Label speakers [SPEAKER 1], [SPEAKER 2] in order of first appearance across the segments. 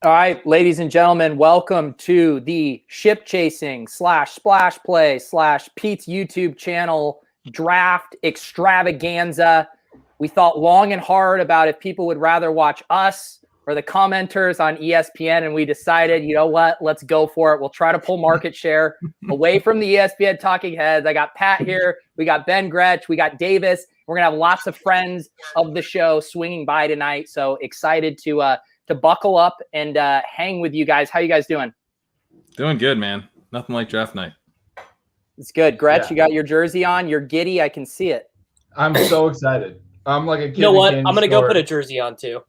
[SPEAKER 1] All right, ladies and gentlemen, welcome to the ship chasing / splash play / Pete's YouTube channel draft extravaganza. We thought long and hard about if people would rather watch us or the commenters on ESPN, and we decided, you know what, let's go for it. We'll try to pull market share away from the ESPN talking heads. I got Pat here. We got Ben Gretsch. We got Davis. We're going to have lots of friends of the show swinging by tonight. So excited to buckle up and hang with you guys. How you guys doing?
[SPEAKER 2] Doing good, man. Nothing like draft night.
[SPEAKER 1] It's good. Gretsch, You got your jersey on. You're giddy. I can see it.
[SPEAKER 3] I'm so excited. I'm like a kid.
[SPEAKER 4] You know what? I'm going to go put a jersey on too.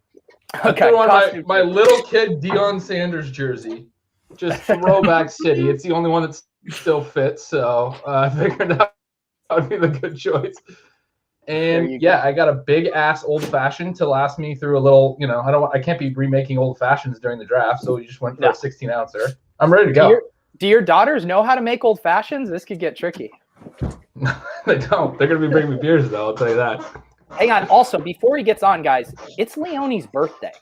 [SPEAKER 3] Okay. I threw on my little kid Deion Sanders jersey. Just throwback city. It's the only one that still fits. So I figured that would be the good choice. And yeah, I got a big ass old fashioned to last me through a little, I can't be remaking old fashions during the draft. So we just went for a 16 ouncer. I'm ready to go.
[SPEAKER 1] Do your daughters know how to make old fashions? This could get tricky.
[SPEAKER 3] They don't. They're going to be bringing me beers though. I'll tell you that.
[SPEAKER 1] Hang on. Also, before he gets on, guys, it's Leone's birthday.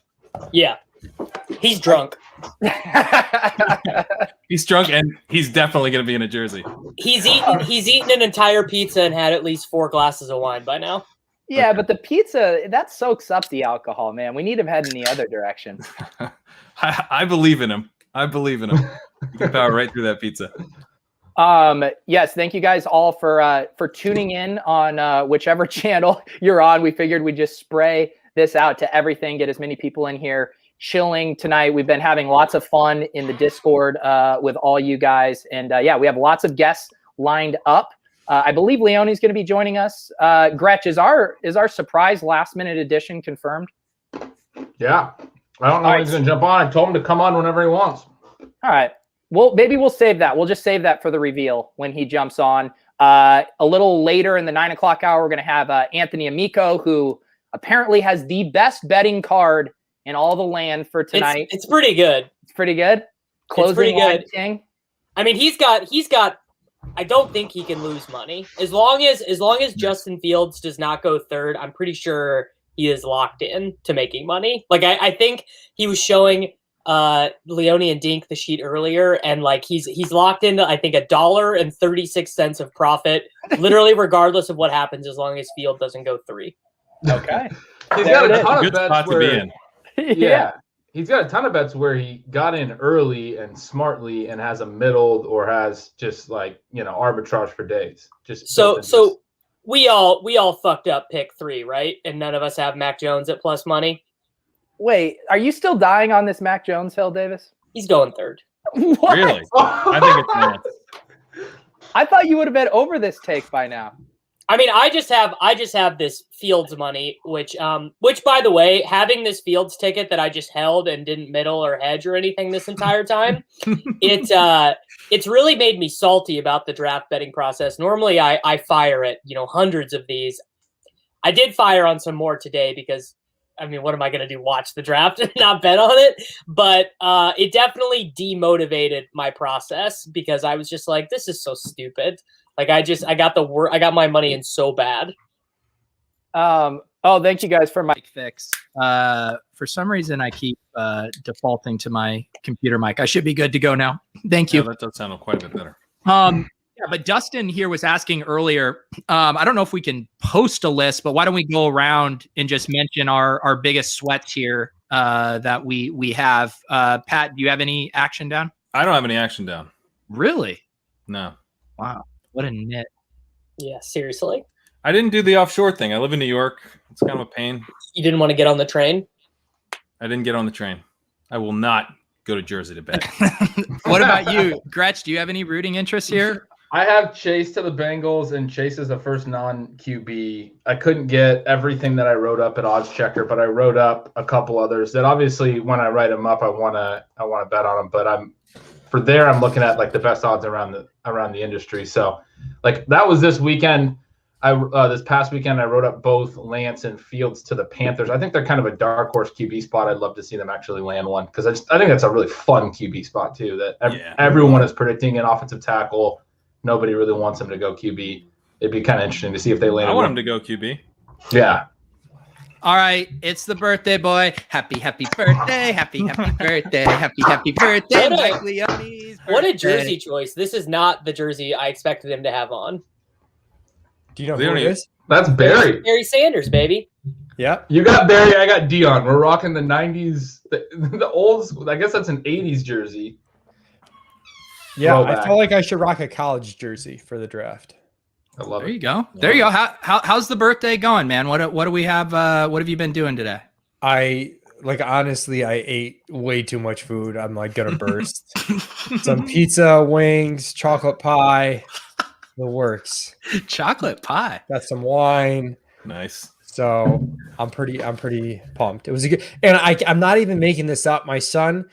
[SPEAKER 4] Yeah. He's drunk.
[SPEAKER 2] He's drunk, and he's definitely going to be in a jersey.
[SPEAKER 4] He's eaten an entire pizza and had at least 4 glasses of wine by now.
[SPEAKER 1] Yeah, but the pizza, that soaks up the alcohol, man. We need him heading the other direction.
[SPEAKER 2] I believe in him. You can power right through that pizza.
[SPEAKER 1] Yes, thank you guys all for tuning in on whichever channel you're on. We figured we'd just spray this out to everything, get as many people in here chilling tonight. We've been having lots of fun in the Discord with all you guys. And yeah, we have lots of guests lined up. I believe Leone's going to be joining us. Gretsch, is our surprise last minute edition confirmed?
[SPEAKER 3] Yeah. I don't know when he's going to jump on. I told him to come on whenever he wants.
[SPEAKER 1] All right. Well, maybe we'll save that. We'll just save that for the reveal when he jumps on. A little later in the 9 o'clock hour, we're going to have Anthony Amico, who apparently has the best betting card in all the land for tonight.
[SPEAKER 4] It's pretty good.
[SPEAKER 1] It's pretty good. Closing
[SPEAKER 4] it's pretty good.
[SPEAKER 1] King.
[SPEAKER 4] I mean, he's got. I don't think he can lose money as long as Justin Fields does not go third. I'm pretty sure he is locked in to making money. Like I think he was showing Leone and Dink the sheet earlier, and like he's locked into I think $1.36 of profit, literally regardless of what happens, as long as Field doesn't go 3.
[SPEAKER 1] Okay,
[SPEAKER 3] he's got a ton of
[SPEAKER 2] good
[SPEAKER 3] bets
[SPEAKER 2] spot to be in.
[SPEAKER 3] Yeah, he's got a ton of bets where he got in early and smartly and has a middled or has just like arbitrage for days. Just
[SPEAKER 4] so we all fucked up pick 3, right? And none of us have Mac Jones at plus money.
[SPEAKER 1] Wait, are you still dying on this Mac Jones hill, Davis?
[SPEAKER 4] He's going 3rd.
[SPEAKER 1] What?
[SPEAKER 2] Really? I think it's Lance.
[SPEAKER 1] I thought you would have been over this take by now.
[SPEAKER 4] I mean, I just have this Fields money, which by the way, having this Fields ticket that I just held and didn't middle or hedge or anything this entire time, it's really made me salty about the draft betting process. Normally I fire at, hundreds of these. I did fire on some more today because I mean, what am I going to do? Watch the draft and not bet on it? But it definitely demotivated my process because I was just like, this is so stupid. Like I got my money in so bad.
[SPEAKER 1] Thank you guys for my fix. For some reason, I keep defaulting to my computer mic. I should be good to go now. Thank you.
[SPEAKER 2] Yeah, that does sound quite a bit better.
[SPEAKER 1] Yeah, but Dustin here was asking earlier. I don't know if we can post a list, but why don't we go around and just mention our biggest sweats here that we have? Pat, do you have any action down?
[SPEAKER 2] I don't have any action down.
[SPEAKER 1] Really?
[SPEAKER 2] No.
[SPEAKER 1] Wow. What a nit.
[SPEAKER 4] Yeah, seriously.
[SPEAKER 2] I didn't do the offshore thing. I live in New York. It's kind of a pain.
[SPEAKER 4] You didn't want to get on the train?
[SPEAKER 2] I didn't get on the train. I will not go to Jersey to bet.
[SPEAKER 1] What about you, Gretsch? Do you have any rooting interest here?
[SPEAKER 3] I have Chase to the Bengals, and Chase is the first non-QB. I couldn't get everything that I wrote up at Odds Checker, but I wrote up a couple others that obviously when I write them up, I want to bet on them. But I'm looking at like the best odds around the industry. So like that was this weekend. This past weekend, I wrote up both Lance and Fields to the Panthers. I think they're kind of a dark horse QB spot. I'd love to see them actually land one because I think that's a really fun QB spot too. That everyone is predicting an offensive tackle. Nobody really wants him to go QB. It'd be kind of interesting to see if they land.
[SPEAKER 2] I want him to go QB.
[SPEAKER 3] Yeah.
[SPEAKER 1] All right, it's the birthday boy. Happy birthday, happy birthday, happy birthday, Mike Leone's birthday.
[SPEAKER 4] What a jersey choice. This is not the jersey I expected him to have on.
[SPEAKER 5] Do you know who it is?
[SPEAKER 3] That's Barry.
[SPEAKER 4] Barry Sanders, baby.
[SPEAKER 5] Yeah.
[SPEAKER 3] You got Barry, I got Dion. We're rocking the 90s, the old, I guess that's an 80s jersey.
[SPEAKER 5] Yeah, I feel like I should rock a college jersey for the draft.
[SPEAKER 3] I love
[SPEAKER 1] There
[SPEAKER 3] it.
[SPEAKER 1] you go. There you go. How's the birthday going, man? What do we have? What have you been doing today?
[SPEAKER 5] Honestly, I ate way too much food. I'm like gonna burst. Some pizza, wings, chocolate pie, the works.
[SPEAKER 1] Chocolate pie.
[SPEAKER 5] Got some wine.
[SPEAKER 2] Nice.
[SPEAKER 5] So I'm pretty pumped. It was a good, and I'm not even making this up. My son,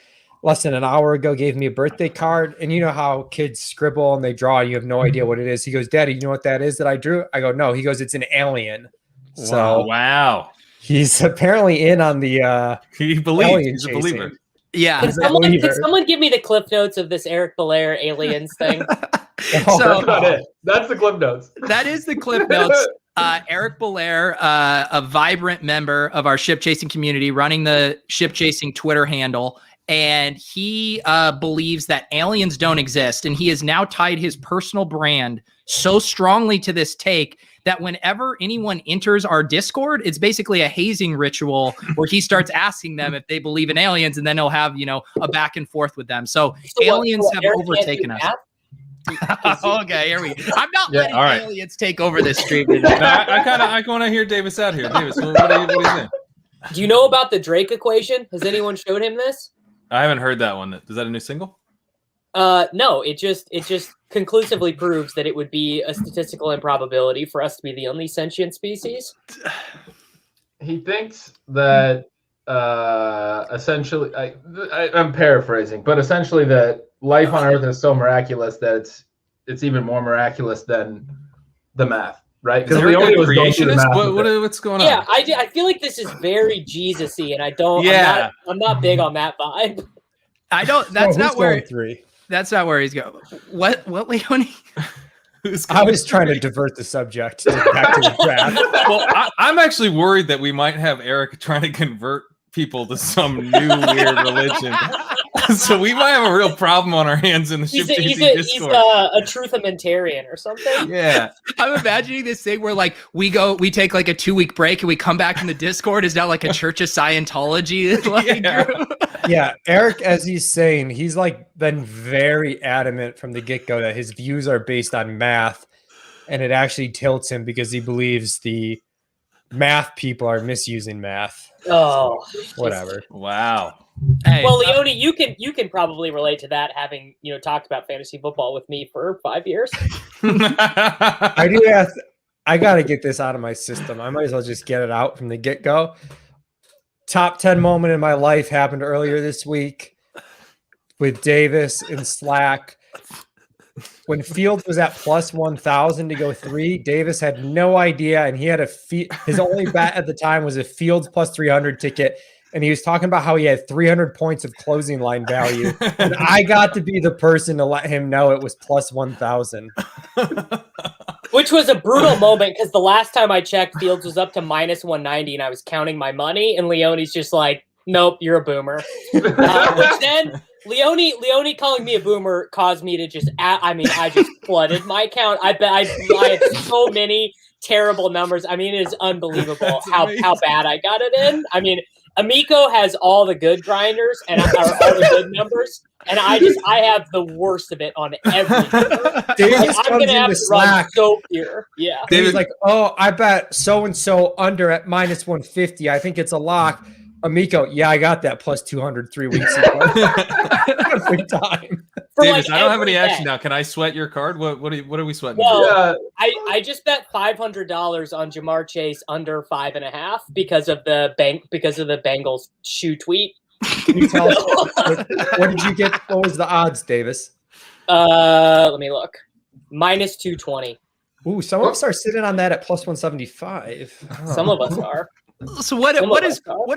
[SPEAKER 5] less than an hour ago, gave me a birthday card, and you know how kids scribble and they draw, and you have no idea what it is. He goes, "Daddy, you know what that is that I drew?" I go, "No." He goes, "It's an alien." So
[SPEAKER 2] wow.
[SPEAKER 5] he's apparently in on the
[SPEAKER 2] He believes. He's a believer.
[SPEAKER 1] Yeah.
[SPEAKER 4] Can someone give me the clip notes of this Eric Belair aliens thing?
[SPEAKER 5] Oh,
[SPEAKER 1] So-
[SPEAKER 3] That's about it. That's the clip notes.
[SPEAKER 1] That is the clip notes. Eric Belair, a vibrant member of our ship chasing community, running the ship chasing Twitter handle. And he believes that aliens don't exist. And he has now tied his personal brand so strongly to this take that whenever anyone enters our Discord, it's basically a hazing ritual where he starts asking them if they believe in aliens, and then he'll have, a back and forth with them. So aliens have
[SPEAKER 4] Eric can't
[SPEAKER 1] overtaken
[SPEAKER 4] do
[SPEAKER 1] us.
[SPEAKER 4] math?
[SPEAKER 1] Okay, here we go. I'm not letting
[SPEAKER 2] all right.
[SPEAKER 1] aliens take over this stream.
[SPEAKER 2] No, I want to hear Davis out here. Davis, what do you think?
[SPEAKER 4] Do you know about the Drake equation? Has anyone showed him this?
[SPEAKER 2] I haven't heard that one. Is that a new single?
[SPEAKER 4] No, it just conclusively proves that it would be a statistical improbability for us to be the only sentient species.
[SPEAKER 3] He thinks that essentially, I'm paraphrasing, but essentially that life on Earth is so miraculous that it's even more miraculous than the math, right?
[SPEAKER 2] Is Eric a creationist? What's going on?
[SPEAKER 4] Yeah, I feel like this is very Jesus-y, and I don't.
[SPEAKER 2] Yeah.
[SPEAKER 4] I'm not big on that vibe.
[SPEAKER 1] I don't. That's not where.
[SPEAKER 5] three.
[SPEAKER 1] That's not where he's going. What, Leone?
[SPEAKER 5] I was trying to divert the subject back to the draft.
[SPEAKER 2] Well, I'm actually worried that we might have Eric trying to convert people to some new weird religion. So we might have a real problem on our hands in the ship chasing Discord.
[SPEAKER 4] He's a truthamentarian or something.
[SPEAKER 2] Yeah.
[SPEAKER 1] I'm imagining this thing where like we take like a 2-week break and we come back in the Discord is now like a Church of Scientology.
[SPEAKER 5] Yeah, Eric, as he's saying, he's like been very adamant from the get-go that his views are based on math, and it actually tilts him because he believes the math people are misusing math.
[SPEAKER 4] Oh,
[SPEAKER 5] so, whatever.
[SPEAKER 2] Wow.
[SPEAKER 1] Hey,
[SPEAKER 4] well, Leone, you can probably relate to that, having talked about fantasy football with me for 5 years.
[SPEAKER 5] I do have. I got to get this out of my system. I might as well just get it out from the get-go. Top 10 moment in my life happened earlier this week with Davis in Slack. When Fields was at plus 1,000 to go 3, Davis had no idea, and he had his only bet at the time was a Fields plus 300 ticket, and he was talking about how he had 300 points of closing line value, and I got to be the person to let him know it was plus 1,000.
[SPEAKER 4] Which was a brutal moment because the last time I checked, Fields was up to minus 190, and I was counting my money, and Leone's just like, "Nope, you're a boomer." Which then Leone calling me a boomer caused me to just. I just flooded my account. I had so many terrible numbers. I mean, it is unbelievable how bad I got it in. I mean, Amico has all the good grinders and all the good numbers, and I have the worst of it on everything. I'm gonna have to run soap here. Yeah.
[SPEAKER 5] David's like, "Oh, I bet so and so under at minus 150. I think it's a lock." Amico, yeah, I got that plus 200 3 weeks ago. Every time.
[SPEAKER 2] Davis, I don't have any action now. Can I sweat your card? What are we sweating?
[SPEAKER 4] Well, I just bet $500 on Jamar Chase under 5.5 because of the Bengals shoe tweet.
[SPEAKER 5] Can you tell us what did you get? What was the odds, Davis?
[SPEAKER 4] Let me look. Minus 220.
[SPEAKER 5] Ooh, some of us are sitting on that at plus 175.
[SPEAKER 4] Some of us are.
[SPEAKER 1] So what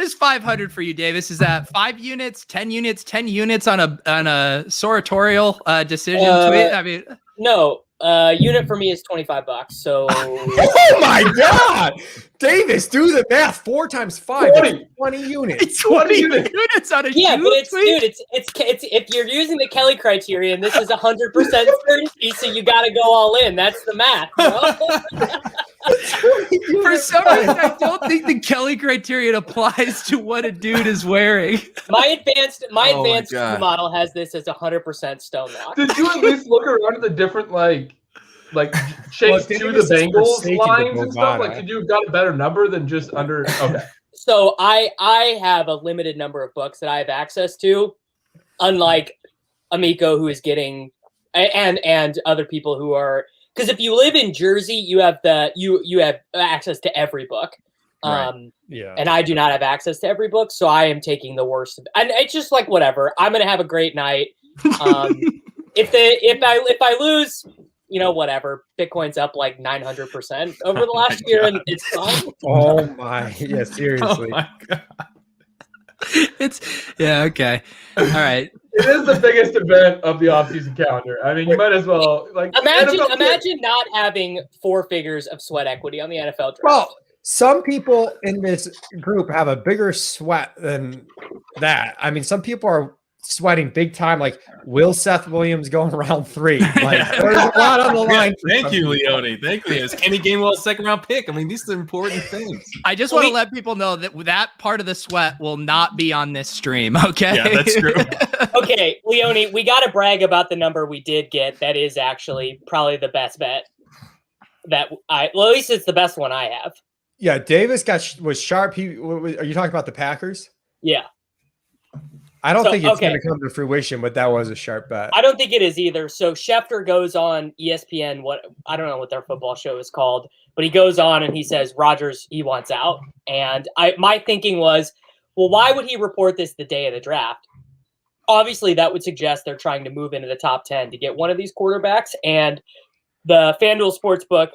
[SPEAKER 1] is 500 for you, Davis? Is that 5 units, 10 units, 10 units on a sartorial decision tweet? I mean,
[SPEAKER 4] no, Unit for me is $25. So.
[SPEAKER 5] Oh my God, Davis, do the math. 4 times 5, 20 units.
[SPEAKER 1] 20 units on a
[SPEAKER 4] yeah,
[SPEAKER 1] shoe
[SPEAKER 4] but it's
[SPEAKER 1] tweet?
[SPEAKER 4] dude, it's if you're using the Kelly criterion, this is 100% certainty, so you got to go all in. That's the math, bro.
[SPEAKER 1] For some reason, I don't think the Kelly criterion applies to what a dude is wearing.
[SPEAKER 4] My advanced
[SPEAKER 2] God.
[SPEAKER 4] model has this as 100% stone lock.
[SPEAKER 3] Did you at least look around at the different like chase to the
[SPEAKER 5] Davis is
[SPEAKER 3] Bengals
[SPEAKER 5] forsaken
[SPEAKER 3] lines
[SPEAKER 5] to
[SPEAKER 3] and stuff?
[SPEAKER 5] Bovada.
[SPEAKER 3] Like, could you have got a better number than just under? Okay.
[SPEAKER 4] So I have a limited number of books that I have access to, unlike Amico, who is getting and other people who are, because if you live in Jersey, you have you have access to every book.
[SPEAKER 2] Right.
[SPEAKER 5] Yeah.
[SPEAKER 4] And I do not have access to every book, so I am taking the worst. And it's just like whatever. I'm gonna have a great night. If I lose, whatever. Bitcoin's up like 900% over the last year, and it's fine.
[SPEAKER 5] Oh my, yeah, seriously.
[SPEAKER 2] Oh my God.
[SPEAKER 1] Okay. All right.
[SPEAKER 3] It is the biggest event of the offseason calendar. I mean, you might as well
[SPEAKER 4] Imagine not having 4 figures of sweat equity on the NFL draft.
[SPEAKER 5] Well, some people in this group have a bigger sweat than that. I mean, some people are sweating big time. Like, will Seth Williams go in round 3? Like, there's a lot on the line.
[SPEAKER 2] Thank you, Leone. Thank you. Is Kenny Gainwell's second-round pick? I mean, these are important things.
[SPEAKER 1] I just want to let people know that part of the sweat will not be on this stream. Okay.
[SPEAKER 2] Yeah, that's true.
[SPEAKER 4] Okay, Leone, we got to brag about the number we did get. That is actually probably the best bet. At least it's the best one I have.
[SPEAKER 5] Yeah, Davis was sharp. Are you talking about the Packers?
[SPEAKER 4] Yeah.
[SPEAKER 5] I don't think it's going to come to fruition, but that was a sharp bet.
[SPEAKER 4] I don't think it is either. So Schefter goes on ESPN. I don't know what their football show is called, but he goes on and he says Rodgers, he wants out. And my thinking was, well, why would he report this the day of the draft? Obviously, that would suggest they're trying to move into the top 10 to get one of these quarterbacks. And the FanDuel Sportsbook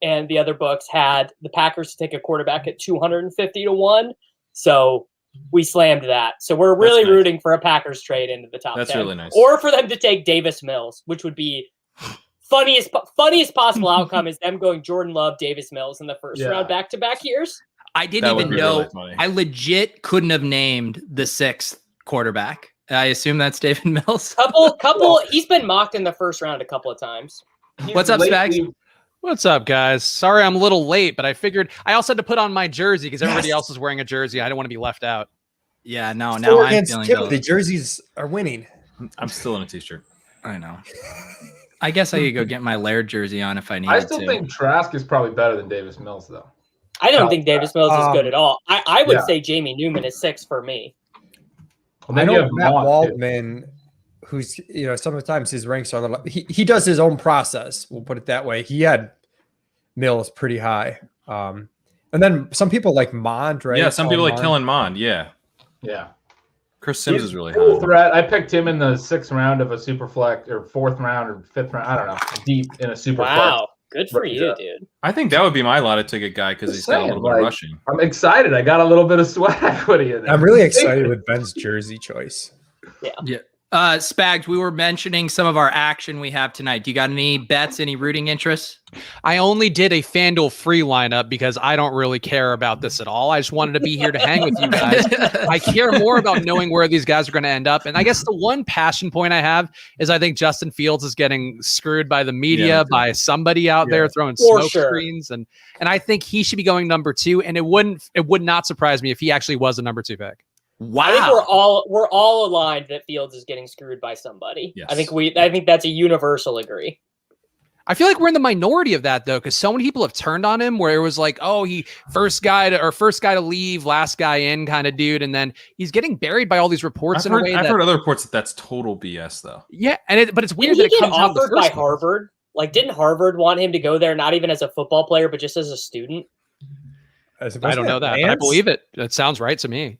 [SPEAKER 4] and the other books had the Packers to take a quarterback at 250-1. So we slammed that. So we're really rooting for a Packers trade into the top 10.
[SPEAKER 2] That's really nice.
[SPEAKER 4] Or for them to take Davis Mills, which would be funniest possible outcome is them going Jordan Love, Davis Mills in the first round back-to-back years.
[SPEAKER 1] I didn't even know. Really I legit couldn't have named the 6th quarterback. I assume that's David Mills.
[SPEAKER 4] Couple. He's been mocked in the first round a couple of times.
[SPEAKER 1] What's up, Spags?
[SPEAKER 6] What's up, guys? Sorry I'm a little late, but I figured I also had to put on my jersey because everybody else is wearing a jersey. I don't want to be left out.
[SPEAKER 1] Yeah, no, now I'm feeling
[SPEAKER 5] good. The jerseys are winning.
[SPEAKER 2] I'm still in a t-shirt.
[SPEAKER 1] I know. I guess I could go get my Laird jersey on if I need to.
[SPEAKER 3] I still think Trask is probably better than Davis Mills, though.
[SPEAKER 4] I don't think Davis Mills is good at all. I would say Jamie Newman is 6 for me.
[SPEAKER 5] Well, I know Matt Waldman, who's, sometimes his ranks are he does his own process. We'll put it that way. He had Mills pretty high. And then some people like Mond, right?
[SPEAKER 2] Yeah, some people like Kellen Mond. Yeah.
[SPEAKER 3] Yeah.
[SPEAKER 2] Chris Sims is really high.
[SPEAKER 3] Threat. I picked him in the 6th round of a super flex, or 4th round or 5th round. I don't know. Deep in a super flex.
[SPEAKER 4] Wow. Good for you, dude.
[SPEAKER 2] I think that would be my lotto ticket guy because he's got a little bit of rushing.
[SPEAKER 3] I'm excited. I got a little bit of sweat equity in there.
[SPEAKER 5] I'm really excited with Ben's jersey choice.
[SPEAKER 4] Yeah.
[SPEAKER 1] Spags, we were mentioning some of our action we have tonight. Do you got any bets, any rooting interests?
[SPEAKER 6] I only did a FanDuel free lineup because I don't really care about this at all. I just wanted to be here to hang with you guys. I care more about knowing where these guys are going to end up. And I guess the one passion point I have is I think Justin Fields is getting screwed by the media, by somebody out there throwing smoke screens. And I think he should be going number 2. And it would not surprise me if he actually was a number 2 pick.
[SPEAKER 1] Wow.
[SPEAKER 4] I think we're all aligned that Fields is getting screwed by somebody.
[SPEAKER 2] Yes.
[SPEAKER 4] I think that's a universal agree.
[SPEAKER 6] I feel like we're in the minority of that though, because so many people have turned on him where it was like, oh, he first guy to leave, last guy in kind of dude, and then he's getting buried by all these reports. I've
[SPEAKER 2] heard other reports that's total BS though.
[SPEAKER 6] Yeah, but it's weird
[SPEAKER 4] Didn't
[SPEAKER 6] that
[SPEAKER 4] he
[SPEAKER 6] it comes
[SPEAKER 4] get
[SPEAKER 6] out
[SPEAKER 4] offered by Harvard? Like, didn't Harvard want him to go there not even as a football player, but just as a student?
[SPEAKER 6] I don't know that, but I believe it. That sounds right to me.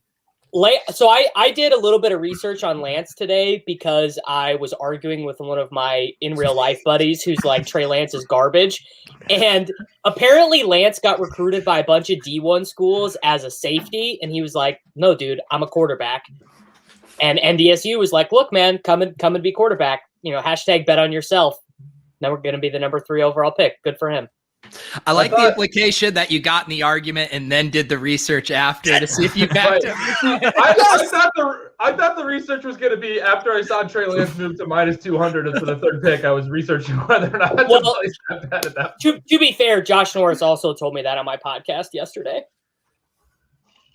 [SPEAKER 4] So I did a little bit of research on Lance today because I was arguing with one of my in real life buddies who's like, Trey Lance is garbage. And apparently Lance got recruited by a bunch of D1 schools as a safety. And he was like, no, dude, I'm a quarterback. And NDSU was like, look, man, come and be quarterback. Hashtag bet on yourself. Now we're going to be the number 3 overall pick. Good for him.
[SPEAKER 1] I like the implication that you got in the argument and then did the research after to see if you backed it.
[SPEAKER 3] I thought the research was going to be after I saw Trey Lance move to -200 and for the 3rd pick. I was researching whether or not to place that bet at that point.
[SPEAKER 4] To be fair, Josh Norris also told me that on my podcast yesterday.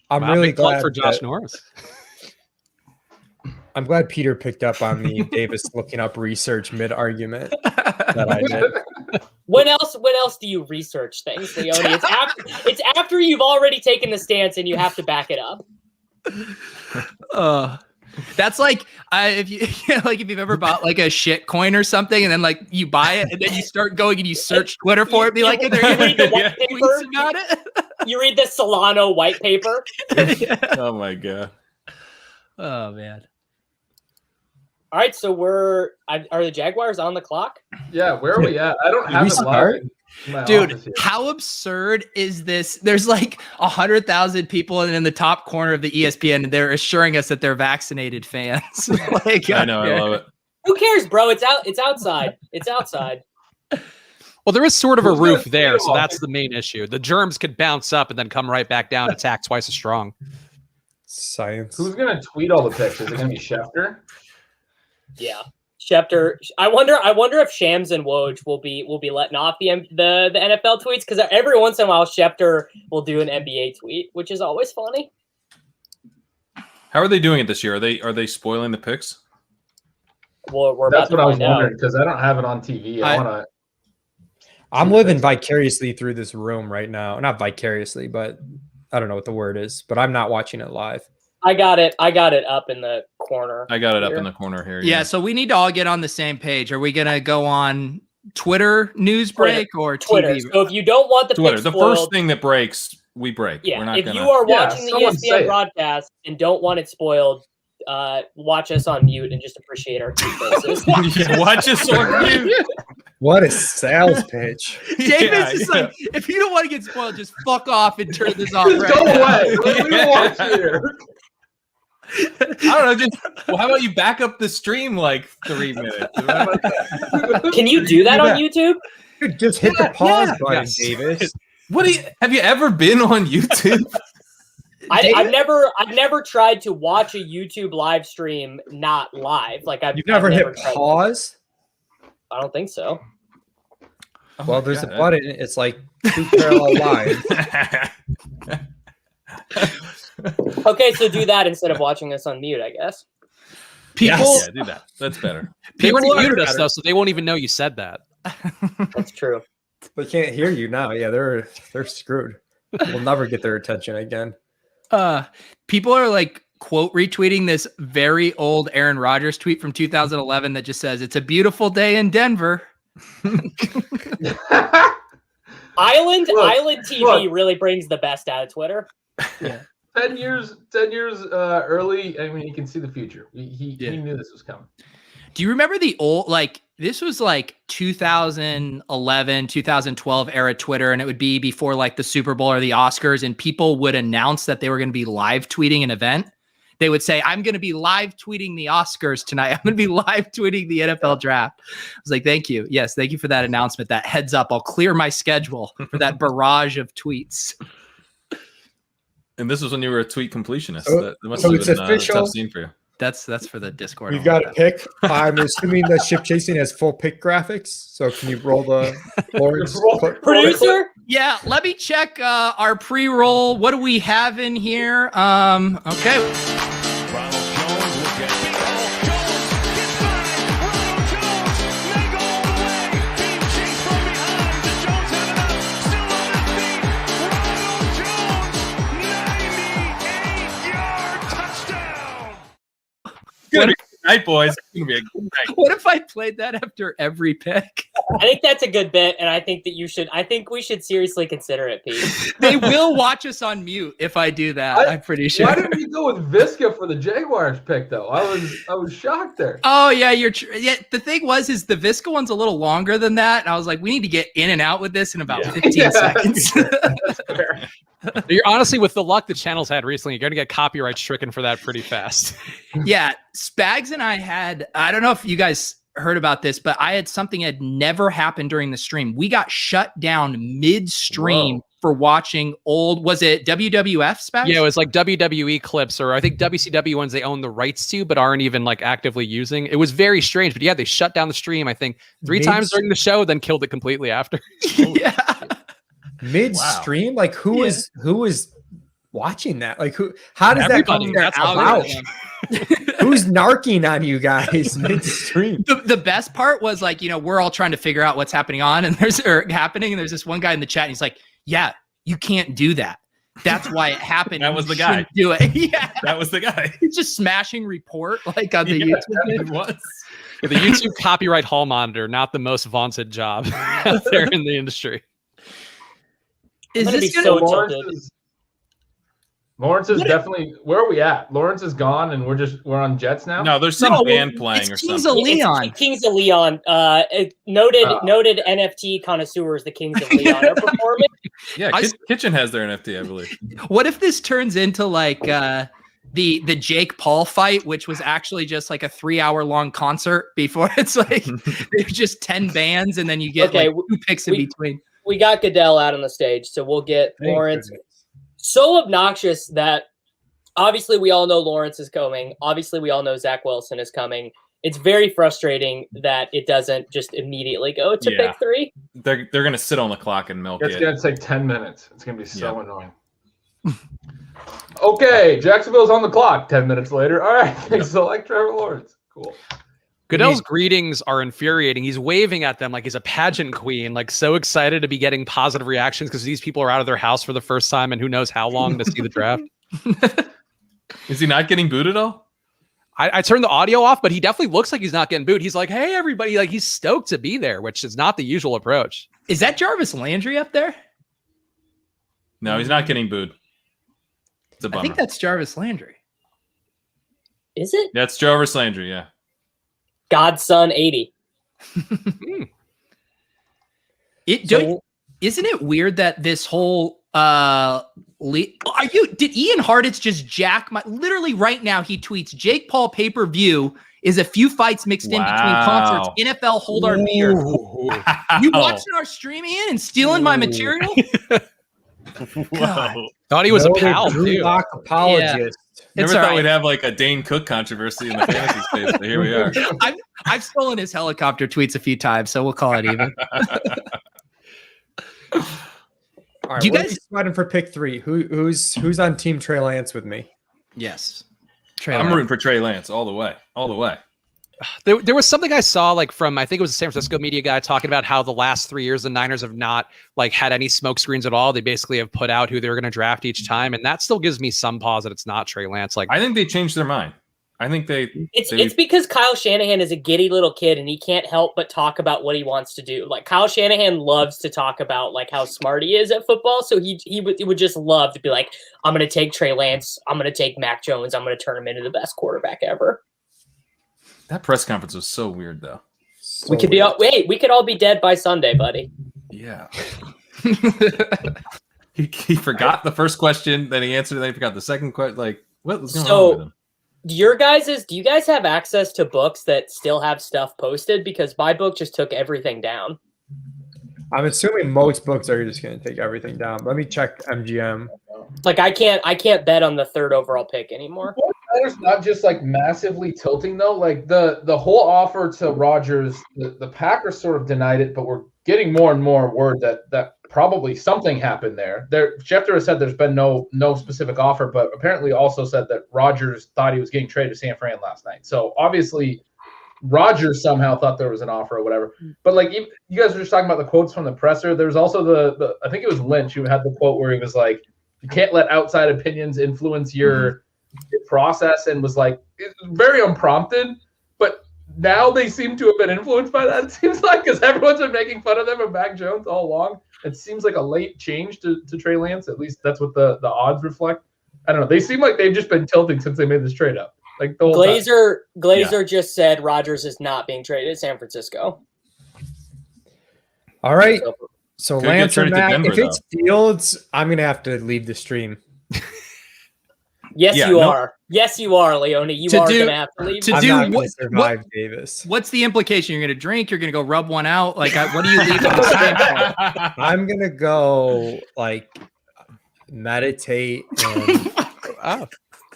[SPEAKER 5] I'm really glad
[SPEAKER 6] for Josh Norris.
[SPEAKER 5] I'm glad Peter picked up on the Davis looking up research mid argument that I did.
[SPEAKER 4] When else do you research things, Leone? It's after you've already taken the stance and you have to back it up.
[SPEAKER 1] That's like if you've ever bought like a shit coin or something, and then like you buy it, and then you start going and you search Twitter for it, be like,
[SPEAKER 4] you read the white paper
[SPEAKER 1] about it.
[SPEAKER 4] You read the Solano white paper.
[SPEAKER 2] Oh my god.
[SPEAKER 1] Oh man.
[SPEAKER 4] All right, so are the Jaguars on the clock?
[SPEAKER 3] Yeah, where are we at? I don't have it live.
[SPEAKER 1] Dude, how absurd is this? There's like 100,000 people in the top corner of the ESPN, and they're assuring us that they're vaccinated fans. Like,
[SPEAKER 2] I know, I love it.
[SPEAKER 4] Who cares, bro? It's outside. It's outside.
[SPEAKER 6] Well, there is sort of a roof there, so that's the main issue. The germs could bounce up and then come right back down, attack twice as strong.
[SPEAKER 5] Science.
[SPEAKER 3] Who's gonna tweet all the picks? Is it gonna be Schefter?
[SPEAKER 4] Yeah, Schefter. I wonder if Shams and Woj will be letting off the NFL tweets, because every once in a while Schefter will do an NBA tweet, which is always funny.
[SPEAKER 2] How are they doing it this year? Are they spoiling the picks?
[SPEAKER 4] Well,
[SPEAKER 3] That's what I was wondering, because I don't have it on TV.
[SPEAKER 5] I'm living vicariously through this room right now. Not vicariously, but I don't know what the word is. But I'm not watching it live.
[SPEAKER 4] I got it up in the corner.
[SPEAKER 2] I got it up in the corner here.
[SPEAKER 1] Yeah, so we need to all get on the same page. Are we gonna go on Twitter news break or
[SPEAKER 4] Twitter?
[SPEAKER 1] TV?
[SPEAKER 4] So if you don't want the
[SPEAKER 2] Twitter,
[SPEAKER 4] picks
[SPEAKER 2] the
[SPEAKER 4] spoiled,
[SPEAKER 2] first thing that breaks, we break.
[SPEAKER 4] yeah.
[SPEAKER 2] We're not
[SPEAKER 4] If you are watching the ESPN broadcast and don't want it spoiled, watch us on mute and just appreciate our cute faces.
[SPEAKER 2] Yeah, watch us on mute.
[SPEAKER 5] What a sales pitch.
[SPEAKER 1] Davis is like, if you don't want to get spoiled, just fuck off and turn this off.
[SPEAKER 3] Just go away. Let me watch here.
[SPEAKER 2] I don't know. How about you back up the stream like 3 minutes?
[SPEAKER 4] Can you do that on YouTube?
[SPEAKER 5] Dude, just hit the pause button,
[SPEAKER 2] yes.
[SPEAKER 5] Davis.
[SPEAKER 2] Have you ever been on YouTube?
[SPEAKER 4] I've never tried to watch a YouTube live stream not live. Like
[SPEAKER 5] You've never hit pause?
[SPEAKER 4] I don't think so.
[SPEAKER 5] Well, there's a button. It's like 2 parallel lines.
[SPEAKER 4] Okay, so do that instead of watching us on mute, I guess.
[SPEAKER 6] People,
[SPEAKER 2] Yeah, do that. That's better.
[SPEAKER 6] they already muted us though, so they won't even know you said that.
[SPEAKER 4] That's true.
[SPEAKER 5] They can't hear you now. Yeah, they're screwed. We'll never get their attention again.
[SPEAKER 1] People are like quote retweeting this very old Aaron Rodgers tweet from 2011 that just says, "It's a beautiful day in Denver."
[SPEAKER 4] Island TV really brings the best out of Twitter.
[SPEAKER 1] Yeah.
[SPEAKER 3] 10 years early. I mean, you can see the future. He knew this was coming.
[SPEAKER 1] Do you remember the old, like, this was like 2011, 2012 era Twitter, and it would be before like the Super Bowl or the Oscars, and people would announce that they were going to be live tweeting an event. They would say, "I'm going to be live tweeting the Oscars tonight. I'm going to be live tweeting the NFL draft." I was like, thank you. Yes, thank you for that announcement. That heads up. I'll clear my schedule for that barrage of tweets.
[SPEAKER 2] And this was when you were a tweet completionist.
[SPEAKER 5] So-
[SPEAKER 2] That must
[SPEAKER 5] so
[SPEAKER 2] have
[SPEAKER 5] it's
[SPEAKER 2] been
[SPEAKER 5] official?
[SPEAKER 2] a tough scene for you.
[SPEAKER 1] That's for the Discord.
[SPEAKER 5] We've got a pick. I'm assuming that Ship Chasing has full pick graphics. So can you roll the Lawrence clip?
[SPEAKER 4] Producer?
[SPEAKER 1] Yeah, let me check our pre-roll. What do we have in here? Okay.
[SPEAKER 2] Good night, boys. It's gonna be a good night.
[SPEAKER 1] What if I played that after every pick?
[SPEAKER 4] I think that's a good bit, and I think we should seriously consider it, Pete.
[SPEAKER 1] They will watch us on mute if I do that. I'm pretty sure.
[SPEAKER 3] Why didn't we go with Visca for the Jaguars pick though? I was shocked there.
[SPEAKER 1] Oh yeah, the thing is the Visca one's a little longer than that, and I was like, we need to get in and out with this in about 15 seconds.
[SPEAKER 3] That's fair.
[SPEAKER 6] You're honestly, with the luck the channel's had recently, you're going to get copyright stricken for that pretty fast.
[SPEAKER 1] Yeah, Spags and I don't know if you guys heard about this, but I had something that had never happened during the stream. We got shut down midstream for watching old, was it WWF Spags?
[SPEAKER 6] Yeah, it was like WWE clips, or I think WCW ones they own the rights to, but aren't even like actively using. It was very strange, but yeah, they shut down the stream, I think 3 times during the show, then killed it completely after.
[SPEAKER 1] Yeah.
[SPEAKER 5] Midstream? Like who is watching that? Like how does
[SPEAKER 6] Everybody,
[SPEAKER 5] that come
[SPEAKER 6] that's
[SPEAKER 5] about? Who's narking on you guys midstream?
[SPEAKER 1] The best part was like, we're all trying to figure out what's happening and there's this one guy in the chat and he's like, yeah, you can't do that. That's why it happened.
[SPEAKER 2] That was the guy.
[SPEAKER 1] Do it. Yeah.
[SPEAKER 2] That was the guy.
[SPEAKER 1] He's just smashing report like on the YouTube.
[SPEAKER 2] It was.
[SPEAKER 6] Yeah, the YouTube copyright hall monitor, not the most vaunted job out there in the industry.
[SPEAKER 1] Is this
[SPEAKER 3] Lawrence is definitely, where are we at? Lawrence is gone and we're on Jets now?
[SPEAKER 2] No, there's some band playing or
[SPEAKER 1] Kings
[SPEAKER 2] something.
[SPEAKER 1] Of Leon.
[SPEAKER 4] It's Kings of Leon. Noted NFT connoisseurs, the Kings of Leon are performing.
[SPEAKER 2] Yeah, Kitchen has their NFT, I believe.
[SPEAKER 1] What if this turns into like the Jake Paul fight, which was actually just like a 3-hour long concert before it's like there's just 10 bands and then you get like 2 picks in between.
[SPEAKER 4] We got Goodell out on the stage, so we'll get Lawrence. So obnoxious that obviously we all know Lawrence is coming. Obviously we all know Zach Wilson is coming. It's very frustrating that it doesn't just immediately go to pick 3.
[SPEAKER 2] They're going to sit on the clock and milk it.
[SPEAKER 3] It's going to take 10 minutes. It's going to be so annoying. Okay, Jacksonville's on the clock 10 minutes later. All right, select Trevor Lawrence. Cool.
[SPEAKER 6] Goodell's greetings are infuriating. He's waving at them like he's a pageant queen, like so excited to be getting positive reactions because these people are out of their house for the first time and who knows how long to see the draft.
[SPEAKER 2] Is he not getting booed at all?
[SPEAKER 6] I turned the audio off, but he definitely looks like he's not getting booed. He's like, hey, everybody, like he's stoked to be there, which is not the usual approach.
[SPEAKER 1] Is that Jarvis Landry up there?
[SPEAKER 2] No, he's not getting booed. It's a bummer.
[SPEAKER 1] I think that's Jarvis Landry.
[SPEAKER 4] Is it?
[SPEAKER 2] That's Jarvis Landry, yeah.
[SPEAKER 4] Godson 80.
[SPEAKER 1] Isn't it weird that this whole did Ian Hartitz just jack my literally right now he tweets Jake Paul pay-per-view is a few fights mixed in between concerts. NFL hold our beer. You watching our stream, Ian, and stealing my material?
[SPEAKER 6] Thought he was a pal too.
[SPEAKER 5] Apologist.
[SPEAKER 2] Never thought we'd have like a Dane Cook controversy in the fantasy space, but here we are.
[SPEAKER 1] I've stolen his helicopter tweets a few times, so we'll call it even.
[SPEAKER 5] All right, you guys sweating for pick 3? Who's on Team Trey Lance with me?
[SPEAKER 1] Yes,
[SPEAKER 2] I'm rooting for Trey Lance all the way.
[SPEAKER 6] There was something I saw like from I think it was a San Francisco media guy talking about how the last 3 years the Niners have not like had any smoke screens at all. They basically have put out who they were going to draft each time, and that still gives me some pause that it's not Trey Lance. Like
[SPEAKER 2] I think they changed their mind. I think
[SPEAKER 4] it's because Kyle Shanahan is a giddy little kid and he can't help but talk about what he wants to do. Like Kyle Shanahan loves to talk about like how smart he is at football. So he would just love to be like, I'm going to take Trey Lance. I'm going to take Mac Jones. I'm going to turn him into the best quarterback ever.
[SPEAKER 2] That press conference was so weird though.
[SPEAKER 4] We could all be dead by Sunday, buddy.
[SPEAKER 2] Yeah. he forgot the first question, then he answered, then he forgot the second question. Like, what was going on with him?
[SPEAKER 4] Do you guys have access to books that still have stuff posted? Because my book just took everything down.
[SPEAKER 5] I'm assuming most books are just going to take everything down. Let me check MGM.
[SPEAKER 4] Like I can't bet on the 3rd overall pick anymore.
[SPEAKER 3] It's not just like massively tilting though. Like the whole offer to Rodgers, the Packers sort of denied it, but we're getting more and more word that probably something happened there. Schefter has said there's been no specific offer, but apparently also said that Rodgers thought he was getting traded to San Fran last night. So obviously Rodgers somehow thought there was an offer or whatever. But like you guys were just talking about the quotes from the presser. There's also the I think it was Lynch who had the quote where he was like, you can't let outside opinions influence your process, and was like very unprompted. But now they seem to have been influenced by that, it seems like, because everyone's been making fun of them and Mac Jones all along. It seems like a late change to Trey Lance. At least that's what the odds reflect. I don't know. They seem like they've just been tilting since they made this trade up. Like the whole
[SPEAKER 4] Glazer just said Rodgers is not being traded to San Francisco.
[SPEAKER 5] All right. So Lance or Mac,
[SPEAKER 2] Denver,
[SPEAKER 5] if it's Fields, I'm going to have to leave the stream.
[SPEAKER 4] Yes,
[SPEAKER 2] Yeah,
[SPEAKER 4] you
[SPEAKER 2] no-
[SPEAKER 4] are. Yes, you are, Leone. You
[SPEAKER 1] To
[SPEAKER 4] are
[SPEAKER 1] do-
[SPEAKER 4] going to have to leave.
[SPEAKER 1] to
[SPEAKER 5] I'm
[SPEAKER 1] do
[SPEAKER 5] not gonna
[SPEAKER 1] what-
[SPEAKER 5] survive Davis.
[SPEAKER 1] What's the implication? You're going to drink? You're going to go rub one out? Like, what do you leave on the stream for?
[SPEAKER 5] I'm gonna go like meditate and
[SPEAKER 6] Oh.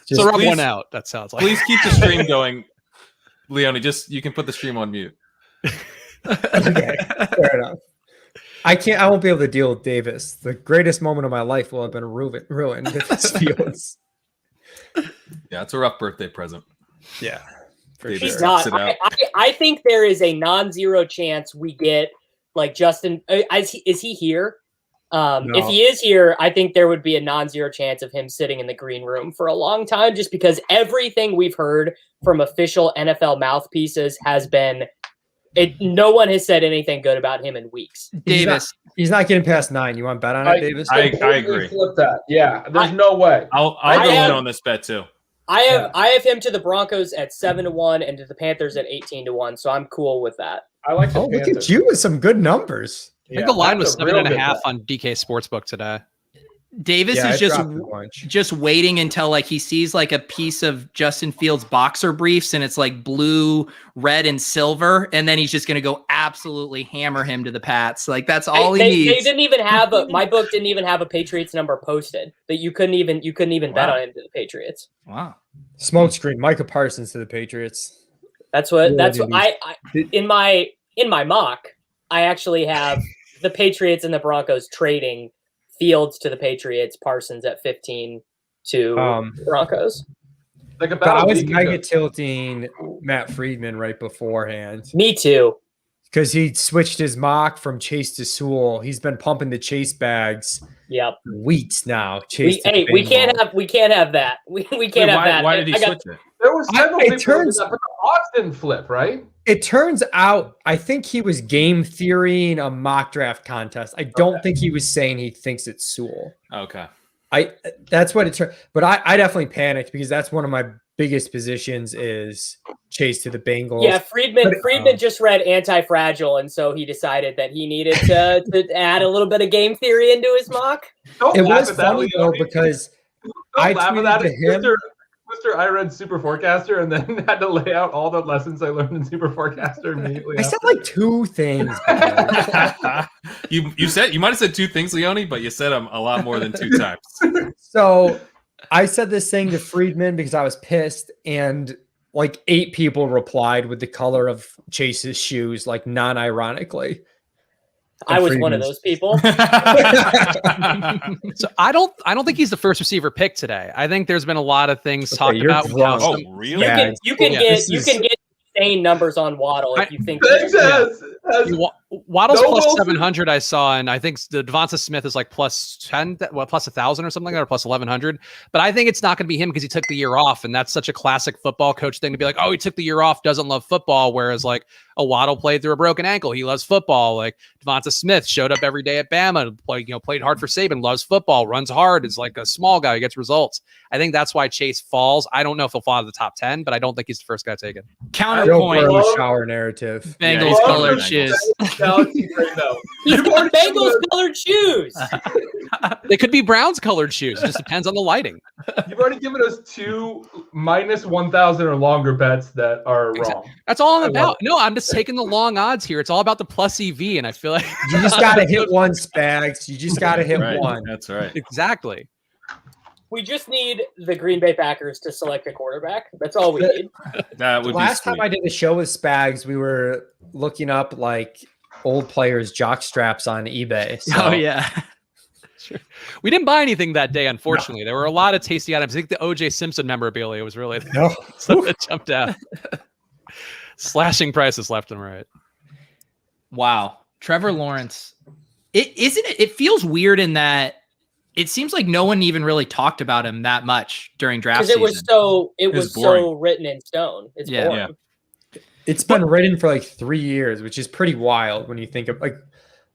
[SPEAKER 5] just
[SPEAKER 6] So rub
[SPEAKER 2] please-
[SPEAKER 6] one out. That sounds like.
[SPEAKER 2] Please keep the stream going, Leone. You can put the stream on mute.
[SPEAKER 5] okay, fair enough. I won't be able to deal with Davis. The greatest moment of my life will have been ruined if this Fields.
[SPEAKER 2] Yeah, it's a rough birthday present.
[SPEAKER 5] Yeah, for
[SPEAKER 2] Davis
[SPEAKER 4] He's
[SPEAKER 5] sure.
[SPEAKER 4] not.
[SPEAKER 2] Sit out.
[SPEAKER 4] I think there is a non-zero chance we get like Justin. Is he here?
[SPEAKER 5] No.
[SPEAKER 4] If he is here, I think there would be a non-zero chance of him sitting in the green room for a long time, just because everything we've heard from official NFL mouthpieces has been. No one has said anything good about him in weeks.
[SPEAKER 1] Davis.
[SPEAKER 5] He's not getting past 9. You want to bet on it, Davis?
[SPEAKER 2] I
[SPEAKER 3] Completely
[SPEAKER 2] agree.
[SPEAKER 3] Flip that. Yeah, there's no way.
[SPEAKER 2] I'll
[SPEAKER 4] I
[SPEAKER 2] go
[SPEAKER 4] have-
[SPEAKER 2] in on this bet too.
[SPEAKER 4] I have him to the Broncos at 7-1 and to the Panthers at 18-1, so I'm cool with that.
[SPEAKER 3] I like the
[SPEAKER 5] Oh, look
[SPEAKER 3] Panthers.
[SPEAKER 5] at you with some good numbers.
[SPEAKER 6] I think the line
[SPEAKER 3] that's
[SPEAKER 6] was
[SPEAKER 3] a real
[SPEAKER 6] 7.5
[SPEAKER 3] good bet.
[SPEAKER 6] on DK Sportsbook today.
[SPEAKER 1] Davis
[SPEAKER 5] Yeah,
[SPEAKER 1] is
[SPEAKER 5] I
[SPEAKER 1] just
[SPEAKER 5] dropped a bunch.
[SPEAKER 1] just waiting until like he sees like a piece of Justin Fields boxer briefs and it's like blue, red, and silver, and then he's just gonna go absolutely hammer him to the Pats. Like that's all he
[SPEAKER 4] They
[SPEAKER 1] needs.
[SPEAKER 4] didn't even have my book didn't even have a Patriots number posted. That you couldn't even bet
[SPEAKER 2] Wow.
[SPEAKER 4] on him to the Patriots.
[SPEAKER 1] Wow.
[SPEAKER 5] Smoke screen. Micah Parsons to the Patriots.
[SPEAKER 4] That's what
[SPEAKER 5] Yeah,
[SPEAKER 4] I in my mock, I actually have the Patriots and the Broncos trading Fields to the Patriots, Parsons at 15 to Broncos.
[SPEAKER 3] Like
[SPEAKER 5] But
[SPEAKER 3] about
[SPEAKER 5] I
[SPEAKER 3] a
[SPEAKER 5] was
[SPEAKER 3] week
[SPEAKER 5] mega
[SPEAKER 3] ago.
[SPEAKER 5] tilting Matt Friedman right beforehand
[SPEAKER 4] Me too.
[SPEAKER 5] because he switched his mock from Chase to Sewell. He's been pumping the Chase bags
[SPEAKER 4] Yep.
[SPEAKER 5] for weeks now. Chase to
[SPEAKER 4] We can't
[SPEAKER 5] Bengals.
[SPEAKER 4] have that. We can't
[SPEAKER 2] Wait,
[SPEAKER 4] have that.
[SPEAKER 2] why did he
[SPEAKER 4] I got-
[SPEAKER 2] switch it?
[SPEAKER 3] There were several
[SPEAKER 5] it
[SPEAKER 3] people who
[SPEAKER 5] turns-
[SPEAKER 3] did that, but the odds didn't flip, right?
[SPEAKER 5] It turns out, I think he was game theorying a mock draft contest. I don't think he was saying he thinks it's Sewell.
[SPEAKER 2] Okay.
[SPEAKER 5] That's what it turned. But I definitely panicked because that's one of my biggest positions is Chase to the Bengals.
[SPEAKER 4] Yeah, Friedman
[SPEAKER 5] But,
[SPEAKER 4] just read Anti-Fragile, and so he decided that he needed to add a little bit of game theory into his mock.
[SPEAKER 3] Don't
[SPEAKER 5] It
[SPEAKER 3] laugh
[SPEAKER 5] was
[SPEAKER 3] at that,
[SPEAKER 5] funny though
[SPEAKER 3] Leone.
[SPEAKER 5] because
[SPEAKER 3] Don't
[SPEAKER 5] I
[SPEAKER 3] laugh at
[SPEAKER 5] tweeted
[SPEAKER 3] that.
[SPEAKER 5] to him.
[SPEAKER 3] Mr. I read Super Forecaster and then had to lay out all the lessons I learned in Super Forecaster immediately.
[SPEAKER 5] I said like two things. man.
[SPEAKER 2] you said you might have said two things, Leone, but you said them a lot more than two times.
[SPEAKER 5] So I said this thing to Friedman because I was pissed, and like 8 people replied with the color of Chase's shoes, like non-ironically.
[SPEAKER 4] I was one of
[SPEAKER 5] Friedman's-
[SPEAKER 4] those people.
[SPEAKER 6] So I don't think he's the first receiver picked today. I think there's been a lot of things talked
[SPEAKER 5] you're
[SPEAKER 6] about.
[SPEAKER 5] drunk.
[SPEAKER 2] Oh, really?
[SPEAKER 5] Yeah,
[SPEAKER 4] You can
[SPEAKER 6] yeah,
[SPEAKER 4] get insane numbers on Waddle if you think.
[SPEAKER 3] Thanks,
[SPEAKER 6] Waddle's
[SPEAKER 3] No
[SPEAKER 6] plus
[SPEAKER 3] Wilson.
[SPEAKER 6] 700 I saw, and I think the Devonta Smith is like plus 10, plus 1,000 or something like that, or plus 1,100. But I think it's not going to be him because he took the year off, and that's such a classic football coach thing to be like, oh, he took the year off, doesn't love football, whereas like a Waddle played through a broken ankle, he loves football. Like Devonta Smith showed up every day at Bama, played hard for Saban, loves football, runs hard, is like a small guy, gets results. I think that's why Chase falls. I don't know if he'll fall out of the top 10, but I don't think he's the first guy taken.
[SPEAKER 5] Joe
[SPEAKER 1] Counterpoint.
[SPEAKER 5] Burrow shower narrative.
[SPEAKER 1] Bengals
[SPEAKER 2] he's
[SPEAKER 1] colored
[SPEAKER 2] Bengals.
[SPEAKER 1] shoes.
[SPEAKER 3] Galaxy right now.
[SPEAKER 4] He's
[SPEAKER 3] You've
[SPEAKER 4] got
[SPEAKER 3] already given
[SPEAKER 4] Bengals
[SPEAKER 3] us-
[SPEAKER 4] colored shoes.
[SPEAKER 6] They could be Browns colored shoes. It just depends on the lighting.
[SPEAKER 3] You've already given us 2 minus 1,000 or longer bets that are wrong.
[SPEAKER 6] That's all I'm
[SPEAKER 3] I love
[SPEAKER 6] about. No, I'm just taking the long odds here. It's all about the plus EV, and I feel like
[SPEAKER 5] You just got to hit one, Spags. You just got to hit
[SPEAKER 2] Right.
[SPEAKER 5] one.
[SPEAKER 2] That's right.
[SPEAKER 6] exactly.
[SPEAKER 4] We just need the Green Bay Packers to select a quarterback. That's all we need.
[SPEAKER 2] That would
[SPEAKER 5] Last
[SPEAKER 2] be
[SPEAKER 5] time I did a show with Spags, we were looking up like old players' jock straps on eBay. So
[SPEAKER 1] Oh yeah.
[SPEAKER 6] Sure. We didn't buy anything that day, unfortunately. There were a lot of tasty items. I think the OJ Simpson memorabilia was really
[SPEAKER 5] No.
[SPEAKER 6] something that jumped out. Slashing prices left and right.
[SPEAKER 1] Wow. Trevor Lawrence. It feels weird in that it seems like no one even really talked about him that much during draft
[SPEAKER 4] Because
[SPEAKER 1] season.
[SPEAKER 4] it was so written in stone. It's
[SPEAKER 1] Yeah.
[SPEAKER 4] boring.
[SPEAKER 5] It's been written for like 3 years, which is pretty wild when you think of like,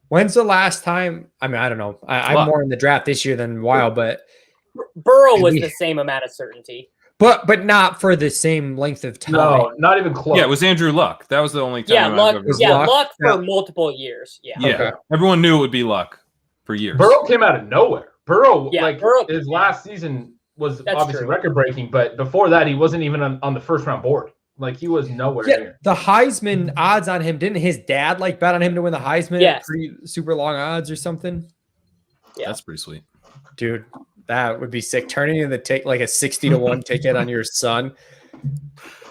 [SPEAKER 5] when's the last time? I mean, I don't know. I'm more in the draft this year than Wild, but
[SPEAKER 4] Burrow was the same amount of certainty.
[SPEAKER 5] but not for the same length of time.
[SPEAKER 3] No, not even close.
[SPEAKER 2] Yeah, it was Andrew Luck. That was the only time.
[SPEAKER 4] Yeah,
[SPEAKER 2] I've
[SPEAKER 4] luck.
[SPEAKER 2] ever-
[SPEAKER 5] Was
[SPEAKER 4] Yeah,
[SPEAKER 5] Luck?
[SPEAKER 4] luck for
[SPEAKER 5] Yeah.
[SPEAKER 4] multiple years. Yeah.
[SPEAKER 2] Yeah,
[SPEAKER 5] Okay.
[SPEAKER 2] everyone knew it would be Luck for years.
[SPEAKER 3] Burrow came out of nowhere. Burrow,
[SPEAKER 4] Yeah,
[SPEAKER 3] like
[SPEAKER 4] Burrow-
[SPEAKER 3] his last season, was
[SPEAKER 4] That's
[SPEAKER 3] obviously
[SPEAKER 4] true.
[SPEAKER 3] record breaking, but before that, he wasn't even on the first round board. Like he was nowhere near.
[SPEAKER 5] The Heisman odds on him, didn't his dad like bet on him to win the Heisman at super long odds or something?
[SPEAKER 4] Yeah.
[SPEAKER 2] That's pretty sweet.
[SPEAKER 5] Dude, that would be sick. Turning in the like a 60-1 ticket on your son.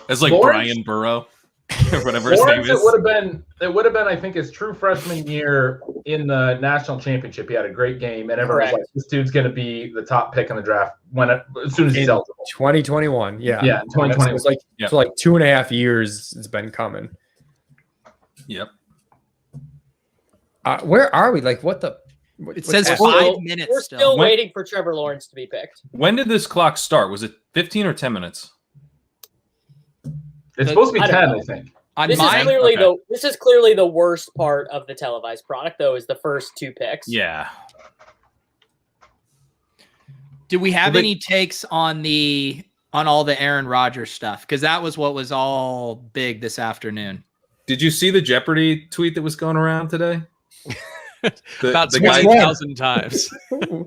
[SPEAKER 2] It's like
[SPEAKER 3] Lawrence?
[SPEAKER 2] Brian Burrow or whatever his
[SPEAKER 3] Lawrence,
[SPEAKER 2] name is.
[SPEAKER 3] it would have been, I think, his true freshman year in the national championship. He had a great game, and everyone was like, "This dude's going to be the top pick in the draft as soon as he's eligible."
[SPEAKER 5] 2021, yeah,
[SPEAKER 3] 2021.
[SPEAKER 5] It's like for like 2.5 years. It's been coming.
[SPEAKER 2] Yep.
[SPEAKER 5] Where are we? Like, what the?
[SPEAKER 6] It says
[SPEAKER 4] We're
[SPEAKER 6] 5 minutes.
[SPEAKER 4] We're still waiting for Trevor Lawrence to be picked.
[SPEAKER 2] When did this clock start? Was it 15 or 10 minutes?
[SPEAKER 3] It's supposed to be 10, I think.
[SPEAKER 4] This is clearly the worst part of the televised product, though, is the first 2 picks.
[SPEAKER 2] Yeah.
[SPEAKER 1] Do we have any takes on all the Aaron Rodgers stuff? Because that was what was all big this afternoon.
[SPEAKER 2] Did you see the Jeopardy tweet that was going around today?
[SPEAKER 6] About 20,000 times.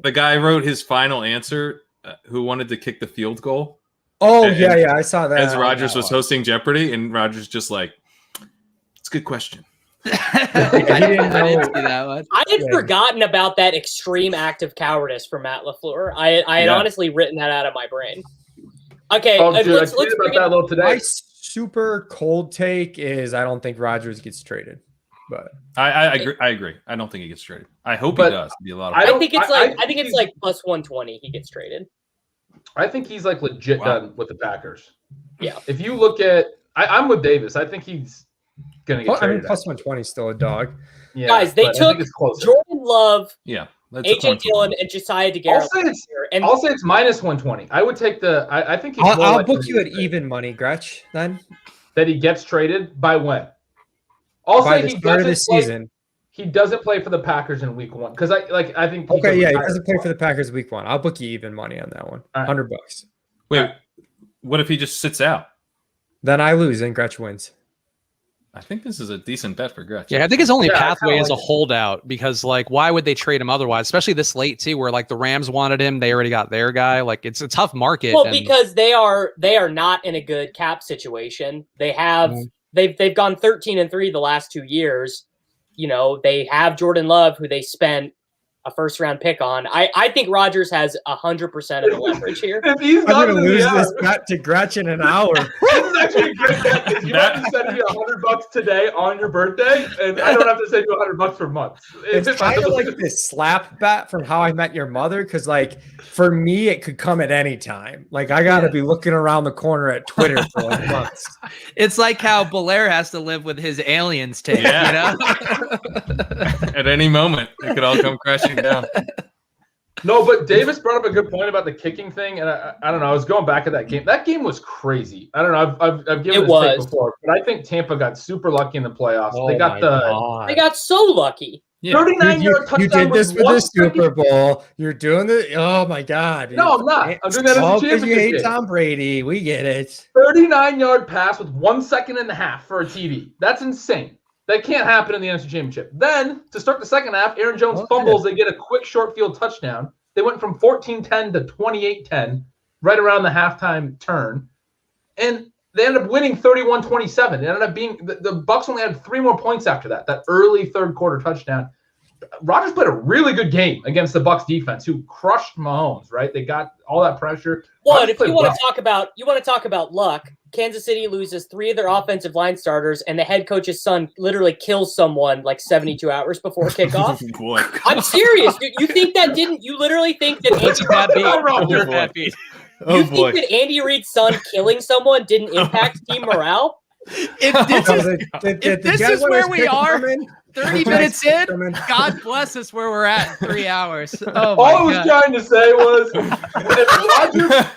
[SPEAKER 2] The guy wrote his final answer, who wanted to kick the field goal.
[SPEAKER 5] Oh, yeah, I saw that.
[SPEAKER 2] As Rodgers was hosting Jeopardy, and Rodgers just like, it's a good question.
[SPEAKER 1] I didn't see that one.
[SPEAKER 4] I had forgotten about that extreme act of cowardice from Matt LaFleur. I had honestly written that out of my brain. Okay, let's
[SPEAKER 3] about that a little today.
[SPEAKER 5] My super cold take is I don't think Rodgers gets traded. But
[SPEAKER 2] I agree. I don't think he gets traded. I hope he does. It'd be a lot of fun.
[SPEAKER 4] I think it's like plus 120 he gets traded.
[SPEAKER 3] I think he's like legit done with the Packers.
[SPEAKER 4] Yeah.
[SPEAKER 3] If you look at, I'm with Davis. I think he's gonna get traded.
[SPEAKER 5] Plus 120 is still a dog.
[SPEAKER 3] Yeah,
[SPEAKER 4] guys, they took Jordan Love, AJ Dillon, and Josiah DeGuara.
[SPEAKER 3] I'll say it's minus 120. I would take the. I think he's
[SPEAKER 5] I'll book you at even money, Gretch. Then
[SPEAKER 3] that he gets traded by when? I'll
[SPEAKER 5] by
[SPEAKER 3] say
[SPEAKER 5] the start of the season.
[SPEAKER 3] He doesn't play for the Packers in week 1 because I think.
[SPEAKER 5] He doesn't play for the Packers week 1. I'll book you even money on that one. $100.
[SPEAKER 2] Wait, what if he just sits out?
[SPEAKER 5] Then I lose and Gretch wins.
[SPEAKER 2] I think this is a decent bet for Gretch.
[SPEAKER 6] Yeah, I think his only pathway is a holdout because, like, why would they trade him otherwise? Especially this late too, where like the Rams wanted him, they already got their guy. Like, it's a tough market.
[SPEAKER 4] Well, because they are not in a good cap situation. They have they've gone 13-3 the last 2 years. You know, they have Jordan Love, who they spent a first-round pick on. I think Rodgers has 100% of the leverage here.
[SPEAKER 5] If he's going to lose this bet to Gretchen in an hour.
[SPEAKER 3] This is actually a great bet because you have to send me $100 today on your birthday, and I don't have to send you $100 for months.
[SPEAKER 5] It's kind of like this slap bet from How I Met Your Mother, because like for me, it could come at any time. Like I got to be looking around the corner at Twitter for like months.
[SPEAKER 1] It's like how Belair has to live with his aliens take. You know,
[SPEAKER 2] at any moment it could all come crashing down.
[SPEAKER 3] No, but Davis brought up a good point about the kicking thing, and I don't know. I was going back at that game. That game was crazy. I don't know. I've given this take before, but I think Tampa got super lucky in the playoffs.
[SPEAKER 5] Oh
[SPEAKER 3] they got
[SPEAKER 4] they got so lucky.
[SPEAKER 3] 39-yard touchdown.
[SPEAKER 5] You did this for the Super Bowl. You're doing the. Oh my God.
[SPEAKER 3] No, I'm not. I'm doing that as a championship.
[SPEAKER 5] You hate Tom Brady. We get it.
[SPEAKER 3] 39-yard pass with 1.5 seconds for a TD. That's insane. That can't happen in the NFC Championship. Then, to start the second half, Aaron Jones fumbles. They get a quick short field touchdown. They went from 14-10 to 28-10 right around the halftime turn. And they ended up winning 31-27. It ended up being the Bucs only had 3 more points after that early third quarter touchdown. Rodgers played a really good game against the Bucs defense, who crushed Mahomes, right? They got all that pressure.
[SPEAKER 4] Well, and if you want to talk about luck, Kansas City loses 3 of their offensive line starters, and the head coach's son literally kills someone like 72 hours before kickoff.
[SPEAKER 2] Boy.
[SPEAKER 4] I'm serious. You think that didn't? You literally think that think that Andy Reid's son killing someone didn't impact team morale?
[SPEAKER 1] If this is where we are, 30 minutes in, God bless us where we're at in 3 hours. Oh my
[SPEAKER 3] All I was trying to say was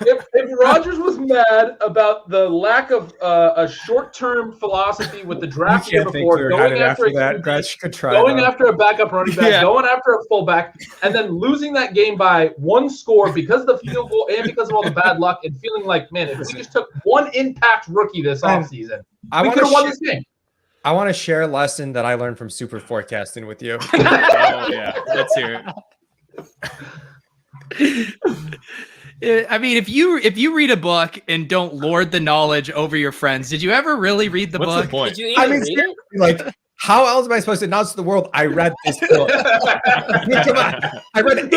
[SPEAKER 3] if Rodgers was mad about the lack of a short-term philosophy with the draft year before, going after a backup running back, going after a fullback, and then losing that game by 1 score because of the field goal and because of all the bad luck, and feeling like, man, if we just took one impact rookie this offseason, we could have won this game.
[SPEAKER 5] I want to share a lesson that I learned from super forecasting with you.
[SPEAKER 2] Oh, yeah. Let's hear it.
[SPEAKER 7] I mean, if you read a book and don't lord the knowledge over your friends, did you ever really read the
[SPEAKER 2] What's
[SPEAKER 7] book?
[SPEAKER 2] the point?
[SPEAKER 4] Did you even read it?
[SPEAKER 5] Like, how else am I supposed to announce to the world I read this book? I read it.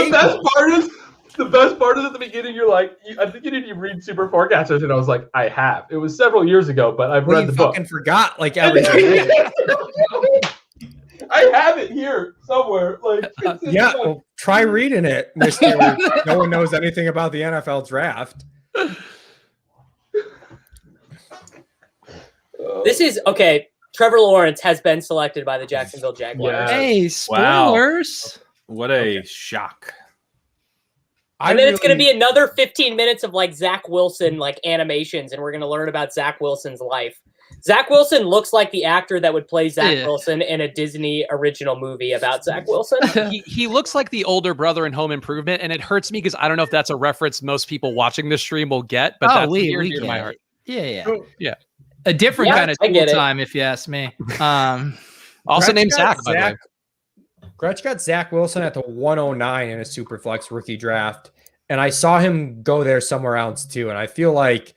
[SPEAKER 3] The best part is at the beginning, you're like, I think you need to read Super Forecasters, and I was like, I have. It was several years ago, but I've read the book.
[SPEAKER 5] Fucking forgot like everything.
[SPEAKER 3] I have it here somewhere. Like,
[SPEAKER 5] Yeah, well, try reading it, Mister. No one knows anything about the NFL draft.
[SPEAKER 4] This is okay. Trevor Lawrence has been selected by the Jacksonville Jaguars.
[SPEAKER 3] Yeah.
[SPEAKER 7] Hey, spoilers!
[SPEAKER 2] What a shock!
[SPEAKER 4] And then it's going to be another 15 minutes of like Zach Wilson like animations, and we're going to learn about Zach Wilson's life. Zach Wilson looks like the actor that would play Zach Wilson in a Disney original movie about Zach Wilson.
[SPEAKER 6] He looks like the older brother in Home Improvement, and it hurts me because I don't know if that's a reference most people watching this stream will get, but that's near and dear to my heart.
[SPEAKER 7] Yeah. A different kind of cool time, if you ask me.
[SPEAKER 6] Also named Zach, by the way.
[SPEAKER 5] Gretsch got Zach Wilson at the 109 in a Superflex rookie draft, and I saw him go there somewhere else too. And I feel like,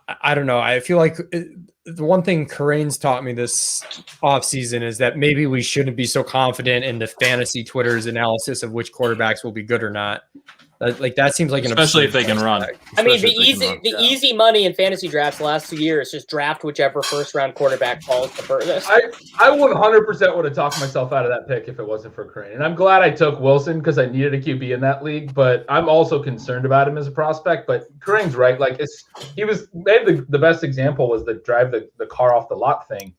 [SPEAKER 5] I don't know. I feel like the one thing Corain's taught me this offseason is that maybe we shouldn't be so confident in the fantasy Twitter's analysis of which quarterbacks will be good or not. Like that seems like
[SPEAKER 2] especially if they can run.
[SPEAKER 4] I mean, the easy money in fantasy drafts the last 2 years, just draft whichever first round quarterback falls the furthest.
[SPEAKER 3] I 100% would have talked myself out of that pick if it wasn't for Corain. And I'm glad I took Wilson because I needed a QB in that league, but I'm also concerned about him as a prospect. But Corain's right. Like maybe the best example was the drive the car off the lot thing.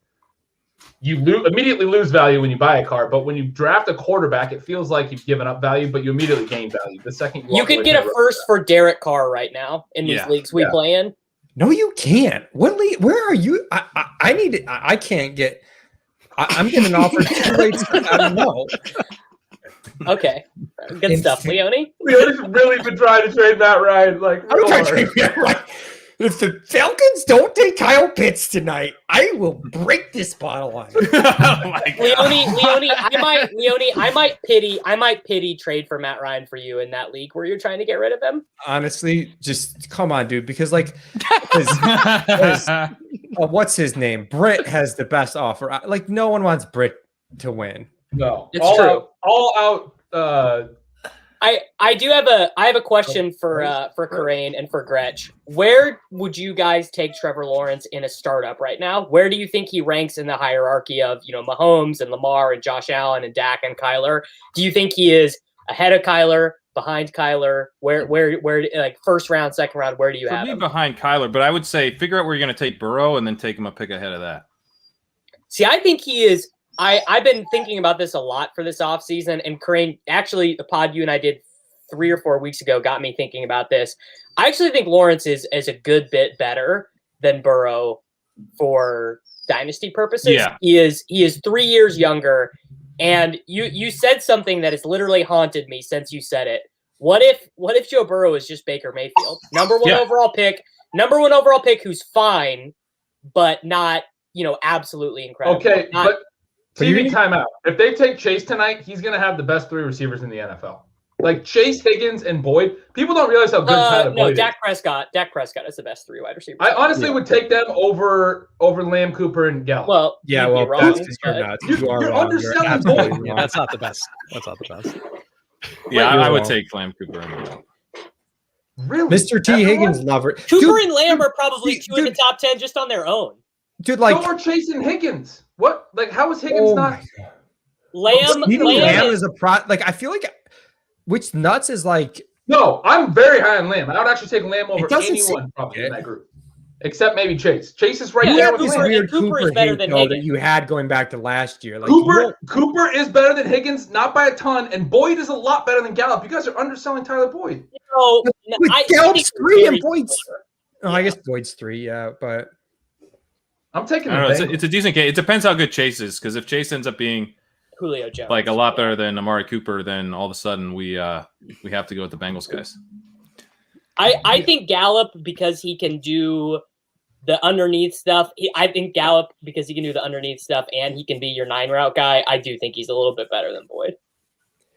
[SPEAKER 3] You immediately lose value when you buy a car, but when you draft a quarterback, it feels like you've given up value, but you immediately gain value. The second
[SPEAKER 4] you could get a first for Derek Carr right now in these leagues we play in.
[SPEAKER 5] No, you can't. What league? Where are you? I need it. I can't get. I'm getting offered 2 rates. I don't know.
[SPEAKER 4] Okay, good stuff, Leone.
[SPEAKER 3] Leone's really been trying to trade Matt Ryan. Like,
[SPEAKER 5] I'm trying to trade Matt Ryan. If the Falcons don't take Kyle Pitts tonight, I will break this bottle line.
[SPEAKER 4] Leone, I might pity trade for Matt Ryan for you in that league where you're trying to get rid of him.
[SPEAKER 5] Honestly, just come on, dude. Because like, what's his name? Britt has the best offer. Like, no one wants Britt to win.
[SPEAKER 3] No,
[SPEAKER 4] it's true.
[SPEAKER 3] All out.
[SPEAKER 4] I have a question for Corain and for Gretsch. Where would you guys take Trevor Lawrence in a startup right now? Where do you think he ranks in the hierarchy of, Mahomes and Lamar and Josh Allen and Dak and Kyler? Do you think he is ahead of Kyler, behind Kyler? Where like first round, second round, where do you have him?
[SPEAKER 2] Behind Kyler, but I would say figure out where you're going to take Burrow and then take him a pick ahead of that.
[SPEAKER 4] See, I think he is. I've been thinking about this a lot for this offseason, and Corain, actually, the pod you and I did 3 or 4 weeks ago got me thinking about this. I actually think Lawrence is a good bit better than Burrow for dynasty purposes.
[SPEAKER 2] Yeah.
[SPEAKER 4] He is 3 years younger, and you said something that has literally haunted me since you said it. What if Joe Burrow is just Baker Mayfield, number one overall pick who's fine, but not absolutely incredible.
[SPEAKER 3] Okay, but TV timeout. If they take Chase tonight, he's going to have the best 3 receivers in the NFL. Like Chase, Higgins, and Boyd. People don't realize how good Tyler Boyd is.
[SPEAKER 4] Dak Prescott is the best 3 wide receivers.
[SPEAKER 3] I honestly would take them over Lamb, Cooper, and Gallup.
[SPEAKER 4] Well,
[SPEAKER 5] that's because you're nuts.
[SPEAKER 3] You're underselling Boyd.
[SPEAKER 6] Yeah, that's not the best.
[SPEAKER 2] Yeah, I would take Lamb, Cooper, and Gallup.
[SPEAKER 3] Really?
[SPEAKER 5] Mr. T. Higgins lover.
[SPEAKER 4] Cooper and Lamb are probably 2 in the top 10 just on their own.
[SPEAKER 5] Dude, like
[SPEAKER 3] so are Chase and Higgins. What? Like, how is Higgins not?
[SPEAKER 4] Lamb
[SPEAKER 5] is a I feel like which nuts is like.
[SPEAKER 3] No, I'm very high on Lamb. I would actually take Lamb over anyone probably in that group, except maybe Chase. Chase is right there with Lamb.
[SPEAKER 5] Weird Cooper is better than Higgins that you had going back to last year. Like
[SPEAKER 3] Cooper is better than Higgins, not by a ton, and Boyd is a lot better than Gallup. You guys are underselling Tyler Boyd.
[SPEAKER 5] Gallup's 3 and Boyd's. Oh, I guess Boyd's 3, yeah, but.
[SPEAKER 3] I'm taking
[SPEAKER 2] it's a decent case. It depends how good Chase is, because if Chase ends up being
[SPEAKER 4] Julio Jones,
[SPEAKER 2] like a lot better than Amari Cooper, then all of a sudden we have to go with the Bengals guys.
[SPEAKER 4] I think Gallup, because he can do the underneath stuff. I think Gallup, because he can do the underneath stuff and he can be your 9 route guy. I do think he's a little bit better than Boyd.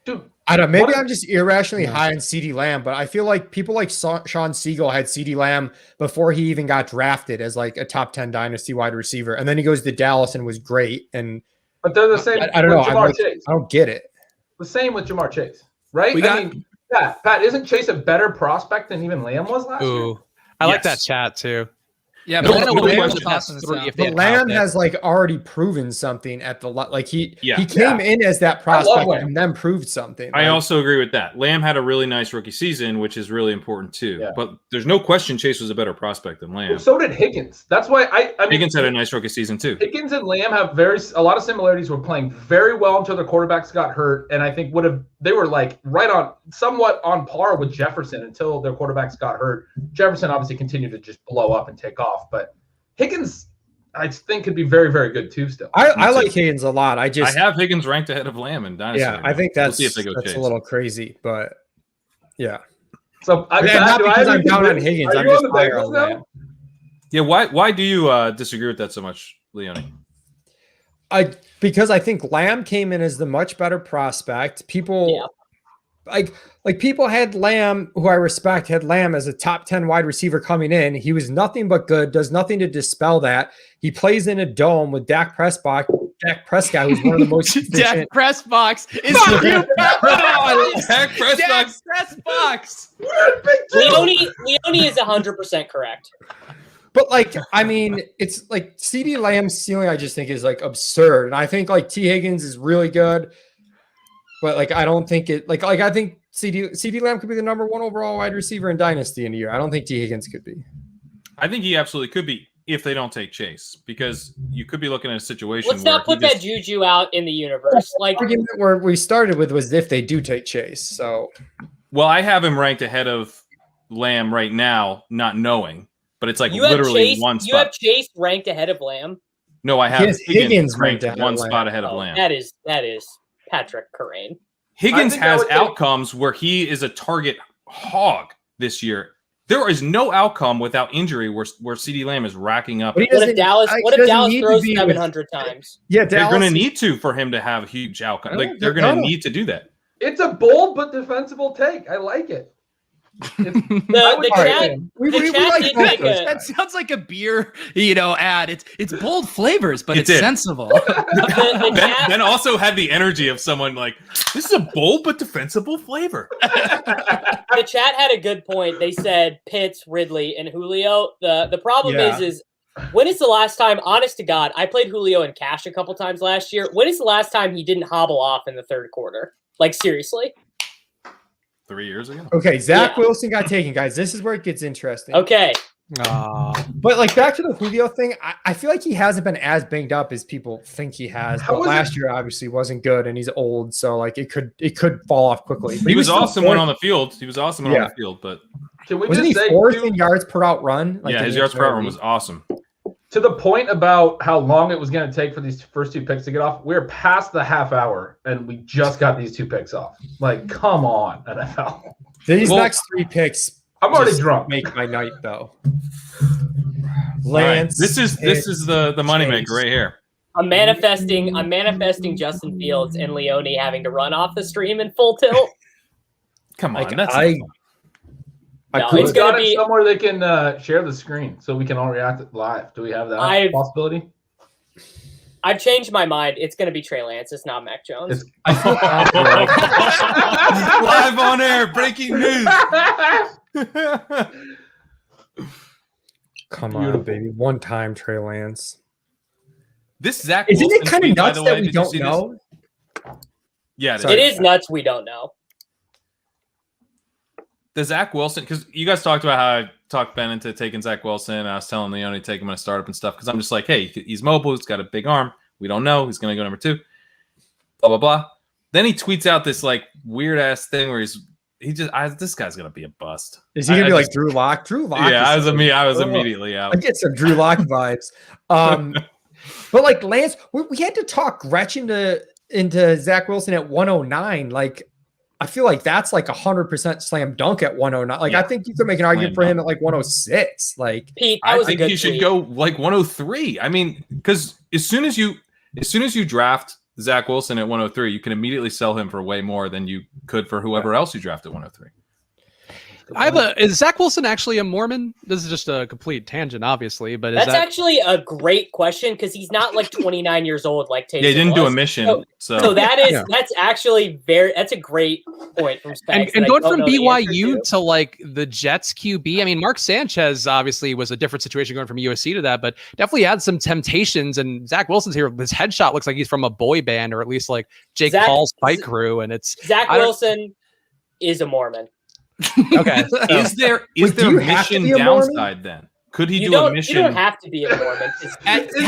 [SPEAKER 3] Dude,
[SPEAKER 5] I don't know. Maybe I'm just irrationally high on CeeDee Lamb, but I feel like people like Sean Siegel had CeeDee Lamb before he even got drafted as like a top 10 dynasty wide receiver. And then he goes to Dallas and was great. But
[SPEAKER 3] they're the same.
[SPEAKER 5] I don't know.
[SPEAKER 3] Chase.
[SPEAKER 5] I don't get it.
[SPEAKER 3] The same with Jamar Chase, right? Pat, isn't Chase a better prospect than even Lamb was last year?
[SPEAKER 6] I like that chat too.
[SPEAKER 7] Yeah,
[SPEAKER 6] but
[SPEAKER 5] Lamb has like already proven something at the like he came in as that prospect and then proved something.
[SPEAKER 2] I also agree with that. Lamb had a really nice rookie season, which is really important too. Yeah. But there's no question Chase was a better prospect than Lamb.
[SPEAKER 3] So did Higgins. That's why I mean,
[SPEAKER 2] Higgins had a nice rookie season too.
[SPEAKER 3] Higgins and Lamb have a lot of similarities. Were playing very well until their quarterbacks got hurt, and I think they were like somewhat on par with Jefferson until their quarterbacks got hurt. Jefferson obviously continued to just blow up and take off, but Higgins, I think, could be very, very good too. Still,
[SPEAKER 5] I like Higgins a lot. I have
[SPEAKER 2] Higgins ranked ahead of Lamb in Dynasty.
[SPEAKER 5] Yeah, I think that's a little crazy, but yeah.
[SPEAKER 3] So
[SPEAKER 5] not because I'm down on Higgins. I'm just higher on Lamb.
[SPEAKER 2] Yeah, why do you disagree with that so much, Leone?
[SPEAKER 5] Because I think Lamb came in as the much better prospect. People like people had Lamb, who I respect, had Lamb as a top 10 wide receiver coming in. He was nothing but good, does nothing to dispel that. He plays in a dome with Dak Prescott, who's one of the most efficient.
[SPEAKER 7] Dak Prescott is
[SPEAKER 2] Dak
[SPEAKER 7] Prescott.
[SPEAKER 4] Leone is 100% correct.
[SPEAKER 5] But like, I mean, it's like CeeDee Lamb's ceiling, I just think is like absurd. And I think like T. Higgins is really good. But like, I don't think it like I think CeeDee Lamb could be the number 1 overall wide receiver in Dynasty in a year. I don't think T. Higgins could be.
[SPEAKER 2] I think he absolutely could be if they don't take Chase, because you could be looking at a situation.
[SPEAKER 4] Let's not put that juju out in the universe. Like
[SPEAKER 5] the argument where we started with was if they do take Chase. So,
[SPEAKER 2] well, I have him ranked ahead of Lamb right now, not knowing, but it's like literally one spot.
[SPEAKER 4] You have Chase ranked ahead of Lamb.
[SPEAKER 2] No, I have
[SPEAKER 5] Higgins ranked
[SPEAKER 2] one spot ahead of Lamb.
[SPEAKER 4] That is Patrick Corain.
[SPEAKER 2] Higgins has outcomes where he is a target hog this year. There is no outcome without injury where CeeDee Lamb is racking up.
[SPEAKER 4] What if Dallas throws 700 times?
[SPEAKER 5] Yeah,
[SPEAKER 2] they're going to need to for him to have a huge outcome. Like they're going to need to do that.
[SPEAKER 3] It's a bold but defensible take. I like it.
[SPEAKER 7] That sounds like a beer, ad. It's bold flavors, but it's sensible.
[SPEAKER 2] Ben also had the energy of someone like, this is a bold but defensible flavor.
[SPEAKER 4] The chat had a good point. They said Pitts, Ridley, and Julio. The problem is when is the last time, honest to God, I played Julio in cash a couple times last year. When is the last time he didn't hobble off in the third quarter? Like, seriously?
[SPEAKER 2] 3 years ago.
[SPEAKER 5] Okay, Zach Wilson got taken, guys. This is where it gets interesting.
[SPEAKER 4] Okay.
[SPEAKER 5] But like back to the Julio thing, I feel like he hasn't been as banged up as people think he has. But last year obviously wasn't good, and he's old, so like it could fall off quickly. But
[SPEAKER 2] he was awesome when on the field. He was awesome when on the field, but
[SPEAKER 5] wasn't he fourth in yards per out run?
[SPEAKER 2] Like his yards per out run was awesome.
[SPEAKER 3] To the point about how long it was going to take for these first 2 picks to get off, we're past the half hour, and we just got these 2 picks off. Like, come on, NFL.
[SPEAKER 5] These next 3 picks,
[SPEAKER 3] I'm already drunk.
[SPEAKER 5] Make my night though.
[SPEAKER 2] Lance, right. This is the moneymaker right here.
[SPEAKER 4] I'm manifesting Justin Fields and Leone having to run off the stream in full tilt.
[SPEAKER 2] Come on,
[SPEAKER 3] it's got it somewhere they can share the screen so we can all react live. Do we have that possibility?
[SPEAKER 4] I've changed my mind. It's going to be Trey Lance. It's not Mac Jones.
[SPEAKER 2] Live on air, breaking news.
[SPEAKER 5] Come on, baby. One time, Trey Lance.
[SPEAKER 2] This Zach
[SPEAKER 5] Isn't
[SPEAKER 2] Wilson
[SPEAKER 5] it kind of nuts that we don't know?
[SPEAKER 2] Yeah,
[SPEAKER 4] it is nuts we don't know.
[SPEAKER 2] The Zach Wilson, because you guys talked about how I talked Ben into taking Zach Wilson. I was telling Leone to take him in a startup and stuff because I'm just like, hey, he's mobile. He's got a big arm. We don't know. He's going to go number 2. Blah, blah, blah. Then he tweets out this like weird ass thing where this guy's going to be a bust.
[SPEAKER 5] Is he going to be like Drew Lock? Drew Lock.
[SPEAKER 2] Yeah, I was immediately out.
[SPEAKER 5] I get some Drew Lock vibes. But like Lance, we had to talk Gretchen into Zach Wilson at 109. Like, I feel like that's like 100% slam dunk at 109. Like, I think you could make an argument for him at like 106. Like,
[SPEAKER 4] Pete,
[SPEAKER 2] I think he should go like 103. I mean, because as soon as you draft Zach Wilson at 103, you can immediately sell him for way more than you could for whoever else you draft at 103.
[SPEAKER 6] Is Zach Wilson actually a Mormon? This is just a complete tangent, obviously, but
[SPEAKER 4] that's actually a great question because he's not like 29 years old like Taysom.
[SPEAKER 2] Yeah, he didn't do a mission.
[SPEAKER 4] So that's actually that's a great point from Spags.
[SPEAKER 6] And going from BYU to like the Jets QB, I mean, Mark Sanchez obviously was a different situation going from USC to that, but definitely had some temptations. And Zach Wilson's here. His headshot looks like he's from a boy band or at least like Jake Paul's fight crew. And it's
[SPEAKER 4] Zach Wilson is a Mormon.
[SPEAKER 6] Okay.
[SPEAKER 2] Is there a mission downside then? Could he do a mission?
[SPEAKER 4] You don't have to be a Mormon.
[SPEAKER 3] Is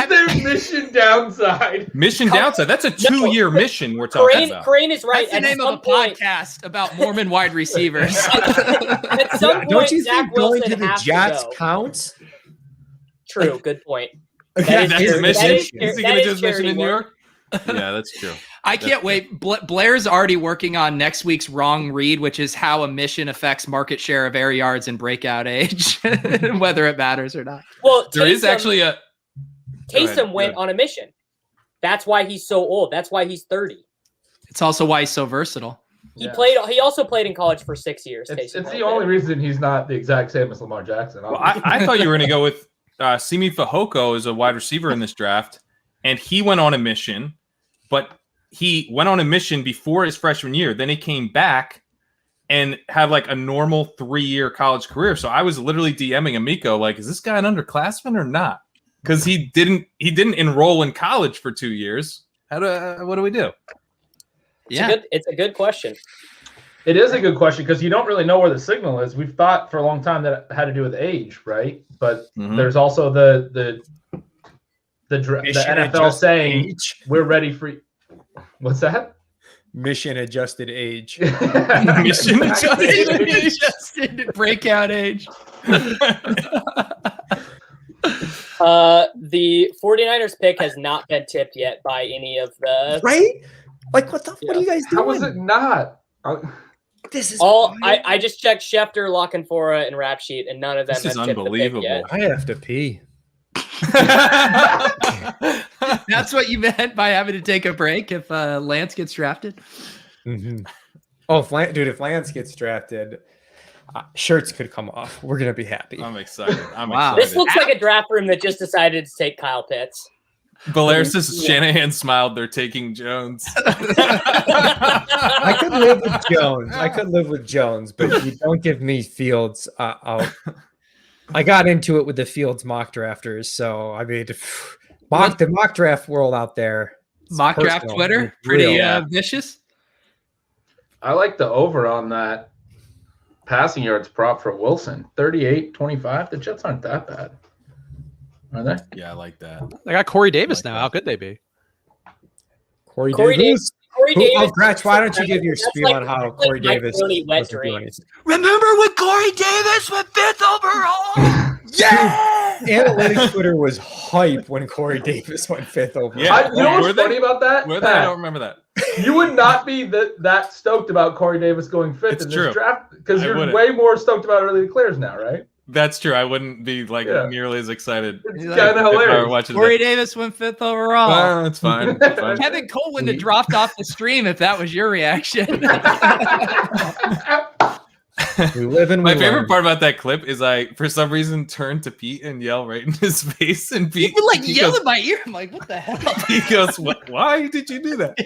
[SPEAKER 3] there mission downside?
[SPEAKER 2] Mission downside? That's a 2-year mission we're talking about.
[SPEAKER 4] Crane is right.
[SPEAKER 7] That's the name of a podcast about Mormon wide receivers.
[SPEAKER 4] At some point,
[SPEAKER 5] don't you
[SPEAKER 4] Zach
[SPEAKER 5] think going
[SPEAKER 4] Wilson
[SPEAKER 5] to the Jets counts?
[SPEAKER 4] True. Good point.
[SPEAKER 2] That's the mission.
[SPEAKER 4] Is
[SPEAKER 2] he going to just mission in New York? Yeah, that's true.
[SPEAKER 7] I can't wait. Blair's already working on next week's wrong read, which is how a mission affects market share of air yards and breakout age, whether it matters or not.
[SPEAKER 4] Well,
[SPEAKER 2] there is actually a
[SPEAKER 4] Taysom went on a mission. That's why he's so old. That's why he's 30.
[SPEAKER 7] It's also why he's so versatile.
[SPEAKER 4] He also played in college for 6 years.
[SPEAKER 3] It's the only reason he's not the exact same as Lamar Jackson.
[SPEAKER 2] Well, I thought you were going to go with Simi Fehoko as a wide receiver in this draft, and he went on a mission, but he went on a mission before his freshman year. Then he came back and had like a normal 3-year college career. So I was literally DMing Amico, like, is this guy an underclassman or not? Because he didn't enroll in college for 2 years. What do we do?
[SPEAKER 4] It's a good question.
[SPEAKER 3] It is a good question because you don't really know where the signal is. We've thought for a long time that it had to do with age, right? But there's also the NFL saying we're ready for. What's that?
[SPEAKER 5] Mission adjusted age.
[SPEAKER 2] Mission
[SPEAKER 7] adjusted breakout age.
[SPEAKER 4] The 49ers pick has not been tipped yet by any of the
[SPEAKER 5] right. Like what are you guys doing?
[SPEAKER 3] How is it not?
[SPEAKER 5] This is
[SPEAKER 4] all. I just checked Schefter, Lockenfora, and Rap Sheet, and none of them.
[SPEAKER 2] This is
[SPEAKER 4] have
[SPEAKER 2] unbelievable.
[SPEAKER 4] Yet.
[SPEAKER 5] I have to pee.
[SPEAKER 7] That's what you meant by having to take a break if Lance gets drafted.
[SPEAKER 5] Mm-hmm. Oh, if Lance gets drafted, shirts could come off. We're gonna be happy.
[SPEAKER 2] I'm excited.
[SPEAKER 4] This looks like a draft room that just decided to take Kyle Pitts.
[SPEAKER 2] Belair says Shanahan smiled. They're taking Jones.
[SPEAKER 5] I could live with Jones. But if you don't give me Fields, I got into it with the Fields mock drafters. So I mean, the mock draft world out there,
[SPEAKER 7] mock draft Twitter, pretty vicious.
[SPEAKER 3] I like the over on that passing yards prop for Wilson, 38-25. The Jets aren't that bad. Are they?
[SPEAKER 2] Yeah, I like that.
[SPEAKER 6] They got Corey Davis now. How could they be?
[SPEAKER 5] Corey Davis.
[SPEAKER 4] Davis.
[SPEAKER 5] Gretch, why don't you give your spiel on how Corey Davis
[SPEAKER 7] Remember when Corey Davis went 5th overall?
[SPEAKER 5] Yeah! Analytics Twitter was hype when Corey Davis went 5th overall.
[SPEAKER 2] Yeah.
[SPEAKER 3] You know what's funny about that?
[SPEAKER 2] I don't remember that.
[SPEAKER 3] You would not be that stoked about Corey Davis going 5th in this draft because you're way more stoked about early declares now, right?
[SPEAKER 2] That's true. I wouldn't be nearly as excited.
[SPEAKER 3] It's kind of hilarious.
[SPEAKER 7] Corey Davis went 5th overall.
[SPEAKER 2] Well, it's fine.
[SPEAKER 7] Kevin Cole wouldn't have dropped off the stream if that was your reaction.
[SPEAKER 5] We live and we
[SPEAKER 2] My favorite
[SPEAKER 5] learn.
[SPEAKER 2] part about that clip is I, for some reason, turned to Pete and yell right in his face. And Pete
[SPEAKER 7] he yelled in my ear. I'm like, what the hell?
[SPEAKER 2] He goes, why did you do that?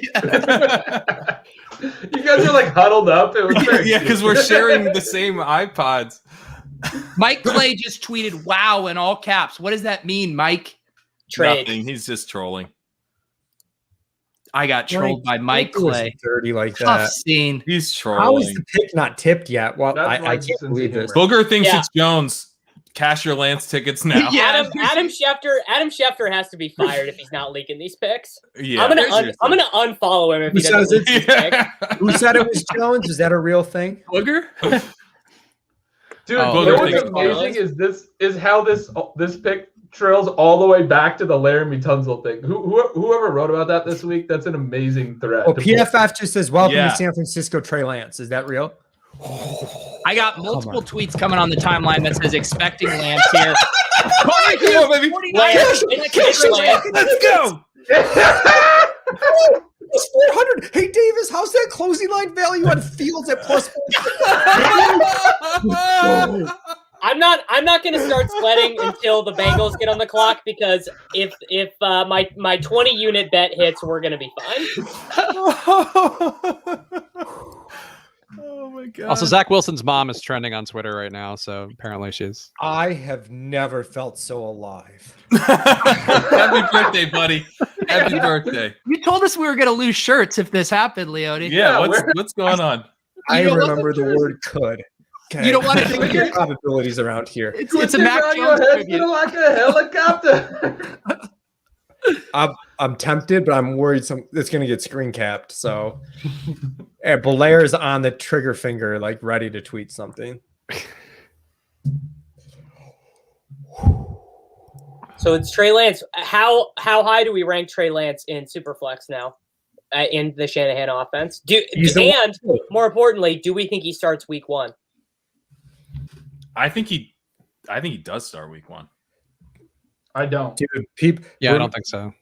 [SPEAKER 3] You guys are like huddled up. It was very cute.
[SPEAKER 2] because we're sharing the same iPods.
[SPEAKER 7] Mike Clay just tweeted, wow, in all caps. What does that mean, Mike?
[SPEAKER 4] Trade.
[SPEAKER 2] Nothing. He's just trolling.
[SPEAKER 7] I got trolled by Mike Clay.
[SPEAKER 5] Dirty like
[SPEAKER 7] Tough
[SPEAKER 5] that.
[SPEAKER 7] scene.
[SPEAKER 2] He's trolling.
[SPEAKER 5] How is the pick not tipped yet? Well, I can't
[SPEAKER 3] sense of
[SPEAKER 5] believe this.
[SPEAKER 2] Booger thinks it's Jones. Cash your Lance tickets now.
[SPEAKER 4] Yeah. Adam Schefter has to be fired if he's not leaking these picks.
[SPEAKER 2] Yeah,
[SPEAKER 4] I'm gonna unfollow him if he doesn't leak these picks.
[SPEAKER 5] Who said it was Jones? Is that a real thing?
[SPEAKER 7] Booger?
[SPEAKER 3] Dude,
[SPEAKER 2] Booger
[SPEAKER 3] what's
[SPEAKER 2] thinks
[SPEAKER 3] amazing is how this pick trails all the way back to the Laramie Tunsil thing. Whoever wrote about that this week, that's an amazing thread.
[SPEAKER 5] Oh, PFF just says, welcome to San Francisco, Trey Lance. Is that real?
[SPEAKER 7] I got multiple tweets coming on the timeline that says expecting Lance here.
[SPEAKER 2] Come on, baby.
[SPEAKER 7] Let's go.
[SPEAKER 5] It's 400. Hey, Davis, how's that closing line value on Fields at plus 400?
[SPEAKER 4] I'm not going to start sweating until the Bengals get on the clock, because if my 20 unit bet hits, we're going to be fine.
[SPEAKER 2] Oh my god.
[SPEAKER 6] Also, Zach Wilson's mom is trending on Twitter right now, so apparently she's.
[SPEAKER 5] I have never felt so alive.
[SPEAKER 2] Happy birthday, buddy. Happy birthday.
[SPEAKER 7] You told us we were going to lose shirts if this happened, Leone.
[SPEAKER 2] Yeah, what's going on?
[SPEAKER 5] I
[SPEAKER 7] You don't
[SPEAKER 5] remember the word could. Okay.
[SPEAKER 7] You don't want to
[SPEAKER 5] think of your probabilities around here.
[SPEAKER 7] It's a Mac
[SPEAKER 3] Around your
[SPEAKER 7] Jones
[SPEAKER 3] head
[SPEAKER 7] tribute.
[SPEAKER 3] spinning like a helicopter.
[SPEAKER 5] I'm tempted, but I'm worried it's going to get screen capped. So, and Belair is on the trigger finger, like ready to tweet something.
[SPEAKER 4] So it's Trey Lance. How high do we rank Trey Lance in Superflex now, in the Shanahan offense? And more importantly, do we think he starts week 1?
[SPEAKER 2] I think he does start week 1.
[SPEAKER 3] I don't.
[SPEAKER 5] Dude,
[SPEAKER 6] I don't think so.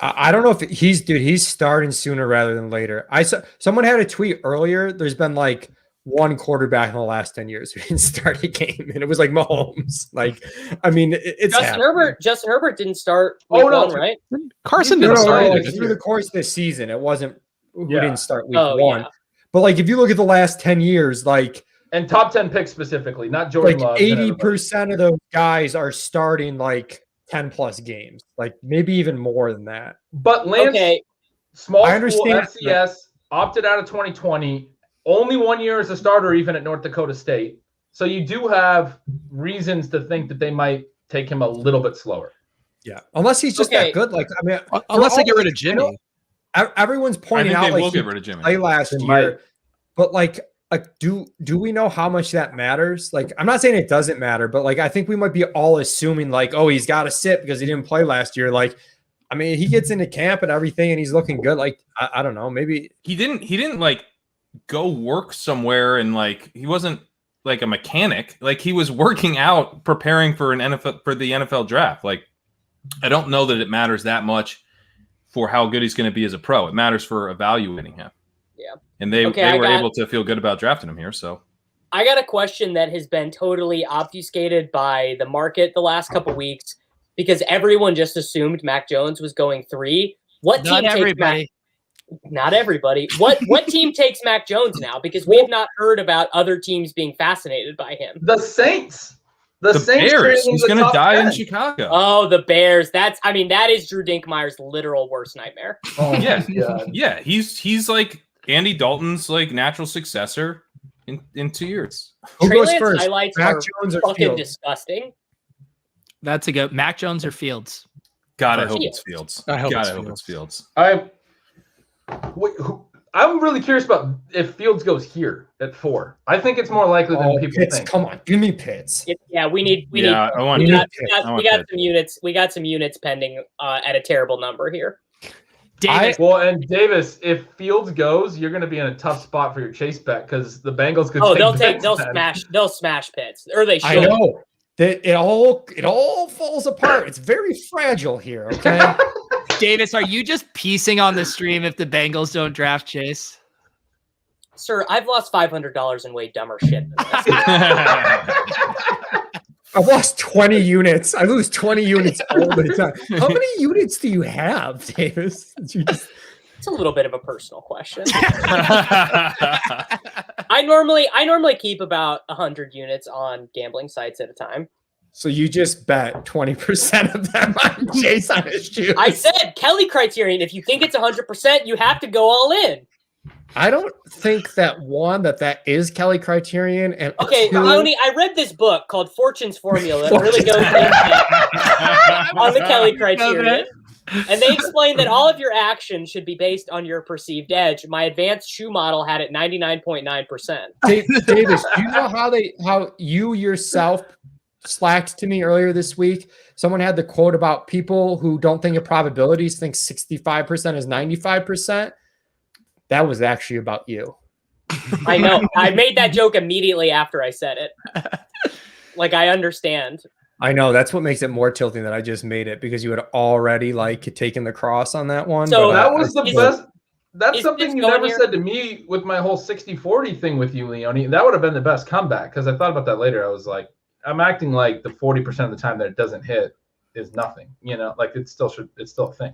[SPEAKER 5] I don't know if he's starting sooner rather than later. I saw someone had a tweet earlier. There's been like one quarterback in the last 10 years who didn't start a game, and it was like Mahomes. Like, I mean, it's
[SPEAKER 4] Justin Herbert didn't start week 1, right?
[SPEAKER 6] Carson didn't start either,
[SPEAKER 5] through the course of this season. It wasn't who
[SPEAKER 3] Yeah.
[SPEAKER 5] didn't start week 1.
[SPEAKER 4] Yeah.
[SPEAKER 5] But like, if you look at the last 10 years, like
[SPEAKER 3] And top 10 picks specifically, not Jordan Love.
[SPEAKER 5] 80% of those guys are starting like 10 plus games, like maybe even more than that.
[SPEAKER 3] But Lance, small
[SPEAKER 5] I
[SPEAKER 3] school
[SPEAKER 5] understand
[SPEAKER 3] FCS, opted out of 2020, only 1 year as a starter, even at North Dakota State. So you do have reasons to think that they might take him a little bit slower.
[SPEAKER 5] Yeah, unless he's just that good. Like, I mean,
[SPEAKER 6] unless they get rid of Jimmy.
[SPEAKER 5] Everyone's pointing
[SPEAKER 2] I
[SPEAKER 5] out
[SPEAKER 2] think they will
[SPEAKER 5] like
[SPEAKER 2] get rid of Jimmy.
[SPEAKER 5] play last
[SPEAKER 3] They
[SPEAKER 5] year,
[SPEAKER 3] might.
[SPEAKER 5] but like do we know how much that matters? Like, I'm not saying it doesn't matter, but like I think we might be all assuming like, oh, he's got to sit because he didn't play last year. Like, I mean, he gets into camp and everything, and he's looking good. Like, I don't know, maybe
[SPEAKER 2] He didn't like go work somewhere, and like he wasn't like a mechanic. Like, he was working out, preparing for the NFL draft. Like, I don't know that it matters that much for how good he's going to be as a pro. It matters for evaluating him.
[SPEAKER 4] Yeah.
[SPEAKER 2] And they were able to feel good about drafting him here. So
[SPEAKER 4] I got a question that has been totally obfuscated by the market the last couple weeks, because everyone just assumed Mac Jones was going 3.
[SPEAKER 7] Not everybody.
[SPEAKER 4] Not everybody. What team takes Mac Jones now? Because we have not heard about other teams being fascinated by him.
[SPEAKER 3] The Saints. The Saints
[SPEAKER 2] Bears. He's going to die
[SPEAKER 3] 10.
[SPEAKER 2] in Chicago.
[SPEAKER 4] Oh, the Bears. That is Drew Dinkmeyer's literal worst nightmare.
[SPEAKER 3] Oh,
[SPEAKER 2] Yeah.
[SPEAKER 3] God.
[SPEAKER 2] Yeah, he's like Andy Dalton's like natural successor in 2 years.
[SPEAKER 5] who
[SPEAKER 4] Trey
[SPEAKER 5] goes
[SPEAKER 4] Lance
[SPEAKER 5] first?
[SPEAKER 4] highlights
[SPEAKER 5] Mac
[SPEAKER 4] are
[SPEAKER 5] Jones or
[SPEAKER 4] fucking
[SPEAKER 5] Fields?
[SPEAKER 4] disgusting.
[SPEAKER 7] That's a good Mac Jones or Fields.
[SPEAKER 2] God, I hope
[SPEAKER 4] Fields.
[SPEAKER 2] it's Fields.
[SPEAKER 6] I hope
[SPEAKER 2] God,
[SPEAKER 6] it's
[SPEAKER 2] I hope
[SPEAKER 6] Fields.
[SPEAKER 2] it's Fields.
[SPEAKER 3] I'm really curious about if Fields goes here at 4. I think it's more likely than people
[SPEAKER 5] Pitts,
[SPEAKER 3] think.
[SPEAKER 5] come on, give me Pitts.
[SPEAKER 4] We need.
[SPEAKER 2] I want
[SPEAKER 4] We got,
[SPEAKER 2] Pitt.
[SPEAKER 4] we got,
[SPEAKER 2] I want
[SPEAKER 4] we got
[SPEAKER 2] Pitt.
[SPEAKER 4] some units. We got some units pending at a terrible number here.
[SPEAKER 7] Davis,
[SPEAKER 3] Well, and Davis, if Fields goes, you're going to be in a tough spot for your chase bet because the Bengals could.
[SPEAKER 4] They'll smash Pitts, or they should.
[SPEAKER 5] I know that it all falls apart. It's very fragile here. Okay.
[SPEAKER 7] Davis, are you just piecing on the stream if the Bengals don't draft Chase?
[SPEAKER 4] Sir, I've lost $500 in way dumber shit than this.
[SPEAKER 5] I've lost 20 units. I lose 20 units all the time. How many units do you have, Davis?
[SPEAKER 4] It's a little bit of a personal question. I normally keep about 100 units on gambling sites at a time.
[SPEAKER 5] So you just bet 20% of them on Chase on his shoes.
[SPEAKER 4] I said Kelly criterion. If you think it's 100%, you have to go all in.
[SPEAKER 5] I don't think that is Kelly criterion. And
[SPEAKER 4] Okay,
[SPEAKER 5] two,
[SPEAKER 4] Leone, I read this book called Fortune's Formula that really goes into on the Kelly criterion. And they explain that all of your actions should be based on your perceived edge. My advanced shoe model had it 99.9%.
[SPEAKER 5] Davis, do you know how you yourself slacked to me earlier this week? Someone had the quote about people who don't think of probabilities think 65% is 95%. That was actually about you.
[SPEAKER 4] I know. I made that joke immediately after I said it. Like, I understand.
[SPEAKER 5] I know that's what makes it more tilting that I just made it because you had already like taken the cross on that one.
[SPEAKER 4] So
[SPEAKER 5] but
[SPEAKER 3] That was the best. That's
[SPEAKER 4] is
[SPEAKER 3] something
[SPEAKER 4] Pitts
[SPEAKER 3] you
[SPEAKER 4] going
[SPEAKER 3] never
[SPEAKER 4] here?
[SPEAKER 3] said to me with my whole 60-40 thing with you, Leone. That would have been the best comeback because I thought about that later. I was like, I'm acting like the 40% of the time that it doesn't hit is nothing. You know, like it's still a thing.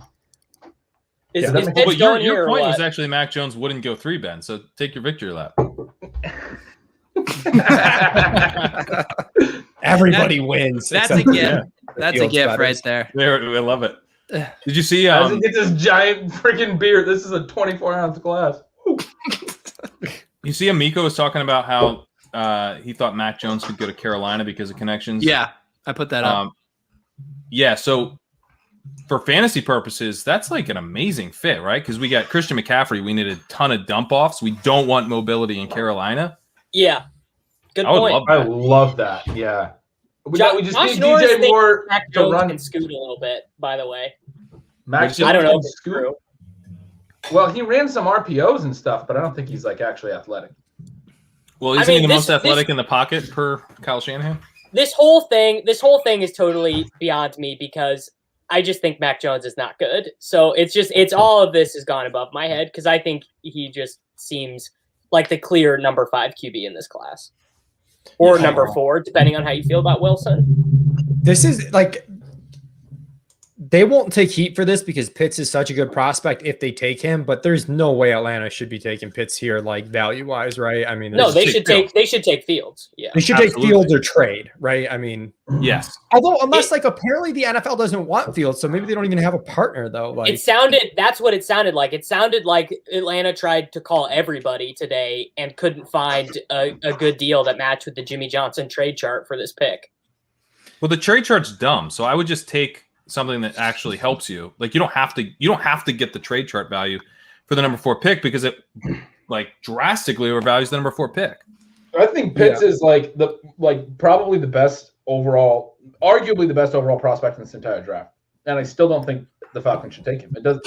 [SPEAKER 4] Is,
[SPEAKER 5] Yeah.
[SPEAKER 4] is
[SPEAKER 2] Well,
[SPEAKER 4] Pitts
[SPEAKER 2] but
[SPEAKER 4] going
[SPEAKER 2] your
[SPEAKER 4] here or
[SPEAKER 2] point
[SPEAKER 4] what?
[SPEAKER 2] was actually Mac Jones wouldn't go 3, Ben. So take your victory lap.
[SPEAKER 5] everybody wins.
[SPEAKER 7] That's a
[SPEAKER 5] except-
[SPEAKER 7] gift.
[SPEAKER 5] yeah,
[SPEAKER 7] That's a
[SPEAKER 5] Fields
[SPEAKER 7] gift
[SPEAKER 5] better.
[SPEAKER 7] right there.
[SPEAKER 2] I love it. Did you see?
[SPEAKER 3] As he gets this giant freaking beer. This is a 24-ounce glass.
[SPEAKER 2] You see, Amico was talking about how he thought Mac Jones could go to Carolina because of connections.
[SPEAKER 7] Yeah, I put that up.
[SPEAKER 2] Yeah, so for fantasy purposes, that's like an amazing fit, right? Because we got Christian McCaffrey. We need a ton of dump offs. We don't want mobility in Carolina.
[SPEAKER 4] Yeah. Good
[SPEAKER 2] I would
[SPEAKER 4] point.
[SPEAKER 2] love
[SPEAKER 3] I
[SPEAKER 2] that.
[SPEAKER 3] love that. Yeah. We just
[SPEAKER 4] Josh
[SPEAKER 3] need
[SPEAKER 4] Norris
[SPEAKER 3] DJ
[SPEAKER 4] thinks
[SPEAKER 3] Moore
[SPEAKER 4] Mac
[SPEAKER 3] to
[SPEAKER 4] Jones
[SPEAKER 3] run.
[SPEAKER 4] can scoot a little bit, by the way.
[SPEAKER 3] Mac
[SPEAKER 2] I
[SPEAKER 3] Jones
[SPEAKER 4] I don't know
[SPEAKER 3] can
[SPEAKER 4] if it's
[SPEAKER 3] scoot.
[SPEAKER 4] true.
[SPEAKER 3] Well, he ran some RPOs and stuff, but I don't think he's like actually athletic.
[SPEAKER 2] Well,
[SPEAKER 4] I
[SPEAKER 2] isn't
[SPEAKER 4] mean,
[SPEAKER 2] he the
[SPEAKER 4] this-
[SPEAKER 2] most athletic in the pocket per Kyle Shanahan?
[SPEAKER 4] This whole thing is totally beyond me because I just think Mac Jones is not good. So it's all of this has gone above my head because I think he just seems like the clear number 5 QB in this class. Or
[SPEAKER 5] Yeah.
[SPEAKER 4] number 4, depending on how you feel about Wilson.
[SPEAKER 5] This is like they won't take heat for this because Pitts is such a good prospect if they take him, but there's no way Atlanta should be taking Pitts here, like value wise, right? I mean,
[SPEAKER 4] No,
[SPEAKER 5] there's-
[SPEAKER 4] they should take Fields. Yeah.
[SPEAKER 5] they should
[SPEAKER 2] Absolutely.
[SPEAKER 5] take Fields or trade, right? I mean,
[SPEAKER 2] Yes.
[SPEAKER 5] although unless like apparently the NFL doesn't want Fields, so maybe they don't even have a partner though. Like
[SPEAKER 4] That's what it sounded like. It sounded like Atlanta tried to call everybody today and couldn't find a good deal that matched with the Jimmy Johnson trade chart for this pick.
[SPEAKER 2] Well, the trade chart's dumb, so I would just take something that actually helps you. Like you don't have to get the trade chart value for the number 4 pick because it like drastically overvalues the number 4 pick.
[SPEAKER 3] I think Pitts is probably the best overall, arguably the best overall prospect in this entire draft. And I still don't think the Falcons should take him. It does.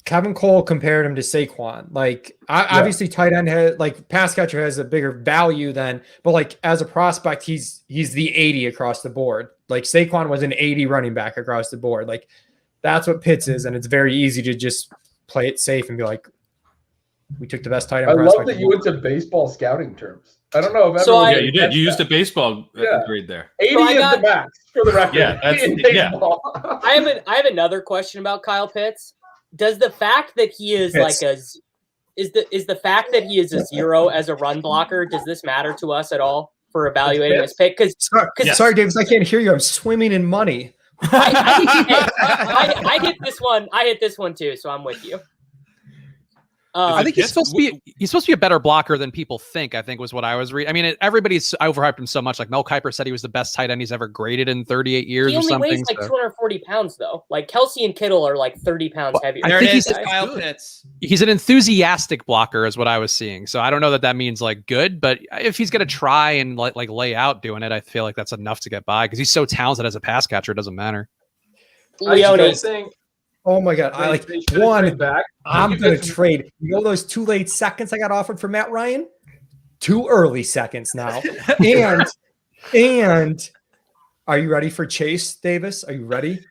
[SPEAKER 5] Kevin Cole compared him to Saquon. Like, obviously, tight end has like pass catcher has a bigger value than, but like as a prospect, he's the 80 across the board. Like Saquon was an 80 running back across the board. Like that's what Pitts is, and it's very easy to just play it safe and be like, we took the best tight end.
[SPEAKER 3] I
[SPEAKER 5] prospect.
[SPEAKER 3] love that you went to baseball scouting terms. I don't know if
[SPEAKER 4] So
[SPEAKER 3] everyone.
[SPEAKER 2] Yeah, you did. You used a baseball
[SPEAKER 3] Yeah.
[SPEAKER 2] grade there.
[SPEAKER 3] 80
[SPEAKER 4] So I
[SPEAKER 3] is
[SPEAKER 4] got-
[SPEAKER 3] the max for the record.
[SPEAKER 2] Yeah, that's-
[SPEAKER 3] in
[SPEAKER 2] yeah.
[SPEAKER 3] baseball.
[SPEAKER 4] I have another question about Kyle Pitts. Does the fact that he is
[SPEAKER 5] Pitts.
[SPEAKER 4] like is the fact that he is a 0 as a run blocker, does this matter to us at all for evaluating this pick? Because
[SPEAKER 2] Yes.
[SPEAKER 5] Sorry, Davis, I can't hear you. I'm swimming in money.
[SPEAKER 4] I hit this one. I hit this one too, so I'm with you.
[SPEAKER 6] I think
[SPEAKER 2] Yes,
[SPEAKER 6] he's supposed to be a better blocker than people think. I think was what I was reading. I mean, everybody's overhyped him so much. Like Mel Kiper said, he was the best tight end he's ever graded in 38 years
[SPEAKER 4] He
[SPEAKER 6] or
[SPEAKER 4] only
[SPEAKER 6] something.
[SPEAKER 4] weighs like
[SPEAKER 6] so-
[SPEAKER 4] 240 pounds though. Like Kelsey and Kittle are like 30 pounds heavier.
[SPEAKER 6] I
[SPEAKER 7] There
[SPEAKER 6] think
[SPEAKER 7] it is,
[SPEAKER 6] he's-
[SPEAKER 7] Kyle Pitts.
[SPEAKER 6] He's an enthusiastic blocker, is what I was seeing. So I don't know that means like good, but if he's gonna try and like lay out doing it, I feel like that's enough to get by because he's so talented as a pass catcher. It doesn't matter.
[SPEAKER 4] Leone,
[SPEAKER 3] saying
[SPEAKER 5] Oh my god! I like
[SPEAKER 3] they should
[SPEAKER 5] one.
[SPEAKER 3] trade back.
[SPEAKER 5] I'm
[SPEAKER 3] You
[SPEAKER 5] gonna
[SPEAKER 3] guys-
[SPEAKER 5] trade. You know those 2 late seconds I got offered for Matt Ryan? 2 early seconds now. And are you ready for Chase Davis? Are you ready?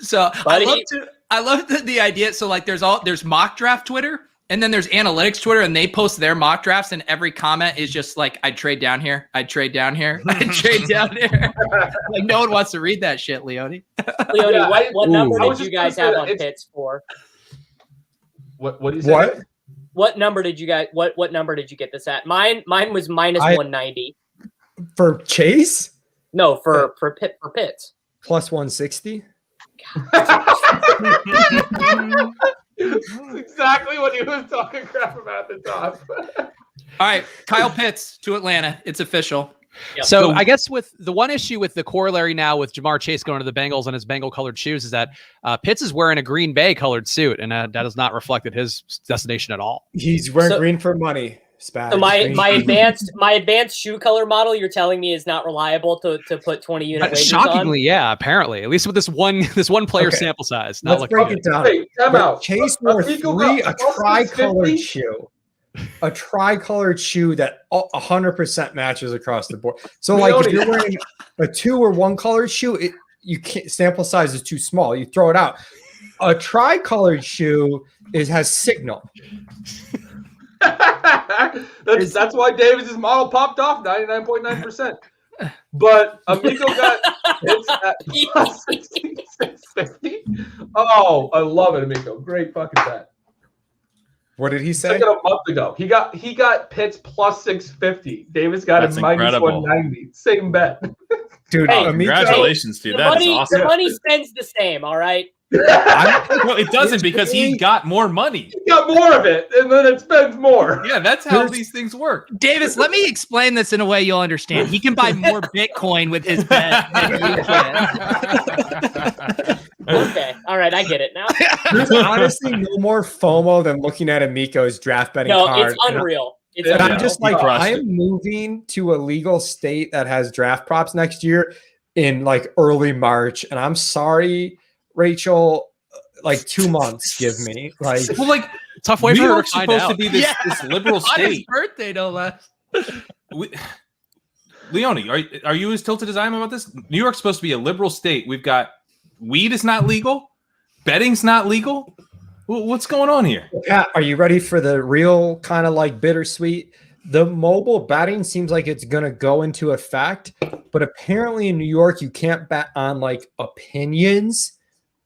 [SPEAKER 7] So
[SPEAKER 4] Buddy.
[SPEAKER 7] I love the idea. So like there's mock draft Twitter and then there's analytics Twitter and they post their mock drafts and every comment is just like, I'd trade down here. I'd trade down here. I'd trade down here. Like no one wants to read that shit, Leone.
[SPEAKER 4] Leone,
[SPEAKER 3] Yeah,
[SPEAKER 4] what
[SPEAKER 5] Ooh.
[SPEAKER 4] number
[SPEAKER 3] I was
[SPEAKER 4] did you
[SPEAKER 3] just
[SPEAKER 4] guys
[SPEAKER 3] gonna
[SPEAKER 4] have
[SPEAKER 3] say
[SPEAKER 4] on
[SPEAKER 3] that it's-
[SPEAKER 4] Pitts for?
[SPEAKER 3] What do you say?
[SPEAKER 5] What?
[SPEAKER 4] What number did you guys? What number did you get this at? Mine was minus
[SPEAKER 5] I-
[SPEAKER 4] 190.
[SPEAKER 5] For Chase?
[SPEAKER 4] No, for Pitts.
[SPEAKER 5] Plus 160?
[SPEAKER 3] That's exactly what he was talking crap about at the top.
[SPEAKER 7] All right, Kyle Pitts to Atlanta. It's official.
[SPEAKER 4] Yep.
[SPEAKER 6] So I guess with the one issue with the corollary now with Jamar Chase going to the Bengals and his Bengal colored shoes is that Pitts is wearing a Green Bay colored suit, and that has not reflected his destination at all.
[SPEAKER 5] He's wearing
[SPEAKER 4] So-
[SPEAKER 5] green for money. Spags.
[SPEAKER 4] So my
[SPEAKER 5] Green.
[SPEAKER 4] my advanced shoe color model, you're telling me is not reliable to put 20 unit wagers
[SPEAKER 6] Shockingly, yeah, apparently, at least with this one player
[SPEAKER 5] Okay.
[SPEAKER 6] sample size. Not
[SPEAKER 5] Let's
[SPEAKER 6] looking
[SPEAKER 5] break
[SPEAKER 6] good.
[SPEAKER 5] it down.
[SPEAKER 3] Hey, time out.
[SPEAKER 5] Chase wore
[SPEAKER 3] Amico
[SPEAKER 5] 3
[SPEAKER 3] got
[SPEAKER 5] a tri-colored
[SPEAKER 3] 50?
[SPEAKER 5] shoe. a tricolored shoe that 100% matches across the board. So like if you're wearing a 2 or 1 colored shoe, you can't, sample size is too small. You throw it out. A tricolored shoe has signal.
[SPEAKER 3] That's why Davis's model popped off 99.9%. But Amico got hits at plus 650. Oh, I love it, Amico. Great fucking bet.
[SPEAKER 5] What did he say?
[SPEAKER 3] Took it a month ago. He got Pitts plus 650. Davis got him minus 190. Same bet.
[SPEAKER 5] Dude,
[SPEAKER 4] Hey,
[SPEAKER 5] Amico,
[SPEAKER 2] congratulations, dude. That is awesome.
[SPEAKER 4] The money spends the same, all right?
[SPEAKER 2] Well, it doesn't because he got more money.
[SPEAKER 3] He got more of it, and then it spends more.
[SPEAKER 2] Yeah, that's how these things work.
[SPEAKER 7] Davis, let me explain this in a way you'll understand. He can buy more Bitcoin with his bet than you can.
[SPEAKER 4] Okay. All right. I get it now.
[SPEAKER 5] there's honestly no more FOMO than looking at Amico's draft betting
[SPEAKER 4] No,
[SPEAKER 5] card.
[SPEAKER 4] it's unreal. It's
[SPEAKER 5] And
[SPEAKER 4] unreal.
[SPEAKER 5] I'm just like,
[SPEAKER 2] crushed
[SPEAKER 5] I am moving to a legal state that has draft props next year in like early March. And I'm sorry, Rachel, like 2 months give me. Like,
[SPEAKER 2] Well, like
[SPEAKER 6] Tough way
[SPEAKER 2] New
[SPEAKER 6] for her to
[SPEAKER 2] York's
[SPEAKER 6] find
[SPEAKER 2] supposed
[SPEAKER 6] out.
[SPEAKER 2] to be this liberal
[SPEAKER 7] On his
[SPEAKER 2] state.
[SPEAKER 7] birthday, no less.
[SPEAKER 2] Leone, are you as tilted as I am about this? New York's supposed to be a liberal state. We've got weed is not legal, betting's not legal. What's going on here?
[SPEAKER 5] Pat, are you ready for the real kind of like bittersweet? The mobile betting seems like it's going to go into effect, but apparently in New York, you can't bet on like opinions,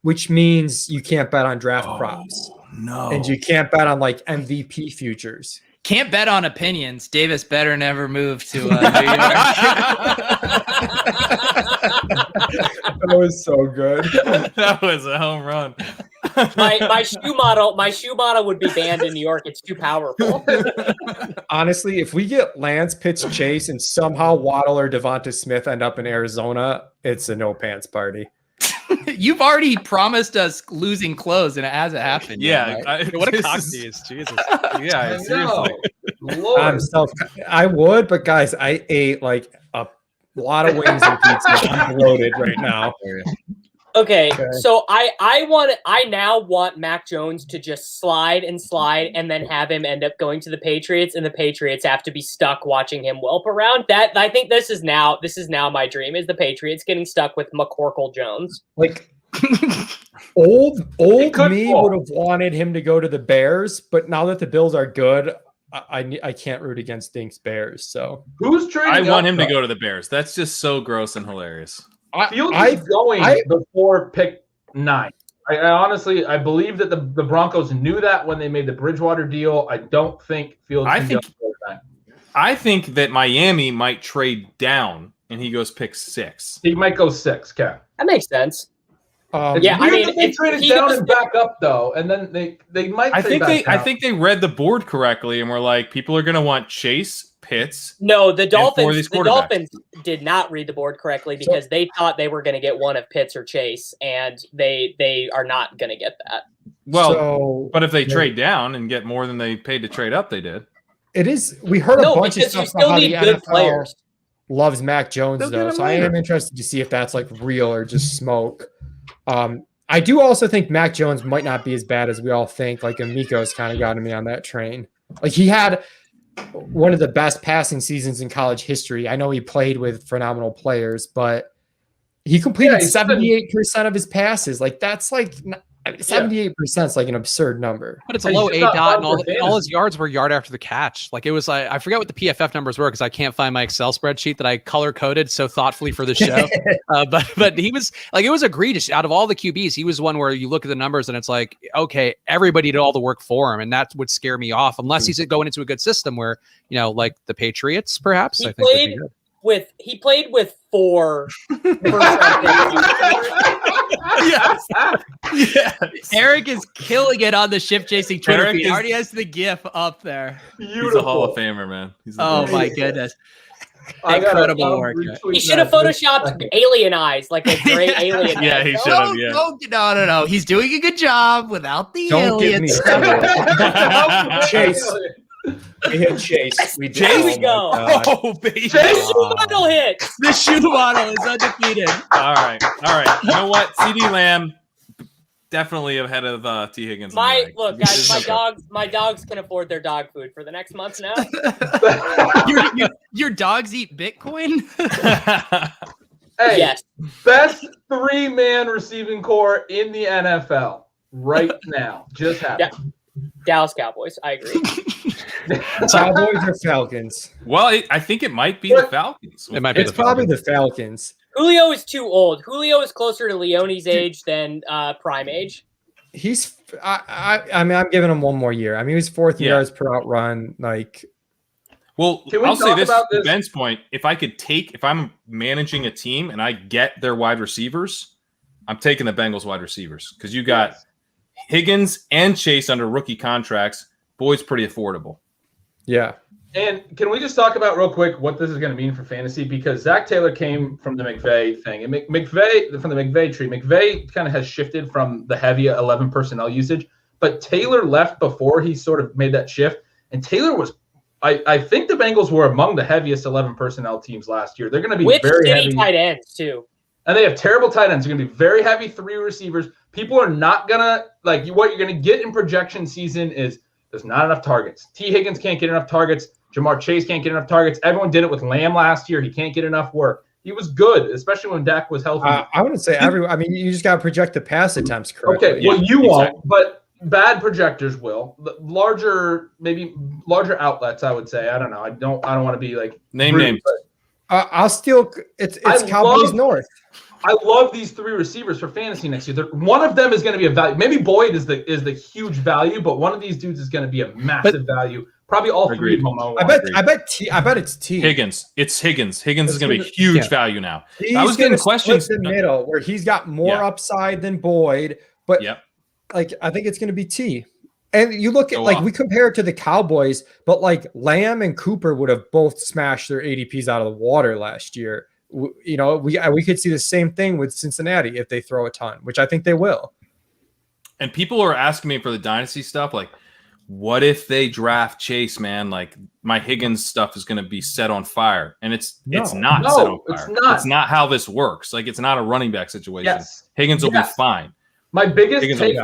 [SPEAKER 5] which means you can't bet on draft props.
[SPEAKER 2] No.
[SPEAKER 5] And you can't bet on like MVP futures.
[SPEAKER 7] Can't bet on opinions. Davis better never move to New York.
[SPEAKER 5] That was so good.
[SPEAKER 2] That was a home run.
[SPEAKER 4] my shoe model would be banned in New York. It's too powerful.
[SPEAKER 5] Honestly, if we get Lance, Pitts, Chase, and somehow Waddle or Devonta Smith end up in Arizona, it's a no pants party.
[SPEAKER 7] You've already promised us losing clothes, and it hasn't happened.
[SPEAKER 2] Yeah.
[SPEAKER 7] yet, right?
[SPEAKER 6] What a cock tease. Jesus.
[SPEAKER 2] Yeah, seriously.
[SPEAKER 3] Lord.
[SPEAKER 5] I would, but guys, I ate like a lot of wings and pizza. I'm bloated right now.
[SPEAKER 4] Okay, so I now want Mac Jones to just slide and then have him end up going to the Patriots, and the Patriots have to be stuck watching him whelp around. That I think this is now my dream, is the Patriots getting stuck with McCorkle Jones.
[SPEAKER 5] Like old
[SPEAKER 3] could
[SPEAKER 5] me
[SPEAKER 3] fall.
[SPEAKER 5] would have wanted him to go to the Bears, but now that the Bills are good, I can't root against Dink's Bears. So
[SPEAKER 3] Who's trading?
[SPEAKER 2] I want
[SPEAKER 3] up,
[SPEAKER 2] him to
[SPEAKER 3] though?
[SPEAKER 2] go to the Bears. That's just so gross and hilarious.
[SPEAKER 3] Fields is going before pick 9. I honestly believe that the Broncos knew that when they made the Bridgewater deal. I don't think Fields.
[SPEAKER 2] I think that Miami might trade down and he goes pick 6.
[SPEAKER 3] He might go 6. Okay.
[SPEAKER 4] That makes sense.
[SPEAKER 3] Yeah, I mean, they
[SPEAKER 4] if
[SPEAKER 3] traded
[SPEAKER 4] he
[SPEAKER 3] down
[SPEAKER 4] goes-
[SPEAKER 3] and back up though, and then they might.
[SPEAKER 2] I
[SPEAKER 3] trade
[SPEAKER 2] think
[SPEAKER 3] back down.
[SPEAKER 2] they read the board correctly and were like, people are going to want Chase, Pitts.
[SPEAKER 4] No, the
[SPEAKER 2] four of
[SPEAKER 4] Dolphins.
[SPEAKER 2] these
[SPEAKER 4] The
[SPEAKER 2] quarterbacks.
[SPEAKER 4] Dolphins did not read the board correctly because they thought they were going to get one of Pitts or Chase, and they are not going to get that.
[SPEAKER 2] Well, but if they trade down and get more than they paid to trade up, they did.
[SPEAKER 5] it is. We heard a bunch of
[SPEAKER 4] because you
[SPEAKER 5] stuff
[SPEAKER 4] still
[SPEAKER 5] about how
[SPEAKER 4] need
[SPEAKER 5] the
[SPEAKER 4] good
[SPEAKER 5] NFL
[SPEAKER 4] players.
[SPEAKER 5] loves Mac Jones
[SPEAKER 2] They'll get
[SPEAKER 5] though,
[SPEAKER 2] him
[SPEAKER 5] so I
[SPEAKER 2] later.
[SPEAKER 5] am interested to see if that's like real or just smoke. I do also think Mac Jones might not be as bad as we all think. Like Amico's kind of gotten me on that train. Like he had one of the best passing seasons in college history. I know he played with phenomenal players, but he completed 78% of his passes. Like that's like 78% is like an absurd number.
[SPEAKER 6] But it's a
[SPEAKER 3] Hey,
[SPEAKER 6] low
[SPEAKER 3] it's
[SPEAKER 6] A
[SPEAKER 3] not
[SPEAKER 6] dot,
[SPEAKER 3] fun
[SPEAKER 6] and
[SPEAKER 3] for
[SPEAKER 6] all his yards were yard after the catch. Like it was like, I forget what the PFF numbers were because I can't find my Excel spreadsheet that I color coded so thoughtfully for the show. But he was like, it was egregious. Out of all the QBs, he was one where you look at the numbers and it's like, okay, everybody did all the work for him, and that would scare me off unless he's going into a good system where, you know, like the Patriots, perhaps.
[SPEAKER 4] He
[SPEAKER 6] I think would be
[SPEAKER 4] played
[SPEAKER 6] good.
[SPEAKER 4] He played with 4
[SPEAKER 2] Yes. Yes.
[SPEAKER 7] Eric is killing it on the ship chasing Twitter
[SPEAKER 2] Eric
[SPEAKER 7] feed.
[SPEAKER 2] is-
[SPEAKER 7] Already has the GIF up there.
[SPEAKER 2] He's a Hall of Famer, man. He's a
[SPEAKER 7] Oh
[SPEAKER 2] Hall of
[SPEAKER 7] my
[SPEAKER 2] Famer.
[SPEAKER 7] goodness.
[SPEAKER 3] I gotta
[SPEAKER 7] Incredible work.
[SPEAKER 4] He should have photoshopped alien eyes, like a great alien.
[SPEAKER 2] Yeah,
[SPEAKER 4] head.
[SPEAKER 2] he should have. Yeah.
[SPEAKER 7] No. He's doing a good job without the
[SPEAKER 5] Don't get me
[SPEAKER 7] aliens.
[SPEAKER 5] started. Chase. We hit Chase. We did.
[SPEAKER 4] There we
[SPEAKER 5] Oh my
[SPEAKER 4] go.
[SPEAKER 5] God.
[SPEAKER 2] Oh, baby.
[SPEAKER 4] Final hit.
[SPEAKER 7] The shoe model is undefeated.
[SPEAKER 2] All right. You know what? CD Lamb, definitely ahead of T. Higgins.
[SPEAKER 4] Look, guys, my dogs can afford their dog food for the next month now.
[SPEAKER 7] Your dogs eat Bitcoin?
[SPEAKER 3] Hey,
[SPEAKER 4] Yes.
[SPEAKER 3] best 3-man receiving core in the NFL right now. Just happened.
[SPEAKER 4] Dallas Cowboys. I agree.
[SPEAKER 5] Cowboys or Falcons?
[SPEAKER 2] Well, I think it might be the Falcons.
[SPEAKER 6] It might be
[SPEAKER 5] It's probably the Falcons.
[SPEAKER 4] Julio is too old. Julio is closer to Leone's age than prime age.
[SPEAKER 5] He's. I mean, I'm giving him one more year. I mean, he was fourth in yards per out run. Like,
[SPEAKER 2] well,
[SPEAKER 3] Can we
[SPEAKER 2] I'll say
[SPEAKER 3] talk
[SPEAKER 2] this
[SPEAKER 3] about
[SPEAKER 2] to
[SPEAKER 3] this?
[SPEAKER 2] Ben's point. If I'm managing a team and I get their wide receivers, I'm taking the Bengals wide receivers because you got Higgins and Chase under rookie contracts. Boyd's pretty affordable.
[SPEAKER 5] yeah.
[SPEAKER 3] And can we just talk about real quick what this is going to mean for fantasy? Because Zach Taylor came from the McVay thing, and McVay from the McVay tree. McVay kind of has shifted from the heavy 11 personnel usage, but Taylor left before he sort of made that shift. And Taylor was, I think the Bengals were among the heaviest 11 personnel teams last year. They're going to be
[SPEAKER 4] With
[SPEAKER 3] very
[SPEAKER 4] shitty
[SPEAKER 3] heavy
[SPEAKER 4] tight ends too.
[SPEAKER 3] And they have terrible tight ends. They're going to be very heavy 3 receivers. People are not going to what you're going to get in projection season is there's not enough targets. T. Higgins can't get enough targets. Jamar Chase can't get enough targets. Everyone did it with Lamb last year. He can't get enough work. He was good, especially when Dak was healthy.
[SPEAKER 5] I wouldn't say everyone. I mean, you just got to project the pass attempts correctly.
[SPEAKER 3] Okay, well, you won't, but bad projectors will. Larger outlets, I would say. I don't know. I don't want to be like
[SPEAKER 2] Name names.
[SPEAKER 5] I'll steal. It's Cowboys North.
[SPEAKER 3] I love these 3 receivers for fantasy next year. One of them is going to be a value. Maybe Boyd is the huge value, but one of these dudes is going to be a massive value. Probably all 3 of them.
[SPEAKER 5] I bet it's T.
[SPEAKER 2] Higgins. It's Higgins. Higgins is going to be huge value now.
[SPEAKER 5] He's
[SPEAKER 2] I was getting questions
[SPEAKER 5] in the middle where he's got more upside than Boyd, but like I think it's going to be T. And you look at we compare it to the Cowboys, but like Lamb and Cooper would have both smashed their ADPs out of the water last year. You know, we could see the same thing with Cincinnati if they throw a ton, which I think they will.
[SPEAKER 2] And people are asking me for the dynasty stuff, like, what if they draft Chase, man? Like, my Higgins stuff is going to be set on fire. And it's not set on fire. It's not how this works. Like, it's not a running back situation.
[SPEAKER 3] Yes.
[SPEAKER 2] Higgins will be fine.
[SPEAKER 3] My biggest take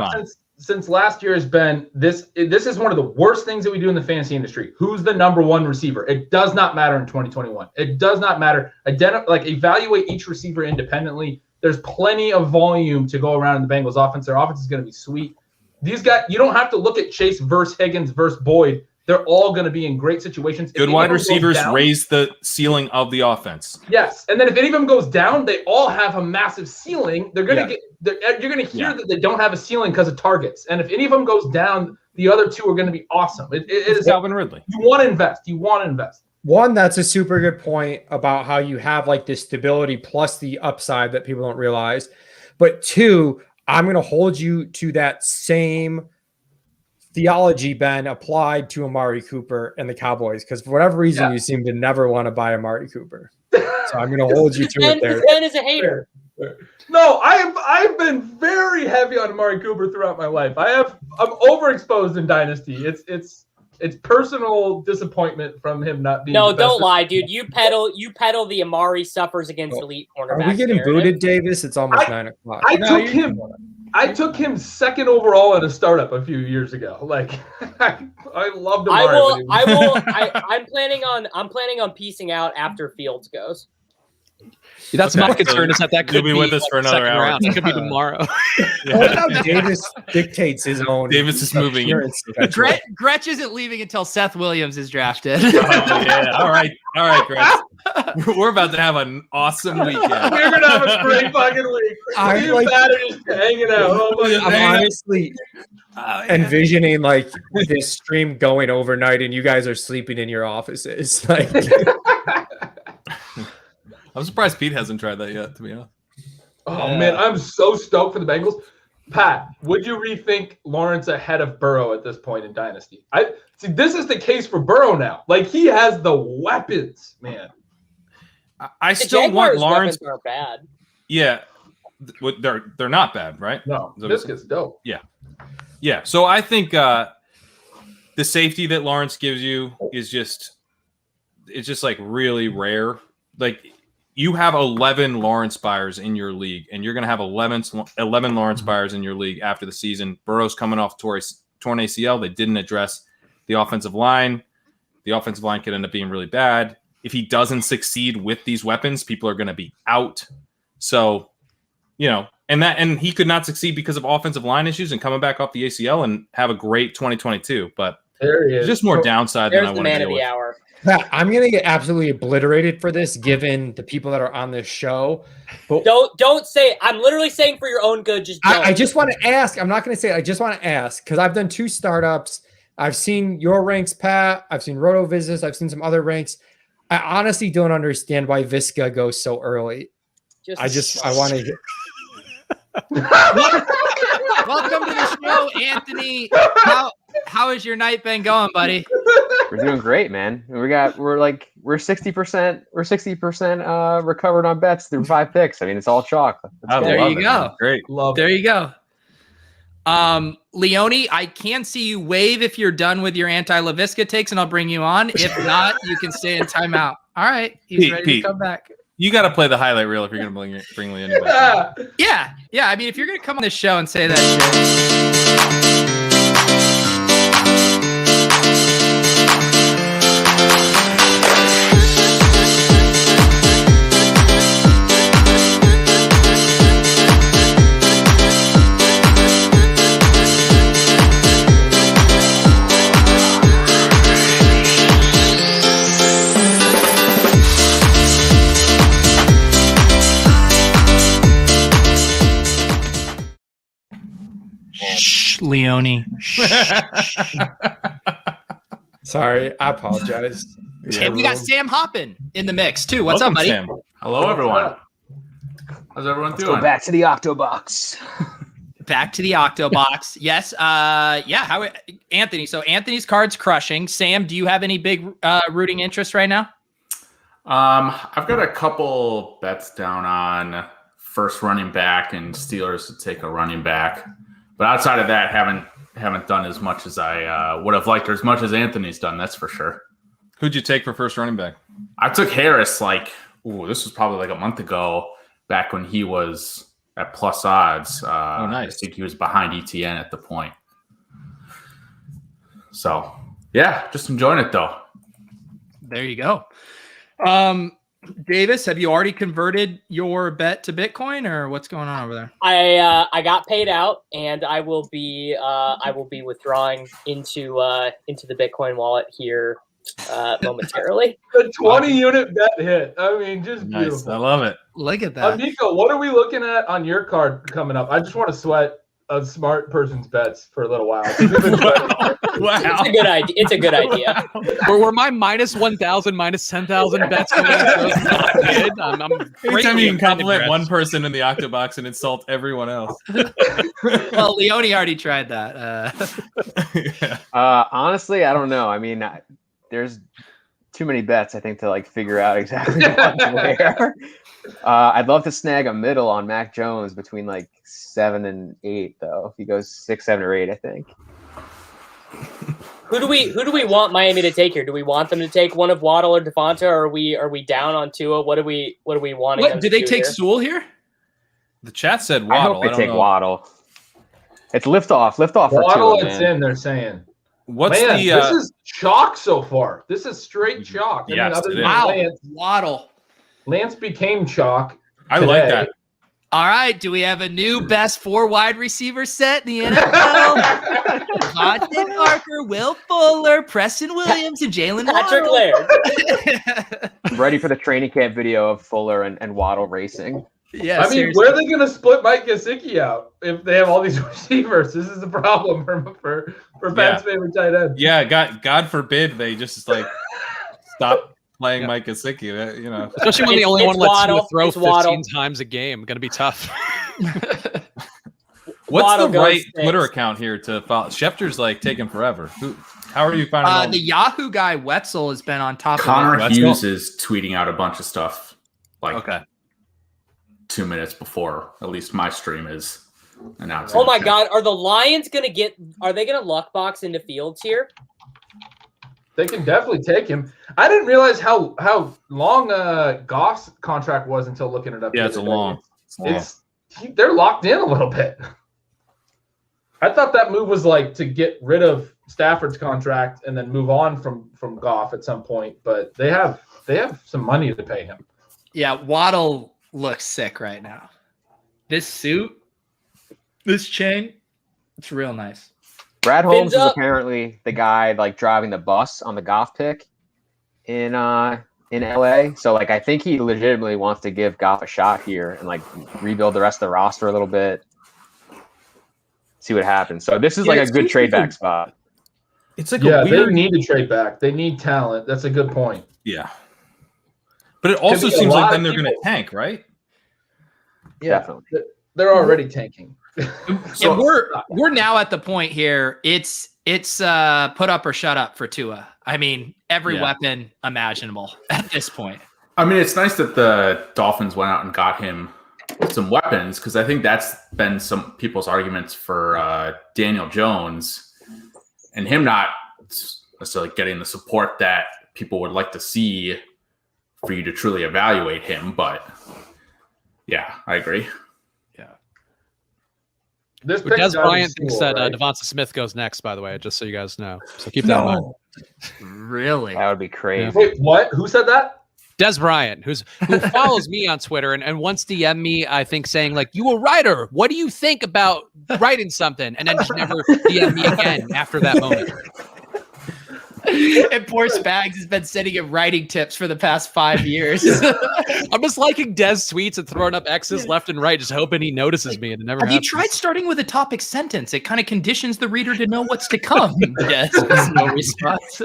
[SPEAKER 3] since last year has been this is one of the worst things that we do in the fantasy industry. Who's the number 1 receiver? It does not matter in 2021. It does not matter. Evaluate each receiver independently. There's plenty of volume to go around in the Bengals offense. Their offense is going to be sweet. These guys, you don't have to look at Chase versus Higgins versus Boyd. They're all going to be in great situations.
[SPEAKER 2] Good wide receivers raise the ceiling of the offense.
[SPEAKER 3] Yes, and then if any of them goes down, they all have a massive ceiling. They're going to you're going to hear that they don't have a ceiling because of targets. And if any of them goes down, the other 2 are going to be awesome. It is
[SPEAKER 2] Calvin Ridley.
[SPEAKER 3] You want to invest.
[SPEAKER 5] One, that's a super good point about how you have like this stability plus the upside that people don't realize. But 2, I'm going to hold you to that same theology, Ben, applied to Amari Cooper and the Cowboys, because for whatever reason you seem to never want to buy Amari Cooper. So I'm going to hold you to it there.
[SPEAKER 4] Ben is a hater.
[SPEAKER 3] No, I've been very heavy on Amari Cooper throughout my life. I'm overexposed in Dynasty. It's personal disappointment from him not being.
[SPEAKER 4] No, don't lie, dude. You peddle the Amari suffers against elite cornerbacks.
[SPEAKER 5] Are we getting booted, Davis? It's almost 9 o'clock.
[SPEAKER 3] I took him 2nd overall in a startup a few years ago. Like I loved Amari.
[SPEAKER 4] I'm planning on piecing out after Fields goes.
[SPEAKER 6] That's my concern. Is that could
[SPEAKER 2] be with us for another hour.
[SPEAKER 6] Round. It could be tomorrow.
[SPEAKER 5] Davis dictates his own.
[SPEAKER 2] Davis is moving.
[SPEAKER 7] Gretch isn't leaving until Seth Williams is drafted.
[SPEAKER 2] All right, Gretch. We're about to have an awesome weekend.
[SPEAKER 3] We're gonna have a great fucking week. I'm just hanging out.
[SPEAKER 5] I'm honestly envisioning like this stream going overnight, and you guys are sleeping in your offices. Like.
[SPEAKER 2] I'm surprised Pete hasn't tried that yet, to be honest.
[SPEAKER 3] Oh, man, I'm so stoked for the Bengals. Pat, would you rethink Lawrence ahead of Burrow at this point in Dynasty? This is the case for Burrow now. Like, he has the weapons, man.
[SPEAKER 2] I still want Lawrence.
[SPEAKER 4] Are bad.
[SPEAKER 2] Yeah, they're not bad, right?
[SPEAKER 3] No, Biscuit's dope.
[SPEAKER 2] Yeah. So I think the safety that Lawrence gives you is just like really rare. Like, you have 11 Lawrence Byers in your league, and you're going to have 11 Lawrence Byers in your league after the season. Burrow's coming off torn ACL. They didn't address the offensive line. The offensive line could end up being really bad. If he doesn't succeed with these weapons, people are going to be out. So, and he could not succeed because of offensive line issues and coming back off the ACL and have a great 2022. But there's just more downside than I want to deal with.
[SPEAKER 4] Hour.
[SPEAKER 5] I'm going to get absolutely obliterated for this, given the people that are on this show. But
[SPEAKER 4] don't say. I'm literally saying for your own good. Just don't.
[SPEAKER 5] I just want to ask. I'm not going to say it. I just want to ask because I've done 2 startups. I've seen your ranks, Pat. I've seen RotoViz. I've seen some other ranks. I honestly don't understand why Visca goes so early. I want to.
[SPEAKER 7] Welcome to the show, Anthony. How has your night been going, buddy?
[SPEAKER 8] We're doing great, man. We're 60% recovered on bets through 5 picks. I mean, it's all chalk.
[SPEAKER 7] There you go.
[SPEAKER 2] Great.
[SPEAKER 7] There you go. Leone, I can see you wave if you're done with your anti-LaVisca takes, and I'll bring you on. If not, you can stay in timeout. All right, he's ready to come back.
[SPEAKER 2] You got to play the highlight reel if you're going to bring Leone back.
[SPEAKER 7] Yeah. I mean, if you're going to come on this show and say that shit. Leone.
[SPEAKER 5] Sorry, I apologize.
[SPEAKER 7] And we got Sam Hoppen in the mix too. What's up, buddy?
[SPEAKER 2] Sam.
[SPEAKER 9] Hello, everyone. How's everyone
[SPEAKER 8] Let's
[SPEAKER 9] doing?
[SPEAKER 8] go back to the Octobox.
[SPEAKER 7] Back to the Octobox. Yes. How Anthony? So Anthony's card's crushing. Sam, do you have any big rooting interest right now?
[SPEAKER 9] I've got a couple bets down on first running back and Steelers to take a running back. But outside of that, haven't done as much as I would have liked, or as much as Anthony's done. That's for sure.
[SPEAKER 2] Who'd you take for first running back?
[SPEAKER 9] I took Harris. This was probably like a month ago, back when he was at plus odds.
[SPEAKER 2] Nice.
[SPEAKER 9] I think he was behind ETN at the point. So yeah, just enjoying it though.
[SPEAKER 7] There you go. Davis, have you already converted your bet to Bitcoin, or what's going on over there?
[SPEAKER 4] I got paid out, and I will be withdrawing into the Bitcoin wallet here momentarily.
[SPEAKER 3] The 20-unit bet hit. I mean, just
[SPEAKER 2] Nice.
[SPEAKER 3] beautiful.
[SPEAKER 2] I love it.
[SPEAKER 7] Look at that.
[SPEAKER 3] Amico, what are we looking at on your card coming up? I just want to sweat a smart person's bets for a little while.
[SPEAKER 2] Wow.
[SPEAKER 4] It's a good idea.
[SPEAKER 6] Were my minus 1,000, minus 10,000 bets going so not good? I'm
[SPEAKER 2] Anytime you can compliment
[SPEAKER 6] impressed.
[SPEAKER 2] one person in the Octobox and insult everyone else.
[SPEAKER 7] Well, Leone already tried that.
[SPEAKER 2] Yeah.
[SPEAKER 8] Honestly, I don't know. I mean, there's too many bets, I think, to figure out exactly what where. I'd love to snag a middle on Mac Jones between 7 and 8, though. If he goes 6, 7, or 8, I think.
[SPEAKER 4] Who do we want Miami to take here? Do we want them to take one of Waddle or Devonta, or are we down on Tua? What are we wanting?
[SPEAKER 7] What, did they take Sewell here?
[SPEAKER 2] The chat said
[SPEAKER 8] I
[SPEAKER 2] Waddle.
[SPEAKER 8] hope they
[SPEAKER 2] don't
[SPEAKER 8] take
[SPEAKER 2] know.
[SPEAKER 8] Waddle. It's liftoff for
[SPEAKER 3] Waddle,
[SPEAKER 8] Tua,
[SPEAKER 3] it's
[SPEAKER 8] man.
[SPEAKER 3] in. They're saying.
[SPEAKER 2] What's
[SPEAKER 3] Man,
[SPEAKER 2] the?
[SPEAKER 3] this is chalk so far. This is straight chalk.
[SPEAKER 2] Yes,
[SPEAKER 3] other
[SPEAKER 2] it
[SPEAKER 3] than
[SPEAKER 2] is.
[SPEAKER 7] Wow, Waddle.
[SPEAKER 3] Lance became chalk.
[SPEAKER 2] I like
[SPEAKER 3] today.
[SPEAKER 2] that.
[SPEAKER 7] All right, do we have a new best 4 wide receiver set in the NFL? Devontae Parker, Will Fuller, Preston Williams, and Jalen
[SPEAKER 4] Patrick
[SPEAKER 7] Waddle.
[SPEAKER 4] Laird.
[SPEAKER 8] I'm ready for the training camp video of Fuller and Waddle racing.
[SPEAKER 7] Yeah,
[SPEAKER 3] I mean,
[SPEAKER 7] seriously.
[SPEAKER 3] where are they going to split Mike Gesicki out if they have all these receivers? This is the problem for Pat's favorite tight end.
[SPEAKER 2] Yeah, God forbid they just stop playing Mike Gesicki.
[SPEAKER 6] Especially when the only
[SPEAKER 4] It's
[SPEAKER 6] one lets
[SPEAKER 4] Waddle.
[SPEAKER 6] you throw
[SPEAKER 4] It's
[SPEAKER 6] 15
[SPEAKER 4] Waddle.
[SPEAKER 6] times a game. Going to be tough.
[SPEAKER 2] What's
[SPEAKER 4] Waddle
[SPEAKER 2] the
[SPEAKER 4] goes
[SPEAKER 2] right
[SPEAKER 4] 6.
[SPEAKER 2] Twitter account here to follow? Schefter's taking forever. How are you finding all
[SPEAKER 7] The Yahoo guy Wetzel has been on top
[SPEAKER 9] Connor
[SPEAKER 7] of it.
[SPEAKER 9] Hughes is tweeting out a bunch of stuff
[SPEAKER 2] Okay.
[SPEAKER 9] 2 minutes before at least my stream is announcing.
[SPEAKER 4] Oh my God, are the Lions are they gonna luck box into Fields here?
[SPEAKER 3] They can definitely take him. I didn't realize how long Goff's contract was until looking it up.
[SPEAKER 9] Yeah, it's long.
[SPEAKER 3] They're locked in a little bit. I thought that move was like to get rid of Stafford's contract and then move on from Goff at some point, but they have some money to pay him.
[SPEAKER 7] Yeah, Waddle looks sick right now. This suit, this chain, it's real nice.
[SPEAKER 8] Brad Holmes is apparently the guy like driving the bus on the Goff pick in LA. So like I think he legitimately wants to give Goff a shot here and like rebuild the rest of the roster a little bit. See what happens. So this is like a good trade back spot.
[SPEAKER 9] It's like a weird...
[SPEAKER 3] they need to trade back. They need talent. That's a good point.
[SPEAKER 9] Yeah. But it also seems like then they're going to tank, right?
[SPEAKER 3] Yeah,
[SPEAKER 8] definitely.
[SPEAKER 3] They're already tanking.
[SPEAKER 7] So and we're now at the point here. It's put up or shut up for Tua. I mean, every weapon imaginable at this point.
[SPEAKER 9] I mean, it's nice that the Dolphins went out and got him some weapons because I think that's been some people's arguments for Daniel Jones and him not necessarily getting the support that people would like to see for you to truly evaluate him. But yeah, I agree.
[SPEAKER 6] Des Bryant thinks that Devonta Smith goes next, by the way, just so you guys know. So keep that in mind.
[SPEAKER 7] Really?
[SPEAKER 8] That would be crazy.
[SPEAKER 6] Yeah.
[SPEAKER 3] Wait, what? Who said that?
[SPEAKER 6] Des Bryant, who follows me on Twitter and once DM'd me, I think, saying, like, you a writer. What do you think about writing something? And then just never DM'd me again after that moment.
[SPEAKER 7] And poor Spags has been sending him writing tips for the past 5 years.
[SPEAKER 6] I'm just liking Des tweets and throwing up X's left and right, just hoping he notices me, and it never happens.
[SPEAKER 7] Have you tried starting with a topic sentence? It kind of conditions the reader to know what's to come. Des, no response.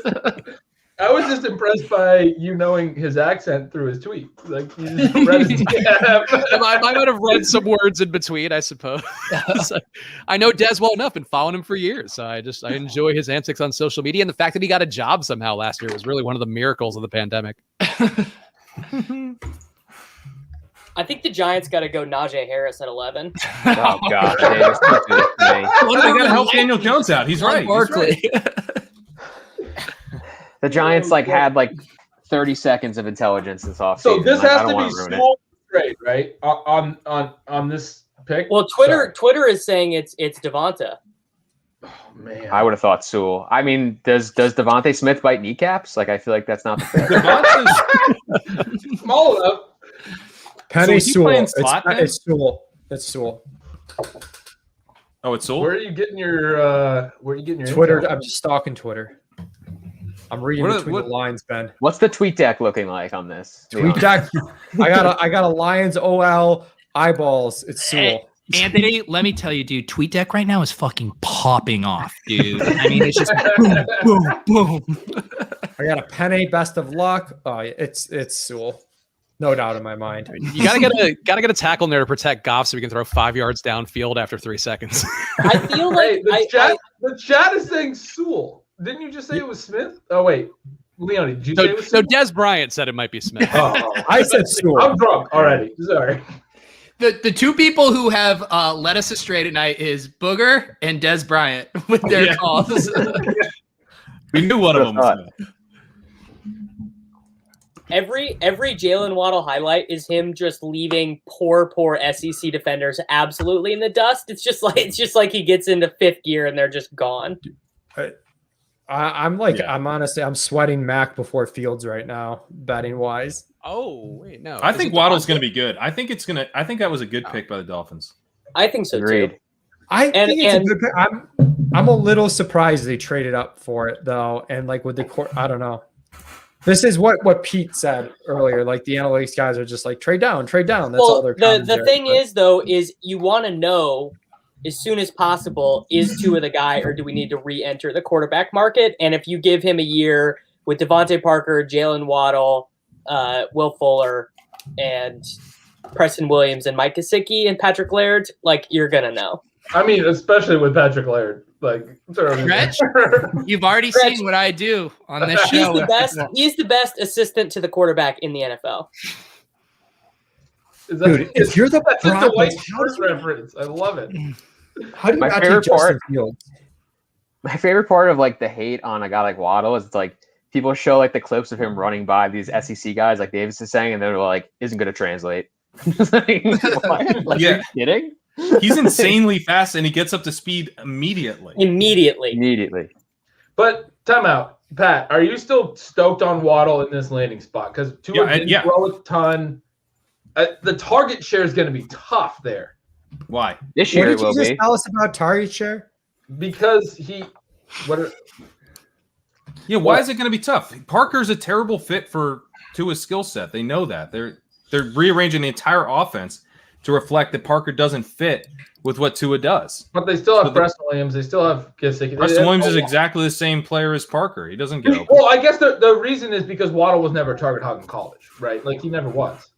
[SPEAKER 3] I was just impressed by you knowing his accent through his tweet. Like you just read his
[SPEAKER 6] I might have read some words in between, I suppose. I know Des well enough and following him for years. So I enjoy his antics on social media, and the fact that he got a job somehow last year was really one of the miracles of the pandemic.
[SPEAKER 4] I think the Giants got to go Najee Harris at 11.
[SPEAKER 8] Oh God! They
[SPEAKER 2] got to help Daniel Jones out. He's right.
[SPEAKER 8] The Giants had 30 seconds of intelligence this offseason.
[SPEAKER 3] So this has to be school trade, right? On this pick.
[SPEAKER 4] Well, Twitter is saying it's Devonta.
[SPEAKER 3] Oh man,
[SPEAKER 8] I would have thought Sewell. I mean, does Devontae Smith bite kneecaps? I feel like that's not the pick.
[SPEAKER 3] Small enough.
[SPEAKER 5] Penny Sewell.
[SPEAKER 2] It's
[SPEAKER 5] Sewell. It's Sewell.
[SPEAKER 2] Oh, it's Sewell.
[SPEAKER 3] Where are you getting your
[SPEAKER 5] Twitter?
[SPEAKER 3] info?
[SPEAKER 5] I'm just stalking Twitter. I'm reading between the lines, Ben.
[SPEAKER 8] What's the tweet deck looking like on this?
[SPEAKER 5] Tweet deck. I got a Lions OL eyeballs. It's Sewell.
[SPEAKER 7] Anthony, let me tell you, dude, TweetDeck right now is fucking popping off, dude. I mean, it's just boom, boom, boom.
[SPEAKER 5] I got a Penny best of luck. Oh, it's Sewell. No doubt in my mind.
[SPEAKER 6] You gotta get a tackle in there to protect Goff so we can throw 5 yards downfield after 3 seconds.
[SPEAKER 4] I feel like
[SPEAKER 3] the chat is saying Sewell. Didn't you just say it was Smith? Oh wait, Leone, did you say it was Smith?
[SPEAKER 6] No, Des Bryant said it might be Smith.
[SPEAKER 5] I said Sewell.
[SPEAKER 3] I'm drunk already. Sorry.
[SPEAKER 7] The two people who have led us astray tonight is Booger and Des Bryant with their calls.
[SPEAKER 2] We knew one of them was Smith.
[SPEAKER 4] Every Jalen Waddle highlight is him just leaving poor SEC defenders absolutely in the dust. It's just like he gets into fifth gear and they're just gone.
[SPEAKER 5] I'm honestly sweating Mac before Fields right now, betting wise.
[SPEAKER 6] Oh wait, no.
[SPEAKER 2] I think Waddle's going to be good. I think that was a good pick by the Dolphins.
[SPEAKER 4] I think so too.
[SPEAKER 5] I think it's a good pick. I'm a little surprised they traded up for it though, and with the court, I don't know. This is what Pete said earlier. The analytics guys are just trade down. That's all they're.
[SPEAKER 4] The thing is you want to know as soon as possible, is Tua the guy, or do we need to re-enter the quarterback market? And if you give him a year with Devontae Parker, Jalen Waddle, Will Fuller, and Preston Williams, and Mike Gesicki, and Patrick Laird, you're gonna know.
[SPEAKER 3] I mean, especially with Patrick Laird.
[SPEAKER 7] Gretch, you've already seen what I do on this show.
[SPEAKER 4] He's the best assistant to the quarterback in the NFL.
[SPEAKER 5] Dude, if you're the
[SPEAKER 3] White Sports reference, I love it.
[SPEAKER 5] How do you My favorite part of the hate
[SPEAKER 8] on a guy like Waddle is people show like the clips of him running by these SEC guys, like Davis is saying, and they're like, "Isn't going to translate." Like, what? Like,
[SPEAKER 2] Yeah.
[SPEAKER 8] are you kidding?
[SPEAKER 2] He's insanely fast, and he gets up to speed immediately.
[SPEAKER 8] Immediately.
[SPEAKER 3] But timeout, Pat. Are you still stoked on Waddle in this landing spot? Because Tua didn't throw a ton. The target share is going to be tough there.
[SPEAKER 2] Why?
[SPEAKER 8] This year
[SPEAKER 5] What
[SPEAKER 8] it will
[SPEAKER 5] did you just
[SPEAKER 8] be.
[SPEAKER 5] tell us about target share?
[SPEAKER 3] Because
[SPEAKER 2] why is it going to be tough? Parker's a terrible fit for Tua's skill set. They know that. They're rearranging the entire offense to reflect that Parker doesn't fit with what Tua does.
[SPEAKER 3] But they still have Preston Williams. They still have Gesicki.
[SPEAKER 2] Preston Williams is exactly the same player as Parker. He doesn't get open.
[SPEAKER 3] Well, I guess the reason is because Waddle was never a target hog in college, right? Like, he never was.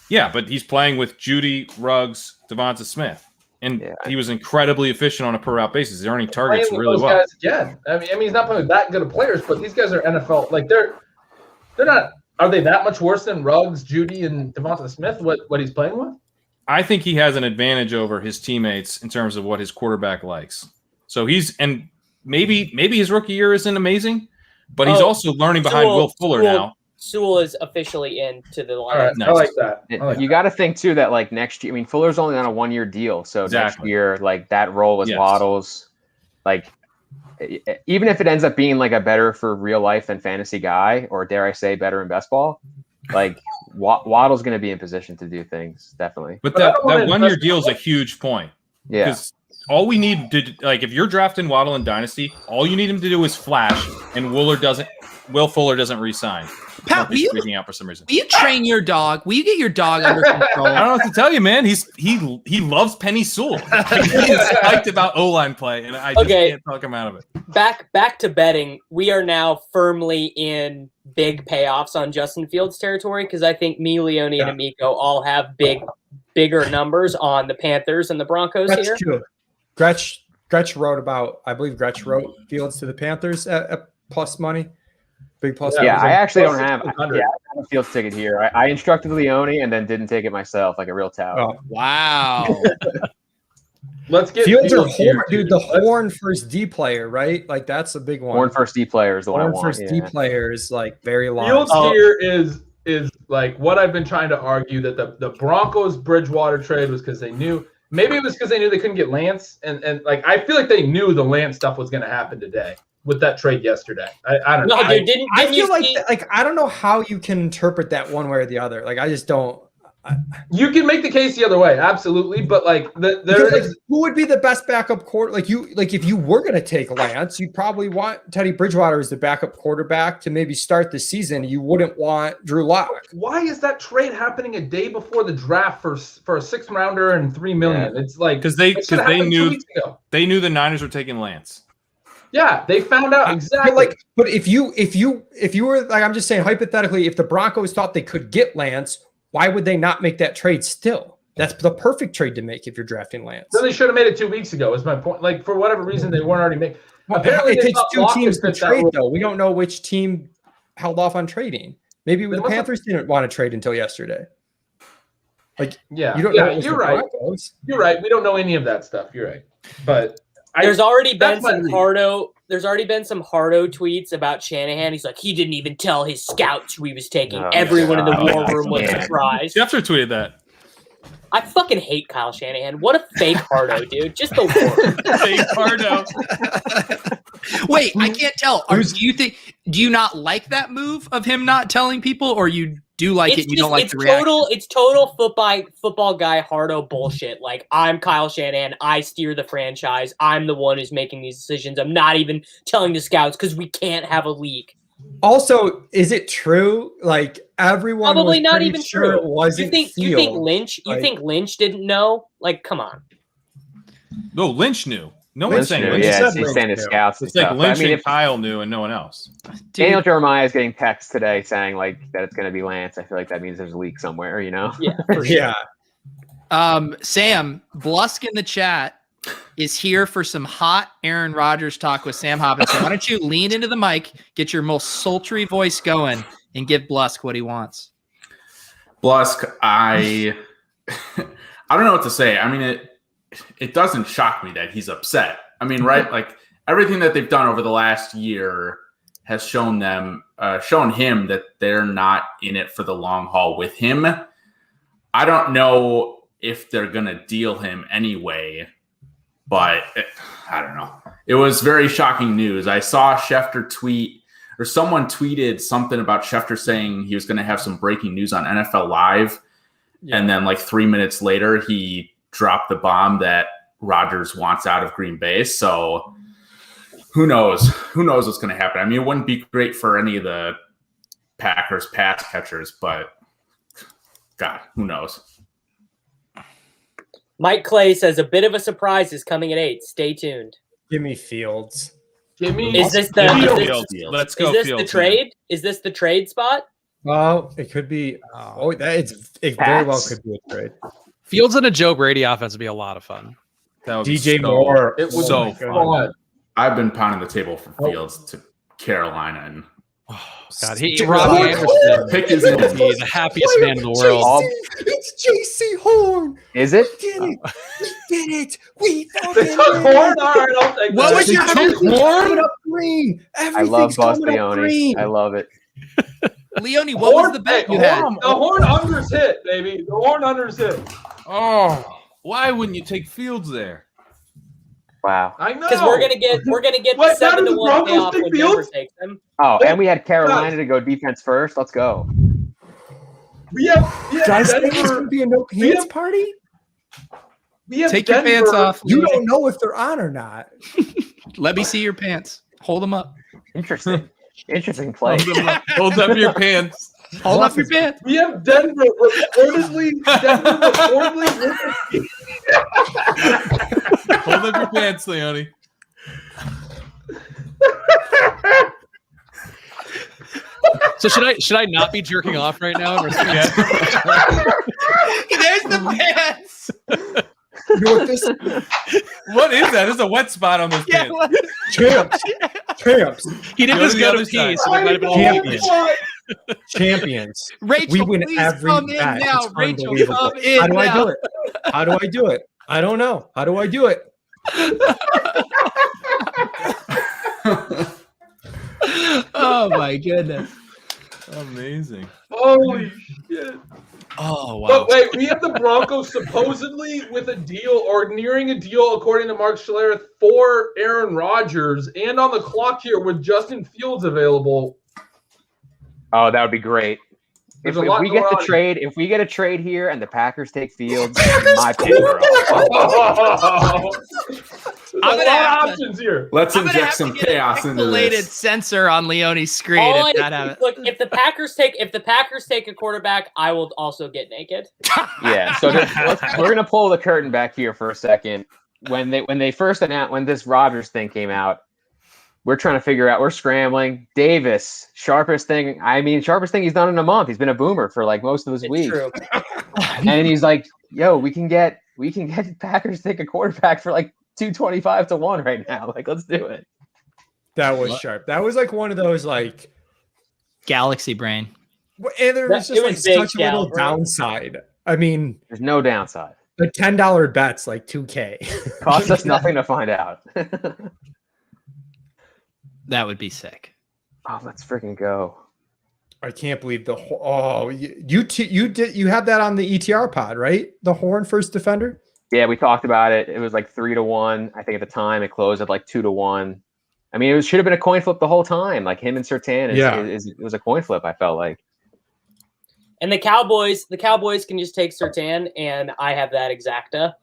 [SPEAKER 2] Yeah, but he's playing with Judy, Ruggs, Devonta Smith. And he was incredibly efficient on a per route basis. He's earning targets really well.
[SPEAKER 3] Guys again. I mean, he's not playing with that good of players, but these guys are NFL. Like, they're not. Are they that much worse than Ruggs, Judy, and Devonta Smith? What he's playing with?
[SPEAKER 2] I think he has an advantage over his teammates in terms of what his quarterback likes. So maybe his rookie year isn't amazing, but he's also learning behind Will Fuller now.
[SPEAKER 4] Sewell is officially into the line.
[SPEAKER 3] All right,
[SPEAKER 2] Nice.
[SPEAKER 3] I like that.
[SPEAKER 8] You got to think too that like next year, I mean, Fuller's only on a 1-year deal, so next year, like that role with Waddle's, like even if it ends up being like a better for real life and fantasy guy, or dare I say, better in best ball, like Waddle's going to be in position to do things definitely.
[SPEAKER 2] But that 1-year deal is a huge point.
[SPEAKER 8] Yeah.
[SPEAKER 2] Because all we need to, like, if you're drafting Waddle in Dynasty, all you need him to do is flash, and Will Fuller doesn't re-sign.
[SPEAKER 7] Pat,
[SPEAKER 2] he's freaking out for some reason.
[SPEAKER 7] Will you train your dog? Will you get your dog under control?
[SPEAKER 2] I don't know what to tell you, man. He loves Penny Sewell. He's hyped about O-line play, and I just can't talk him out of it.
[SPEAKER 4] Back to betting. We are now firmly in big payoffs on Justin Fields territory because I think me, Leone, and Amico all have bigger numbers on the Panthers and the Broncos here.
[SPEAKER 5] True. Gretsch wrote about, I believe Gretsch wrote Fields to the Panthers at plus money. Big plus.
[SPEAKER 8] Yeah, I actually don't have a Fields ticket here. I instructed Leone and then didn't take it myself, like a real tout.
[SPEAKER 5] Oh,
[SPEAKER 7] wow.
[SPEAKER 3] Let's get
[SPEAKER 5] Fields or
[SPEAKER 3] here,
[SPEAKER 5] Horn, dude. The Horn first D player, right? Like that's a big one.
[SPEAKER 8] Horn first D player is the one I want.
[SPEAKER 5] Horn first D player is like very long.
[SPEAKER 3] Fields here is like what I've been trying to argue that the Broncos Bridgewater trade was because they knew. Maybe it was because they knew they couldn't get Lance, and like I feel like they knew the Lance stuff was going to happen today with that trade yesterday. I don't know.
[SPEAKER 4] No, dude, didn't
[SPEAKER 5] I feel
[SPEAKER 4] you
[SPEAKER 5] like
[SPEAKER 4] see-
[SPEAKER 5] I don't know how you can interpret that one way or the other. Like I just don't.
[SPEAKER 3] You can make the case the other way, absolutely, but like
[SPEAKER 5] who would be the best backup quarter? Like if you were going to take Lance, you'd probably want Teddy Bridgewater as the backup quarterback to maybe start the season. You wouldn't want Drew Lock.
[SPEAKER 3] Why is that trade happening a day before the draft for a 6th rounder and $3 million? It's like
[SPEAKER 2] because they knew the Niners were taking Lance.
[SPEAKER 3] Yeah, they found out exactly.
[SPEAKER 5] But if you were like, I'm just saying hypothetically, if the Broncos thought they could get Lance, why would they not make that trade still? That's the perfect trade to make if you're drafting Lance.
[SPEAKER 3] So they should have made it 2 weeks ago, is my point. Like, for whatever reason, they weren't already making. Apparently,
[SPEAKER 5] it takes 2 teams to trade, though. We don't know which team held off on trading. Maybe the Panthers didn't want to trade until yesterday. Like,
[SPEAKER 3] yeah,
[SPEAKER 5] you don't know.
[SPEAKER 3] You're right. You're right. We don't know any of that stuff. You're right. But
[SPEAKER 4] there's already been some Hardo tweets about Shanahan. He's like, he didn't even tell his scouts who he was taking. Everyone in the war room was surprised.
[SPEAKER 2] Schefter tweeted that.
[SPEAKER 4] I fucking hate Kyle Shanahan. What a fake Hardo, dude. Just the worst.
[SPEAKER 2] Fake Hardo.
[SPEAKER 7] Wait, I can't tell. Do you not like that move of him not telling people, or you do like it and you don't like the reaction?
[SPEAKER 4] It's total football guy Hardo bullshit. Like, I'm Kyle Shanahan. I steer the franchise. I'm the one who's making these decisions. I'm not even telling the scouts because we can't have a leak.
[SPEAKER 5] Also, is it true? Like everyone
[SPEAKER 4] probably
[SPEAKER 5] was
[SPEAKER 4] not
[SPEAKER 5] pretty
[SPEAKER 4] even
[SPEAKER 5] sure
[SPEAKER 4] true.
[SPEAKER 5] It wasn't.
[SPEAKER 4] You think Lynch? You think Lynch didn't know? Like, come on.
[SPEAKER 2] No, Lynch knew. No
[SPEAKER 8] Lynch
[SPEAKER 2] one's saying
[SPEAKER 8] knew.
[SPEAKER 2] Lynch.
[SPEAKER 8] Yeah, he's saying his scouts.
[SPEAKER 2] It's like Lynch
[SPEAKER 8] and
[SPEAKER 2] Kyle knew and no one else.
[SPEAKER 8] Daniel Jeremiah is getting texts today saying like that it's going to be Lance. I feel like that means there's a leak somewhere. You know?
[SPEAKER 4] Yeah.
[SPEAKER 5] Yeah.
[SPEAKER 7] Sam Blusk in the chat is here for some hot Aaron Rodgers talk with Sam Hoppen. So why don't you lean into the mic, get your most sultry voice going, and give Blusk what he wants.
[SPEAKER 9] Blusk, I don't know what to say. I mean, it doesn't shock me that he's upset. I mean, right? Like everything that they've done over the last year has shown him that they're not in it for the long haul with him. I don't know if they're going to deal him anyway, but I don't know. It was very shocking news. I saw Schefter tweet, or someone tweeted something about Schefter saying he was going to have some breaking news on NFL Live. Yeah. And then like 3 minutes later, he dropped the bomb that Rodgers wants out of Green Bay. So who knows? Who knows what's going to happen? I mean, it wouldn't be great for any of the Packers pass catchers, but God, who knows?
[SPEAKER 4] Mike Clay says a bit of a surprise is coming at 8. Stay tuned.
[SPEAKER 5] Give me Fields.
[SPEAKER 4] Is this the
[SPEAKER 2] Let's go.
[SPEAKER 4] Is this
[SPEAKER 2] Fields,
[SPEAKER 4] the trade? Man. Is this the trade spot?
[SPEAKER 5] Well, it could be. It very well could be a trade.
[SPEAKER 6] Fields in a Joe Brady offense would be a lot of fun.
[SPEAKER 2] That would
[SPEAKER 5] DJ Moore.
[SPEAKER 9] It was so fun. I've been pounding the table for Fields to Carolina, and
[SPEAKER 6] God, Robbie Anderson
[SPEAKER 9] pick his name.
[SPEAKER 6] The happiest man in the world.
[SPEAKER 5] It's JC Horn.
[SPEAKER 8] Is it?
[SPEAKER 5] We did it. We did it. We
[SPEAKER 3] fucking Horn. All right, I'll take
[SPEAKER 7] what was your
[SPEAKER 5] Horn? Up green.
[SPEAKER 8] I love Bus Leone. I love it.
[SPEAKER 7] Leone, what was the bet you had?
[SPEAKER 3] The Horn unders hit, baby. The Horn unders hit.
[SPEAKER 2] Oh, why wouldn't you take Fields there?
[SPEAKER 8] Wow.
[SPEAKER 4] I know. Because we're gonna get the 7-1 payoff when Denver takes them.
[SPEAKER 8] Oh, and we had Carolina to go defense first. Let's go.
[SPEAKER 3] We have
[SPEAKER 5] guys think it's gonna be a no pants party?
[SPEAKER 3] We have
[SPEAKER 7] Take your pants off.
[SPEAKER 5] You don't know if they're on or not.
[SPEAKER 7] Let me see your pants. Hold them up.
[SPEAKER 8] Interesting. Interesting play.
[SPEAKER 2] Hold up your pants.
[SPEAKER 7] Hold up your pants.
[SPEAKER 3] We have Denver reportedly.
[SPEAKER 2] Hold up your pants, Leone.
[SPEAKER 6] So should I not be jerking off right now?
[SPEAKER 7] There's the pants.
[SPEAKER 5] You know what this?
[SPEAKER 2] What is that? There's a wet spot on this pants.
[SPEAKER 5] Champs.
[SPEAKER 6] He didn't just go to pee, so it might have been all
[SPEAKER 5] Champions.
[SPEAKER 7] Rachel,
[SPEAKER 5] we win
[SPEAKER 7] please
[SPEAKER 5] every
[SPEAKER 7] come in
[SPEAKER 5] bet.
[SPEAKER 7] now.
[SPEAKER 5] It's
[SPEAKER 7] Rachel,
[SPEAKER 5] unbelievable.
[SPEAKER 7] come in
[SPEAKER 5] How do I
[SPEAKER 7] now.
[SPEAKER 5] do it? How do I do it? I don't know. How do I do it?
[SPEAKER 7] Oh my goodness.
[SPEAKER 2] Amazing.
[SPEAKER 3] Holy shit.
[SPEAKER 6] Oh wow.
[SPEAKER 3] But wait, we have the Broncos supposedly with a deal or nearing a deal, according to Mark Schlereth, for Aaron Rodgers, and on the clock here with Justin Fields available.
[SPEAKER 8] Oh, that would be great. If we get the trade, if we get a trade here and the Packers take Fields, my pick.
[SPEAKER 3] I'm gonna have options here.
[SPEAKER 9] Let's inject some chaos into this.
[SPEAKER 7] Sensor on Leone's screen.
[SPEAKER 4] Look, if the Packers take a quarterback, I will also get naked.
[SPEAKER 8] Yeah, so we're gonna pull the curtain back here for a second. When they first announced, when this Rodgers thing came out, we're trying to figure out. We're scrambling. Davis, sharpest thing he's done in a month. He's been a boomer for like most of his week.
[SPEAKER 4] True.
[SPEAKER 8] And he's like, "Yo, we can get Packers take a quarterback for like 225 to 1 right now. Like, let's do it."
[SPEAKER 5] That was sharp. That was like one of those like
[SPEAKER 7] galaxy brain.
[SPEAKER 5] And there was just like such a little downside. I mean,
[SPEAKER 8] there's no downside.
[SPEAKER 5] The $10 bet's like $2K.
[SPEAKER 8] Costs us nothing to find out.
[SPEAKER 7] That would be sick.
[SPEAKER 8] Oh, let's freaking go!
[SPEAKER 5] I can't believe the you had that on the ETR pod, right? The Horn first defender.
[SPEAKER 8] Yeah, we talked about it. It was like 3-1. I think at the time it closed at like 2-1. I mean, it should have been a coin flip the whole time. Like him and Surtain it was a coin flip. I felt like.
[SPEAKER 4] And the Cowboys can just take Surtain, and I have that exacta.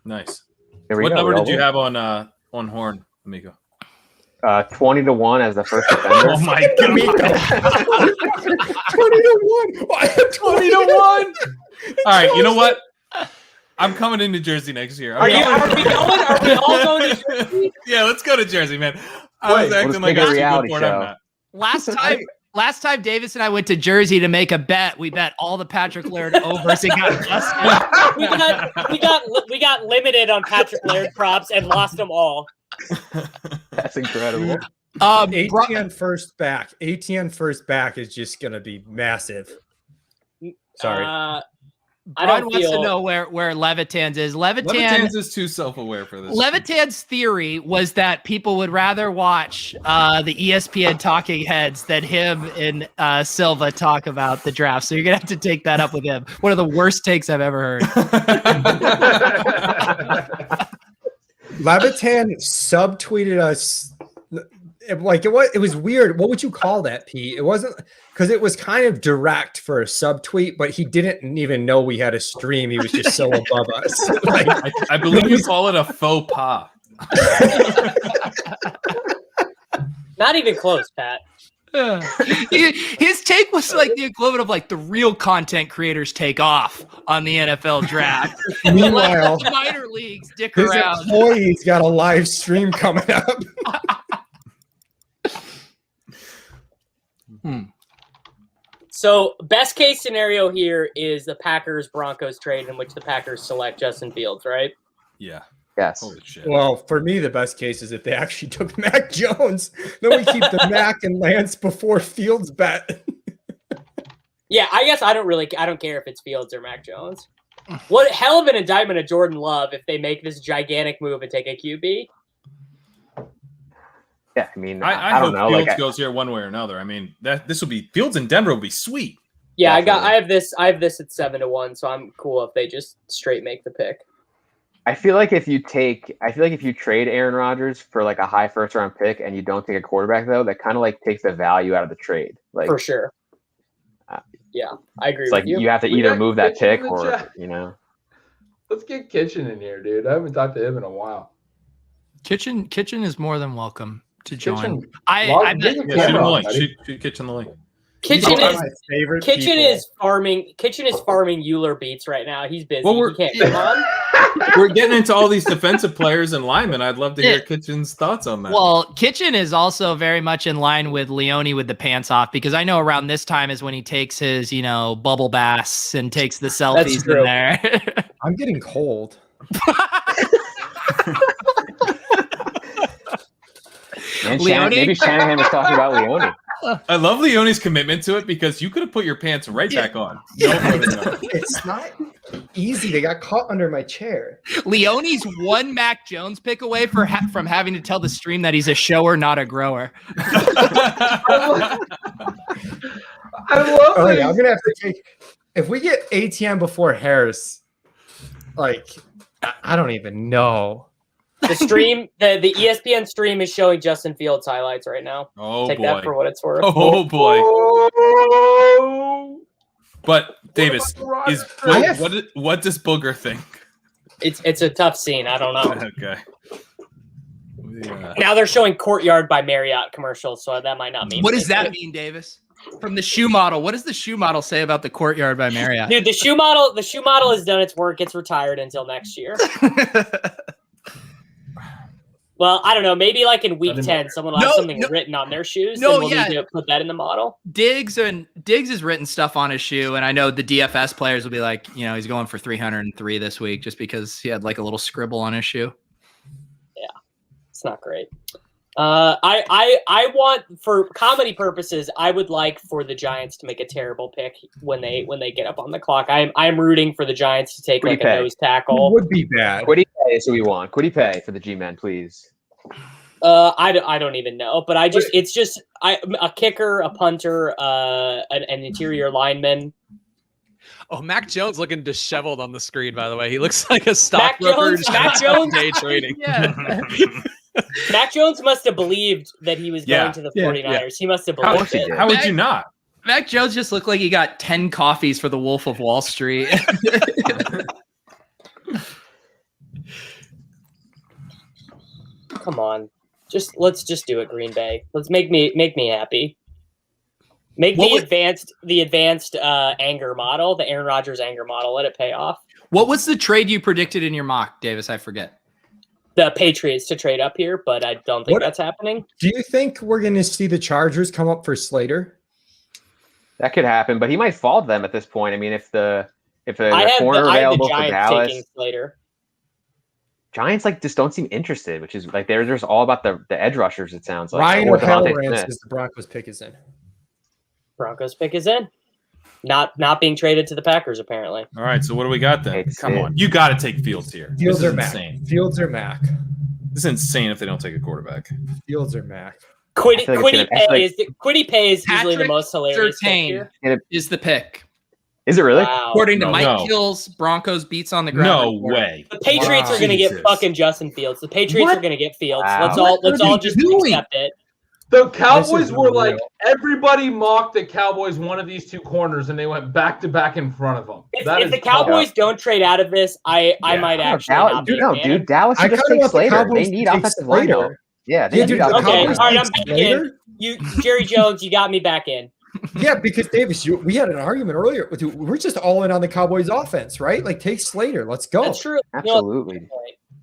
[SPEAKER 2] Nice.
[SPEAKER 8] What
[SPEAKER 2] number did you have on Horn, Amico?
[SPEAKER 8] 20-1 as the first defender.
[SPEAKER 2] Oh my god!
[SPEAKER 5] 20-1.
[SPEAKER 2] All right, you know what? I'm coming into Jersey next year.
[SPEAKER 4] Are we all going to Jersey?
[SPEAKER 2] Yeah, let's go to Jersey, man. I was acting like a reality show.
[SPEAKER 7] Last time Davis and I went to Jersey to make a bet, we bet all the Patrick Laird overs and got busted.
[SPEAKER 4] we got limited on Patrick Laird props and lost them all.
[SPEAKER 8] That's incredible.
[SPEAKER 5] ATN first back. ATN first back is just gonna be massive. Sorry.
[SPEAKER 7] Brian wants to know where Levitan's is.
[SPEAKER 2] Levitan's is too self-aware for this.
[SPEAKER 7] Levitan's theory was that people would rather watch the ESPN talking heads than him and Silva talk about the draft. So you're gonna have to take that up with him. One of the worst takes I've ever heard.
[SPEAKER 5] Levitan subtweeted us. Like it was weird. What would you call that, Pete? It wasn't because it was kind of direct for a subtweet, but he didn't even know we had a stream. He was just so above us. Like,
[SPEAKER 2] I believe you call it a faux pas.
[SPEAKER 4] Not even close, Pat.
[SPEAKER 7] His take was like the equivalent of like the real content creators take off on the NFL draft.
[SPEAKER 5] Meanwhile,
[SPEAKER 7] the minor leagues dick
[SPEAKER 5] his
[SPEAKER 7] around.
[SPEAKER 5] employee's got a live stream coming up.
[SPEAKER 4] So best case scenario here is the Packers Broncos trade in which the Packers select Justin Fields, right?
[SPEAKER 2] Yeah.
[SPEAKER 8] Yes.
[SPEAKER 2] Holy shit.
[SPEAKER 5] Well, for me, the best case is if they actually took Mac Jones. Then we keep the Mac and Lance before Fields bet.
[SPEAKER 4] Yeah, I guess I don't care if it's Fields or Mac Jones. What hell of an indictment of Jordan Love if they make this gigantic move and take a QB?
[SPEAKER 8] Yeah, I mean,
[SPEAKER 2] I
[SPEAKER 8] don't
[SPEAKER 2] hope
[SPEAKER 8] know.
[SPEAKER 2] Fields
[SPEAKER 8] Like,
[SPEAKER 2] goes here one way or another. I mean, this will be Fields in Denver will be sweet.
[SPEAKER 4] Yeah,
[SPEAKER 8] Definitely.
[SPEAKER 4] I have this at 7-1, so I'm cool if they just straight make the pick.
[SPEAKER 8] I feel like if you trade Aaron Rodgers for like a high first round pick and you don't take a quarterback though, that kind of like takes the value out of the trade. Like
[SPEAKER 4] For sure. Yeah, I agree
[SPEAKER 8] it's
[SPEAKER 4] with
[SPEAKER 8] like
[SPEAKER 4] you.
[SPEAKER 8] you have to
[SPEAKER 3] We
[SPEAKER 8] either
[SPEAKER 3] got
[SPEAKER 8] move that
[SPEAKER 3] Kitchen
[SPEAKER 8] pick
[SPEAKER 3] in the
[SPEAKER 8] or
[SPEAKER 3] chat. Let's get Kitchen in here, dude. I haven't talked to him in a while.
[SPEAKER 7] Kitchen is more than welcome to join.
[SPEAKER 3] Kitchen,
[SPEAKER 7] I
[SPEAKER 3] bring the
[SPEAKER 2] Yeah, shoot
[SPEAKER 3] camera
[SPEAKER 2] him the
[SPEAKER 3] on,
[SPEAKER 2] link.
[SPEAKER 3] buddy.
[SPEAKER 2] Shoot Kitchen the link.
[SPEAKER 4] Kitchen
[SPEAKER 5] One of
[SPEAKER 4] is
[SPEAKER 5] my favorite
[SPEAKER 4] Kitchen
[SPEAKER 5] people.
[SPEAKER 4] is farming Euler beats right now. He's busy.
[SPEAKER 2] Well,
[SPEAKER 4] He can't come on.
[SPEAKER 2] We're getting into all these defensive players and linemen. I'd love to hear Kitchen's thoughts on that.
[SPEAKER 7] Well, Kitchen is also very much in line with Leone with the pants off because I know around this time is when he takes his, bubble baths and takes the selfies
[SPEAKER 4] true.
[SPEAKER 7] in there.
[SPEAKER 5] I'm getting cold.
[SPEAKER 8] And
[SPEAKER 7] Leone?
[SPEAKER 8] maybe Shanahan was talking about Leone.
[SPEAKER 2] I love Leone's commitment to it because you could have put your pants right back on. No further notice.
[SPEAKER 5] It's not easy. They got caught under my chair.
[SPEAKER 7] Leone's one Mac Jones pick away from having to tell the stream that he's a shower, not a grower.
[SPEAKER 3] I love
[SPEAKER 5] Oh,
[SPEAKER 3] it.
[SPEAKER 5] yeah, I'm gonna have to take. If we get ATM before Harris, like I don't even know.
[SPEAKER 4] The stream, the ESPN stream is showing Justin Fields highlights right now.
[SPEAKER 2] Oh
[SPEAKER 4] Take
[SPEAKER 2] boy.
[SPEAKER 4] that for what it's worth.
[SPEAKER 2] Oh boy.
[SPEAKER 3] Oh,
[SPEAKER 2] But Davis, is
[SPEAKER 5] I
[SPEAKER 2] what does Booger think?
[SPEAKER 4] It's a tough scene. I don't know.
[SPEAKER 2] Okay. Yeah.
[SPEAKER 4] Now they're showing Courtyard by Marriott commercials, so that might not mean.
[SPEAKER 7] What does that
[SPEAKER 4] anything.
[SPEAKER 7] mean, Davis? From the shoe model, what does the shoe model say about the Courtyard by Marriott?
[SPEAKER 4] Dude, the shoe model has done its work. It's retired until next year. Well, I don't know. Maybe like in week 10, someone will have something written on their shoes.
[SPEAKER 7] No,
[SPEAKER 4] and we'll need to put that in the model.
[SPEAKER 7] Diggs has written stuff on his shoe, and I know the DFS players will be like, he's going for 303 this week just because he had like a little scribble on his shoe.
[SPEAKER 4] Yeah, it's not great. I want, for comedy purposes, I would like for the Giants to make a terrible pick when they get up on the clock. I'm rooting for the Giants to take like a nose tackle.
[SPEAKER 5] It would be bad.
[SPEAKER 8] Quiddy Pay is who we want. Quiddy Pay for the G-men, please.
[SPEAKER 4] I don't even know, but it's just a kicker, a punter, an interior lineman.
[SPEAKER 6] Oh, Mac Jones looking disheveled on the screen, by the way. He looks like a stockbroker.
[SPEAKER 4] Mac Jones.
[SPEAKER 6] Day trading.
[SPEAKER 7] Yeah.
[SPEAKER 4] Mac Jones must have believed that he was going to the 49ers.
[SPEAKER 5] Yeah.
[SPEAKER 4] He must have
[SPEAKER 2] How,
[SPEAKER 4] believed it.
[SPEAKER 2] how would you not?
[SPEAKER 7] Mac Jones just looked like he got 10 coffees for the Wolf of Wall Street.
[SPEAKER 4] Come on. Let's just do it, Green Bay. Let's make me happy. Make the advanced anger model, the Aaron Rodgers anger model. Let it pay off.
[SPEAKER 7] What was the trade you predicted in your mock, Davis? I forget.
[SPEAKER 4] The Patriots to trade up here, but I don't think that's happening.
[SPEAKER 5] Do you think we're going to see the Chargers come up for Slater?
[SPEAKER 8] That could happen, but he might fall to them at this point. I mean, if the
[SPEAKER 4] I have
[SPEAKER 8] corner
[SPEAKER 4] the
[SPEAKER 8] available for
[SPEAKER 4] Giants
[SPEAKER 8] Dallas,
[SPEAKER 4] taking Slater.
[SPEAKER 8] Giants just don't seem interested, which is like they're just all about the edge rushers. It sounds like
[SPEAKER 5] Ryan
[SPEAKER 8] or
[SPEAKER 5] O'Halloran
[SPEAKER 8] Devontae Smith.
[SPEAKER 5] says the Broncos pick is in.
[SPEAKER 4] Broncos pick is in. Not being traded to the Packers apparently.
[SPEAKER 2] All right, so what do we got then?
[SPEAKER 8] It's
[SPEAKER 2] Come
[SPEAKER 8] it.
[SPEAKER 2] on, you got to take Fields here.
[SPEAKER 5] Fields
[SPEAKER 2] This
[SPEAKER 5] or
[SPEAKER 2] is
[SPEAKER 5] Mac.
[SPEAKER 2] insane.
[SPEAKER 5] Fields or Mac.
[SPEAKER 2] This is insane if they don't take a quarterback.
[SPEAKER 5] Fields or Mac.
[SPEAKER 8] I feel like
[SPEAKER 4] Quiddy Pay is usually the
[SPEAKER 7] Patrick
[SPEAKER 4] most hilarious pick
[SPEAKER 7] Surtain
[SPEAKER 4] here.
[SPEAKER 7] is the pick.
[SPEAKER 8] Is it really?
[SPEAKER 4] Wow.
[SPEAKER 7] According to
[SPEAKER 2] No.
[SPEAKER 7] Mike
[SPEAKER 2] No.
[SPEAKER 7] Hill's Broncos beats on the ground.
[SPEAKER 2] No
[SPEAKER 7] report.
[SPEAKER 2] way.
[SPEAKER 4] The Patriots
[SPEAKER 5] Wow.
[SPEAKER 4] are going to get
[SPEAKER 2] Jesus.
[SPEAKER 4] fucking Justin Fields. The Patriots
[SPEAKER 3] What?
[SPEAKER 4] are going to get Fields.
[SPEAKER 8] Wow.
[SPEAKER 4] Let's all just
[SPEAKER 7] doing?
[SPEAKER 4] accept it.
[SPEAKER 3] The Cowboys
[SPEAKER 5] is
[SPEAKER 3] were like,
[SPEAKER 5] unreal.
[SPEAKER 3] everybody mocked the Cowboys one of these two corners, and they went back to back in front of them.
[SPEAKER 4] If the Cowboys don't trade out of this, I might
[SPEAKER 8] No,
[SPEAKER 4] actually
[SPEAKER 8] Dallas,
[SPEAKER 4] not be
[SPEAKER 8] dude,
[SPEAKER 4] a fan.
[SPEAKER 8] dude, Dallas
[SPEAKER 5] I
[SPEAKER 8] should just
[SPEAKER 5] kinda
[SPEAKER 8] take
[SPEAKER 5] want the
[SPEAKER 8] Slater.
[SPEAKER 5] Cowboys
[SPEAKER 8] They need
[SPEAKER 5] to take
[SPEAKER 8] offensive line
[SPEAKER 5] Slater.
[SPEAKER 8] help. Yeah, they
[SPEAKER 5] Yeah,
[SPEAKER 8] need
[SPEAKER 5] dude, the
[SPEAKER 8] offensive
[SPEAKER 4] Okay,
[SPEAKER 5] Cowboys
[SPEAKER 4] all right,
[SPEAKER 5] take
[SPEAKER 4] I'm back
[SPEAKER 5] Slater?
[SPEAKER 4] in. You, Jerry Jones, you got me back in.
[SPEAKER 5] Yeah, because Davis, we had an argument earlier. Dude, we're just all in on the Cowboys offense, right? Like, take Slater. Let's go.
[SPEAKER 4] That's true.
[SPEAKER 8] Absolutely,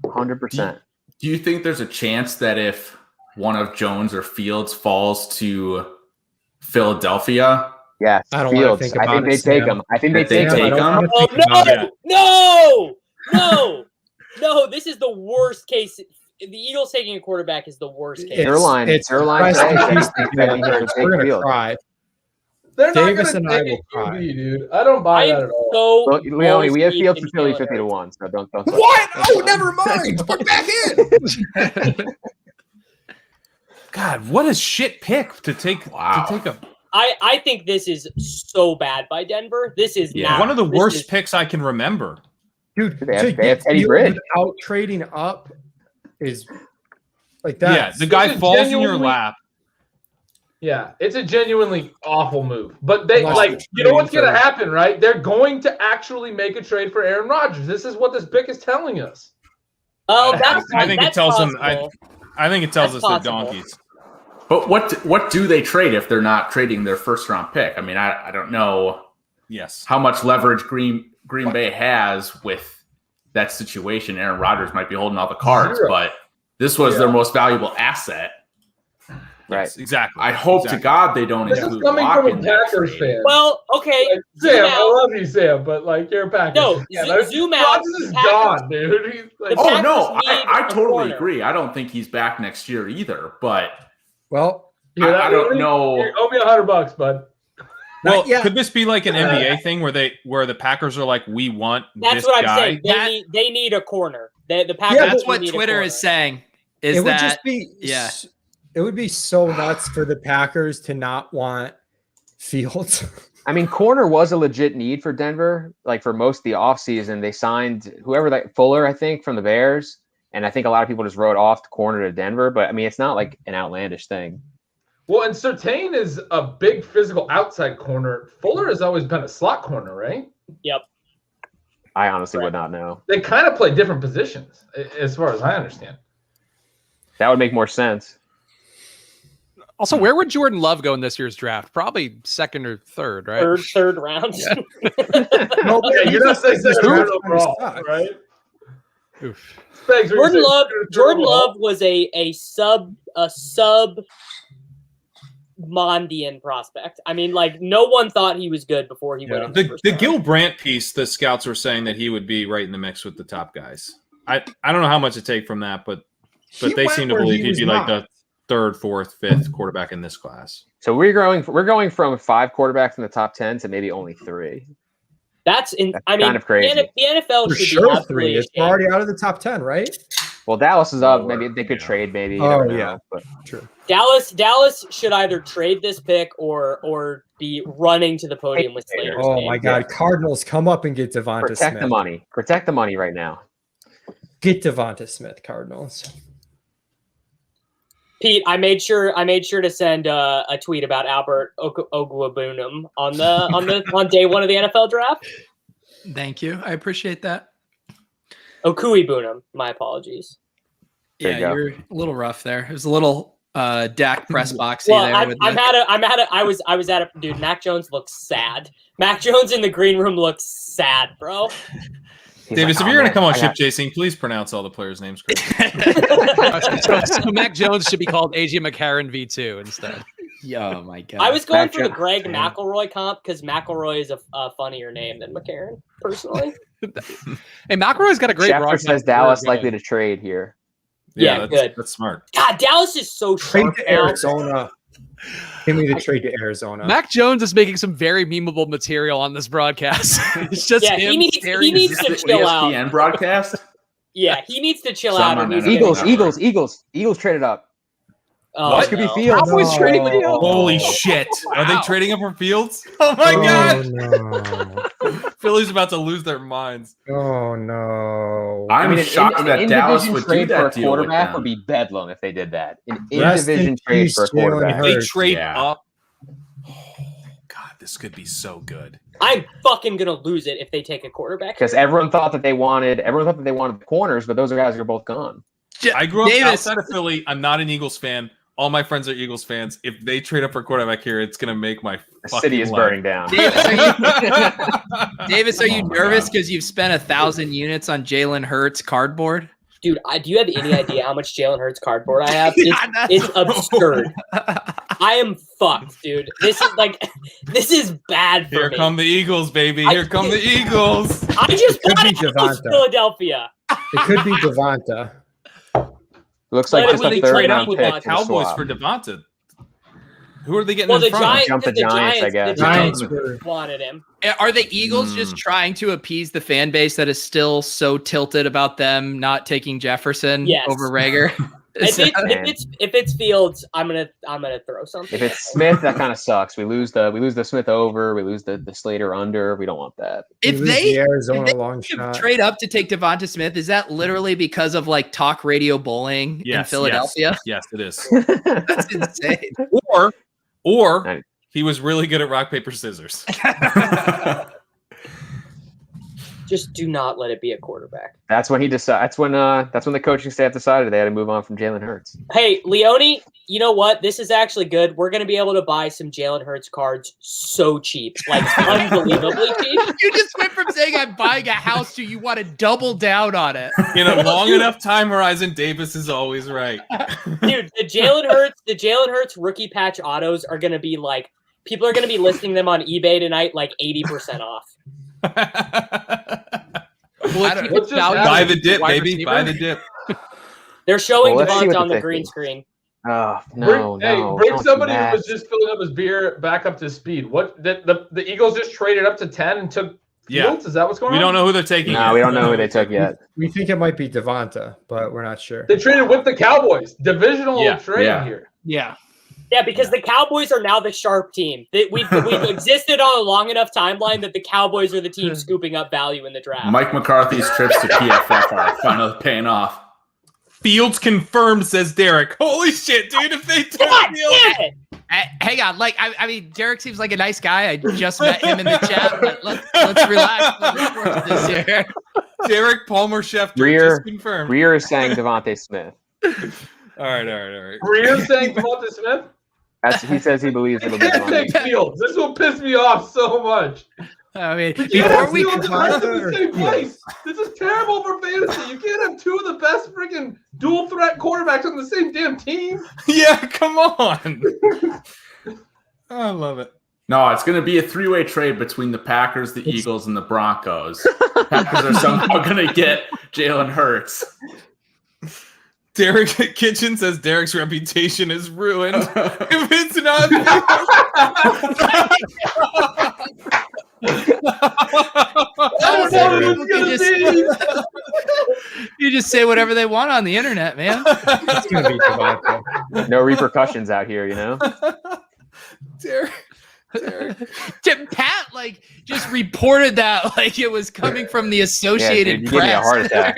[SPEAKER 8] 100%.
[SPEAKER 9] Do you think there's a chance that if one of Jones or Fields falls to Philadelphia,
[SPEAKER 8] Yes,
[SPEAKER 5] I don't wanna
[SPEAKER 8] Fields.
[SPEAKER 5] think
[SPEAKER 8] I
[SPEAKER 5] about
[SPEAKER 8] think
[SPEAKER 5] it,
[SPEAKER 8] they take
[SPEAKER 5] Sam.
[SPEAKER 8] him. I think they
[SPEAKER 9] That they
[SPEAKER 8] take
[SPEAKER 9] take
[SPEAKER 8] him.
[SPEAKER 9] him?
[SPEAKER 4] Oh no! This is the worst case. The Eagles taking a quarterback is the worst case.
[SPEAKER 8] Caroline-
[SPEAKER 5] It's
[SPEAKER 8] Caroline
[SPEAKER 5] Preston
[SPEAKER 8] says
[SPEAKER 5] Houston
[SPEAKER 8] that
[SPEAKER 5] Fields.
[SPEAKER 8] he has to take
[SPEAKER 5] We're gonna
[SPEAKER 8] Fields.
[SPEAKER 5] cry.
[SPEAKER 3] They're not
[SPEAKER 5] Davis
[SPEAKER 3] going
[SPEAKER 5] and
[SPEAKER 3] to
[SPEAKER 5] I
[SPEAKER 3] take
[SPEAKER 5] will
[SPEAKER 3] a
[SPEAKER 5] cry.
[SPEAKER 3] QB, dude. I don't buy that
[SPEAKER 4] I'm
[SPEAKER 3] at all.
[SPEAKER 4] so
[SPEAKER 8] Well, Leone, we have
[SPEAKER 4] balls
[SPEAKER 8] Fields
[SPEAKER 4] deep
[SPEAKER 8] for Philly
[SPEAKER 4] in Taylor.
[SPEAKER 8] 50-1, so don't.
[SPEAKER 5] What? Oh, never mind. Put it back in.
[SPEAKER 2] God, what a shit pick to take.
[SPEAKER 9] Wow.
[SPEAKER 2] To take a
[SPEAKER 4] I think this is so bad by Denver. This is not
[SPEAKER 2] one of the
[SPEAKER 4] this
[SPEAKER 2] worst
[SPEAKER 4] is-
[SPEAKER 2] picks I can remember.
[SPEAKER 5] Dude,
[SPEAKER 8] They have-
[SPEAKER 5] to
[SPEAKER 8] they have
[SPEAKER 5] get
[SPEAKER 8] Teddy
[SPEAKER 5] Fields
[SPEAKER 8] Bridge.
[SPEAKER 5] without trading up is like that.
[SPEAKER 2] Yeah, the guy
[SPEAKER 3] This is
[SPEAKER 2] falls in your
[SPEAKER 3] genuinely-
[SPEAKER 2] lap.
[SPEAKER 3] Yeah, it's a genuinely awful move. But they
[SPEAKER 5] Unless
[SPEAKER 3] like,
[SPEAKER 5] you're
[SPEAKER 3] you know what's
[SPEAKER 5] trading
[SPEAKER 3] going to
[SPEAKER 5] for-
[SPEAKER 3] happen, right? They're going to actually make a trade for Aaron Rodgers. This is what this pick is telling us.
[SPEAKER 4] Oh, that's
[SPEAKER 2] I think it
[SPEAKER 4] that's
[SPEAKER 2] tells them-
[SPEAKER 4] possible.
[SPEAKER 2] I think it tells
[SPEAKER 4] That's
[SPEAKER 2] us they're
[SPEAKER 4] possible.
[SPEAKER 2] donkeys.
[SPEAKER 9] but what do they trade if they're not trading their first round pick? I mean, I don't know
[SPEAKER 2] Yes.
[SPEAKER 9] how much leverage Green Bay has with that situation. Aaron Rodgers might be holding all the cards,
[SPEAKER 3] Zero.
[SPEAKER 9] but this was their most valuable asset.
[SPEAKER 8] Right.
[SPEAKER 2] Yes, exactly.
[SPEAKER 9] I hope to God they don't
[SPEAKER 3] This is
[SPEAKER 9] include
[SPEAKER 3] coming
[SPEAKER 9] Locke
[SPEAKER 3] from a
[SPEAKER 9] in that
[SPEAKER 3] Packers
[SPEAKER 9] trade.
[SPEAKER 3] fan.
[SPEAKER 4] Well, okay.
[SPEAKER 3] Like,
[SPEAKER 4] zoom
[SPEAKER 3] Sam, I
[SPEAKER 4] out.
[SPEAKER 3] love you, Sam, but like you're a Packers
[SPEAKER 4] No,
[SPEAKER 3] fan.
[SPEAKER 4] zoom out.
[SPEAKER 3] Rodgers is
[SPEAKER 4] Packers-
[SPEAKER 3] gone, dude. He's like,
[SPEAKER 4] The
[SPEAKER 9] Oh no,
[SPEAKER 4] Packers need
[SPEAKER 9] I
[SPEAKER 4] a
[SPEAKER 9] totally
[SPEAKER 4] corner.
[SPEAKER 9] agree. I don't think he's back next year either. But
[SPEAKER 5] Well,
[SPEAKER 9] I don't know.
[SPEAKER 3] Here, owe me $100, bud.
[SPEAKER 2] Well,
[SPEAKER 5] yet.
[SPEAKER 2] could this be like an NBA thing where the Packers are like, we want
[SPEAKER 4] That's
[SPEAKER 2] this
[SPEAKER 4] what I'm
[SPEAKER 2] guy?
[SPEAKER 4] saying. They need a corner. The Packers.
[SPEAKER 7] That's
[SPEAKER 4] do
[SPEAKER 7] what
[SPEAKER 4] need a
[SPEAKER 7] Twitter
[SPEAKER 4] corner.
[SPEAKER 7] is saying.
[SPEAKER 5] it
[SPEAKER 7] Is
[SPEAKER 5] would
[SPEAKER 7] that
[SPEAKER 5] just be
[SPEAKER 7] yeah.
[SPEAKER 5] It would be so nuts for the Packers to not want Fields.
[SPEAKER 8] I mean, corner was a legit need for Denver. Like for most of the offseason, they signed whoever that Fuller, I think, from the Bears. And I think a lot of people just wrote off the corner to Denver. But I mean, it's not like an outlandish thing.
[SPEAKER 3] Well, and Surtain is a big physical outside corner. Fuller has always been a slot corner, right?
[SPEAKER 4] Yep.
[SPEAKER 8] I honestly would not know.
[SPEAKER 3] They kind of play different positions, as far as I understand.
[SPEAKER 8] That would make more sense.
[SPEAKER 6] Also, where would Jordan Love go in this year's draft? Probably second or third, right?
[SPEAKER 4] Third round.
[SPEAKER 5] No,
[SPEAKER 3] Yeah, you're not saying
[SPEAKER 5] he's
[SPEAKER 3] second round
[SPEAKER 5] just
[SPEAKER 3] overall,
[SPEAKER 5] sucks.
[SPEAKER 3] right?
[SPEAKER 6] Oof.
[SPEAKER 3] Spags, were you saying
[SPEAKER 4] Jordan
[SPEAKER 3] overall?
[SPEAKER 4] Love was a sub Mondian prospect. I mean, like no one thought he was good before he went. In the first
[SPEAKER 2] The
[SPEAKER 4] round.
[SPEAKER 2] Gil Brandt piece, the scouts were saying that he would be right in the mix with the top guys. I don't know how much to take from that, but
[SPEAKER 5] He
[SPEAKER 2] they
[SPEAKER 5] went
[SPEAKER 2] seem to
[SPEAKER 5] where
[SPEAKER 2] believe
[SPEAKER 5] he
[SPEAKER 2] he'd
[SPEAKER 5] was
[SPEAKER 2] be like
[SPEAKER 5] not.
[SPEAKER 2] the third, fourth, fifth quarterback in this class.
[SPEAKER 8] So we're going from 5 quarterbacks in the top 10 to maybe only 3.
[SPEAKER 4] That's in.
[SPEAKER 8] That's
[SPEAKER 4] I mean,
[SPEAKER 8] kind of crazy.
[SPEAKER 4] The NFL
[SPEAKER 5] For
[SPEAKER 4] should
[SPEAKER 5] sure,
[SPEAKER 4] be
[SPEAKER 5] 3.
[SPEAKER 4] absolutely
[SPEAKER 5] It's
[SPEAKER 4] ashamed.
[SPEAKER 5] already out of the top 10, right?
[SPEAKER 8] Well, Dallas is up.
[SPEAKER 9] Lower,
[SPEAKER 8] Maybe they could
[SPEAKER 9] yeah.
[SPEAKER 8] trade. Maybe. You
[SPEAKER 5] Oh,
[SPEAKER 8] never know,
[SPEAKER 5] yeah.
[SPEAKER 8] But
[SPEAKER 4] Dallas should either trade this pick or be running to the podium with Slater's
[SPEAKER 5] Oh
[SPEAKER 4] name.
[SPEAKER 5] my God, Cardinals, come up and get Devonta
[SPEAKER 8] protect
[SPEAKER 5] Smith.
[SPEAKER 8] the money. Protect the money right now.
[SPEAKER 5] Get Devonta Smith, Cardinals.
[SPEAKER 4] Pete, I made sure to send a tweet about Albert Ogwabunum on day one of the NFL draft.
[SPEAKER 7] Thank you. I appreciate that.
[SPEAKER 4] Okuibunum, my apologies.
[SPEAKER 8] There you go.
[SPEAKER 7] You're a little rough there. It was a little Dak press boxy
[SPEAKER 4] Well,
[SPEAKER 7] there.
[SPEAKER 4] I was at a dude. Mac Jones looks sad. Mac Jones in the green room looks sad, bro.
[SPEAKER 8] He's
[SPEAKER 2] Davis,
[SPEAKER 8] like,
[SPEAKER 2] if
[SPEAKER 8] "Oh,
[SPEAKER 2] you're going to
[SPEAKER 8] man,
[SPEAKER 2] come on
[SPEAKER 8] I
[SPEAKER 2] ship
[SPEAKER 8] got-
[SPEAKER 2] chasing, please pronounce all the players' names correctly.
[SPEAKER 6] so Mac Jones should be called AJ McCarron V2 instead.
[SPEAKER 7] Oh my God.
[SPEAKER 4] I was going
[SPEAKER 8] Mac
[SPEAKER 4] for the
[SPEAKER 8] Jones.
[SPEAKER 4] Greg McElroy comp because McElroy is a funnier name than McCarron, personally.
[SPEAKER 6] Hey, McElroy's got a great
[SPEAKER 8] Schefter
[SPEAKER 6] broadcast
[SPEAKER 8] says
[SPEAKER 6] career,
[SPEAKER 8] Dallas
[SPEAKER 6] good.
[SPEAKER 8] likely to trade here.
[SPEAKER 4] Yeah,
[SPEAKER 2] that's,
[SPEAKER 4] good.
[SPEAKER 2] That's smart.
[SPEAKER 4] God, Dallas is so
[SPEAKER 5] Trade
[SPEAKER 4] sharp
[SPEAKER 5] to
[SPEAKER 4] now.
[SPEAKER 5] Arizona. Give me the trade to Arizona.
[SPEAKER 6] Mac Jones is making some very memeable material on this broadcast. It's just
[SPEAKER 4] Yeah,
[SPEAKER 6] him
[SPEAKER 4] he needs
[SPEAKER 6] staring
[SPEAKER 4] to
[SPEAKER 6] at
[SPEAKER 4] chill out.
[SPEAKER 9] ESPN broadcast.
[SPEAKER 4] Yeah, he needs to chill out. Or
[SPEAKER 9] Someone
[SPEAKER 4] he's
[SPEAKER 9] in
[SPEAKER 4] gonna-
[SPEAKER 8] Eagles traded up.
[SPEAKER 4] Oh,
[SPEAKER 8] This could be
[SPEAKER 4] no.
[SPEAKER 8] Fields.
[SPEAKER 6] Cowboys trading with you?
[SPEAKER 2] Holy shit! Are they
[SPEAKER 6] Wow.
[SPEAKER 2] trading up for Fields? Oh my god!
[SPEAKER 5] No.
[SPEAKER 2] Philly's about to lose their minds.
[SPEAKER 5] Oh no.
[SPEAKER 9] I'm shocked that Dallas
[SPEAKER 8] in-division
[SPEAKER 9] would do
[SPEAKER 8] trade for a
[SPEAKER 9] that deal with
[SPEAKER 8] quarterback
[SPEAKER 9] them.
[SPEAKER 8] would be bedlam if they did that. An
[SPEAKER 5] Rest in
[SPEAKER 8] in-division trade
[SPEAKER 5] peace,
[SPEAKER 8] for a
[SPEAKER 5] Jalen
[SPEAKER 8] quarterback.
[SPEAKER 2] They
[SPEAKER 5] Hurts.
[SPEAKER 2] trade
[SPEAKER 9] Yeah.
[SPEAKER 2] up. Oh god, this could be so good.
[SPEAKER 4] I'm fucking gonna lose it if they take a quarterback.
[SPEAKER 8] Because
[SPEAKER 4] here.
[SPEAKER 8] everyone thought that they wanted the corners, but those guys are both gone.
[SPEAKER 2] I grew up
[SPEAKER 7] Davis.
[SPEAKER 2] outside of Philly. I'm not an Eagles fan. All my friends are Eagles fans. If they trade up for a quarterback here, it's gonna make my
[SPEAKER 8] The
[SPEAKER 2] fucking
[SPEAKER 8] city is
[SPEAKER 2] life.
[SPEAKER 8] burning down.
[SPEAKER 7] Davis, are you
[SPEAKER 9] Oh my
[SPEAKER 7] nervous
[SPEAKER 9] God.
[SPEAKER 7] because you've spent 1,000 units on Jalen Hurts cardboard?
[SPEAKER 4] Dude, do you have any idea how much Jalen Hurts cardboard I have?
[SPEAKER 7] Yeah, that's-
[SPEAKER 4] It's absurd. I am fucked, dude. This is bad for
[SPEAKER 2] Here
[SPEAKER 4] me.
[SPEAKER 2] come the Eagles, baby. Here come the Eagles.
[SPEAKER 4] I just
[SPEAKER 5] could
[SPEAKER 4] bought
[SPEAKER 5] be
[SPEAKER 4] a house,
[SPEAKER 5] Devonta.
[SPEAKER 4] Philadelphia.
[SPEAKER 5] It could be Devonta.
[SPEAKER 8] Looks
[SPEAKER 4] But
[SPEAKER 8] like
[SPEAKER 4] it
[SPEAKER 8] just
[SPEAKER 4] was
[SPEAKER 8] a
[SPEAKER 4] a
[SPEAKER 8] third
[SPEAKER 4] trade
[SPEAKER 8] round
[SPEAKER 4] up with
[SPEAKER 8] pick.
[SPEAKER 4] the
[SPEAKER 8] to
[SPEAKER 2] Cowboys
[SPEAKER 8] swap.
[SPEAKER 2] for Devonta. Who are they getting
[SPEAKER 4] Well,
[SPEAKER 2] in
[SPEAKER 4] the
[SPEAKER 2] front of?
[SPEAKER 4] Giants,
[SPEAKER 8] Jump the
[SPEAKER 4] the
[SPEAKER 8] Giants, I
[SPEAKER 4] Giants,
[SPEAKER 8] guess.
[SPEAKER 4] the Giants
[SPEAKER 5] Giants were
[SPEAKER 4] wanted him.
[SPEAKER 7] Are the Eagles just trying to appease the fan base that is still so tilted about them not taking Jefferson
[SPEAKER 4] Yes.
[SPEAKER 7] over Rager?
[SPEAKER 4] If it's Fields, I'm gonna throw something.
[SPEAKER 8] If it's Smith, that kind of sucks. We lose the Smith over. We lose the Slater under. We don't want that.
[SPEAKER 7] If
[SPEAKER 5] lose
[SPEAKER 7] they
[SPEAKER 5] the Arizona
[SPEAKER 7] they
[SPEAKER 5] long
[SPEAKER 7] could
[SPEAKER 5] shot.
[SPEAKER 7] trade up to take Devonta Smith, is that literally because of like talk radio bowling in
[SPEAKER 2] Yes,
[SPEAKER 7] Philadelphia?
[SPEAKER 2] Yes, it is.
[SPEAKER 7] That's insane.
[SPEAKER 2] Or
[SPEAKER 8] Right.
[SPEAKER 2] he was really good at rock paper scissors.
[SPEAKER 4] Just do not let it be a quarterback.
[SPEAKER 8] That's when he decided. That's when the coaching staff decided they had to move on from Jalen Hurts.
[SPEAKER 4] Hey, Leone, you know what? This is actually good. We're going to be able to buy some Jalen Hurts cards so cheap. Like, unbelievably cheap.
[SPEAKER 7] You just went from saying I'm buying a house to you want to double down on it.
[SPEAKER 2] In a long enough time horizon, Davis is always right.
[SPEAKER 4] Dude, the Jalen Hurts rookie patch autos are going to be like, people are going to be listing them on eBay tonight like 80% off.
[SPEAKER 7] Will it keep
[SPEAKER 3] What's
[SPEAKER 7] its
[SPEAKER 3] just
[SPEAKER 7] value
[SPEAKER 2] Buy
[SPEAKER 3] happened?
[SPEAKER 2] the dip,
[SPEAKER 7] wide
[SPEAKER 2] baby.
[SPEAKER 7] receiver?
[SPEAKER 2] Buy the dip.
[SPEAKER 4] They're showing
[SPEAKER 8] Well, let's see
[SPEAKER 4] Devonta
[SPEAKER 8] what
[SPEAKER 4] on
[SPEAKER 8] the
[SPEAKER 4] the
[SPEAKER 8] pick
[SPEAKER 4] green
[SPEAKER 8] is.
[SPEAKER 4] screen.
[SPEAKER 8] Oh
[SPEAKER 3] Bring
[SPEAKER 8] no!
[SPEAKER 3] bring
[SPEAKER 8] don't do
[SPEAKER 3] somebody who
[SPEAKER 8] that.
[SPEAKER 3] was just filling up his beer back up to speed. What the Eagles just traded up to 10 and took
[SPEAKER 2] Yeah.
[SPEAKER 3] Fields? Is that what's going
[SPEAKER 2] We
[SPEAKER 3] on?
[SPEAKER 2] don't know who they're taking.
[SPEAKER 8] No,
[SPEAKER 2] yet.
[SPEAKER 8] we don't know who they took yet.
[SPEAKER 5] We think it might be Devonta, but we're not sure.
[SPEAKER 3] They traded with the Cowboys. Divisional
[SPEAKER 2] Yeah,
[SPEAKER 3] trade
[SPEAKER 9] yeah.
[SPEAKER 3] here.
[SPEAKER 7] Yeah.
[SPEAKER 4] Yeah, because the Cowboys are now the sharp team. We've existed on a long enough timeline that the Cowboys are the team scooping up value in the draft.
[SPEAKER 9] Mike McCarthy's trips to PFF are finally paying off.
[SPEAKER 2] Fields confirmed, says Derek. Holy shit, dude! If they took
[SPEAKER 4] God
[SPEAKER 2] Fields,
[SPEAKER 4] damn it!
[SPEAKER 7] Hang on, like I mean, Derek seems like a nice guy. I just met him in the chat. But let's relax. Let's this here.
[SPEAKER 2] Derek Palmer Schefter
[SPEAKER 8] Rear-
[SPEAKER 2] just confirmed.
[SPEAKER 8] Rear is saying Devontae Smith.
[SPEAKER 2] All right.
[SPEAKER 3] Greer saying Devonta Smith?
[SPEAKER 8] He says he believes it'll be
[SPEAKER 3] Can't take
[SPEAKER 8] Devontae.
[SPEAKER 3] Fields. This will piss me off so much.
[SPEAKER 7] I mean,
[SPEAKER 3] You can't
[SPEAKER 7] before
[SPEAKER 3] have
[SPEAKER 7] we
[SPEAKER 3] Fields and Hurts in the
[SPEAKER 5] Devonta
[SPEAKER 3] same
[SPEAKER 5] or
[SPEAKER 3] place. This is terrible for fantasy. You can't have two of the best freaking dual threat quarterbacks on the same damn team.
[SPEAKER 2] Yeah, come on. I love it.
[SPEAKER 9] No, it's going to be a three-way trade between the Packers, the Eagles, and the Broncos. Packers are somehow going to get Jalen Hurts.
[SPEAKER 2] Derek Kitchen says Derek's reputation is ruined. If it's not,
[SPEAKER 3] I don't know who it's going to be.
[SPEAKER 7] you just say whatever they want on the internet, man.
[SPEAKER 5] It's going to be Devonta.
[SPEAKER 8] No repercussions out here, you know.
[SPEAKER 2] Derek.
[SPEAKER 7] Pat like just reported that like it was coming from the Associated
[SPEAKER 8] dude, you gave me a
[SPEAKER 7] Press.
[SPEAKER 8] heart attack.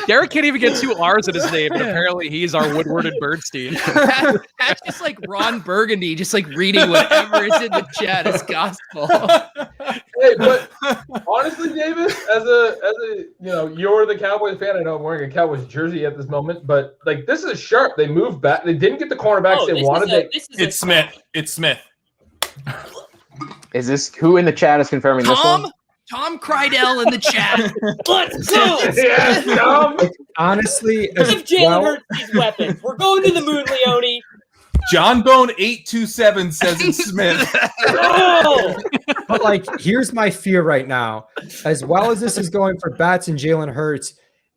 [SPEAKER 6] Derek can't even get two R's in his name, and apparently he's our Woodward and Bernstein.
[SPEAKER 7] Pat's just like Ron Burgundy, just like reading whatever is in the chat as gospel.
[SPEAKER 3] Hey, but honestly, Davis, as a you're the Cowboys fan. I know I'm wearing a Cowboys jersey at this moment, but like this is sharp. They moved back. They didn't get the cornerbacks
[SPEAKER 4] Oh,
[SPEAKER 3] they wanted.
[SPEAKER 2] It's Smith. It's Smith.
[SPEAKER 8] Is this who in the chat is confirming this one?
[SPEAKER 7] Tom Crydell in the chat.
[SPEAKER 4] Let's go!
[SPEAKER 3] Yeah, dumb.
[SPEAKER 5] Honestly, as
[SPEAKER 4] Give Jalen
[SPEAKER 5] well,
[SPEAKER 4] Hurts these weapons. We're going to the moon, Leone.
[SPEAKER 2] John Bone 827 says it's Smith.
[SPEAKER 4] Oh!
[SPEAKER 5] but like, here's my fear right now. As well as this is going for Bats and Jalen Hurts,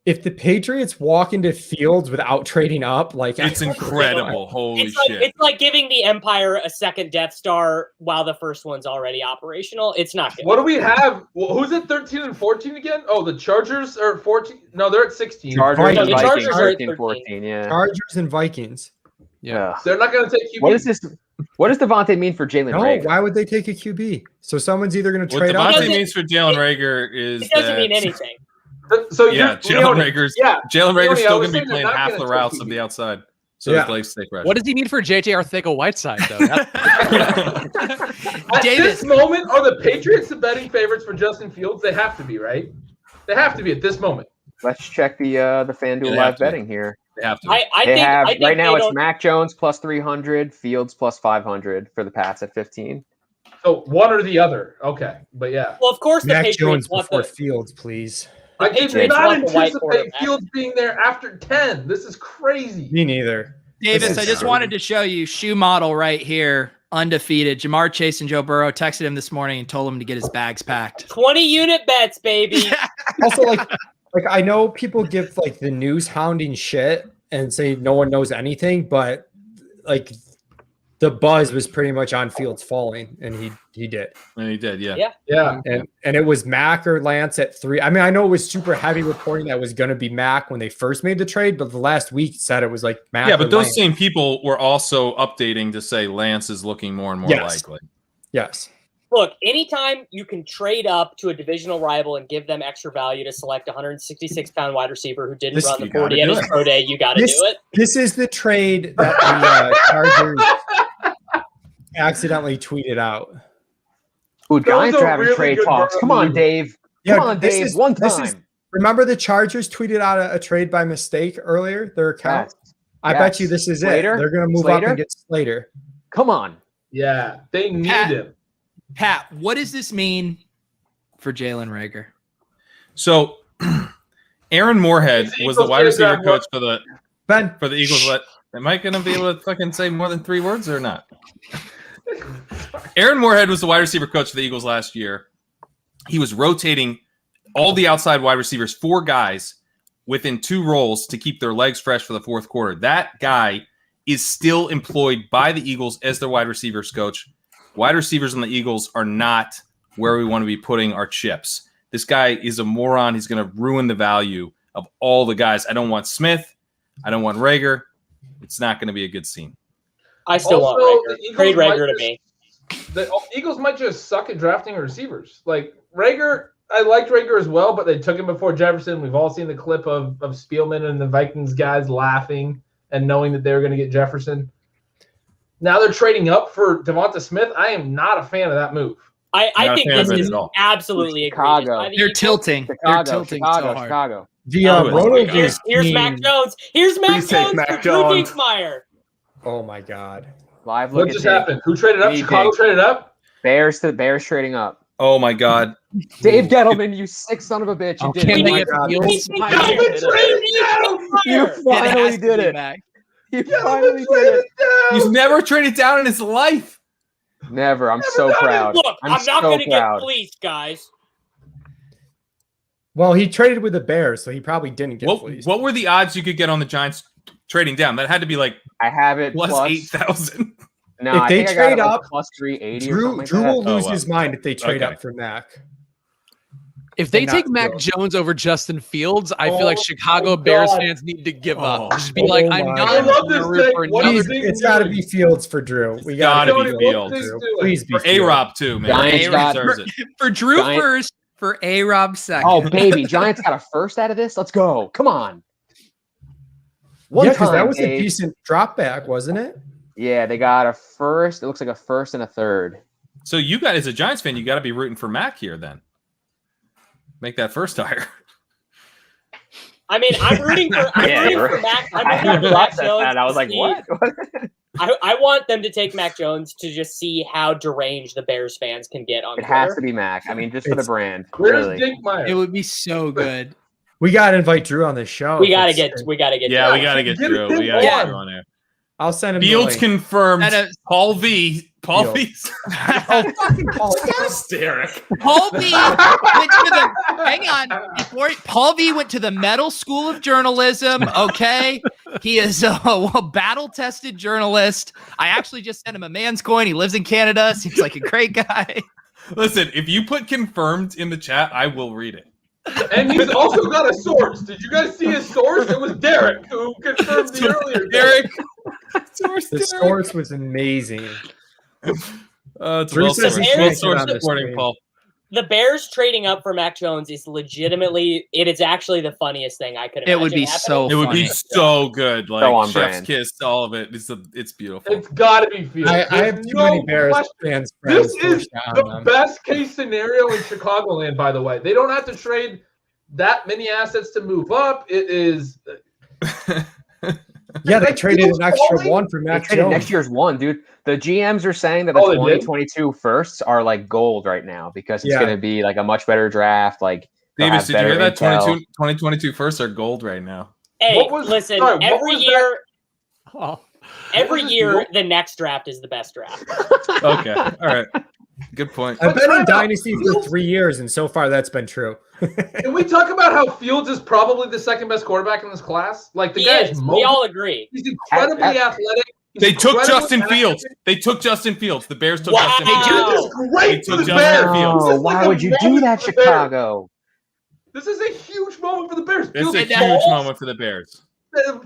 [SPEAKER 5] if the Patriots walk into Fields without trading up, like
[SPEAKER 2] It's incredible. Holy shit.
[SPEAKER 4] It's like giving the Empire a second Death Star while the first one's already operational. It's not good.
[SPEAKER 3] What do we have? Who's at 13 and 14 again? Oh, the Chargers are 14. No, they're at 16.
[SPEAKER 8] Chargers
[SPEAKER 5] Vikings.
[SPEAKER 8] and
[SPEAKER 4] The Chargers
[SPEAKER 8] Vikings,
[SPEAKER 4] are at
[SPEAKER 8] 13, 14, yeah.
[SPEAKER 5] Chargers and Vikings.
[SPEAKER 6] Yeah.
[SPEAKER 8] Ugh.
[SPEAKER 3] They're not going to take QB.
[SPEAKER 8] What is this? What does Devontae mean for Jalen
[SPEAKER 5] No,
[SPEAKER 8] Reagor?
[SPEAKER 5] why would they take a QB? So someone's either going to
[SPEAKER 2] What
[SPEAKER 5] trade up.
[SPEAKER 2] Devontae means for Jalen Rager is
[SPEAKER 4] It doesn't
[SPEAKER 2] that,
[SPEAKER 4] mean anything.
[SPEAKER 3] So
[SPEAKER 2] yeah, Jalen
[SPEAKER 3] Leone,
[SPEAKER 2] Rager's
[SPEAKER 3] yeah,
[SPEAKER 2] Jalen
[SPEAKER 3] Leone,
[SPEAKER 2] Rager's
[SPEAKER 3] I
[SPEAKER 2] still
[SPEAKER 3] was
[SPEAKER 2] going to be
[SPEAKER 3] saying
[SPEAKER 2] playing
[SPEAKER 3] they're not
[SPEAKER 2] half
[SPEAKER 3] gonna
[SPEAKER 2] the
[SPEAKER 3] take
[SPEAKER 2] routes
[SPEAKER 3] QB.
[SPEAKER 2] of the outside. So
[SPEAKER 5] Yeah.
[SPEAKER 2] his legs stay fresh.
[SPEAKER 6] What does he need for J.J. Arthur-Whiteside though?
[SPEAKER 3] At
[SPEAKER 7] Davis.
[SPEAKER 3] this moment, are the Patriots the betting favorites for Justin Fields? They have to be, right? They have to be at this moment.
[SPEAKER 8] Let's check the FanDuel
[SPEAKER 2] They have
[SPEAKER 8] live
[SPEAKER 2] to.
[SPEAKER 8] betting here.
[SPEAKER 2] They have to.
[SPEAKER 4] I
[SPEAKER 8] They
[SPEAKER 4] think
[SPEAKER 8] have
[SPEAKER 4] I think
[SPEAKER 8] right now
[SPEAKER 4] they
[SPEAKER 8] it's
[SPEAKER 4] don't-
[SPEAKER 8] Mac Jones plus 300, Fields plus 500 for the Pats at 15.
[SPEAKER 3] So one or the other. Okay, but yeah,
[SPEAKER 4] Well, of course, the
[SPEAKER 5] Mac
[SPEAKER 4] Patriots
[SPEAKER 5] Jones
[SPEAKER 4] want
[SPEAKER 5] before
[SPEAKER 4] the.
[SPEAKER 5] Fields, please.
[SPEAKER 3] I did
[SPEAKER 4] Patriots
[SPEAKER 3] not
[SPEAKER 4] want the white
[SPEAKER 3] anticipate
[SPEAKER 4] quarterback.
[SPEAKER 3] Fields being there after 10. This is crazy.
[SPEAKER 5] Me neither.
[SPEAKER 7] Davis,
[SPEAKER 5] This
[SPEAKER 7] I
[SPEAKER 5] is
[SPEAKER 7] just
[SPEAKER 5] true.
[SPEAKER 7] wanted to show you shoe model right here, undefeated. Jamar Chase and Joe Burrow texted him this morning and told him to get his bags packed.
[SPEAKER 4] 20-unit bets, baby.
[SPEAKER 5] Also, like I know people give like the news hounding shit and say no one knows anything, but like the buzz was pretty much on Fields falling, and he did.
[SPEAKER 2] And he did, yeah.
[SPEAKER 4] Yeah.
[SPEAKER 3] Yeah,
[SPEAKER 5] And it was Mac or Lance at 3. I mean, I know it was super heavy reporting that it was going to be Mac when they first made the trade, but the last week said it was like Mac.
[SPEAKER 2] Yeah,
[SPEAKER 5] or
[SPEAKER 2] but those
[SPEAKER 5] Lance.
[SPEAKER 2] same people were also updating to say Lance is looking more and more
[SPEAKER 5] Yes.
[SPEAKER 2] likely.
[SPEAKER 5] Yes.
[SPEAKER 4] Look, anytime you can trade up to a divisional rival and give them extra value to select a 166-pound wide receiver who didn't
[SPEAKER 5] This-
[SPEAKER 4] run the
[SPEAKER 2] you gotta
[SPEAKER 4] 40 at
[SPEAKER 2] do
[SPEAKER 4] his
[SPEAKER 2] it.
[SPEAKER 4] pro day, you got to
[SPEAKER 5] This-
[SPEAKER 4] do it.
[SPEAKER 5] This is the trade that the Chargers accidentally tweeted out.
[SPEAKER 8] Ooh,
[SPEAKER 3] That was
[SPEAKER 8] Giants
[SPEAKER 3] a
[SPEAKER 8] are having
[SPEAKER 3] really
[SPEAKER 8] trade
[SPEAKER 3] good
[SPEAKER 8] talks.
[SPEAKER 3] Burrow
[SPEAKER 8] Come on,
[SPEAKER 3] move.
[SPEAKER 8] Dave. Come on,
[SPEAKER 5] this
[SPEAKER 8] Dave.
[SPEAKER 5] is-
[SPEAKER 8] One
[SPEAKER 5] this
[SPEAKER 8] time.
[SPEAKER 5] is- Remember the Chargers tweeted out a trade by mistake earlier, their account?
[SPEAKER 8] Yes.
[SPEAKER 5] I bet you this is
[SPEAKER 8] Slater?
[SPEAKER 5] it. They're going to move up
[SPEAKER 8] Slater?
[SPEAKER 5] and get Slater.
[SPEAKER 8] Come on.
[SPEAKER 3] yeah. They need
[SPEAKER 7] Pat.
[SPEAKER 3] him.
[SPEAKER 7] Pat, what does this mean for Jalen Reagor?
[SPEAKER 2] So Aaron Moorhead
[SPEAKER 3] These
[SPEAKER 2] was the
[SPEAKER 3] Eagles
[SPEAKER 2] wide
[SPEAKER 3] did
[SPEAKER 2] receiver
[SPEAKER 3] that
[SPEAKER 2] coach for the
[SPEAKER 5] Ben,
[SPEAKER 2] Eagles. Am I going to be able to fucking say more than 3 words or not? Aaron Moorhead was the wide receiver coach for the Eagles last year. He was rotating all the outside wide receivers, 4 guys within 2 roles to keep their legs fresh for the fourth quarter. That guy is still employed by the Eagles as their wide receivers coach. Wide receivers on the Eagles are not where we want to be putting our chips. This guy is a moron. He's going to ruin the value of all the guys. I don't want Smith. I don't want Rager. It's not going to be a good scene.
[SPEAKER 4] I still
[SPEAKER 3] Also,
[SPEAKER 4] want
[SPEAKER 3] the
[SPEAKER 4] Rager.
[SPEAKER 3] Eagles
[SPEAKER 4] Trade
[SPEAKER 3] might
[SPEAKER 4] Rager to
[SPEAKER 3] just-
[SPEAKER 4] me.
[SPEAKER 3] The Eagles might just suck at drafting receivers. Like Rager, I liked Rager as well, but they took him before Jefferson. We've all seen the clip of Spielman and the Vikings guys laughing and knowing that they were going to get Jefferson. Now they're trading up for Devonta Smith. I am not a fan of that move.
[SPEAKER 4] I
[SPEAKER 2] Not a
[SPEAKER 4] think
[SPEAKER 2] fan of
[SPEAKER 4] this
[SPEAKER 2] it
[SPEAKER 4] is
[SPEAKER 2] at all.
[SPEAKER 4] absolutely
[SPEAKER 8] Chicago.
[SPEAKER 4] egregious. By the
[SPEAKER 7] They're
[SPEAKER 4] Eagles.
[SPEAKER 7] tilting. They're
[SPEAKER 8] Chicago,
[SPEAKER 7] tilting
[SPEAKER 8] Chicago,
[SPEAKER 7] so hard.
[SPEAKER 8] Chicago.
[SPEAKER 5] the
[SPEAKER 2] Oh,
[SPEAKER 5] Roto
[SPEAKER 2] my God.
[SPEAKER 5] Viz
[SPEAKER 4] Here's Mac
[SPEAKER 5] team-
[SPEAKER 4] Jones. Here's Mac
[SPEAKER 9] Please take
[SPEAKER 4] Jones
[SPEAKER 9] Mac
[SPEAKER 4] for Drew
[SPEAKER 9] Jones.
[SPEAKER 4] Dinkmeyer.
[SPEAKER 5] Oh my God.
[SPEAKER 8] Live look
[SPEAKER 3] What
[SPEAKER 8] at
[SPEAKER 3] just
[SPEAKER 8] Dave.
[SPEAKER 3] happened? Who traded up?
[SPEAKER 8] Me,
[SPEAKER 3] Chicago
[SPEAKER 8] Dave.
[SPEAKER 3] traded up?
[SPEAKER 8] Bears trading up.
[SPEAKER 2] Oh, my God.
[SPEAKER 8] Dave Gettleman, you sick son of a bitch. You
[SPEAKER 6] Oh,
[SPEAKER 8] did
[SPEAKER 6] can
[SPEAKER 8] it.
[SPEAKER 6] they
[SPEAKER 5] my
[SPEAKER 6] get
[SPEAKER 5] God.
[SPEAKER 6] Fields?
[SPEAKER 4] We
[SPEAKER 7] Finally
[SPEAKER 4] got
[SPEAKER 7] did
[SPEAKER 4] the
[SPEAKER 7] it.
[SPEAKER 4] trade
[SPEAKER 8] You
[SPEAKER 4] Dinkmeyer.
[SPEAKER 8] finally
[SPEAKER 7] has to
[SPEAKER 8] did
[SPEAKER 7] be
[SPEAKER 8] it.
[SPEAKER 7] Mac.
[SPEAKER 8] You finally did it.
[SPEAKER 2] He's never traded down in his life.
[SPEAKER 8] Never. I'm so proud.
[SPEAKER 4] Look, I'm not
[SPEAKER 8] so
[SPEAKER 4] going to get
[SPEAKER 8] proud.
[SPEAKER 4] fleeced, guys.
[SPEAKER 5] Well, he traded with the Bears, so he probably didn't get fleeced.
[SPEAKER 2] What were the odds you could get on the Giants trading down? That had to be like
[SPEAKER 8] I have it
[SPEAKER 2] plus
[SPEAKER 8] plus
[SPEAKER 2] 8,000.
[SPEAKER 8] No,
[SPEAKER 5] If
[SPEAKER 8] I
[SPEAKER 5] they
[SPEAKER 8] think I got
[SPEAKER 5] trade
[SPEAKER 8] it like
[SPEAKER 5] up,
[SPEAKER 8] plus 380 or
[SPEAKER 5] Drew
[SPEAKER 8] something like
[SPEAKER 5] Drew
[SPEAKER 8] that.
[SPEAKER 5] will lose
[SPEAKER 2] wow.
[SPEAKER 5] his mind if they trade
[SPEAKER 2] Okay.
[SPEAKER 5] up for Mac.
[SPEAKER 6] If they
[SPEAKER 5] And
[SPEAKER 6] take
[SPEAKER 5] not
[SPEAKER 6] Mac
[SPEAKER 5] Fields.
[SPEAKER 6] Jones over Justin Fields, I feel like
[SPEAKER 3] Oh
[SPEAKER 6] Chicago
[SPEAKER 3] my
[SPEAKER 6] Bears
[SPEAKER 3] God.
[SPEAKER 6] fans need to give
[SPEAKER 2] Oh.
[SPEAKER 6] up. Just be
[SPEAKER 5] Oh
[SPEAKER 6] like,
[SPEAKER 5] my
[SPEAKER 6] I'm
[SPEAKER 5] God.
[SPEAKER 6] done.
[SPEAKER 3] I love
[SPEAKER 6] I'm gonna
[SPEAKER 3] this
[SPEAKER 6] root
[SPEAKER 3] take.
[SPEAKER 6] for
[SPEAKER 3] What
[SPEAKER 6] another
[SPEAKER 3] is he
[SPEAKER 5] It's got to be Fields for Drew. We got
[SPEAKER 2] Gotta
[SPEAKER 5] to
[SPEAKER 2] be
[SPEAKER 5] be
[SPEAKER 2] Fields.
[SPEAKER 5] Drew.
[SPEAKER 3] doing?
[SPEAKER 5] Please be
[SPEAKER 2] For
[SPEAKER 5] Fields.
[SPEAKER 2] A-Rob, too, man.
[SPEAKER 8] Giants
[SPEAKER 2] A-Rob
[SPEAKER 8] got-
[SPEAKER 2] deserves it.
[SPEAKER 7] For Drew
[SPEAKER 8] Giant-
[SPEAKER 7] first, for A-Rob second.
[SPEAKER 8] Oh, baby. Giants got a first out of this? Let's go. Come on. One
[SPEAKER 5] Yeah, because
[SPEAKER 8] time,
[SPEAKER 5] that was a
[SPEAKER 8] Dave.
[SPEAKER 5] decent drop back, wasn't it?
[SPEAKER 8] Yeah, they got a first. It looks like a first and a third.
[SPEAKER 2] So you got, as a Giants fan, you got to be rooting for Mac here then. Make that first hire.
[SPEAKER 4] I mean, I'm rooting for
[SPEAKER 8] Yeah,
[SPEAKER 4] rooting
[SPEAKER 8] right.
[SPEAKER 4] for Mac. I'm
[SPEAKER 8] I
[SPEAKER 4] rooting
[SPEAKER 8] had
[SPEAKER 4] for
[SPEAKER 8] to
[SPEAKER 4] Mac
[SPEAKER 8] process
[SPEAKER 4] Jones.
[SPEAKER 8] that. I was like,
[SPEAKER 4] to see-
[SPEAKER 8] what?
[SPEAKER 4] I want them to take Mac Jones to just see how deranged the Bears fans can get on
[SPEAKER 8] It has to
[SPEAKER 4] Twitter.
[SPEAKER 8] be Mac. I mean, just for the
[SPEAKER 5] It's-
[SPEAKER 8] brand.
[SPEAKER 3] Where's
[SPEAKER 8] Really.
[SPEAKER 3] Dinkmeyer?
[SPEAKER 7] It would be so good.
[SPEAKER 5] We got to invite Drew on the show.
[SPEAKER 4] We gotta
[SPEAKER 5] It's-
[SPEAKER 4] get.
[SPEAKER 2] Yeah,
[SPEAKER 4] Jones.
[SPEAKER 2] we got to get
[SPEAKER 3] Get
[SPEAKER 2] Drew.
[SPEAKER 3] him
[SPEAKER 2] We got to
[SPEAKER 3] on.
[SPEAKER 2] get Drew on there.
[SPEAKER 5] I'll send him. the
[SPEAKER 2] Fields
[SPEAKER 5] link.
[SPEAKER 2] confirmed.
[SPEAKER 7] At a-
[SPEAKER 2] Paul V Paul
[SPEAKER 5] Fields.
[SPEAKER 2] Bees.
[SPEAKER 5] Oh, fucking Paul.
[SPEAKER 9] Derek.
[SPEAKER 7] Paul V went to the Paul V went to the Metal School of Journalism. Okay, he is a battle-tested journalist. I actually just sent him a man's coin. He lives in Canada. Seems like a great guy.
[SPEAKER 2] Listen, if you put confirmed in the chat, I will read it.
[SPEAKER 3] And he's also got a source. Did you guys see his source? It was Derek who confirmed the earlier.
[SPEAKER 2] Derek.
[SPEAKER 5] The source was amazing.
[SPEAKER 2] It's
[SPEAKER 5] Drew says he can't get on the
[SPEAKER 2] supporting
[SPEAKER 5] screen.
[SPEAKER 2] Paul.
[SPEAKER 4] The Bears trading up for Mac Jones is legitimately, it is actually the funniest thing I could imagine.
[SPEAKER 7] It would be so
[SPEAKER 2] It would be
[SPEAKER 7] funny.
[SPEAKER 2] so good. Like
[SPEAKER 8] So on
[SPEAKER 2] chef's
[SPEAKER 8] brand.
[SPEAKER 2] kiss, all of it. It's beautiful.
[SPEAKER 3] It's got to be Fields.
[SPEAKER 5] I have too many Bears fans.
[SPEAKER 3] This
[SPEAKER 5] friends
[SPEAKER 3] is
[SPEAKER 5] to shout
[SPEAKER 3] the
[SPEAKER 5] on them.
[SPEAKER 3] best case scenario in Chicagoland, by the way. They don't have to trade that many assets to move up. It is.
[SPEAKER 5] Yeah, they traded
[SPEAKER 3] Fields
[SPEAKER 5] an extra
[SPEAKER 3] falling?
[SPEAKER 5] one for
[SPEAKER 8] They
[SPEAKER 5] Mac
[SPEAKER 8] traded
[SPEAKER 5] Jones.
[SPEAKER 8] next year's one, dude. The GMs are saying that the
[SPEAKER 3] Oh, they did?
[SPEAKER 8] 2022 firsts are like gold right now because it's
[SPEAKER 5] Yeah.
[SPEAKER 8] going to be like a much better draft. Like they'll
[SPEAKER 2] Davis,
[SPEAKER 8] have
[SPEAKER 2] did you hear
[SPEAKER 8] better
[SPEAKER 2] that?
[SPEAKER 8] intel.
[SPEAKER 2] 2022 firsts are gold right now.
[SPEAKER 4] Hey,
[SPEAKER 3] What was-
[SPEAKER 4] listen,
[SPEAKER 3] sorry, what
[SPEAKER 4] every
[SPEAKER 3] was
[SPEAKER 4] year,
[SPEAKER 5] Oh,
[SPEAKER 4] every
[SPEAKER 3] was this
[SPEAKER 4] year,
[SPEAKER 3] deal?
[SPEAKER 4] the next draft is the best draft.
[SPEAKER 2] Okay. All right. Good point.
[SPEAKER 5] I've been
[SPEAKER 3] time
[SPEAKER 5] in
[SPEAKER 3] out.
[SPEAKER 5] Dynasty for
[SPEAKER 3] Fields-
[SPEAKER 5] 3 years, and so far that's been true.
[SPEAKER 3] Can we talk about how Fields is probably the second best quarterback in this class? Like the
[SPEAKER 4] He
[SPEAKER 3] guy is
[SPEAKER 4] is. We
[SPEAKER 3] mobile.
[SPEAKER 4] all agree.
[SPEAKER 3] He's incredibly athletic. He's
[SPEAKER 2] They took
[SPEAKER 3] incredibly
[SPEAKER 2] Justin
[SPEAKER 3] active.
[SPEAKER 2] Fields. They took Justin Fields. The Bears took
[SPEAKER 4] Wow.
[SPEAKER 2] Justin
[SPEAKER 4] They
[SPEAKER 2] Fields.
[SPEAKER 4] do.
[SPEAKER 3] This is great
[SPEAKER 2] They
[SPEAKER 3] for
[SPEAKER 2] took
[SPEAKER 3] the
[SPEAKER 2] Justin
[SPEAKER 3] Bears.
[SPEAKER 2] Fields.
[SPEAKER 3] This is
[SPEAKER 8] Why
[SPEAKER 3] like a
[SPEAKER 8] would you do
[SPEAKER 3] moment
[SPEAKER 8] that,
[SPEAKER 3] for the Bears.
[SPEAKER 8] Chicago?
[SPEAKER 3] This is a huge moment for the Bears.
[SPEAKER 2] It's a
[SPEAKER 3] Fields
[SPEAKER 2] huge
[SPEAKER 3] falls,
[SPEAKER 2] moment for the Bears.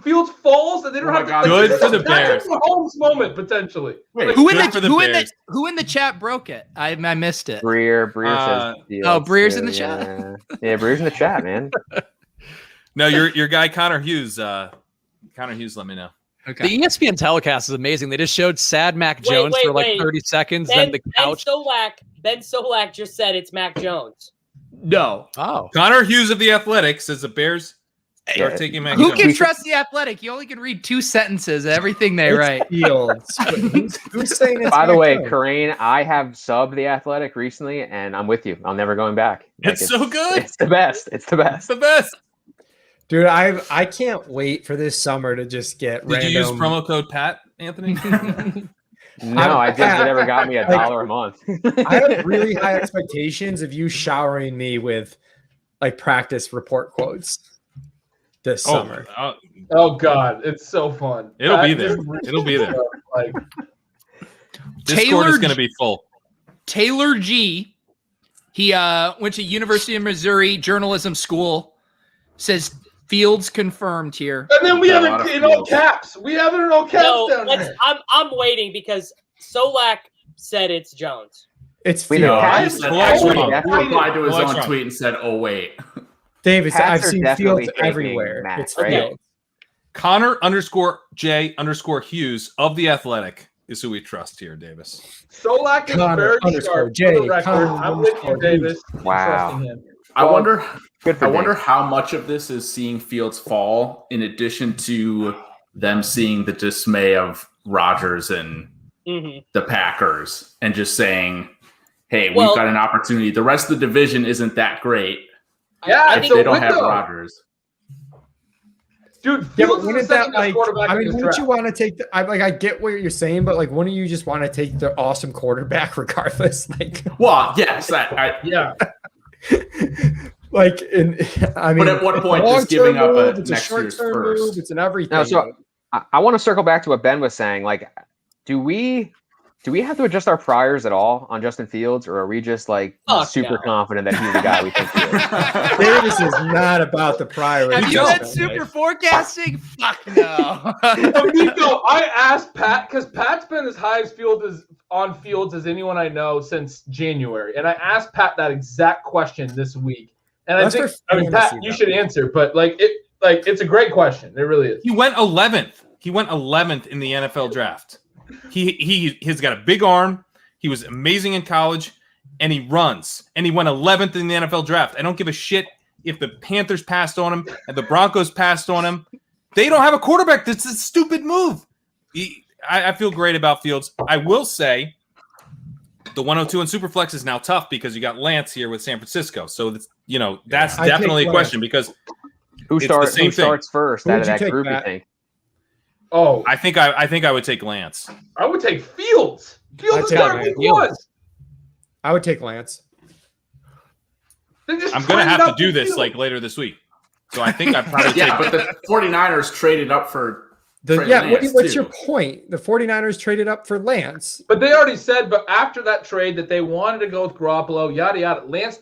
[SPEAKER 3] Fields falls, and they don't
[SPEAKER 9] Oh my
[SPEAKER 3] have to.
[SPEAKER 9] God.
[SPEAKER 2] Good
[SPEAKER 3] this
[SPEAKER 2] for
[SPEAKER 3] is
[SPEAKER 2] the
[SPEAKER 3] a Patrick
[SPEAKER 2] Bears.
[SPEAKER 3] Mahomes moment potentially.
[SPEAKER 9] Wait,
[SPEAKER 7] Who in
[SPEAKER 2] Good
[SPEAKER 7] the
[SPEAKER 2] for the
[SPEAKER 7] who in the
[SPEAKER 2] Bears.
[SPEAKER 7] who in the chat broke it? I missed it.
[SPEAKER 8] Breer
[SPEAKER 2] Uh,
[SPEAKER 8] says Fields,
[SPEAKER 7] oh, Breer's in
[SPEAKER 8] too,
[SPEAKER 7] the chat.
[SPEAKER 8] Yeah, yeah, Breer's in the chat, man.
[SPEAKER 2] No, your guy Connor Hughes. Connor Hughes, let me know.
[SPEAKER 7] Okay.
[SPEAKER 6] The ESPN telecast is amazing. They just showed sad Mac
[SPEAKER 4] Wait,
[SPEAKER 6] Jones
[SPEAKER 4] wait,
[SPEAKER 6] for like
[SPEAKER 4] wait.
[SPEAKER 6] 30 seconds, then the couch.
[SPEAKER 4] Ben Solak just said it's Mac Jones.
[SPEAKER 7] No.
[SPEAKER 6] Oh,
[SPEAKER 2] Connor Hughes of the Athletic says the Bears
[SPEAKER 8] Yeah.
[SPEAKER 2] are taking Mac
[SPEAKER 7] Who
[SPEAKER 2] Jones.
[SPEAKER 7] can trust the Athletic? You only can read 2 sentences of everything they write.
[SPEAKER 5] Fields. But who's saying it's
[SPEAKER 8] By the
[SPEAKER 5] Mac
[SPEAKER 8] way,
[SPEAKER 5] Jones?
[SPEAKER 8] Corinne, I have subbed the Athletic recently, and I'm with you. I'm never going back. Like,
[SPEAKER 2] It's so good.
[SPEAKER 8] It's the best. It's the
[SPEAKER 2] It's
[SPEAKER 8] best.
[SPEAKER 2] the best.
[SPEAKER 5] Dude, I can't wait for this summer to just get
[SPEAKER 2] Did
[SPEAKER 5] random.
[SPEAKER 2] you use promo code Pat, Anthony?
[SPEAKER 8] No, I just never got me $1 a month.
[SPEAKER 5] I have really high expectations of you showering me with like practice report quotes this summer.
[SPEAKER 3] Oh God, it's so fun.
[SPEAKER 2] It'll be
[SPEAKER 3] That
[SPEAKER 2] there.
[SPEAKER 3] is
[SPEAKER 2] It'll be there.
[SPEAKER 3] Like
[SPEAKER 2] Discord is going to be full.
[SPEAKER 7] Taylor G. He went to University of Missouri Journalism School. Says Fields confirmed here.
[SPEAKER 3] and then we
[SPEAKER 9] Got
[SPEAKER 3] have
[SPEAKER 9] a lot
[SPEAKER 3] it
[SPEAKER 9] of
[SPEAKER 3] in all
[SPEAKER 9] Fields.
[SPEAKER 3] caps. We have it in all caps
[SPEAKER 4] No,
[SPEAKER 3] down
[SPEAKER 4] let's,
[SPEAKER 3] there.
[SPEAKER 4] I'm waiting because Solak said it's Jones.
[SPEAKER 5] It's
[SPEAKER 8] We know
[SPEAKER 5] Fields.
[SPEAKER 8] Pat-
[SPEAKER 9] He
[SPEAKER 8] Pat's
[SPEAKER 9] said,
[SPEAKER 8] are
[SPEAKER 9] he
[SPEAKER 8] definitely-
[SPEAKER 9] replied to his
[SPEAKER 2] Well, that's
[SPEAKER 9] own
[SPEAKER 2] wrong.
[SPEAKER 9] tweet and said, "Oh wait."
[SPEAKER 5] Davis,
[SPEAKER 8] Pats
[SPEAKER 5] I've
[SPEAKER 8] are
[SPEAKER 5] seen
[SPEAKER 8] definitely
[SPEAKER 5] Fields
[SPEAKER 8] taking
[SPEAKER 5] everywhere.
[SPEAKER 8] Matt,
[SPEAKER 5] It's
[SPEAKER 8] right?
[SPEAKER 5] Fields.
[SPEAKER 2] Connor_J_Hughes of the Athletic is who we trust here, Davis.
[SPEAKER 3] Solak is
[SPEAKER 5] Connor
[SPEAKER 3] very sharp.
[SPEAKER 5] _J,
[SPEAKER 3] For the record.
[SPEAKER 5] Connor
[SPEAKER 3] I'm with you,
[SPEAKER 5] _Hughes.
[SPEAKER 3] Davis. I'm
[SPEAKER 8] Wow.
[SPEAKER 3] trusting him.
[SPEAKER 9] I
[SPEAKER 8] Well,
[SPEAKER 9] wonder.
[SPEAKER 8] Good for
[SPEAKER 9] I wonder
[SPEAKER 8] Dave.
[SPEAKER 9] how much of this is seeing Fields fall, in addition to them seeing the dismay of Rodgers and
[SPEAKER 4] Mm-hmm.
[SPEAKER 9] the Packers, and just saying, "Hey,
[SPEAKER 4] Well-
[SPEAKER 9] we've got an opportunity. The rest of the division isn't that great
[SPEAKER 3] Yeah,
[SPEAKER 4] I
[SPEAKER 9] if
[SPEAKER 3] it's
[SPEAKER 4] think
[SPEAKER 9] they
[SPEAKER 3] a
[SPEAKER 9] don't have
[SPEAKER 3] window.
[SPEAKER 9] Rodgers."
[SPEAKER 3] Dude,
[SPEAKER 5] Yeah, but
[SPEAKER 3] Fields is
[SPEAKER 5] wouldn't
[SPEAKER 3] the
[SPEAKER 5] that
[SPEAKER 3] second best
[SPEAKER 5] like?
[SPEAKER 3] quarterback
[SPEAKER 5] I
[SPEAKER 3] in
[SPEAKER 5] mean,
[SPEAKER 3] this
[SPEAKER 5] wouldn't
[SPEAKER 3] draft.
[SPEAKER 5] you want to take? I get what you're saying, but like, wouldn't you just want to take the awesome quarterback regardless? Like,
[SPEAKER 9] Well, yes, I
[SPEAKER 3] Yeah.
[SPEAKER 5] like in. I mean,
[SPEAKER 9] But at what
[SPEAKER 5] it's a
[SPEAKER 9] point does
[SPEAKER 5] long-term
[SPEAKER 9] giving up
[SPEAKER 5] move,
[SPEAKER 9] a
[SPEAKER 5] it's
[SPEAKER 9] next year's
[SPEAKER 5] short-term
[SPEAKER 9] first?
[SPEAKER 5] move, it's an everything.
[SPEAKER 8] No, so I want to circle back to what Ben was saying. Like, do we have to adjust our priors at all on Justin Fields, or are we just like
[SPEAKER 4] Fuck
[SPEAKER 8] super
[SPEAKER 4] no.
[SPEAKER 8] confident that he's the guy we think he is?
[SPEAKER 5] Davis is not about the priority.
[SPEAKER 7] Have you
[SPEAKER 2] don't.
[SPEAKER 7] been super forecasting? Fuck no.
[SPEAKER 3] Amico, I asked Pat because Pat's been as high as on Fields as anyone I know since January, and I asked Pat that exact question this week. And
[SPEAKER 5] That's
[SPEAKER 3] I
[SPEAKER 5] for
[SPEAKER 3] think, I mean, Pat,
[SPEAKER 5] fantasy,
[SPEAKER 3] you
[SPEAKER 5] though.
[SPEAKER 3] should answer, but it's a great question. It really is.
[SPEAKER 2] He went 11th. He went 11th in the NFL draft. He's got a big arm. He was amazing in college, and he runs. And he went 11th in the NFL draft. I don't give a shit if the Panthers passed on him and the Broncos passed on him. They don't have a quarterback. That's a stupid move. I feel great about Fields. I will say the 102 in Superflex is now tough because you got Lance here with San Francisco. So that's
[SPEAKER 5] I
[SPEAKER 2] definitely
[SPEAKER 5] take
[SPEAKER 2] a question because
[SPEAKER 8] Who
[SPEAKER 2] It's the same thing.
[SPEAKER 8] starts first
[SPEAKER 5] Who
[SPEAKER 8] out
[SPEAKER 5] would
[SPEAKER 8] of
[SPEAKER 5] you
[SPEAKER 8] that
[SPEAKER 5] take,
[SPEAKER 8] group? You
[SPEAKER 5] Matt?
[SPEAKER 8] think?
[SPEAKER 3] Oh,
[SPEAKER 2] I think I would take Lance.
[SPEAKER 3] I would take Fields. Fields
[SPEAKER 5] I'd
[SPEAKER 3] is
[SPEAKER 5] take
[SPEAKER 3] starting week
[SPEAKER 5] Lance.
[SPEAKER 3] 1.
[SPEAKER 5] I would take Lance.
[SPEAKER 3] They just
[SPEAKER 2] I'm gonna
[SPEAKER 3] traded
[SPEAKER 2] have to
[SPEAKER 3] up
[SPEAKER 2] do
[SPEAKER 3] for
[SPEAKER 2] this
[SPEAKER 3] Fields.
[SPEAKER 2] like later this week. So I think I probably
[SPEAKER 9] Yeah,
[SPEAKER 2] take.
[SPEAKER 9] but the 49ers traded up for Trey Lance,
[SPEAKER 5] What's
[SPEAKER 9] too.
[SPEAKER 5] your point? The 49ers traded up for Lance.
[SPEAKER 3] But they already said, but after that trade, that they wanted to go with Garoppolo, yada yada. Lance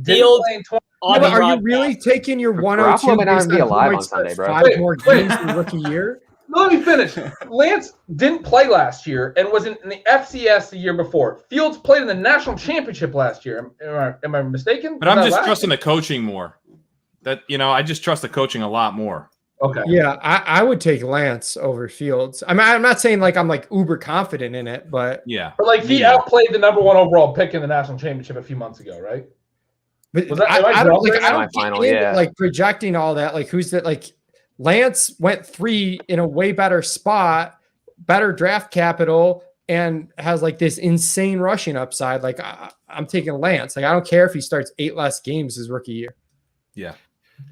[SPEAKER 3] didn't
[SPEAKER 4] Fields
[SPEAKER 3] play in 20.
[SPEAKER 5] Yeah,
[SPEAKER 4] on
[SPEAKER 5] but
[SPEAKER 4] the
[SPEAKER 5] are you
[SPEAKER 4] broadcast.
[SPEAKER 5] really taking your
[SPEAKER 8] Garoppolo
[SPEAKER 5] 102
[SPEAKER 8] might not
[SPEAKER 5] based
[SPEAKER 8] be
[SPEAKER 5] on
[SPEAKER 8] alive
[SPEAKER 5] who
[SPEAKER 8] on Sunday,
[SPEAKER 5] starts
[SPEAKER 8] bro.
[SPEAKER 5] 5
[SPEAKER 3] Wait,
[SPEAKER 5] more
[SPEAKER 3] wait.
[SPEAKER 5] games in the rookie year?
[SPEAKER 3] Let me finish. Lance didn't play last year and was in the FCS the year before. Fields played in the national championship last year. Am I mistaken?
[SPEAKER 2] But I'm
[SPEAKER 3] Was that
[SPEAKER 2] just
[SPEAKER 3] last
[SPEAKER 2] trusting
[SPEAKER 3] year?
[SPEAKER 2] the coaching more. I just trust the coaching a lot more.
[SPEAKER 3] Okay.
[SPEAKER 5] Yeah, I would take Lance over Fields. I'm not saying like I'm like uber confident in it, but
[SPEAKER 2] Yeah.
[SPEAKER 3] But like he
[SPEAKER 2] Me either.
[SPEAKER 3] outplayed the number 1 overall pick in the national championship a few months ago, right? Was that- am I
[SPEAKER 5] I don't
[SPEAKER 3] wrong
[SPEAKER 5] like
[SPEAKER 3] there?
[SPEAKER 5] I don't
[SPEAKER 8] Semifinal,
[SPEAKER 5] get into,
[SPEAKER 8] yeah.
[SPEAKER 5] like projecting all that. Like who's that? Like Lance went 3 in a way better spot, better draft capital, and has like this insane rushing upside. Like I'm taking Lance. Like I don't care if he starts 8 less games his rookie year.
[SPEAKER 2] Yeah.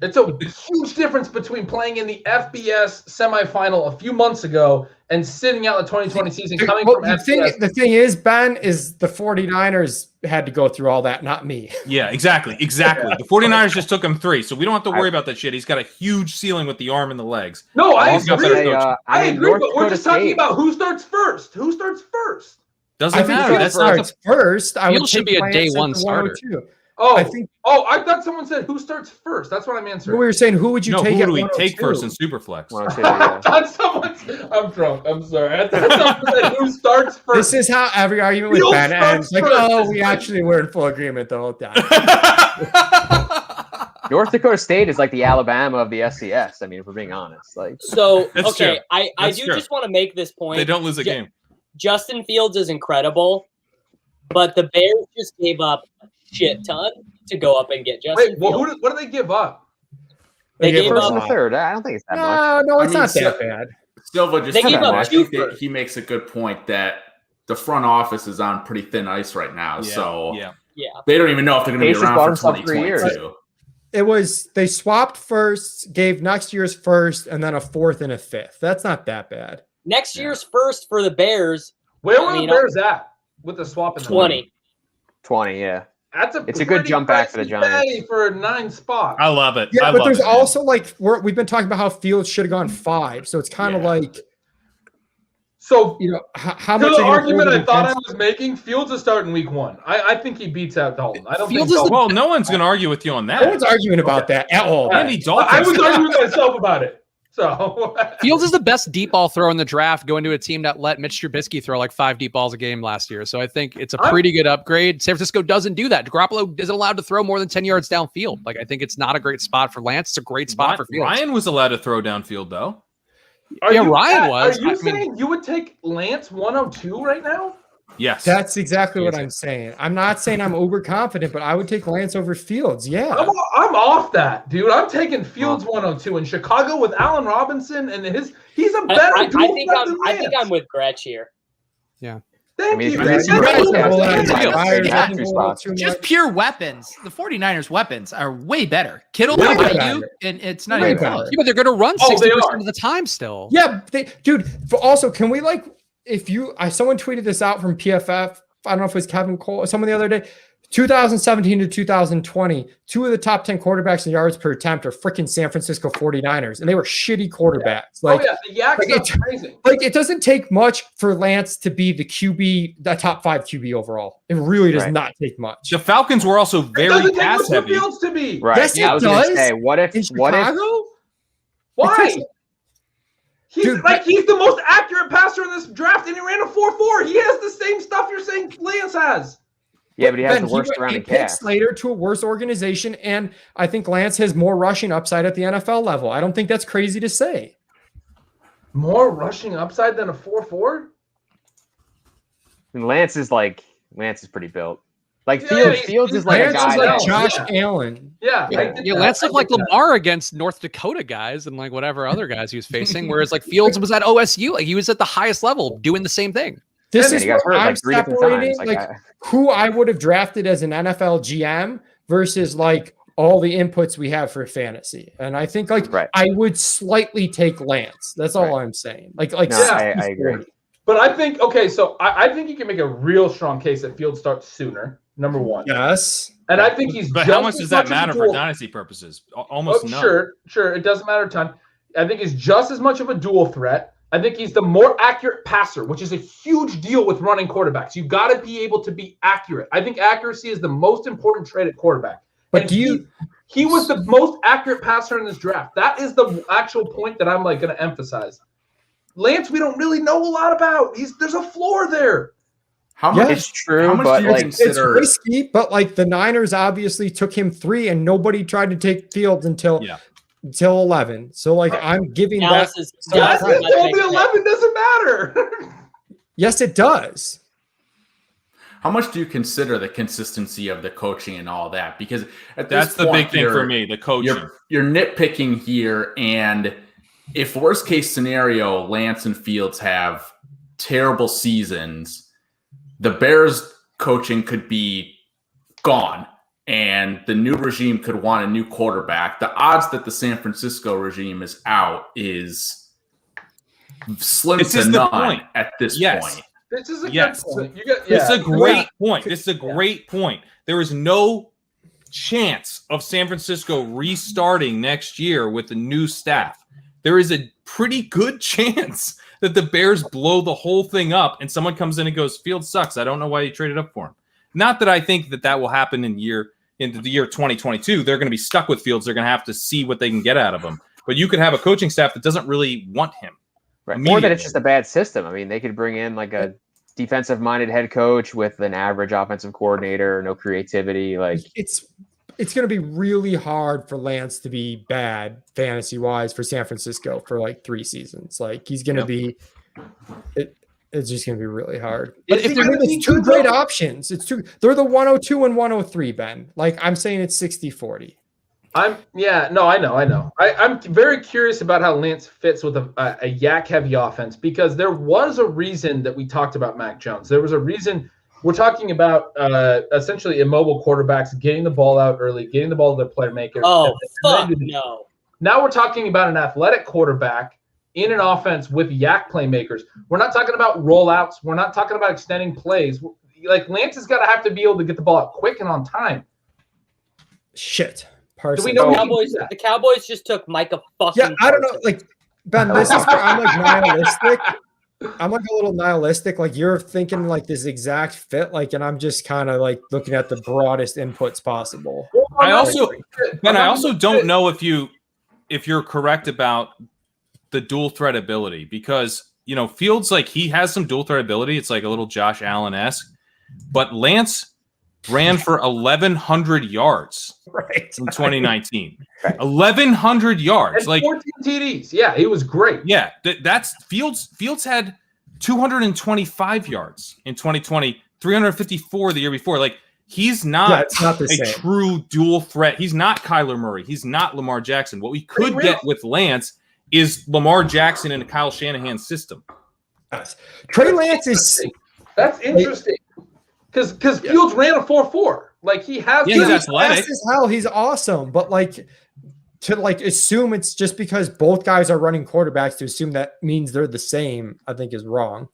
[SPEAKER 3] It's a huge difference between playing in the FBS semifinal a few months ago and sitting out the 2020 season coming
[SPEAKER 5] Well,
[SPEAKER 3] from
[SPEAKER 5] the
[SPEAKER 3] FBS.
[SPEAKER 5] thing is, Ben, is the 49ers had to go through all that, not me.
[SPEAKER 2] Yeah, exactly. The 49ers just took him 3, so we don't have to worry about that shit. He's got a huge ceiling with the arm and the legs.
[SPEAKER 3] No, I
[SPEAKER 2] He's got
[SPEAKER 3] agree.
[SPEAKER 2] better coaching.
[SPEAKER 3] I agree,
[SPEAKER 8] North
[SPEAKER 3] but we're
[SPEAKER 8] Dakota
[SPEAKER 3] just talking
[SPEAKER 8] State.
[SPEAKER 3] about who starts first. Who starts first?
[SPEAKER 2] Doesn't
[SPEAKER 5] I think
[SPEAKER 2] matter.
[SPEAKER 5] Fields
[SPEAKER 2] That's not
[SPEAKER 5] starts first. I would
[SPEAKER 6] Fields should
[SPEAKER 5] take
[SPEAKER 6] be a
[SPEAKER 5] Lance
[SPEAKER 6] day
[SPEAKER 5] at
[SPEAKER 6] one
[SPEAKER 5] the
[SPEAKER 6] starter.
[SPEAKER 5] 102.
[SPEAKER 3] Oh,
[SPEAKER 5] I think
[SPEAKER 3] I thought someone said who starts first. That's what I'm
[SPEAKER 5] we
[SPEAKER 3] answering.
[SPEAKER 5] were saying who would you
[SPEAKER 2] no.
[SPEAKER 5] take
[SPEAKER 2] Who
[SPEAKER 5] at
[SPEAKER 2] do we
[SPEAKER 5] 102?
[SPEAKER 2] take first in Superflex?
[SPEAKER 8] 102,
[SPEAKER 3] I
[SPEAKER 8] yeah.
[SPEAKER 3] thought I'm drunk. I'm sorry. I thought someone said who starts first.
[SPEAKER 5] This is how every argument with
[SPEAKER 3] Fields
[SPEAKER 5] Ben ends.
[SPEAKER 3] starts
[SPEAKER 5] Like,
[SPEAKER 3] first.
[SPEAKER 5] oh, we actually were in full agreement the whole time.
[SPEAKER 8] North Dakota State is like the Alabama of the SCS. I mean, if we're being honest, like
[SPEAKER 4] So
[SPEAKER 2] That's
[SPEAKER 4] okay,
[SPEAKER 2] true.
[SPEAKER 4] I
[SPEAKER 2] That's
[SPEAKER 4] do
[SPEAKER 2] true.
[SPEAKER 4] just want to make this point.
[SPEAKER 2] They don't lose a game.
[SPEAKER 4] Justin Fields is incredible, but the Bears just gave up a shit ton to go up and get Justin
[SPEAKER 3] Wait, well,
[SPEAKER 4] Fields.
[SPEAKER 3] what do they give up?
[SPEAKER 4] They gave
[SPEAKER 8] first
[SPEAKER 4] up-
[SPEAKER 8] and the third. I don't think it's that much.
[SPEAKER 5] No,
[SPEAKER 9] I
[SPEAKER 5] it's
[SPEAKER 9] mean,
[SPEAKER 5] not
[SPEAKER 9] so-
[SPEAKER 5] that bad.
[SPEAKER 9] Silva just
[SPEAKER 4] They
[SPEAKER 8] gave
[SPEAKER 9] said
[SPEAKER 8] up
[SPEAKER 9] that. I
[SPEAKER 4] two
[SPEAKER 9] think that
[SPEAKER 4] first.
[SPEAKER 9] he makes a good point that the front office is on pretty thin ice right now. So
[SPEAKER 2] yeah.
[SPEAKER 4] Yeah.
[SPEAKER 9] they don't even know if they're going to
[SPEAKER 8] Pace
[SPEAKER 9] be
[SPEAKER 8] just
[SPEAKER 9] around
[SPEAKER 8] bought
[SPEAKER 9] for
[SPEAKER 8] himself 3 years.
[SPEAKER 9] 2022.
[SPEAKER 5] It was they swapped first, gave next year's first, and then a 4th and a 5th. That's not that bad.
[SPEAKER 4] Next year's first for the Bears,
[SPEAKER 3] Where
[SPEAKER 4] I
[SPEAKER 3] were
[SPEAKER 4] mean,
[SPEAKER 3] the Bears at with the swap? In the
[SPEAKER 4] 20.
[SPEAKER 8] 20, yeah.
[SPEAKER 3] That's
[SPEAKER 8] It's a good
[SPEAKER 3] pretty
[SPEAKER 8] jump back for the
[SPEAKER 3] pricey
[SPEAKER 8] Giants.
[SPEAKER 3] pay for 9 spots.
[SPEAKER 2] I love it.
[SPEAKER 5] Yeah,
[SPEAKER 2] I
[SPEAKER 5] but
[SPEAKER 2] love
[SPEAKER 5] there's
[SPEAKER 2] it, man.
[SPEAKER 5] also like we've been talking about how Fields should have gone 5, so it's kind of
[SPEAKER 2] Yeah.
[SPEAKER 5] like
[SPEAKER 3] So
[SPEAKER 5] how
[SPEAKER 3] to
[SPEAKER 5] much
[SPEAKER 3] the
[SPEAKER 5] are you
[SPEAKER 3] argument I
[SPEAKER 5] holding
[SPEAKER 3] thought I
[SPEAKER 5] against-
[SPEAKER 3] was making, Fields is starting week 1. I think he beats out Dalton. I don't
[SPEAKER 6] Fields
[SPEAKER 3] think
[SPEAKER 6] is the-
[SPEAKER 3] Dalton.
[SPEAKER 2] Well, no one's going to argue with you on
[SPEAKER 5] No
[SPEAKER 2] that.
[SPEAKER 5] one's arguing about that at all.
[SPEAKER 2] Andy Dalton.
[SPEAKER 3] I was arguing with myself about it. So
[SPEAKER 6] Fields is the best deep ball thrower in the draft, going to a team that let Mitch Trubisky throw like 5 deep balls a game last year. So I think it's a pretty good upgrade. San Francisco doesn't do that. Garoppolo isn't allowed to throw more than 10 yards downfield. Like I think it's not a great spot for Lance. It's a great spot for Fields.
[SPEAKER 2] Ryan was allowed to throw downfield though.
[SPEAKER 6] Ryan was.
[SPEAKER 3] Are you
[SPEAKER 6] I
[SPEAKER 3] saying
[SPEAKER 6] mean-
[SPEAKER 3] you would take Lance 102 right now?
[SPEAKER 2] Yes.
[SPEAKER 5] That's exactly what I'm saying. I'm not saying I'm uber confident, but I would take Lance over Fields. Yeah.
[SPEAKER 3] I'm off that, dude. I'm taking Fields 102 in Chicago with Allen Robinson and he's a better
[SPEAKER 4] I
[SPEAKER 3] dual
[SPEAKER 4] think
[SPEAKER 3] threat than
[SPEAKER 4] I think
[SPEAKER 3] Lance.
[SPEAKER 4] I'm with Gretsch here.
[SPEAKER 3] Thank
[SPEAKER 8] I mean,
[SPEAKER 3] you.
[SPEAKER 8] if
[SPEAKER 3] That's
[SPEAKER 8] you
[SPEAKER 5] guys
[SPEAKER 3] cool.
[SPEAKER 5] are holding on to
[SPEAKER 8] Yeah.
[SPEAKER 5] Myers,
[SPEAKER 8] Yeah.
[SPEAKER 5] I think, a little too
[SPEAKER 7] Just
[SPEAKER 5] much.
[SPEAKER 7] pure weapons. The 49ers weapons are way better. Kittle
[SPEAKER 5] Way
[SPEAKER 7] will
[SPEAKER 5] better.
[SPEAKER 7] beat you, and it's not
[SPEAKER 5] Way
[SPEAKER 7] even
[SPEAKER 5] better.
[SPEAKER 7] close.
[SPEAKER 6] Yeah, but they're going to run
[SPEAKER 3] Oh, they
[SPEAKER 6] 60%
[SPEAKER 3] are.
[SPEAKER 6] of the time still.
[SPEAKER 5] Yeah, dude. Also, can we like if you? Someone tweeted this out from PFF. I don't know if it was Kevin Cole or someone the other day. 2017 to 2020, 2 of the top 10 quarterbacks in yards per attempt are freaking San Francisco 49ers, and they were shitty quarterbacks. Like,
[SPEAKER 3] oh yeah, the Yak
[SPEAKER 5] like,
[SPEAKER 3] stuff's
[SPEAKER 5] it's-
[SPEAKER 3] amazing.
[SPEAKER 5] like it doesn't take much for Lance to be the QB, the top 5 QB overall. It really does
[SPEAKER 8] Right.
[SPEAKER 5] not take much.
[SPEAKER 2] The Falcons were also
[SPEAKER 3] It
[SPEAKER 2] very
[SPEAKER 3] doesn't take
[SPEAKER 2] pass
[SPEAKER 3] much for
[SPEAKER 2] heavy.
[SPEAKER 3] Fields to be.
[SPEAKER 8] Right.
[SPEAKER 5] Yes,
[SPEAKER 8] yeah, I
[SPEAKER 5] it
[SPEAKER 8] was gonna
[SPEAKER 5] does.
[SPEAKER 8] say, what if
[SPEAKER 5] In Chicago,
[SPEAKER 3] Why? He's
[SPEAKER 5] Dude,
[SPEAKER 3] he's the most accurate passer in this draft, and he ran a 4.4. He has the same stuff you're saying Lance has.
[SPEAKER 8] yeah, but he has
[SPEAKER 5] Ben,
[SPEAKER 8] the worst
[SPEAKER 5] went
[SPEAKER 8] surrounding
[SPEAKER 5] 8 picks
[SPEAKER 8] cast.
[SPEAKER 5] later to a worse organization, and I think Lance has more rushing upside at the NFL level. I don't think that's crazy to say.
[SPEAKER 3] More rushing upside than a 4.4?
[SPEAKER 8] And Lance is pretty built. Like
[SPEAKER 3] Yeah,
[SPEAKER 8] Fields
[SPEAKER 3] he's
[SPEAKER 8] is like a
[SPEAKER 5] Lance
[SPEAKER 8] guy
[SPEAKER 5] is like
[SPEAKER 8] that
[SPEAKER 5] Josh
[SPEAKER 3] Yeah.
[SPEAKER 5] Allen.
[SPEAKER 3] Yeah.
[SPEAKER 6] Yeah, Lance looked like Lamar against North Dakota guys and like whatever other guys he was facing. Whereas like Fields was at OSU, like he was at the highest level doing the same thing.
[SPEAKER 5] This
[SPEAKER 3] And
[SPEAKER 5] is
[SPEAKER 8] he got
[SPEAKER 5] where
[SPEAKER 8] hurt
[SPEAKER 5] I'm
[SPEAKER 8] like 3 different
[SPEAKER 5] separating
[SPEAKER 8] times.
[SPEAKER 5] like who I would have drafted as an NFL GM versus like all the inputs we have for fantasy. And I think I would slightly take Lance. That's all I'm saying. Like
[SPEAKER 8] No, I agree.
[SPEAKER 3] But I think I think you can make a real strong case that Fields starts sooner. Number one.
[SPEAKER 5] Yes.
[SPEAKER 3] And I think he's.
[SPEAKER 2] But
[SPEAKER 3] just
[SPEAKER 2] how much does that matter for dynasty purposes? Almost none.
[SPEAKER 3] Sure. It doesn't matter a ton. I think he's just as much of a dual threat. I think he's the more accurate passer, which is a huge deal with running quarterbacks. You've got to be able to be accurate. I think accuracy is the most important trait at quarterback.
[SPEAKER 5] But
[SPEAKER 3] and he was the most accurate passer in this draft. That is the actual point that I'm going to emphasize. Lance, we don't really know a lot about. There's a floor there.
[SPEAKER 9] How much?
[SPEAKER 8] It's true,
[SPEAKER 9] how much
[SPEAKER 8] but
[SPEAKER 9] do you consider?
[SPEAKER 5] It's risky. But the Niners obviously took him 3, and nobody tried to take Fields until 11. So I'm giving that.
[SPEAKER 3] Only 11 doesn't matter.
[SPEAKER 5] Yes, it does.
[SPEAKER 9] How much do you consider the consistency of the coaching and all that? Because
[SPEAKER 2] that's the big thing for me, the coaching.
[SPEAKER 9] You're nitpicking here, and if worst case scenario, Lance and Fields have terrible seasons, the Bears coaching could be gone, and the new regime could want a new quarterback. The odds that the San Francisco regime is out is slim to none at this point.
[SPEAKER 3] This is a good point.
[SPEAKER 2] This is a great point. This is a great point. There is no chance of San Francisco restarting next year with the new staff. There is a pretty good chance that the Bears blow the whole thing up and someone comes in and goes, Fields sucks. I don't know why you traded up for him. Not that I think that will happen into the year 2022. They're going to be stuck with Fields. They're going to have to see what they can get out of him. But you could have a coaching staff that doesn't really want him.
[SPEAKER 8] Right. Or that it's just a bad system. I mean, they could bring in a defensive-minded head coach with an average offensive coordinator, no creativity.
[SPEAKER 5] It's going to be really hard for Lance to be bad fantasy-wise for San Francisco for 3 seasons. He's going to be it's just going to be really hard. But if there's 2 great options, they're the 102 and 103, Ben. I'm saying it's 60-40.
[SPEAKER 3] I know. I'm very curious about how Lance fits with a yak-heavy offense, because there was a reason that we talked about Mac Jones. There was a reason we're talking about essentially immobile quarterbacks getting the ball out early, getting the ball to the playmaker.
[SPEAKER 4] Oh, fuck no.
[SPEAKER 3] Now we're talking about an athletic quarterback in an offense with yak playmakers. We're not talking about rollouts. We're not talking about extending plays. Lance has got to have to be able to get the ball out quick and on time.
[SPEAKER 5] Shit.
[SPEAKER 3] Do we know
[SPEAKER 4] the Cowboys just took Micah fucking.
[SPEAKER 5] Yeah, I don't know. Ben, this is where I'm nihilistic. I'm a little nihilistic. You're thinking this exact fit, and I'm just kind of looking at the broadest inputs possible.
[SPEAKER 2] I also don't know if you're correct about the dual threat ability, because Fields he has some dual threat ability. It's a little Josh Allen-esque, but Lance ran for 1,100 yards in 2019. 1,100 yards,
[SPEAKER 3] and 14 TDs. Yeah, he was great.
[SPEAKER 2] Yeah, that's Fields. Fields had 225 yards in 2020, 354 the year before. He's not, true dual threat. He's not Kyler Murray. He's not Lamar Jackson. What we could get with Lance is Lamar Jackson in a Kyle Shanahan system.
[SPEAKER 5] Trey Lance is.
[SPEAKER 3] That's interesting. Because Fields ran a 4.4. He has.
[SPEAKER 2] Yeah, he's athletic
[SPEAKER 5] as hell. He's awesome, but to assume it's just because both guys are running quarterbacks to assume that means they're the same, I think is wrong.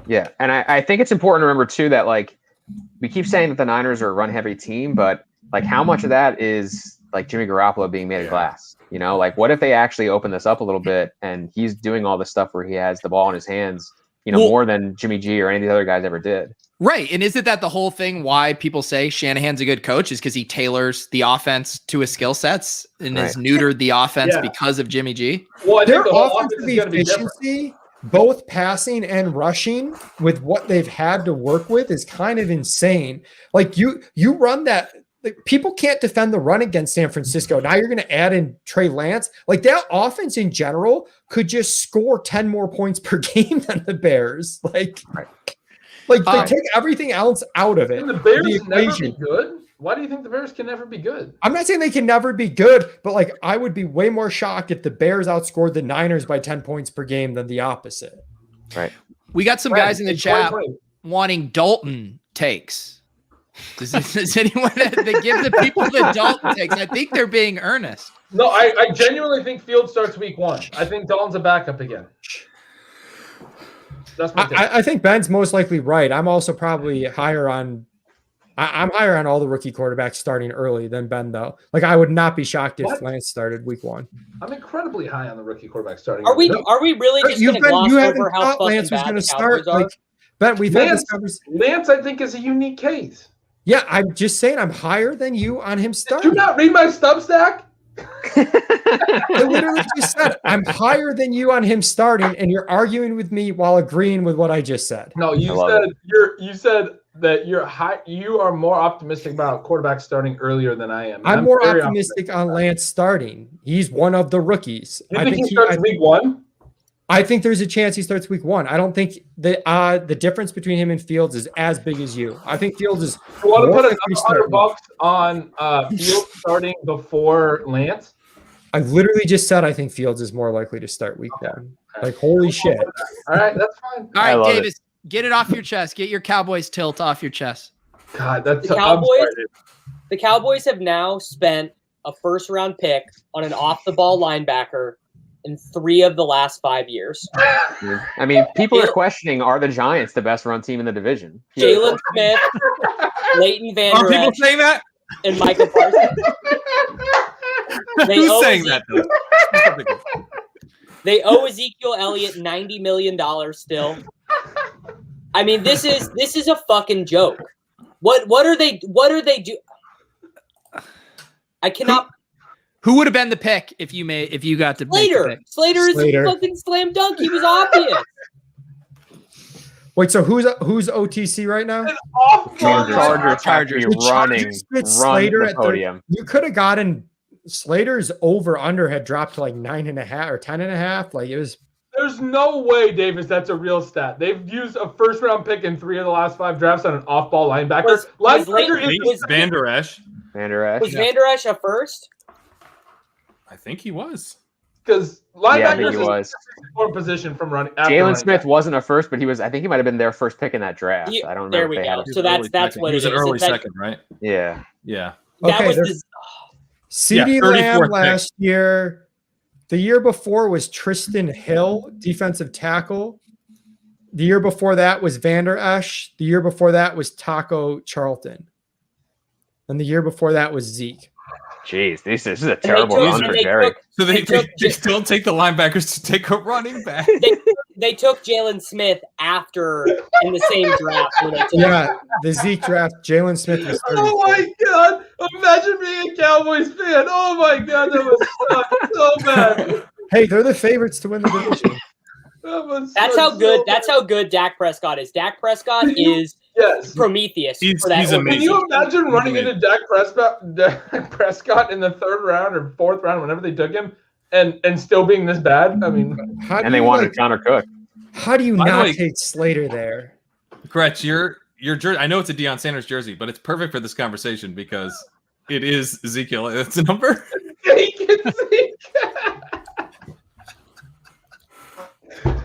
[SPEAKER 8] Yeah, and I think it's important to remember too that we keep saying that the Niners are a run-heavy team, but how much of that is Jimmy Garoppolo being made of glass? What if they actually open this up a little bit and he's doing all this stuff where he has the ball in his hands, more than Jimmy G or any of the other guys ever did.
[SPEAKER 7] Right. And isn't that the whole thing why people say Shanahan's a good coach is because he tailors the offense to his skill sets and has neutered the offense because of Jimmy G?
[SPEAKER 3] Well, I think
[SPEAKER 5] their offensive efficiency, both passing and rushing, with what they've had to work with is kind of insane. You run that. People can't defend the run against San Francisco. Now you're going to add in Trey Lance. That offense in general could just score 10 more points per game than the Bears. They take everything else out of it.
[SPEAKER 3] Can the Bears never be good? Why do you think the Bears can never be good?
[SPEAKER 5] I'm not saying they can never be good, but I would be way more shocked if the Bears outscored the Niners by 10 points per game than the opposite.
[SPEAKER 8] Right.
[SPEAKER 7] We got some guys in the chat wanting Dalton takes. Does anyone they give the people the Dalton takes? I think they're being earnest.
[SPEAKER 3] No, I genuinely think Fields starts week 1. I think Dalton's a backup again. That's my take.
[SPEAKER 5] I think Ben's most likely right. I'm also probably higher on. I'm higher on all the rookie quarterbacks starting early than Ben, though. Like, I would not be shocked if Lance started week 1.
[SPEAKER 3] I'm incredibly high on the rookie quarterback starting.
[SPEAKER 4] Are we really just going to gloss over how fucking
[SPEAKER 5] Lance was
[SPEAKER 4] bad
[SPEAKER 5] going
[SPEAKER 4] the
[SPEAKER 5] to
[SPEAKER 4] Cowboys
[SPEAKER 5] start?
[SPEAKER 4] are?
[SPEAKER 5] Like, Ben, we've had this conversation.
[SPEAKER 3] Lance, I think, is a unique case.
[SPEAKER 5] Yeah, I'm just saying I'm higher than you on him
[SPEAKER 3] Did
[SPEAKER 5] starting.
[SPEAKER 3] you not read my Substack?
[SPEAKER 5] I literally just said I'm higher than you on him starting, and you're arguing with me while agreeing with what I just said.
[SPEAKER 3] No, you said that you're high. You are more optimistic about quarterback starting earlier than I am.
[SPEAKER 5] I'm more optimistic on Lance starting. He's one of the rookies.
[SPEAKER 3] You think he starts week 1?
[SPEAKER 5] I think there's a chance he starts week 1. I don't think the difference between him and Fields is as big as you. I think Fields is.
[SPEAKER 3] You want to put $100 on Fields starting before Lance?
[SPEAKER 5] I literally just said I think Fields is more likely to start week 1. Like, holy shit.
[SPEAKER 3] All right, that's fine.
[SPEAKER 7] All right, Davis, get it off your chest. Get your Cowboys tilt off your chest.
[SPEAKER 3] God, that's
[SPEAKER 4] the Cowboys have now spent a first-round pick on an off-the-ball linebacker in 3 of the last 5 years.
[SPEAKER 8] I mean, people are questioning, are the Giants the best run team in the division?
[SPEAKER 4] Jalen Smith, Leighton Van Der
[SPEAKER 2] Are people
[SPEAKER 4] Esch,
[SPEAKER 2] saying that?
[SPEAKER 4] and Michael Parsons.
[SPEAKER 2] Who's saying that? Though?
[SPEAKER 4] They owe Ezekiel Elliott $90 million still. I mean, this is a fucking joke. What are they do? I cannot.
[SPEAKER 7] Who would have been the pick if you got to
[SPEAKER 4] Slater? Slater is a fucking slam dunk. He was obvious.
[SPEAKER 5] Wait, so who's OTC right now?
[SPEAKER 8] Chargers running
[SPEAKER 5] Slater
[SPEAKER 8] the
[SPEAKER 5] at
[SPEAKER 8] podium.
[SPEAKER 5] You could have gotten Slater's over under had dropped to like 9.5 or 10.5. Like, it was.
[SPEAKER 3] There's no way, Davis, that's a real stat. They've used a first-round pick in 3 of the last 5 drafts on an off-ball linebacker.
[SPEAKER 2] Was Van Der Esch?
[SPEAKER 4] Was Van Der Esch a first?
[SPEAKER 2] I think he was.
[SPEAKER 3] Because linebackers
[SPEAKER 8] is
[SPEAKER 3] a position from running.
[SPEAKER 8] Jalen Smith wasn't a first, but he was. I think he might have been their first pick in that draft. I don't remember.
[SPEAKER 4] There we go. So that's what
[SPEAKER 2] he was
[SPEAKER 4] it
[SPEAKER 2] an
[SPEAKER 4] is.
[SPEAKER 2] early second, right?
[SPEAKER 8] Yeah.
[SPEAKER 2] Yeah.
[SPEAKER 4] That
[SPEAKER 5] Okay,
[SPEAKER 4] was
[SPEAKER 5] CeeDee Lamb last year. The year before was Tristan Hill, defensive tackle. The year before that was Van Der Esch. The year before that was Taco Charlton. And the year before that was Zeke.
[SPEAKER 8] Jeez, this is a terrible run for Jerry.
[SPEAKER 2] So they don't take the linebackers to take a running back.
[SPEAKER 4] They took Jalen Smith after in the same draft.
[SPEAKER 5] The Zeke draft, Jalen Smith was 34.
[SPEAKER 3] Oh my God! Imagine being a Cowboys fan. Oh my God, that was so bad.
[SPEAKER 5] Hey, they're the favorites to win the division.
[SPEAKER 4] That's how good Dak Prescott is. Dak Prescott is Prometheus.
[SPEAKER 2] He's
[SPEAKER 3] amazing. Can you imagine running into Dak Prescott in the 3rd round or 4th round, whenever they took him, and still being this bad? I mean,
[SPEAKER 8] and they wanted Connor Cook.
[SPEAKER 5] How do you not take Slater there?
[SPEAKER 2] Gretch, your jersey. I know it's a Deion Sanders jersey, but it's perfect for this conversation because it is Ezekiel. It's a number.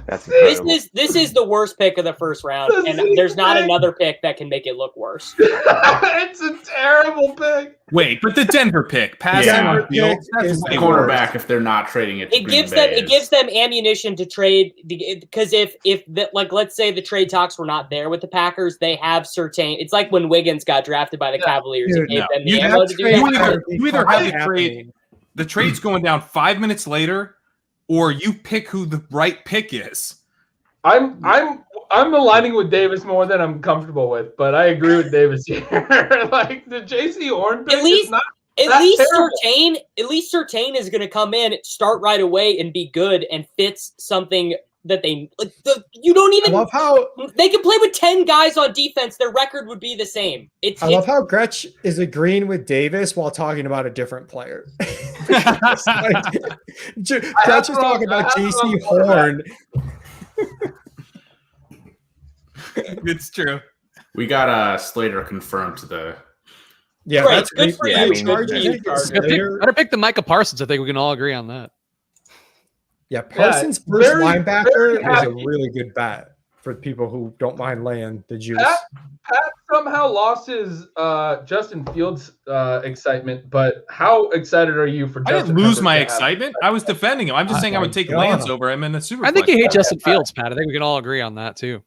[SPEAKER 4] This is the worst pick of the first round, and there's not another pick that can make it look worse.
[SPEAKER 3] It's a terrible pick.
[SPEAKER 2] Wait, but the Denver pick, passing
[SPEAKER 9] quarterback if they're not trading it.
[SPEAKER 4] It gives them ammunition to trade because if let's say the trade talks were not there with the Packers, they have certain. It's like when Wiggins got drafted by the Cavaliers.
[SPEAKER 2] Dude,
[SPEAKER 4] it gave them the ammo to do that.
[SPEAKER 2] You either have the trade. The trade's going down 5 minutes later, or you pick who the right pick is.
[SPEAKER 3] I'm aligning with Davis more than I'm comfortable with, but I agree with Davis here. Like the JC Horn pick
[SPEAKER 4] at least Surtain is going to come in, start right away, and be good and fits something that they like. You don't even.
[SPEAKER 5] I love how
[SPEAKER 4] they can play with 10 guys on defense. Their record would be the same.
[SPEAKER 5] I love how Gretch is agreeing with Davis while talking about a different player. Gretch is talking about JC Horn.
[SPEAKER 2] It's true.
[SPEAKER 9] We got Slater confirmed to the.
[SPEAKER 5] Yeah,
[SPEAKER 4] great.
[SPEAKER 5] That's
[SPEAKER 4] good for you.
[SPEAKER 6] Better pick the Micah Parsons. I think we can all agree on that.
[SPEAKER 5] Yeah, Parsons' first linebacker is a really good bet for people who don't mind laying the juice.
[SPEAKER 3] Pat somehow lost his Justin Fields excitement, but how excited are you for
[SPEAKER 2] I
[SPEAKER 3] Justin
[SPEAKER 2] didn't lose
[SPEAKER 3] Herbert
[SPEAKER 2] my
[SPEAKER 3] to have-
[SPEAKER 2] excitement. I was defending him. I'm just saying I would take
[SPEAKER 5] God.
[SPEAKER 2] Lance over him in the Super.
[SPEAKER 6] I think you hate Justin Fields, Pat. I think we can all agree on that too.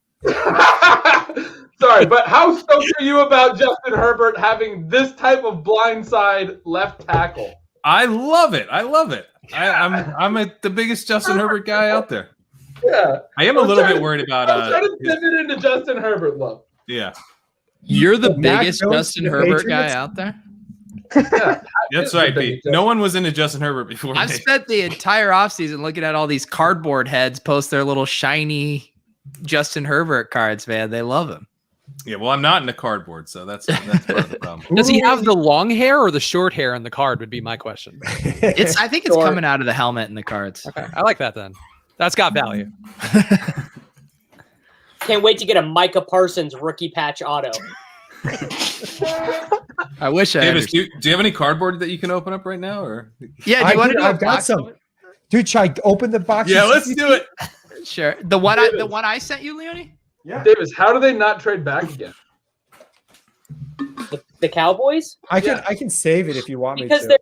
[SPEAKER 3] Sorry, but how stoked are you about Justin Herbert having this type of blindside left tackle?
[SPEAKER 2] I love it. I'm the biggest Justin Herbert guy out there.
[SPEAKER 3] Yeah.
[SPEAKER 2] I am a little bit worried about.
[SPEAKER 3] I'm trying to pivot into Justin Herbert love.
[SPEAKER 2] Yeah,
[SPEAKER 7] You're the
[SPEAKER 5] Mac
[SPEAKER 7] biggest
[SPEAKER 5] Jones
[SPEAKER 7] Justin
[SPEAKER 5] to the
[SPEAKER 7] Herbert guy
[SPEAKER 5] Patriots?
[SPEAKER 7] out there.
[SPEAKER 3] Yeah,
[SPEAKER 2] that's right, Pete. No one was into Justin Herbert before
[SPEAKER 7] I've
[SPEAKER 2] me.
[SPEAKER 7] spent the entire offseason looking at all these cardboard heads post their little shiny Justin Herbert cards, man. They love him.
[SPEAKER 2] Yeah, well, I'm not into cardboard, so that's part of the problem.
[SPEAKER 6] Does he have the long hair or the short hair in the card? Would be my question.
[SPEAKER 7] I think it's coming out of the helmet and the cards.
[SPEAKER 6] Okay, I like that then. That's got value.
[SPEAKER 4] Can't wait to get a Micah Parsons rookie patch auto.
[SPEAKER 7] I wish I
[SPEAKER 2] Davis, do you have any cardboard that you can open up right now, or?
[SPEAKER 7] Yeah, do you want to do a
[SPEAKER 5] I've got
[SPEAKER 7] box?
[SPEAKER 5] some. Dude, should I open the box?
[SPEAKER 2] Yeah,
[SPEAKER 5] and
[SPEAKER 2] let's
[SPEAKER 5] see-
[SPEAKER 2] do it.
[SPEAKER 7] Sure. The one I sent you, Leone?
[SPEAKER 5] Yeah.
[SPEAKER 3] Davis, how do they not trade back again?
[SPEAKER 4] The Cowboys?
[SPEAKER 5] I can save it if you want me
[SPEAKER 4] Because
[SPEAKER 5] to.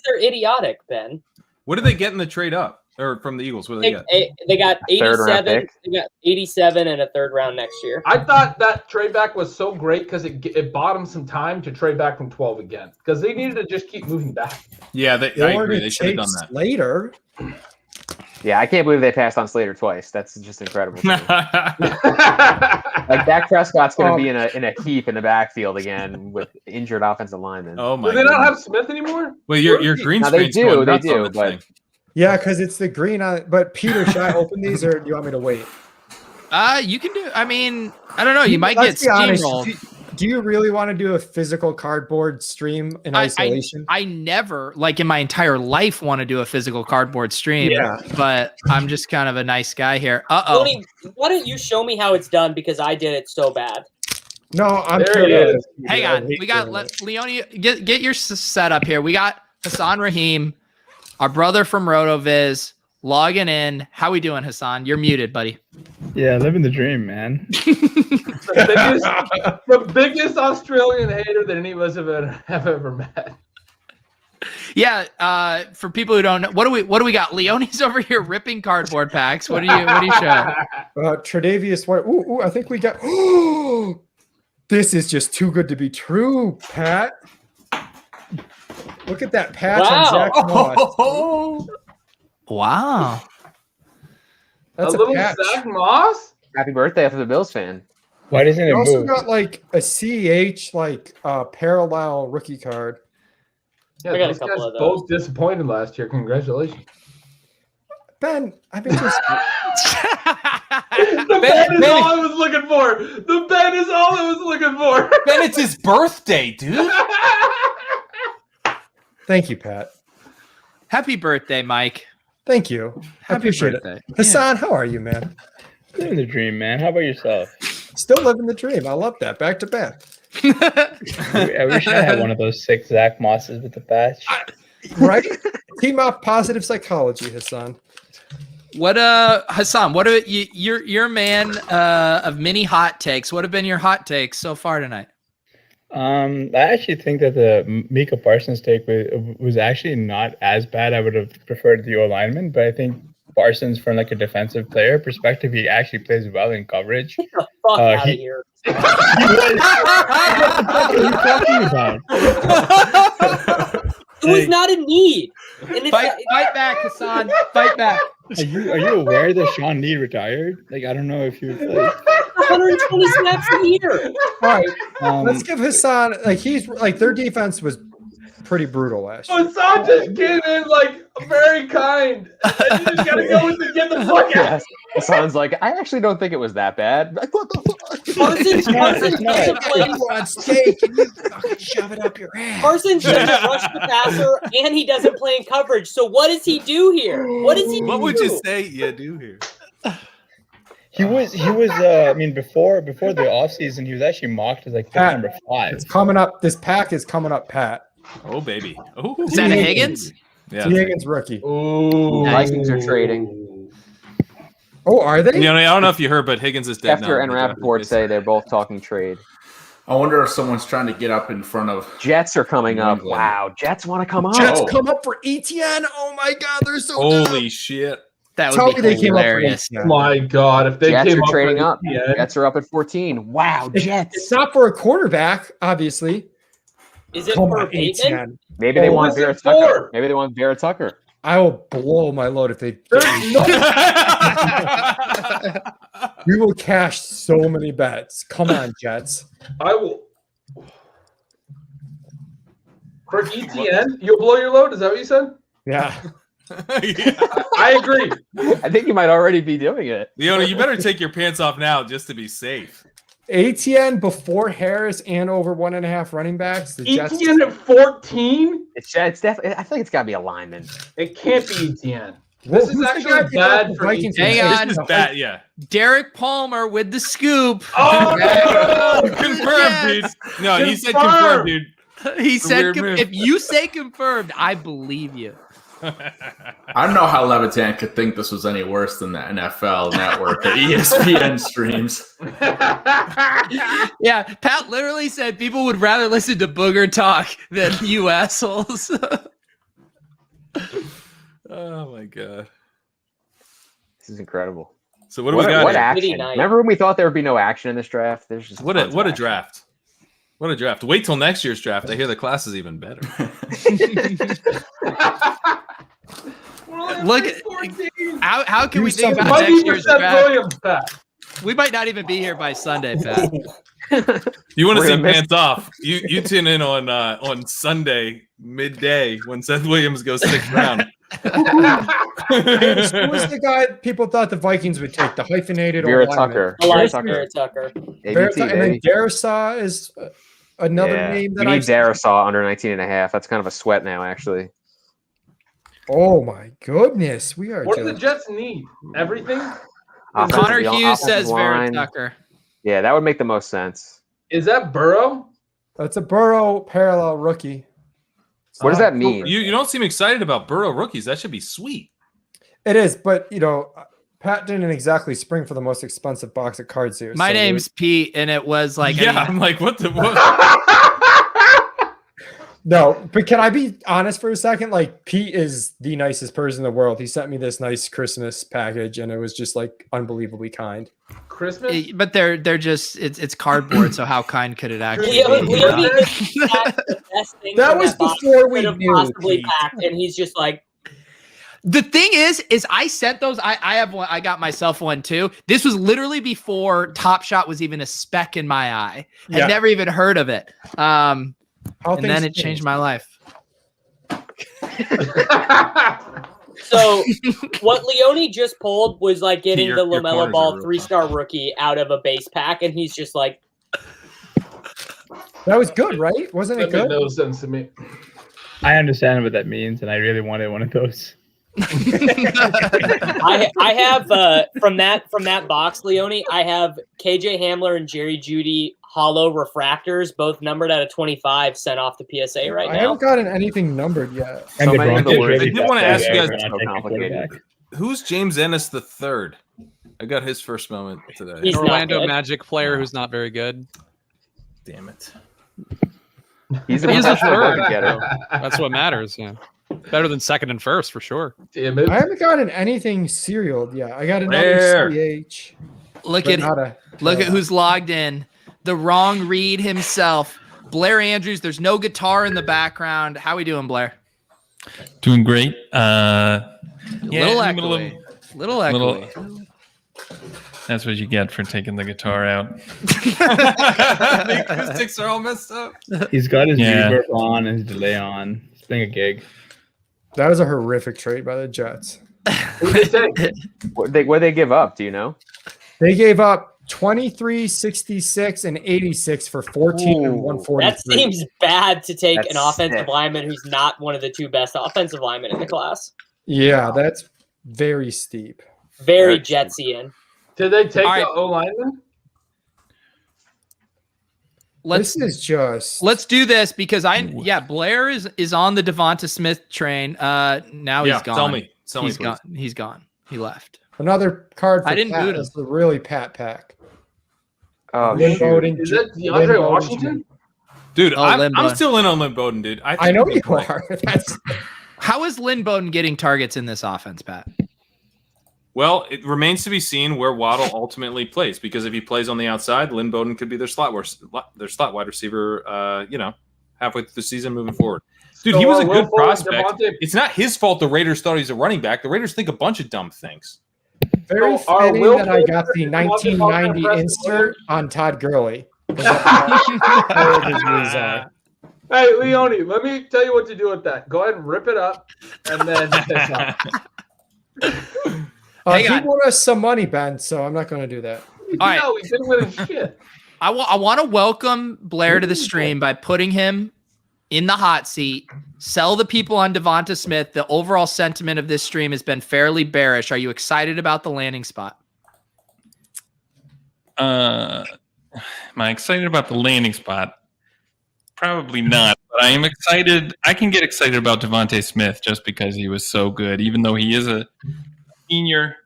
[SPEAKER 4] they're idiotic, Ben.
[SPEAKER 2] What did they get in the trade up, or from the Eagles? What did they get?
[SPEAKER 4] They got
[SPEAKER 8] third round
[SPEAKER 4] 87.
[SPEAKER 8] pick?
[SPEAKER 4] They got 87 and a third round next year.
[SPEAKER 3] I thought that trade back was so great because it bought them some time to trade back from 12 again because they needed to just keep moving back.
[SPEAKER 2] Yeah, I agree. They should have done that.
[SPEAKER 5] Later.
[SPEAKER 8] Yeah, I can't believe they passed on Slater twice. That's just incredible. to me. Like Dak Prescott's going to be in a heap in the backfield again with injured offensive linemen.
[SPEAKER 2] Oh my!
[SPEAKER 3] Do they not have Smith anymore?
[SPEAKER 2] Well, your green
[SPEAKER 8] Now, they
[SPEAKER 2] screen's
[SPEAKER 8] do,
[SPEAKER 2] going
[SPEAKER 8] they
[SPEAKER 2] nuts on
[SPEAKER 8] do,
[SPEAKER 2] this
[SPEAKER 8] but-
[SPEAKER 2] thing.
[SPEAKER 5] Yeah, because it's the green on. But Peter, should I open these or do you want me to wait?
[SPEAKER 7] You can do. I mean, I don't know. You might
[SPEAKER 5] Let's
[SPEAKER 7] get
[SPEAKER 5] be honest,
[SPEAKER 7] steamrolled.
[SPEAKER 5] Do you really want to do a physical cardboard stream in isolation?
[SPEAKER 7] I never, like in my entire life, want to do a physical cardboard stream.
[SPEAKER 5] Yeah.
[SPEAKER 7] But I'm just kind of a nice guy here. Uh-oh.
[SPEAKER 4] Tony, why don't you show me how it's done because I did it so bad.
[SPEAKER 5] No, I'm
[SPEAKER 3] There
[SPEAKER 5] sure
[SPEAKER 3] he
[SPEAKER 5] it
[SPEAKER 3] is.
[SPEAKER 5] is.
[SPEAKER 7] Hang on. We got Leone. Get your setup here. We got Hasan Rahim, our brother from RotoViz, logging in. How we doing, Hasan? You're muted, buddy.
[SPEAKER 10] Yeah, living the dream, man.
[SPEAKER 3] The biggest Australian hater that any of us have ever met.
[SPEAKER 7] Yeah. For people who don't know, what do we got? Leone's over here ripping cardboard packs. What do you show?
[SPEAKER 5] Tre'Davious White. Ooh, I think we got. This is just too good to be true, Pat. Look at that patch on Zach Moss.
[SPEAKER 7] Wow.
[SPEAKER 5] That's
[SPEAKER 3] a
[SPEAKER 5] a
[SPEAKER 3] little
[SPEAKER 5] patch.
[SPEAKER 3] Zach Moss?
[SPEAKER 8] Happy birthday for the Bills fan.
[SPEAKER 10] Why doesn't
[SPEAKER 5] We
[SPEAKER 10] it
[SPEAKER 5] also
[SPEAKER 10] move?
[SPEAKER 5] got like a CH parallel rookie card.
[SPEAKER 3] Yeah,
[SPEAKER 4] I got a
[SPEAKER 3] those
[SPEAKER 4] couple
[SPEAKER 3] guys
[SPEAKER 4] of those.
[SPEAKER 3] both disappointed last year. Congratulations.
[SPEAKER 5] Ben, I've been just
[SPEAKER 3] The Ben is all I was looking for. The Ben is all I was looking for.
[SPEAKER 2] Ben, it's his birthday, dude.
[SPEAKER 5] Thank you, Pat.
[SPEAKER 7] Happy birthday, Mike.
[SPEAKER 5] Thank you. I
[SPEAKER 7] Happy
[SPEAKER 5] appreciate
[SPEAKER 7] birthday.
[SPEAKER 5] it. Hasan, how are you, man?
[SPEAKER 10] Living the dream, man. How about yourself?
[SPEAKER 5] Still living the dream. I love that. Back to back.
[SPEAKER 10] I wish I had one of those 6 Zach Mosses with the patch.
[SPEAKER 5] Right? Team up positive psychology, Hasan.
[SPEAKER 7] What Hasan, what are you're a man of many hot takes. What have been your hot takes so far tonight?
[SPEAKER 10] I actually think that the Micah Parsons take was actually not as bad. I would have preferred the O-lineman, but I think Parsons, from like a defensive player perspective, he actually plays well in coverage.
[SPEAKER 4] Get the fuck out of
[SPEAKER 10] he-
[SPEAKER 4] here.
[SPEAKER 10] What are you talking about?
[SPEAKER 4] It was not a need. And it's
[SPEAKER 7] Fight back, Hasan. Fight back.
[SPEAKER 10] Are you aware that Sean Need retired? Like, I don't know if you like.
[SPEAKER 4] 120 snaps a year.
[SPEAKER 5] All right.
[SPEAKER 10] Um,
[SPEAKER 5] Let's give Hasan he's their defense was pretty brutal last year.
[SPEAKER 3] Hasan just came in like very kind. And you just gotta go and get the fuck out.
[SPEAKER 8] Yes. It sounds like I actually don't think it was that bad. Like, what the fuck?
[SPEAKER 4] Parsons
[SPEAKER 10] It's not.
[SPEAKER 4] doesn't play.
[SPEAKER 5] on steak and you fucking shove it up your ass.
[SPEAKER 4] Parsons doesn't rush the passer, and he doesn't play in coverage. So what does he do here? What does he do?
[SPEAKER 2] What would you say you do here?
[SPEAKER 10] He was. I mean, before the offseason, he was actually mocked as like pick
[SPEAKER 5] Pat,
[SPEAKER 10] number 5.
[SPEAKER 5] It's coming up. This pack is coming up, Pat.
[SPEAKER 2] Oh baby. Oh,
[SPEAKER 7] Is that a Higgins?
[SPEAKER 2] yeah.
[SPEAKER 5] T. Higgins rookie.
[SPEAKER 3] Ooh.
[SPEAKER 8] Vikings are trading.
[SPEAKER 5] Oh, are they?
[SPEAKER 2] You know, I don't know if you heard, but Higgins is dead now.
[SPEAKER 8] Schefter and Rappaport say they're both talking trade.
[SPEAKER 9] I wonder if someone's trying to get up in front of
[SPEAKER 8] Jets are coming
[SPEAKER 9] New
[SPEAKER 8] up.
[SPEAKER 9] England.
[SPEAKER 8] Wow, Jets want to come up.
[SPEAKER 5] Jets
[SPEAKER 9] Oh.
[SPEAKER 5] come up for ETN. Oh my God, they're so
[SPEAKER 2] Holy
[SPEAKER 5] good.
[SPEAKER 2] shit.
[SPEAKER 7] That
[SPEAKER 5] Tell
[SPEAKER 7] would
[SPEAKER 5] me
[SPEAKER 7] be
[SPEAKER 5] they came up for
[SPEAKER 7] hilarious.
[SPEAKER 3] Oh
[SPEAKER 5] ETN.
[SPEAKER 3] my God, if they
[SPEAKER 8] Jets
[SPEAKER 3] came
[SPEAKER 8] are
[SPEAKER 3] up
[SPEAKER 8] trading
[SPEAKER 3] for
[SPEAKER 8] up.
[SPEAKER 3] ETN,
[SPEAKER 8] Jets are up at 14. Wow,
[SPEAKER 5] It's
[SPEAKER 8] Jets.
[SPEAKER 5] not for a quarterback, obviously.
[SPEAKER 4] Is it
[SPEAKER 5] Come
[SPEAKER 4] for
[SPEAKER 5] on,
[SPEAKER 4] Bateman?
[SPEAKER 5] ETN.
[SPEAKER 8] Maybe they
[SPEAKER 5] Oh,
[SPEAKER 8] want
[SPEAKER 3] what's it
[SPEAKER 8] Vera Tucker.
[SPEAKER 3] for?
[SPEAKER 8] Maybe they want Vera Tucker.
[SPEAKER 5] I will blow my load if they.
[SPEAKER 3] There's no
[SPEAKER 5] We will cash so many bets. Come on, Jets.
[SPEAKER 3] I will. For ETN, you'll blow your load. Is that what you said?
[SPEAKER 5] Yeah.
[SPEAKER 3] I agree.
[SPEAKER 8] I think you might already be doing it.
[SPEAKER 2] Leone, you better take your pants off now just to be safe.
[SPEAKER 5] ATN before Harris and over 1.5 running backs. The Jets.
[SPEAKER 3] ETN at 14?
[SPEAKER 8] It's definitely. I feel like it's got to be a lineman.
[SPEAKER 3] It can't be ETN.
[SPEAKER 5] Well,
[SPEAKER 3] This is
[SPEAKER 5] who's the guy
[SPEAKER 3] actually
[SPEAKER 5] that got
[SPEAKER 3] bad
[SPEAKER 5] the
[SPEAKER 3] for
[SPEAKER 5] Vikings?
[SPEAKER 3] ETN.
[SPEAKER 7] Hang on.
[SPEAKER 2] This is bad, yeah.
[SPEAKER 7] Derek Palmer with the scoop.
[SPEAKER 3] Oh,
[SPEAKER 2] Confirmed, dude. No, he said
[SPEAKER 3] Confirmed.
[SPEAKER 2] confirmed, dude.
[SPEAKER 7] He said,
[SPEAKER 2] weird move.
[SPEAKER 7] if you say confirmed, I believe you.
[SPEAKER 9] I don't know how Levitan could think this was any worse than the NFL Network or ESPN streams.
[SPEAKER 7] Yeah, Pat literally said people would rather listen to Booger talk than you assholes.
[SPEAKER 2] Oh my god.
[SPEAKER 8] This is incredible.
[SPEAKER 2] So what do we got?
[SPEAKER 8] What
[SPEAKER 2] here?
[SPEAKER 8] action?
[SPEAKER 4] Night.
[SPEAKER 8] Remember when we thought there would be no action in this draft? There's just
[SPEAKER 2] What a
[SPEAKER 8] tons of
[SPEAKER 2] what a
[SPEAKER 8] action.
[SPEAKER 2] draft. What a draft. Wait till next year's draft. I hear the class is even better.
[SPEAKER 7] Look, how can we think
[SPEAKER 3] It
[SPEAKER 7] about
[SPEAKER 3] might
[SPEAKER 7] next
[SPEAKER 3] be
[SPEAKER 7] year's
[SPEAKER 3] Seth
[SPEAKER 7] draft?
[SPEAKER 3] Williams back.
[SPEAKER 7] We might not even be here by Sunday, Pat.
[SPEAKER 2] You want to
[SPEAKER 8] We're
[SPEAKER 2] see
[SPEAKER 8] gonna miss-
[SPEAKER 2] pants off? You tune in on Sunday midday when Seth Williams goes 6th round.
[SPEAKER 5] Who was the guy people thought the Vikings would take? The hyphenated
[SPEAKER 8] Vera
[SPEAKER 5] O-lineman.
[SPEAKER 8] Tucker.
[SPEAKER 4] I like
[SPEAKER 8] Tucker.
[SPEAKER 4] Vera Tucker.
[SPEAKER 5] Vera
[SPEAKER 8] ABT,
[SPEAKER 5] Tucker, and then
[SPEAKER 8] baby.
[SPEAKER 5] Darisaw is another
[SPEAKER 8] Yeah.
[SPEAKER 5] name
[SPEAKER 8] We
[SPEAKER 5] that
[SPEAKER 8] need Darisaw under 19.5. That's kind of a sweat now, actually.
[SPEAKER 5] Oh my goodness, we are.
[SPEAKER 3] What do the
[SPEAKER 5] just-
[SPEAKER 3] Jets need? Everything?
[SPEAKER 8] Offensive-
[SPEAKER 7] Connor
[SPEAKER 8] the
[SPEAKER 7] Hughes
[SPEAKER 8] offensive
[SPEAKER 7] says Vera
[SPEAKER 8] line.
[SPEAKER 7] Tucker.
[SPEAKER 8] Yeah, that would make the most sense.
[SPEAKER 3] Is that Burrow?
[SPEAKER 5] That's a Burrow parallel rookie.
[SPEAKER 8] What does that mean?
[SPEAKER 2] You don't seem excited about Burrow rookies. That should be sweet.
[SPEAKER 5] It is, but Pat didn't exactly spring for the most expensive box of cards here.
[SPEAKER 7] My
[SPEAKER 5] so
[SPEAKER 7] name's Pete, and it was like,
[SPEAKER 2] Yeah, I'm like, what the what?
[SPEAKER 5] No, but can I be honest for a second? Like, Pete is the nicest person in the world. He sent me this nice Christmas package, and it was just like unbelievably kind.
[SPEAKER 3] Christmas?
[SPEAKER 7] but they're just it's cardboard. So how kind could it actually
[SPEAKER 4] Leo,
[SPEAKER 7] be?
[SPEAKER 4] Leo packed the best thing
[SPEAKER 5] That
[SPEAKER 4] from
[SPEAKER 5] was
[SPEAKER 4] box
[SPEAKER 5] before we
[SPEAKER 4] could have
[SPEAKER 5] knew,
[SPEAKER 4] possibly
[SPEAKER 5] Pete.
[SPEAKER 4] packed, and he's just like,
[SPEAKER 7] The thing is I sent those. I have one. I got myself one too. This was literally before Top Shot was even a speck in my eye. Had
[SPEAKER 5] Yeah.
[SPEAKER 7] never even heard of it.
[SPEAKER 5] How
[SPEAKER 7] And then it changed my life.
[SPEAKER 4] so what Leone just pulled was like getting
[SPEAKER 2] Your
[SPEAKER 4] the
[SPEAKER 2] corners
[SPEAKER 4] LaMelo
[SPEAKER 2] are
[SPEAKER 4] Ball
[SPEAKER 2] real
[SPEAKER 4] 3-star rookie out of a base pack, and he's just like,
[SPEAKER 5] That was good, right? Wasn't it
[SPEAKER 3] That made
[SPEAKER 5] good?
[SPEAKER 3] no sense to me.
[SPEAKER 10] I understand what that means, and I really wanted one of those.
[SPEAKER 4] I have from that box, Leone, I have KJ Hamler and Jerry Jeudy hollow refractors, both numbered out of 25, sent off to PSA right
[SPEAKER 5] I
[SPEAKER 4] now.
[SPEAKER 5] haven't gotten anything numbered yet.
[SPEAKER 10] And
[SPEAKER 8] So
[SPEAKER 10] the
[SPEAKER 8] many of the
[SPEAKER 10] Broncos
[SPEAKER 8] words-
[SPEAKER 10] really
[SPEAKER 2] I did wanna
[SPEAKER 10] got
[SPEAKER 2] ask you
[SPEAKER 10] there
[SPEAKER 2] guys-
[SPEAKER 10] for not
[SPEAKER 8] So
[SPEAKER 10] taking
[SPEAKER 8] complicated.
[SPEAKER 10] quarterback.
[SPEAKER 2] Who's James Ennis the third? I got his first moment today.
[SPEAKER 4] He's
[SPEAKER 6] An
[SPEAKER 4] not
[SPEAKER 6] Orlando
[SPEAKER 4] good.
[SPEAKER 6] Magic player who's not very good.
[SPEAKER 2] Damn it.
[SPEAKER 8] He's the
[SPEAKER 6] He's a
[SPEAKER 8] professional
[SPEAKER 6] third.
[SPEAKER 8] vote getter.
[SPEAKER 6] That's what matters. Yeah, better than second and first for sure.
[SPEAKER 3] Damn it.
[SPEAKER 5] I haven't gotten anything serialed yet. I got
[SPEAKER 2] Blair.
[SPEAKER 5] another CH.
[SPEAKER 7] Look
[SPEAKER 5] but
[SPEAKER 7] at
[SPEAKER 5] not a-
[SPEAKER 7] Look at who's logged in. The wrong read himself. Blair Andrews. There's no guitar in the background. How we doing, Blair?
[SPEAKER 11] Doing great.
[SPEAKER 7] Little
[SPEAKER 11] in the middle of-
[SPEAKER 7] echoey. Little echoey.
[SPEAKER 11] That's what you get for taking the guitar out.
[SPEAKER 2] The acoustics are all messed up.
[SPEAKER 10] He's got his
[SPEAKER 11] Yeah.
[SPEAKER 10] reverb on and his delay on. He's playing a gig.
[SPEAKER 5] That was a horrific trade by the Jets.
[SPEAKER 3] Who did they take?
[SPEAKER 8] What they give up? Do you know?
[SPEAKER 5] They gave up 23, 66, and 86 for 14 and
[SPEAKER 8] Ooh.
[SPEAKER 5] 143.
[SPEAKER 4] That seems bad to take
[SPEAKER 8] That's
[SPEAKER 4] an offensive
[SPEAKER 8] sick.
[SPEAKER 4] lineman who's not one of the two best offensive linemen in the class.
[SPEAKER 5] Yeah, that's very steep.
[SPEAKER 4] Very
[SPEAKER 8] That's-
[SPEAKER 4] Jetsian.
[SPEAKER 3] Did they take
[SPEAKER 7] All right.
[SPEAKER 3] the O lineman?
[SPEAKER 7] Let's
[SPEAKER 5] This is just
[SPEAKER 7] let's do this because Blair is on the Devonta Smith train. Now
[SPEAKER 2] Yeah,
[SPEAKER 7] he's gone.
[SPEAKER 2] tell me,
[SPEAKER 7] He's
[SPEAKER 2] please.
[SPEAKER 7] gone. He's gone. He left.
[SPEAKER 5] another card for
[SPEAKER 7] I didn't
[SPEAKER 5] Pat
[SPEAKER 7] boot him.
[SPEAKER 5] is the really Pat pack.
[SPEAKER 8] Oh,
[SPEAKER 5] Lynn
[SPEAKER 8] shoot.
[SPEAKER 5] Bowden,
[SPEAKER 3] Is that
[SPEAKER 5] Lynn
[SPEAKER 3] DeAndre
[SPEAKER 5] Bowden
[SPEAKER 3] Washington?
[SPEAKER 2] Dude,
[SPEAKER 7] Oh,
[SPEAKER 2] I'm
[SPEAKER 7] Limbo.
[SPEAKER 2] still in on Lynn Bowden, dude.
[SPEAKER 5] I know
[SPEAKER 2] he
[SPEAKER 5] you
[SPEAKER 2] can play.
[SPEAKER 5] are. That's
[SPEAKER 7] How is Lynn Bowden getting targets in this offense, Pat?
[SPEAKER 2] Well, it remains to be seen where Waddle ultimately plays, because if he plays on the outside, Lynn Bowden could be their slot wide receiver, halfway through the season moving forward. Dude, he was a good prospect. It's not his fault the Raiders thought he's a running back. The Raiders think a bunch of dumb things.
[SPEAKER 5] very
[SPEAKER 3] So, are
[SPEAKER 5] fitting
[SPEAKER 3] Will
[SPEAKER 5] that I
[SPEAKER 3] Fuller
[SPEAKER 5] got the
[SPEAKER 3] and Devontae Parker
[SPEAKER 5] 1990
[SPEAKER 3] Preston
[SPEAKER 5] insert on Todd Gurley. 'Cause that's how old his knees are.
[SPEAKER 3] Hey, Leone, let me tell you what to do with that. Go ahead and rip it up, and then piss off.
[SPEAKER 7] Hang
[SPEAKER 5] He
[SPEAKER 7] on.
[SPEAKER 5] won us some money, Ben, so I'm not going to do that.
[SPEAKER 7] All right.
[SPEAKER 3] No, he didn't win a shit.
[SPEAKER 7] I want to welcome Blair to the stream by putting him in the hot seat. Sell the people on Devonta Smith. The overall sentiment of this stream has been fairly bearish. Are you excited about the landing spot?
[SPEAKER 11] Am I excited about the landing spot? Probably not, but I am excited. I can get excited about Devonta Smith just because he was so good, even though he is a senior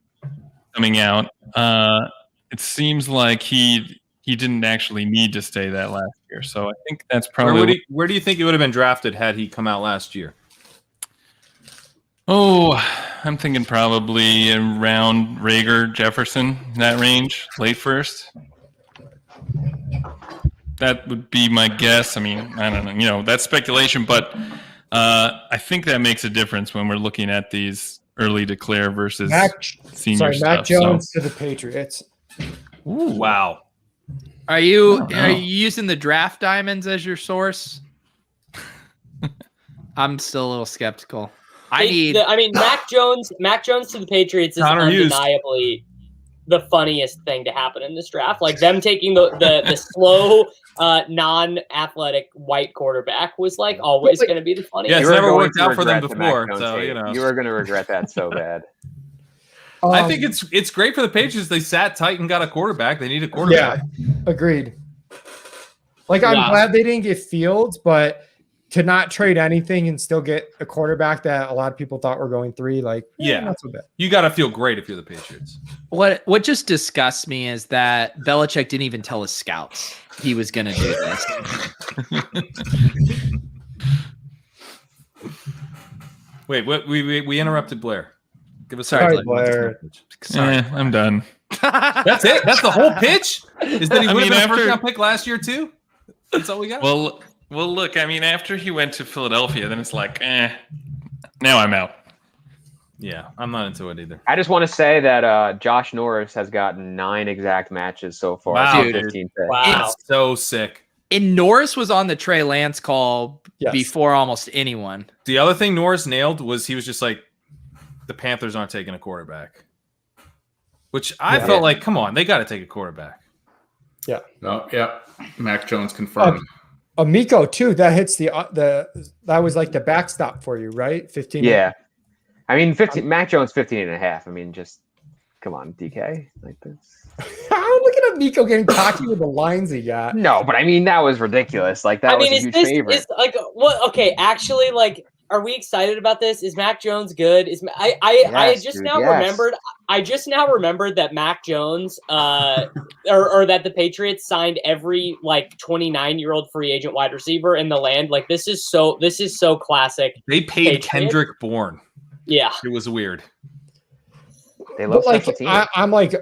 [SPEAKER 11] coming out. It seems like he didn't actually need to stay that last year, so I think that's probably.
[SPEAKER 2] Where do you think he would have been drafted had he come out last year?
[SPEAKER 11] Oh, I'm thinking probably around Rager, Jefferson, that range, late first. That would be my guess. I mean, I don't know. That's speculation, but I think that makes a difference when we're looking at these early declare versus senior stuff.
[SPEAKER 5] Mac Jones to the Patriots.
[SPEAKER 2] Ooh, wow.
[SPEAKER 7] Are you using the draft diamonds as your source? I'm still a little skeptical.
[SPEAKER 4] Mac Jones to the Patriots is
[SPEAKER 2] Connor Hughes.
[SPEAKER 4] undeniably the funniest thing to happen in this draft. Like them taking the slow, non-athletic white quarterback was like always going to be the funniest.
[SPEAKER 2] Yeah, it's
[SPEAKER 8] You were
[SPEAKER 2] never
[SPEAKER 8] going
[SPEAKER 2] worked
[SPEAKER 8] to
[SPEAKER 2] out for them
[SPEAKER 8] regret the Mac
[SPEAKER 2] before,
[SPEAKER 8] Jones
[SPEAKER 2] so
[SPEAKER 8] hate. You were going to regret that so bad.
[SPEAKER 2] I think it's great for the Patriots. They sat tight and got a quarterback. They need a quarterback.
[SPEAKER 5] Yeah, agreed. I'm glad they didn't get Fields, but to not trade anything and still get a quarterback that a lot of people thought were going 3, not so bad.
[SPEAKER 2] You got to feel great if you're the Patriots.
[SPEAKER 7] What just disgusts me is that Belichick didn't even tell his scouts he was going to do this.
[SPEAKER 2] Wait, what? We interrupted Blair. Give us
[SPEAKER 5] Sorry,
[SPEAKER 2] a
[SPEAKER 5] Blair.
[SPEAKER 2] Sorry.
[SPEAKER 11] I'm done.
[SPEAKER 2] That's it. That's the whole pitch. Is that he would have been
[SPEAKER 11] after-
[SPEAKER 2] a first-round pick last year too? That's all we got.
[SPEAKER 11] Well, look. I mean, after he went to Philadelphia, then it's like, now I'm out.
[SPEAKER 2] Yeah, I'm not into it either.
[SPEAKER 8] I just want to say that Josh Norris has gotten 9 exact matches so far.
[SPEAKER 2] Wow,
[SPEAKER 8] so
[SPEAKER 2] dude.
[SPEAKER 8] 15 picks.
[SPEAKER 4] Wow.
[SPEAKER 2] It's so sick.
[SPEAKER 7] And Norris was on the Trey Lance call
[SPEAKER 5] Yes.
[SPEAKER 7] before almost anyone.
[SPEAKER 2] The other thing Norris nailed was he was just like, the Panthers aren't taking a quarterback. Which I felt like, come on, they got to take a quarterback.
[SPEAKER 5] Yeah.
[SPEAKER 9] No, yep. Mac Jones confirmed.
[SPEAKER 5] Amico too. That hits that was like the backstop for you, right? 15.
[SPEAKER 8] Yeah. I mean, 15. Mac Jones 15.5. I mean, just come on, DK. Like this.
[SPEAKER 5] Look at Amico getting cocky with the lines he got.
[SPEAKER 8] No, but I mean that was ridiculous. Like that was a huge favorite.
[SPEAKER 4] Is like what? Okay, actually, like, are we excited about this? Is Mac Jones good? I just now remembered that Mac Jones, or that the Patriots signed every like 29-year-old free agent wide receiver in the land. Like this is so classic.
[SPEAKER 2] They paid
[SPEAKER 4] Patriots.
[SPEAKER 2] Kendrick Bourne.
[SPEAKER 4] Yeah,
[SPEAKER 2] It was weird.
[SPEAKER 8] They love
[SPEAKER 5] But
[SPEAKER 8] special teams.
[SPEAKER 5] I'm like,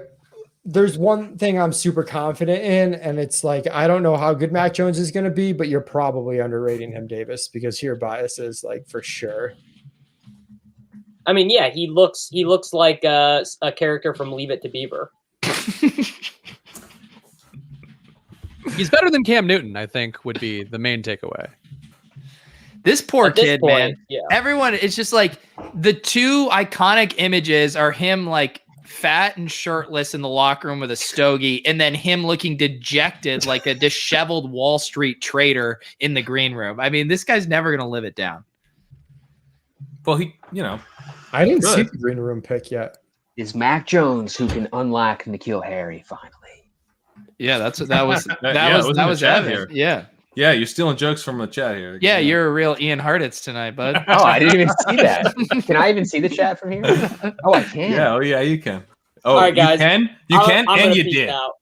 [SPEAKER 5] there's one thing I'm super confident in, and it's like I don't know how good Mac Jones is going to be, but you're probably underrating him, Davis, because your bias is like for sure.
[SPEAKER 4] I mean, yeah, he looks like a character from Leave It to Beaver.
[SPEAKER 6] He's better than Cam Newton, I think, would be the main takeaway.
[SPEAKER 7] This poor
[SPEAKER 4] At this
[SPEAKER 7] kid,
[SPEAKER 4] point,
[SPEAKER 7] man.
[SPEAKER 4] yeah.
[SPEAKER 7] Everyone, it's just like the two iconic images are him like fat and shirtless in the locker room with a stogie, and then him looking dejected like a disheveled Wall Street trader in the green room. I mean, this guy's never going to live it down.
[SPEAKER 2] Well,
[SPEAKER 5] I didn't see
[SPEAKER 2] Good.
[SPEAKER 5] the green room pick yet.
[SPEAKER 8] Is Mac Jones who can unlock N'Keal Harry finally?
[SPEAKER 7] Yeah, that was
[SPEAKER 2] it was in the chat
[SPEAKER 7] evident.
[SPEAKER 2] here.
[SPEAKER 7] Yeah.
[SPEAKER 2] you're stealing jokes from the chat here.
[SPEAKER 7] Yeah, you're a real Ian Hartitz tonight, bud.
[SPEAKER 8] Oh, I didn't even see that. Can I even see the chat from here? Oh, I can.
[SPEAKER 2] Yeah, you can. Oh,
[SPEAKER 4] All right, guys.
[SPEAKER 2] You can,
[SPEAKER 4] I'm
[SPEAKER 2] and
[SPEAKER 4] gonna
[SPEAKER 2] you
[SPEAKER 4] peace
[SPEAKER 2] did.
[SPEAKER 4] out.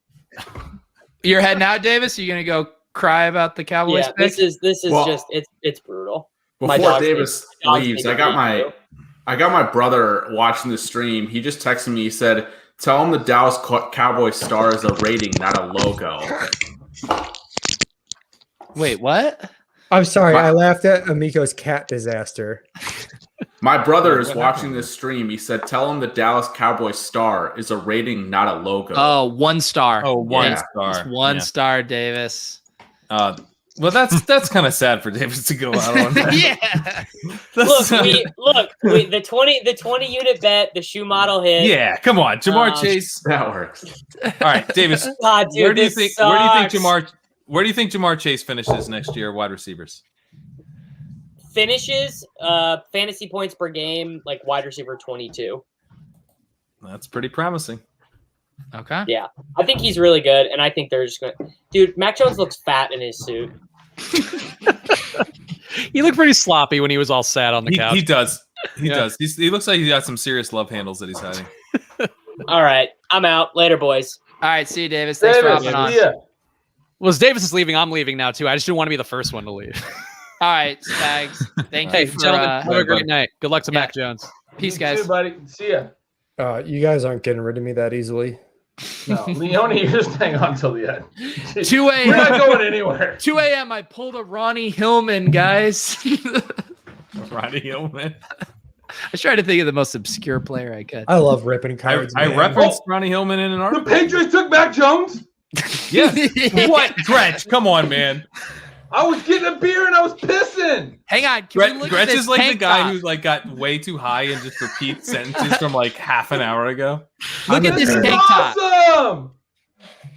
[SPEAKER 7] You're heading out, Davis? Are you gonna go cry about the Cowboys?
[SPEAKER 4] Yeah,
[SPEAKER 7] pick?
[SPEAKER 4] this is
[SPEAKER 9] Well,
[SPEAKER 4] just it's brutal. My
[SPEAKER 9] Before
[SPEAKER 4] dog's
[SPEAKER 9] Davis
[SPEAKER 4] my dog's
[SPEAKER 9] leaves,
[SPEAKER 4] making me too.
[SPEAKER 9] I got my brother watching the stream. He just texted me. He said, "Tell him the Dallas Cowboys star is a rating, not a logo."
[SPEAKER 7] Wait, what?
[SPEAKER 5] I'm sorry, I laughed at Amico's cat disaster.
[SPEAKER 9] My brother is watching this stream. He said, "Tell him the Dallas Cowboys star is a rating, not a logo."
[SPEAKER 7] Oh, 1 star.
[SPEAKER 2] Oh, one
[SPEAKER 9] Yeah.
[SPEAKER 2] star.
[SPEAKER 7] It's 1
[SPEAKER 2] Yeah.
[SPEAKER 7] star, Davis.
[SPEAKER 2] Well, that's kind of sad for Davis to go out on that.
[SPEAKER 7] Yeah.
[SPEAKER 4] The 20 unit bet, the shoe model hit.
[SPEAKER 2] Yeah, come on, Jamar Chase.
[SPEAKER 9] That works.
[SPEAKER 2] All right, Davis.
[SPEAKER 4] God, dude,
[SPEAKER 2] where do you
[SPEAKER 4] this
[SPEAKER 2] think?
[SPEAKER 4] sucks.
[SPEAKER 2] Where do you think Jamar Chase finishes next year? Wide receivers.
[SPEAKER 4] Finishes fantasy points per game like wide receiver 22.
[SPEAKER 2] That's pretty promising.
[SPEAKER 7] Okay.
[SPEAKER 4] Yeah, I think he's really good, and I think they're just going to. Dude, Mac Jones looks fat in his suit.
[SPEAKER 6] He looked pretty sloppy when he was all sad on the couch.
[SPEAKER 2] He does. He
[SPEAKER 6] Yeah.
[SPEAKER 2] does. He looks like he's got some serious love handles that he's hiding.
[SPEAKER 4] All right, I'm out. Later, boys.
[SPEAKER 7] All right, see you, Davis. Thanks for hopping on.
[SPEAKER 3] Yeah.
[SPEAKER 6] Well, as Davis is leaving, I'm leaving now too. I just didn't want to be the first one to leave.
[SPEAKER 7] All right, Spags. Thank
[SPEAKER 6] Hey,
[SPEAKER 7] you for
[SPEAKER 6] gentlemen, have a great
[SPEAKER 2] buddy.
[SPEAKER 6] night. Good luck to
[SPEAKER 7] Yeah.
[SPEAKER 6] Mac Jones.
[SPEAKER 7] peace,
[SPEAKER 3] You
[SPEAKER 7] guys.
[SPEAKER 3] too, buddy. See ya.
[SPEAKER 5] You guys aren't getting rid of me that easily.
[SPEAKER 3] No, Leone, you're just hang on till the end.
[SPEAKER 7] 2
[SPEAKER 3] We're not
[SPEAKER 7] a.m.
[SPEAKER 3] going anywhere.
[SPEAKER 7] 2 a.m. I pulled a Ronnie Hillman, guys.
[SPEAKER 2] Ronnie Hillman.
[SPEAKER 7] I was trying to think of the most obscure player I could.
[SPEAKER 5] I love ripping cards.
[SPEAKER 2] I
[SPEAKER 5] man.
[SPEAKER 2] referenced Ronnie Hillman in an
[SPEAKER 3] The
[SPEAKER 2] article.
[SPEAKER 3] Patriots took Mac Jones.
[SPEAKER 2] Yes. What, Gretch? Come on, man.
[SPEAKER 3] I was getting a beer and I was pissing.
[SPEAKER 7] Hang on. Can we look
[SPEAKER 2] Gretch
[SPEAKER 7] at this
[SPEAKER 2] is like the
[SPEAKER 7] tank
[SPEAKER 2] guy
[SPEAKER 7] top?
[SPEAKER 2] who like got way too high and just repeats sentences from like half an hour ago.
[SPEAKER 7] Look at this
[SPEAKER 3] This is
[SPEAKER 7] tank top.
[SPEAKER 3] awesome.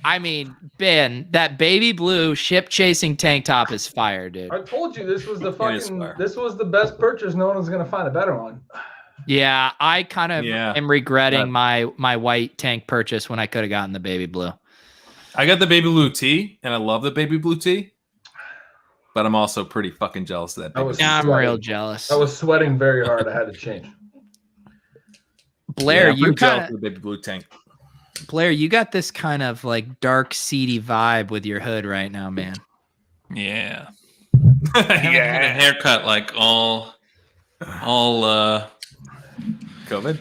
[SPEAKER 7] I mean, Ben, that baby blue ship chasing tank top is fire, dude.
[SPEAKER 3] I told you this was the
[SPEAKER 2] It is
[SPEAKER 3] fucking.
[SPEAKER 2] fire.
[SPEAKER 3] This was the best purchase. No one was gonna find a better one.
[SPEAKER 7] Yeah, I kind of
[SPEAKER 2] Yeah.
[SPEAKER 7] am regretting
[SPEAKER 2] But-
[SPEAKER 7] my white tank purchase when I could have gotten the baby blue.
[SPEAKER 2] I got the baby blue tee, and I love the baby blue tee. But I'm also pretty fucking jealous of that.
[SPEAKER 3] I
[SPEAKER 2] Baby
[SPEAKER 3] was
[SPEAKER 2] blue.
[SPEAKER 7] Yeah, I'm
[SPEAKER 3] sweating.
[SPEAKER 7] real jealous.
[SPEAKER 3] I was sweating very hard. I had to change.
[SPEAKER 7] Blair,
[SPEAKER 2] I'm
[SPEAKER 7] you
[SPEAKER 2] pretty jealous
[SPEAKER 7] kind
[SPEAKER 2] of the baby blue tank.
[SPEAKER 7] of Blair, you got this kind of like dark, seedy vibe with your hood right now, man.
[SPEAKER 11] Yeah. I haven't had a haircut like all
[SPEAKER 2] COVID.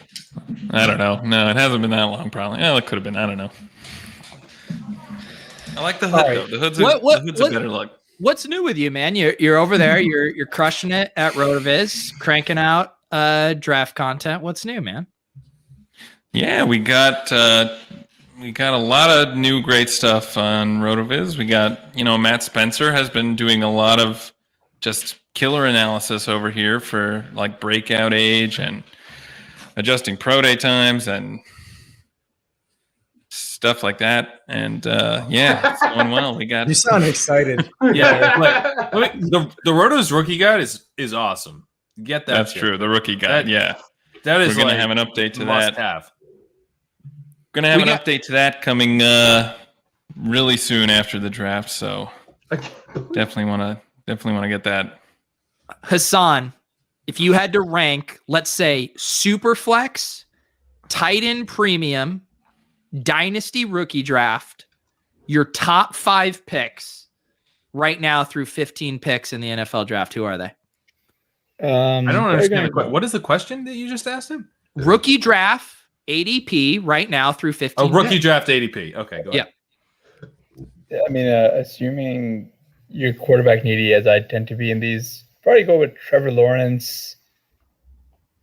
[SPEAKER 11] I don't know. No, it hasn't been that long probably. Yeah, it could have been. I don't know. I like the hood
[SPEAKER 5] All right.
[SPEAKER 11] though. The hood's,
[SPEAKER 7] What-
[SPEAKER 11] the hood's a better look.
[SPEAKER 7] What's new with you, man? You're over there. You're crushing it at RotoViz, cranking out draft content. What's new, man?
[SPEAKER 11] Yeah, we got a lot of new great stuff on RotoViz. We got, Matt Spencer has been doing a lot of just killer analysis over here for like breakout age and adjusting pro day times and stuff like that. And yeah, it's going well. We got
[SPEAKER 5] You sound excited.
[SPEAKER 2] Yeah, like the Roto's rookie guide is awesome. Get that.
[SPEAKER 11] that's
[SPEAKER 2] shit.
[SPEAKER 11] true. The rookie guide.
[SPEAKER 2] That-
[SPEAKER 11] Yeah,
[SPEAKER 2] That is
[SPEAKER 11] we're gonna
[SPEAKER 2] like
[SPEAKER 11] have an update to
[SPEAKER 2] must
[SPEAKER 11] that.
[SPEAKER 2] have.
[SPEAKER 11] Gonna have
[SPEAKER 7] We
[SPEAKER 11] an
[SPEAKER 7] got-
[SPEAKER 11] update to that coming really soon after the draft. So definitely want to get that.
[SPEAKER 7] Hasan, if you had to rank, let's say Superflex, tight end premium, dynasty rookie draft, your top 5 picks right now through 15 picks in the NFL draft, who are they?
[SPEAKER 2] I don't understand the question. What is the question that you just asked him?
[SPEAKER 7] Rookie draft ADP right now through 15.
[SPEAKER 2] Oh, rookie
[SPEAKER 7] picks.
[SPEAKER 2] draft ADP. Okay, go ahead.
[SPEAKER 10] I mean, assuming you're quarterback needy, as I tend to be in these, probably go with Trevor Lawrence.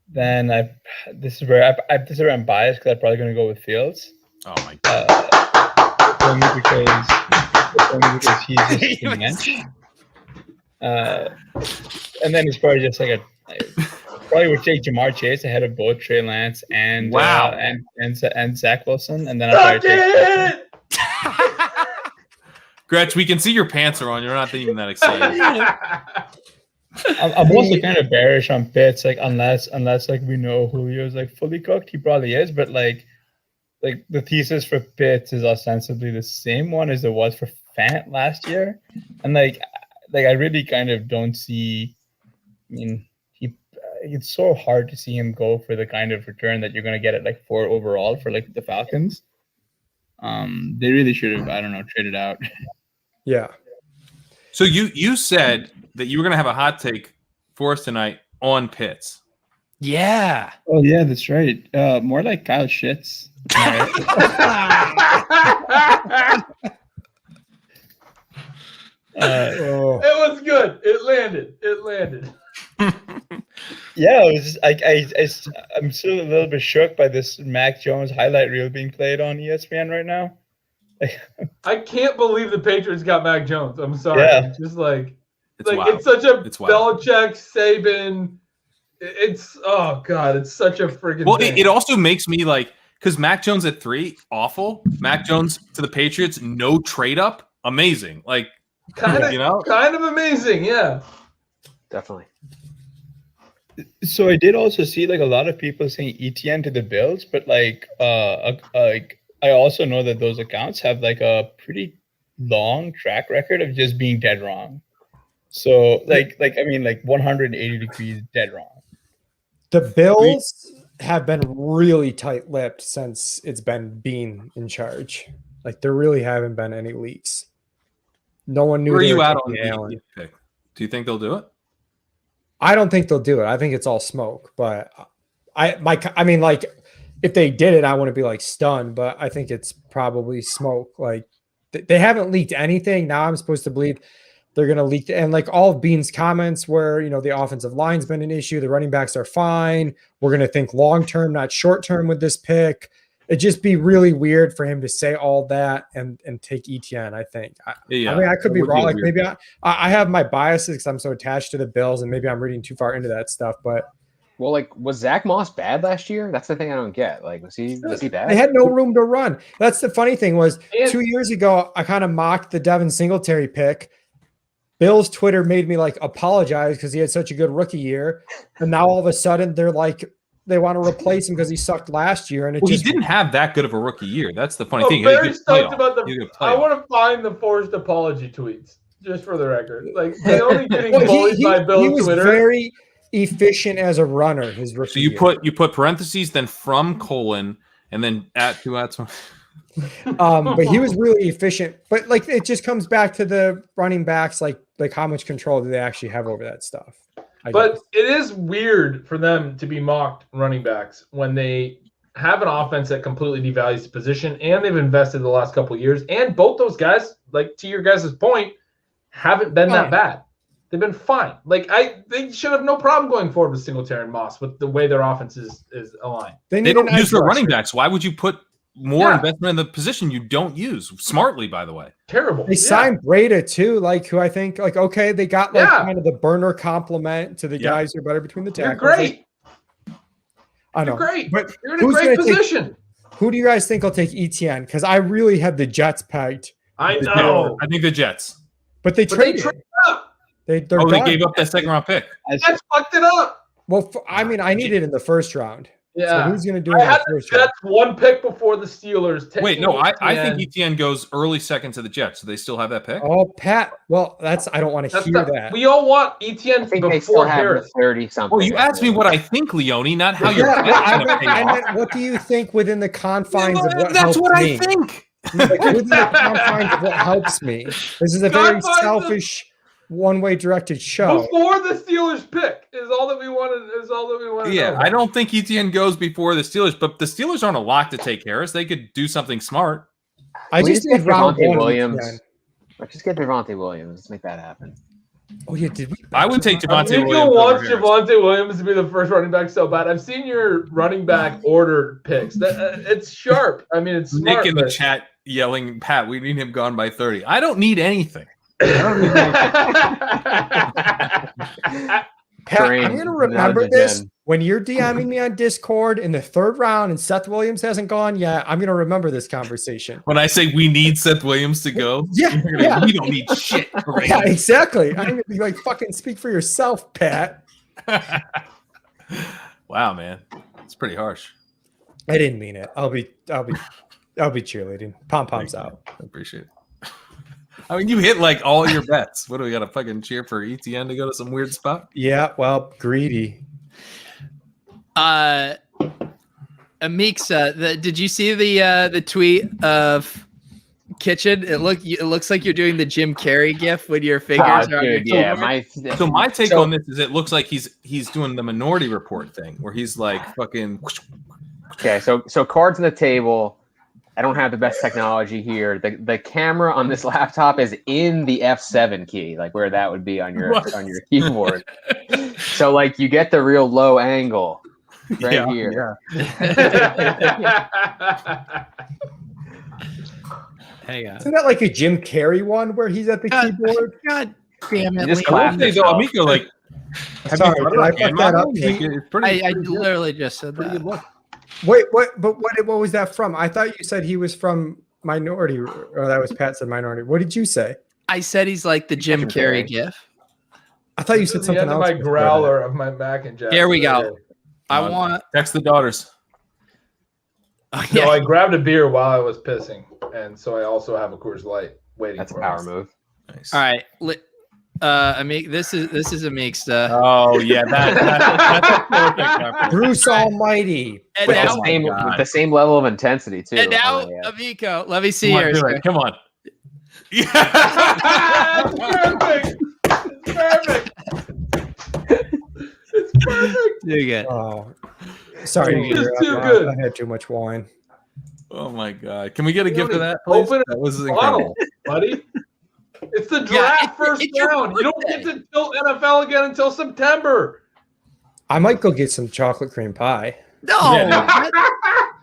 [SPEAKER 10] Then this is where I'm biased because I'm probably going to go with Fields.
[SPEAKER 2] Oh my god.
[SPEAKER 10] Only because he's just the bench. And then it's probably just like probably would take Jamar Chase ahead of both Trey Lance and
[SPEAKER 2] Wow.
[SPEAKER 10] and Zach Wilson, and then I'll probably take.
[SPEAKER 2] Gretch, we can see your pants are on. You're not even that excited.
[SPEAKER 10] I'm also kind of bearish on Pitts, like unless like we know Julio's like fully cooked, he probably is, but like the thesis for Pitts is ostensibly the same one as it was for Fant last year, and like I really kind of don't see. I mean, it's so hard to see him go for the kind of return that you're going to get at like 4 overall for like the Falcons. They really should have, I don't know, traded out.
[SPEAKER 5] Yeah.
[SPEAKER 2] So you said that you were going to have a hot take for us tonight on Pitts.
[SPEAKER 6] Yeah.
[SPEAKER 10] Oh yeah, that's right. More like Kyle Shits.
[SPEAKER 3] It was good. It landed.
[SPEAKER 10] Yeah, it was just, I'm still a little bit shook by this Mac Jones highlight reel being played on ESPN right now.
[SPEAKER 3] I can't believe the Patriots got Mac Jones. I'm sorry.
[SPEAKER 10] Yeah.
[SPEAKER 3] It's just like
[SPEAKER 2] wild.
[SPEAKER 3] it's such a
[SPEAKER 2] It's wild.
[SPEAKER 3] Belichick, Saban. It's oh god, it's such a freaking.
[SPEAKER 2] Well,
[SPEAKER 3] thing.
[SPEAKER 2] it also makes me like, because Mac Jones at 3, awful. Mac Jones to the Patriots, no trade up, amazing. Like,
[SPEAKER 3] kind of amazing, yeah.
[SPEAKER 8] Definitely.
[SPEAKER 10] So I did also see like a lot of people saying ETN to the Bills, but like I also know that those accounts have like a pretty long track record of just being dead wrong. So like 180 degrees dead wrong.
[SPEAKER 5] The Bills have been really tight-lipped since it's been Bean in charge. Like there really haven't been any leaks. No one knew.
[SPEAKER 2] Where are
[SPEAKER 5] they
[SPEAKER 2] you
[SPEAKER 5] were
[SPEAKER 2] at
[SPEAKER 5] taking
[SPEAKER 2] on the
[SPEAKER 5] Allen.
[SPEAKER 2] pick? Do you think they'll do it?
[SPEAKER 5] I don't think they'll do it. I think it's all smoke. But I mean, like, if they did it, I wouldn't be like stunned. But I think it's probably smoke. Like they haven't leaked anything. Now I'm supposed to believe they're going to leak. And like all of Bean's comments where, the offensive line's been an issue. The running backs are fine. We're going to think long-term, not short-term with this pick. It'd just be really weird for him to say all that and take ETN, I think. I mean, I could be wrong. Like maybe I have my biases because I'm so attached to the Bills and maybe I'm reading too far into that stuff. But
[SPEAKER 8] well, like, was Zach Moss bad last year? That's the thing I don't get. Like, was he bad?
[SPEAKER 5] They had no room to run. That's the funny thing was 2 years ago, I kind of mocked the Devin Singletary pick. Bill's Twitter made me like apologize because he had such a good rookie year. And now all of a sudden they're like, they want to replace him because he sucked last year. And
[SPEAKER 2] he didn't have that good of a rookie year. That's the funny thing.
[SPEAKER 3] Very stoked about I want to find the forced apology tweets, just for the record. Like, they only getting bullied by Bill's Twitter.
[SPEAKER 5] Very efficient as a runner, his rookie
[SPEAKER 2] So you
[SPEAKER 5] year.
[SPEAKER 2] you put parentheses, then from colon, and then at 2 ats.
[SPEAKER 5] But he was really efficient. But like it just comes back to the running backs, like how much control do they actually have over that stuff?
[SPEAKER 3] But it is weird for them to be mocked running backs when they have an offense that completely devalues the position, and they've invested the last couple of years. And both those guys, like to your guys' point, haven't been that bad. They've been fine. Like they should have no problem going forward with Singletary and Moss with the way their offense is aligned.
[SPEAKER 2] They don't use their running backs. Why would you put more investment in the position you don't use smartly, by the way?
[SPEAKER 3] Terrible.
[SPEAKER 5] They signed Breda too, like who I think like okay, they got like kind of the burner compliment to the guys who are better between the tackles.
[SPEAKER 3] You're great.
[SPEAKER 5] I know.
[SPEAKER 3] You're great.
[SPEAKER 5] But
[SPEAKER 3] you're in a great position.
[SPEAKER 5] Who do you guys think will take ETN? Because I really had the Jets pegged.
[SPEAKER 3] I know.
[SPEAKER 2] I think the Jets.
[SPEAKER 5] But they traded.
[SPEAKER 3] Up.
[SPEAKER 5] They
[SPEAKER 2] gave up that second round pick.
[SPEAKER 3] That's fucked it up.
[SPEAKER 5] Well, I mean, I need it in the first round.
[SPEAKER 3] Yeah.
[SPEAKER 5] So who's going to do it in the first round?
[SPEAKER 3] Jets one pick before the Steelers.
[SPEAKER 2] Wait, no, I think ETN goes early second to the Jets. So they still have that pick?
[SPEAKER 5] Oh, Pat. Well, I don't want to hear that.
[SPEAKER 3] We all want ETN before Harris.
[SPEAKER 8] 30-something.
[SPEAKER 2] Well, you asked me what I think, Leone, not how you're
[SPEAKER 5] I meant, what do you think within the confines of what
[SPEAKER 2] That's what
[SPEAKER 5] me?
[SPEAKER 2] I think.
[SPEAKER 5] Like, within the confines of what helps me. This is a very selfish, one-way directed show.
[SPEAKER 3] Before the Steelers pick is all that we wanted.
[SPEAKER 2] Yeah, I don't think ETN goes before the Steelers, but the Steelers aren't a lock to take Harris. They could do something smart.
[SPEAKER 5] I just need round one.
[SPEAKER 8] Williams. Let's just get Devontae Williams. Let's make that happen.
[SPEAKER 5] Oh yeah, did we?
[SPEAKER 2] I would take Devontae Williams.
[SPEAKER 3] Amico wants Devontae Williams to be the first running back so bad. I've seen your running back order picks. It's sharp. I mean, it's smart.
[SPEAKER 2] Nick in the chat yelling, "Pat, we need him gone by 30." I don't need anything.
[SPEAKER 5] Pat, I'm going to remember this when you're DMing me on Discord in the third round and Seth Williams hasn't gone yet. I'm going to remember this conversation.
[SPEAKER 2] When I say we need Seth Williams to go, we don't need shit.
[SPEAKER 5] Yeah, exactly. I'm going to be like, fucking speak for yourself, Pat.
[SPEAKER 2] Wow, man. It's pretty harsh.
[SPEAKER 5] I didn't mean it. I'll be cheerleading. Pom-poms out.
[SPEAKER 2] I appreciate it. I mean, you hit like all your bets. What do we got to fucking cheer for ETN to go to some weird spot?
[SPEAKER 5] Yeah, well, greedy.
[SPEAKER 7] Amixa, did you see the tweet of Kitchen? It looks like you're doing the Jim Carrey gif when your fingers are on your keyboard.
[SPEAKER 2] So my take on this is it looks like he's doing the Minority Report thing where he's like fucking.
[SPEAKER 8] Okay, so cards on the table. I don't have the best technology here. The camera on this laptop is in the F7 key, like where that would be on your keyboard. So like you get the real low angle right here.
[SPEAKER 5] Yeah.
[SPEAKER 6] Hang on.
[SPEAKER 5] Isn't that like a Jim Carrey one where he's at the keyboard?
[SPEAKER 7] God damn it!
[SPEAKER 8] Just
[SPEAKER 7] Liam.
[SPEAKER 8] clap yourself.
[SPEAKER 2] Amico, like,
[SPEAKER 5] Sorry, did I fuck that up?
[SPEAKER 2] it's pretty,
[SPEAKER 7] I literally just said that.
[SPEAKER 5] Wait, what was that from? I thought you said he was from Minority, or that was Pat said Minority. What did you say?
[SPEAKER 7] I said he's like the Jim Carrey gif.
[SPEAKER 5] I thought you said
[SPEAKER 3] the
[SPEAKER 5] something
[SPEAKER 3] end of
[SPEAKER 5] else.
[SPEAKER 3] my growler of my Mac and Jack.
[SPEAKER 7] Here we go. I want.
[SPEAKER 2] text the daughters.
[SPEAKER 7] Oh,
[SPEAKER 3] So I grabbed a beer while I was pissing, and so I also have a Coors Light waiting.
[SPEAKER 8] That's a
[SPEAKER 3] for
[SPEAKER 8] power
[SPEAKER 3] us.
[SPEAKER 8] move.
[SPEAKER 2] Nice.
[SPEAKER 7] All right. Amic, this is Amixa.
[SPEAKER 2] Oh yeah, that's a perfect reference.
[SPEAKER 5] Bruce Almighty.
[SPEAKER 7] And
[SPEAKER 8] With
[SPEAKER 7] now,
[SPEAKER 8] the same level of intensity too.
[SPEAKER 7] and now
[SPEAKER 8] Oh, yeah.
[SPEAKER 7] Amico, let me see
[SPEAKER 2] Come on,
[SPEAKER 7] yours.
[SPEAKER 2] do it. Come on.
[SPEAKER 3] Perfect. Perfect. It's perfect.
[SPEAKER 7] Do good.
[SPEAKER 5] Oh, sorry.
[SPEAKER 3] It's
[SPEAKER 5] Peter,
[SPEAKER 3] too good.
[SPEAKER 5] I had too much wine.
[SPEAKER 2] Oh my god! Can we get a gift of that, please?
[SPEAKER 3] Open
[SPEAKER 2] That was
[SPEAKER 3] a
[SPEAKER 2] incredible.
[SPEAKER 3] bottle, buddy. It's the
[SPEAKER 7] Yeah,
[SPEAKER 3] draft first
[SPEAKER 7] it's your
[SPEAKER 3] round. You don't get to tilt NFL again until September.
[SPEAKER 5] I might go get some chocolate cream pie.
[SPEAKER 7] No.
[SPEAKER 2] Yeah,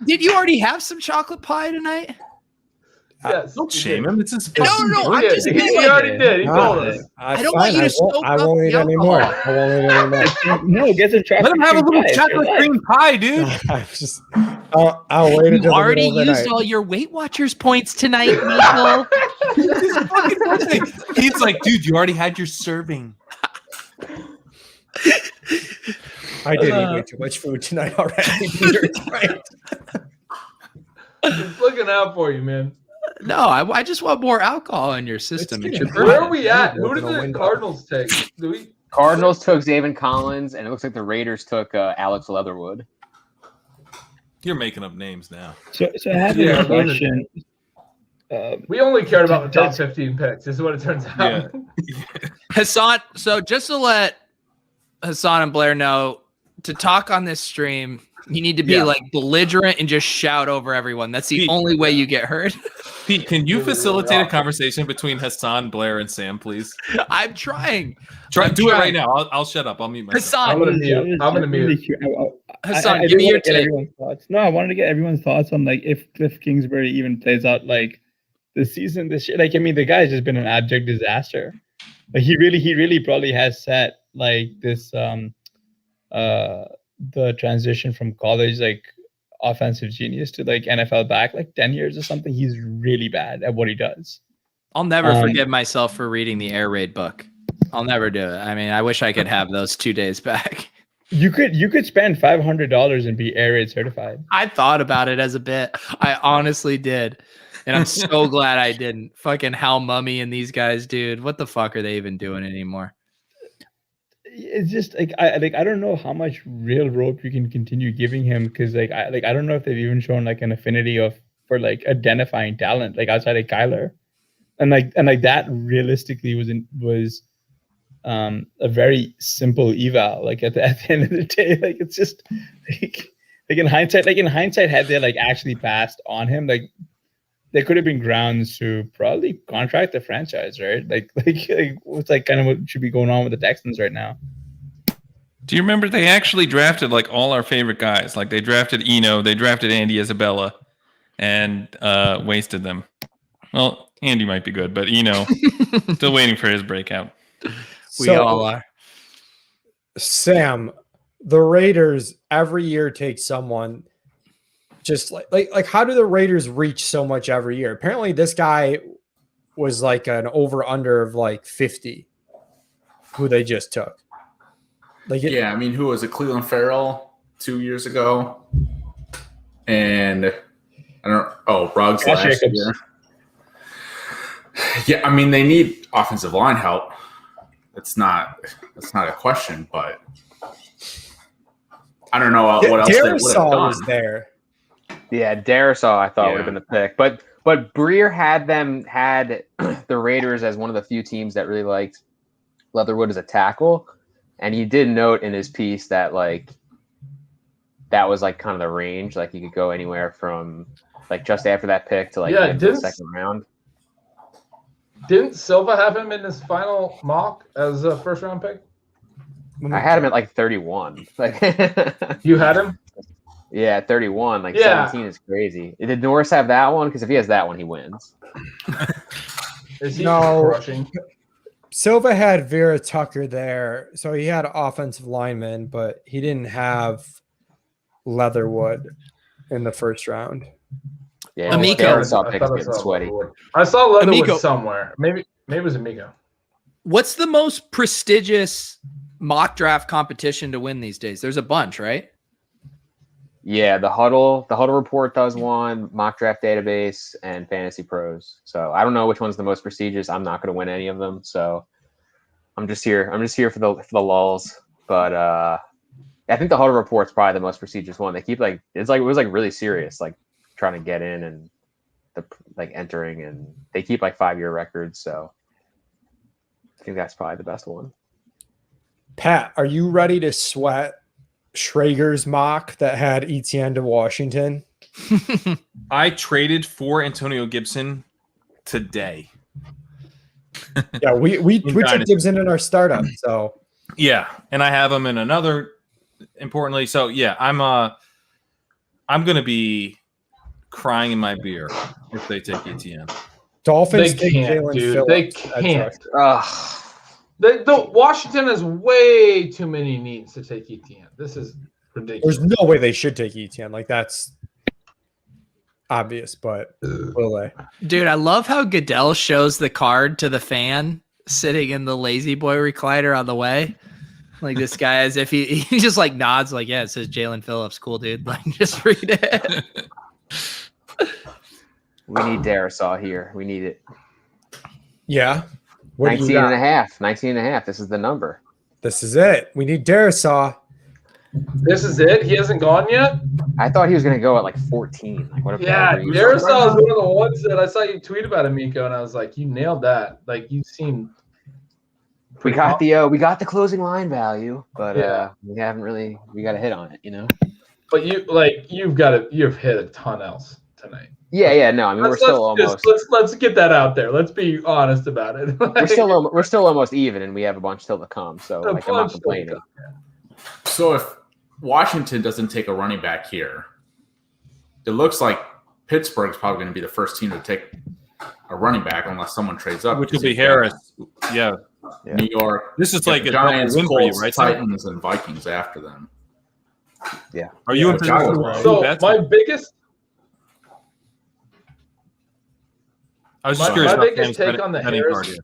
[SPEAKER 7] Did you already have some chocolate pie tonight?
[SPEAKER 3] Yes.
[SPEAKER 2] Don't shame him. It's his.
[SPEAKER 7] No,
[SPEAKER 3] He
[SPEAKER 7] I'm
[SPEAKER 3] did.
[SPEAKER 7] just
[SPEAKER 3] He
[SPEAKER 7] saying.
[SPEAKER 3] already did. He told us.
[SPEAKER 7] I don't want you to soak
[SPEAKER 5] I
[SPEAKER 7] up
[SPEAKER 5] won't
[SPEAKER 7] the
[SPEAKER 5] eat anymore.
[SPEAKER 7] alcohol.
[SPEAKER 5] I won't eat anymore.
[SPEAKER 10] No, get some chocolate.
[SPEAKER 2] Let him have a
[SPEAKER 10] cream
[SPEAKER 2] little
[SPEAKER 10] pie. It's
[SPEAKER 2] chocolate
[SPEAKER 10] your
[SPEAKER 2] cream pie, dude.
[SPEAKER 5] I'll wait
[SPEAKER 7] You
[SPEAKER 5] until
[SPEAKER 7] already
[SPEAKER 5] the middle of the
[SPEAKER 7] used
[SPEAKER 5] night.
[SPEAKER 7] all your Weight Watchers points tonight, Michael.
[SPEAKER 2] He's like, dude, you already had your serving.
[SPEAKER 5] I did eat way too much food tonight already. Peter, it's right.
[SPEAKER 3] He's looking out for you, man.
[SPEAKER 7] No, I just want more alcohol in your system. It's your
[SPEAKER 3] Where are
[SPEAKER 7] birthday.
[SPEAKER 3] we at? Who did
[SPEAKER 5] Open a
[SPEAKER 3] the
[SPEAKER 5] window.
[SPEAKER 3] Cardinals take? Do we?
[SPEAKER 8] Cardinals took Zaven Collins, and it looks like the Raiders took Alex Leatherwood.
[SPEAKER 2] You're making up names now.
[SPEAKER 10] So I have
[SPEAKER 3] Yeah,
[SPEAKER 10] a question.
[SPEAKER 3] We only cared about the top 15 picks. This is what it turns out.
[SPEAKER 2] Yeah.
[SPEAKER 7] Hasan, so just to let Hasan and Blair know, to talk on this stream, you need to be like belligerent and just shout over everyone. That's the
[SPEAKER 2] Pete.
[SPEAKER 7] only way you get heard.
[SPEAKER 2] Pete, can you
[SPEAKER 3] Really,
[SPEAKER 2] facilitate
[SPEAKER 3] really
[SPEAKER 2] a conversation between Hasan, Blair, and Sam, please?
[SPEAKER 7] I'm trying.
[SPEAKER 2] Do it right now. I'll shut up. I'll mute myself.
[SPEAKER 3] I'm
[SPEAKER 7] Hasan,
[SPEAKER 3] gonna mute. I'm gonna mute.
[SPEAKER 7] Hasan,
[SPEAKER 10] I
[SPEAKER 7] give
[SPEAKER 10] do
[SPEAKER 7] me
[SPEAKER 10] wanna
[SPEAKER 7] your
[SPEAKER 10] get
[SPEAKER 7] take.
[SPEAKER 10] everyone's thoughts. No, I wanted to get everyone's thoughts on like if Cliff Kingsbury even plays out like the season this year. Like, I mean, the guy's just been an abject disaster. Like he really probably has set like this the transition from college like offensive genius to like NFL back like 10 years or something. He's really bad at what he does.
[SPEAKER 7] I'll never forgive myself for reading the Air Raid book. I'll never do it. I mean, I wish I could have those 2 days back.
[SPEAKER 10] You could spend $500 and be Air Raid certified.
[SPEAKER 7] I thought about it as a bit. I honestly did. And I'm so glad I didn't. Fucking Hal Mummy and these guys, dude. What the fuck are they even doing anymore?
[SPEAKER 10] It's just like I don't know how much real rope you can continue giving him because I don't know if they've even shown like an affinity for like identifying talent like outside of Kyler, and that realistically was a very simple eval like at the end of the day. Like it's just like in hindsight had they like actually passed on him, like there could have been grounds to probably contract the franchise, right? Like what's like kind of what should be going on with the Texans right now.
[SPEAKER 11] Do you remember they actually drafted like all our favorite guys? Like they drafted Eno, they drafted Andy Isabella, and wasted them. Well, Andy might be good, but Eno still waiting for his breakout.
[SPEAKER 7] We all are.
[SPEAKER 5] Sam, the Raiders every year take someone. Just like how do the Raiders reach so much every year? Apparently, this guy was like an over/under of like 50, who they just took.
[SPEAKER 9] Yeah, I mean, who was it? Cleveland Farrell 2 years ago, and I don't. Oh, Ruggs last year. Yeah, I mean, they need offensive line help. That's not a question, but I don't know what else they would have done.
[SPEAKER 5] Was there.
[SPEAKER 8] Yeah, Darisaw I thought would have been the pick, but Breer had the Raiders as one of the few teams that really liked Leatherwood as a tackle, and he did note in his piece that like that was like kind of the range, like you could go anywhere from like just after that pick to like the second round.
[SPEAKER 3] Didn't Silva have him in his final mock as a first round pick?
[SPEAKER 8] I had him at like 31. Like
[SPEAKER 3] you had him?
[SPEAKER 8] Yeah, 31. Like 17 is crazy. Did Norris have that one? Because if he has that one, he wins.
[SPEAKER 3] Is he
[SPEAKER 5] crushing? Silva had Vera Tucker there, so he had offensive linemen, but he didn't have Leatherwood in the first round.
[SPEAKER 8] Yeah,
[SPEAKER 4] Amico.
[SPEAKER 3] I saw Leatherwood somewhere. Maybe it was Amico.
[SPEAKER 7] What's the most prestigious mock draft competition to win these days? There's a bunch, right?
[SPEAKER 8] Yeah, the Huddle Report does one, Mock Draft Database, and Fantasy Pros. So I don't know which one's the most prestigious. I'm not going to win any of them. So I'm just here for the lulls. But I think the Huddle Report's probably the most prestigious one. They keep it was really serious, like trying to get in and entering, and they keep like 5-year records. So I think that's probably the best one.
[SPEAKER 5] Pat, are you ready to sweat Schrager's mock that had Etienne to Washington?
[SPEAKER 2] I traded for Antonio Gibson today.
[SPEAKER 5] Yeah, we took Gibson in our startup. So
[SPEAKER 2] yeah, and I have him in another. Importantly, so yeah, I'm gonna be crying in my beer if they take Etienne.
[SPEAKER 5] Dolphins
[SPEAKER 3] They can't, dude.
[SPEAKER 5] Phillips.
[SPEAKER 3] They can't. Washington has way too many needs to take Etienne. This is ridiculous.
[SPEAKER 5] There's no way they should take Etienne. Like, that's obvious, but will they?
[SPEAKER 7] Dude, I love how Goodell shows the card to the fan sitting in the lazy boy recliner on the way. Like this guy, as if he just like nods, like, yeah, it says Jalen Phillips. Cool, dude. Like, just read it.
[SPEAKER 8] We need Darisaw here. We need it.
[SPEAKER 5] Yeah.
[SPEAKER 8] 19 and a half. 19 and a half. This is the number.
[SPEAKER 5] This is it. We need Darisaw.
[SPEAKER 3] This is it? He hasn't gone yet?
[SPEAKER 8] I thought he was going to go at like 14. Like, what a
[SPEAKER 3] Darisaw is one of the ones that I saw you tweet about Amico, and I was like, you nailed that. Like, you seem...
[SPEAKER 8] We got the closing line value, but we haven't really we got to hit on it, you know.
[SPEAKER 3] But you've hit a ton else tonight.
[SPEAKER 8] Yeah, no. I mean, we're still almost.
[SPEAKER 3] Let's get that out there. Let's be honest about it.
[SPEAKER 8] We're still almost even, and we have a bunch still to come. So like, I'm not complaining.
[SPEAKER 9] So if Washington doesn't take a running back here, it looks like Pittsburgh's probably going to be the first team to take a running back unless someone trades up,
[SPEAKER 2] which will be Harris. Yeah.
[SPEAKER 9] New York.
[SPEAKER 2] This is like a
[SPEAKER 9] Giants,
[SPEAKER 2] win for you, right?
[SPEAKER 9] Titans, and Vikings after them.
[SPEAKER 8] Yeah.
[SPEAKER 2] Are you in?
[SPEAKER 3] So my biggest.
[SPEAKER 2] I was just curious.
[SPEAKER 3] My biggest take on the Harris.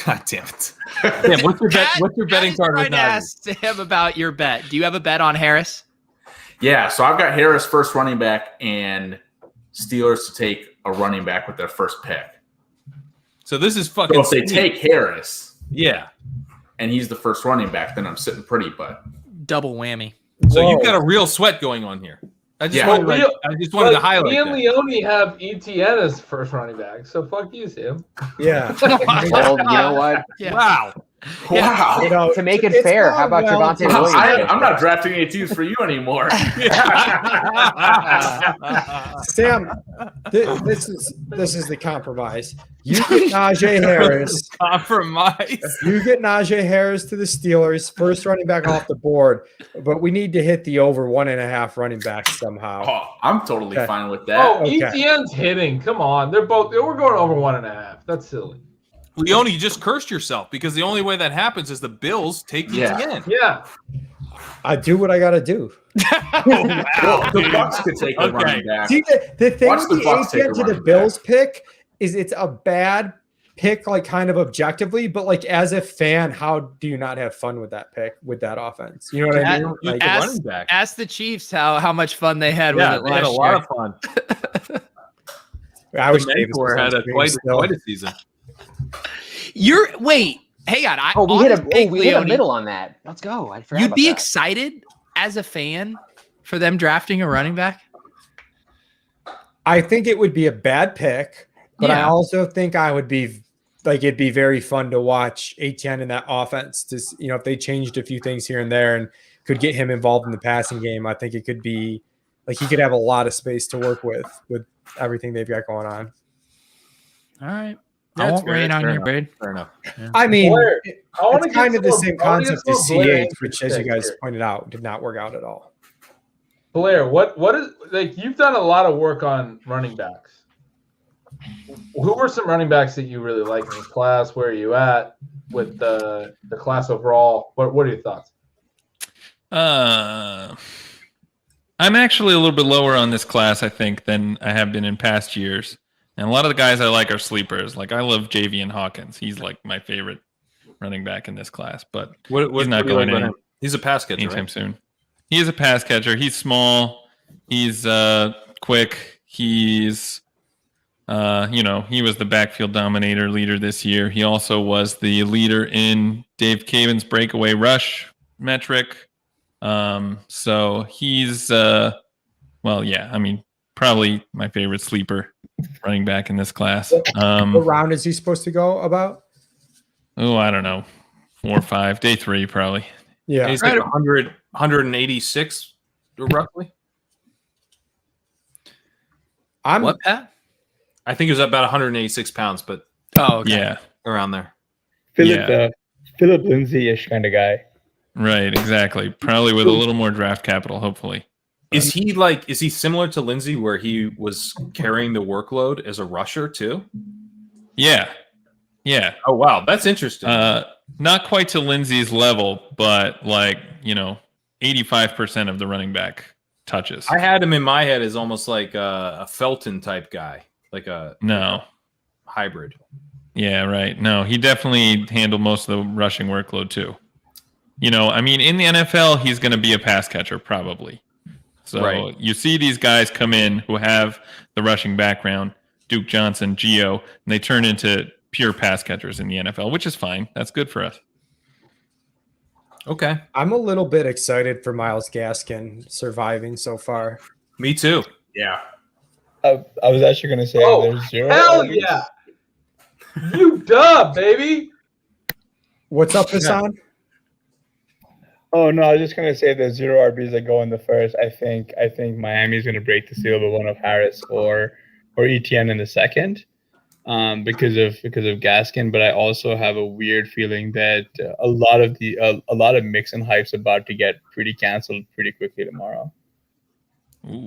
[SPEAKER 2] God damn it! Yeah, what's your betting card?
[SPEAKER 7] I asked him about your bet. Do you have a bet on Harris?
[SPEAKER 9] Yeah, so I've got Harris first running back and Steelers to take a running back with their first pick.
[SPEAKER 2] So this is fucking.
[SPEAKER 9] So if they take Harris,
[SPEAKER 2] yeah,
[SPEAKER 9] and he's the first running back, then I'm sitting pretty. But
[SPEAKER 7] double whammy.
[SPEAKER 2] So you've got a real sweat going on here. I just wanted to highlight.
[SPEAKER 3] Me and Leone have Etienne as first running back, so fuck you, Sam.
[SPEAKER 5] Yeah.
[SPEAKER 8] Well, you know what?
[SPEAKER 7] Yeah.
[SPEAKER 2] Wow.
[SPEAKER 9] Wow.
[SPEAKER 5] You know,
[SPEAKER 8] to make it fair, how about Javonte Williams?
[SPEAKER 9] I'm not drafting ATs for you anymore.
[SPEAKER 5] Sam, this is the compromise. You get Najee Harris.
[SPEAKER 2] Compromise.
[SPEAKER 5] You get Najee Harris to the Steelers, first running back off the board, but we need to hit the over 1.5 running backs somehow.
[SPEAKER 9] Oh, I'm totally fine with that.
[SPEAKER 3] Oh, Etienne's hitting. Come on, we're going over 1.5. That's silly.
[SPEAKER 2] Leone, you just cursed yourself because the only way that happens is the Bills take Etienne.
[SPEAKER 3] Yeah.
[SPEAKER 5] I do what I got to do.
[SPEAKER 9] Well, the Bucks could take a running back.
[SPEAKER 5] See, the thing
[SPEAKER 9] Watch
[SPEAKER 5] with
[SPEAKER 9] the
[SPEAKER 5] the
[SPEAKER 9] Bucks take a
[SPEAKER 5] Etienne to the
[SPEAKER 9] running
[SPEAKER 5] Bills pick is it's a bad pick, like kind of objectively, but like as a fan, how do you not have fun with that pick, with that offense? You know what I mean? Like,
[SPEAKER 2] running back.
[SPEAKER 7] Ask the Chiefs how much fun they had with it last year.
[SPEAKER 2] They had a lot of fun.
[SPEAKER 5] I wish
[SPEAKER 2] the Mentor had quite a season.
[SPEAKER 7] Hang on.
[SPEAKER 8] We hit a middle on that. Let's go. I forgot
[SPEAKER 7] You'd
[SPEAKER 8] about
[SPEAKER 7] be
[SPEAKER 8] that.
[SPEAKER 7] excited as a fan for them drafting a running back?
[SPEAKER 5] I think it would be a bad pick, but I also think I would be like it'd be very fun to watch Etienne in that offense. To if they changed a few things here and there and could get him involved in the passing game, I think it could be like he could have a lot of space to work with everything they've got going on.
[SPEAKER 7] All right. I won't rain on you, Braid.
[SPEAKER 2] Fair enough.
[SPEAKER 3] Yeah.
[SPEAKER 5] I mean,
[SPEAKER 3] Blair,
[SPEAKER 5] it's kind of the same concept as
[SPEAKER 3] Blair
[SPEAKER 5] CH, which, as you guys pointed out, did not work out at all.
[SPEAKER 3] Blair, what is like? You've done a lot of work on running backs. Who were some running backs that you really like in this class? Where are you at with the class overall? What are your thoughts?
[SPEAKER 11] I'm actually a little bit lower on this class, I think, than I have been in past years. And a lot of the guys I like are sleepers. Like I love Javian Hawkins. He's like my favorite running back in this class. But he's not going in.
[SPEAKER 2] He's a pass catcher
[SPEAKER 11] anytime soon. He is a pass catcher. He's small. He's quick. He's he was the backfield dominator leader this year. He also was the leader in Dave Caven's breakaway rush metric. So he's probably my favorite sleeper running back in this class.
[SPEAKER 5] What round is he supposed to go about?
[SPEAKER 11] Oh, I don't know. 4 or 5. Day 3, probably.
[SPEAKER 5] Yeah.
[SPEAKER 2] He's like 186 roughly.
[SPEAKER 7] What, Pat?
[SPEAKER 2] I think he was about 186 pounds, but
[SPEAKER 11] yeah,
[SPEAKER 2] around there.
[SPEAKER 10] Philip Lindsay-ish kind of guy.
[SPEAKER 11] Right, exactly. Probably with a little more draft capital, hopefully.
[SPEAKER 2] Is he similar to Lindsay where he was carrying the workload as a rusher too?
[SPEAKER 11] Yeah. Yeah.
[SPEAKER 2] Oh wow, that's interesting.
[SPEAKER 11] Not quite to Lindsay's level, but 85% of the running back touches.
[SPEAKER 2] I had him in my head as almost like a Felton type guy, like a hybrid.
[SPEAKER 11] Yeah, right. No, he definitely handled most of the rushing workload too. In the NFL, he's going to be a pass catcher probably. So you see these guys come in who have the rushing background, Duke Johnson, Gio, and they turn into pure pass catchers in the NFL, which is fine. That's good for us.
[SPEAKER 2] Okay.
[SPEAKER 5] I'm a little bit excited for Myles Gaskin surviving so far.
[SPEAKER 2] Me too. Yeah.
[SPEAKER 10] I was actually going to say there's 0.
[SPEAKER 3] Hell yeah. You dub, baby.
[SPEAKER 5] What's up, Hasan?
[SPEAKER 10] Oh no, I was just gonna say there's 0 RBs that go in the first. I think Miami's gonna break the seal, the one of Harris or Etienne in the second, because of Gaskin. But I also have a weird feeling that a lot of mix and hype's about to get pretty canceled pretty quickly tomorrow.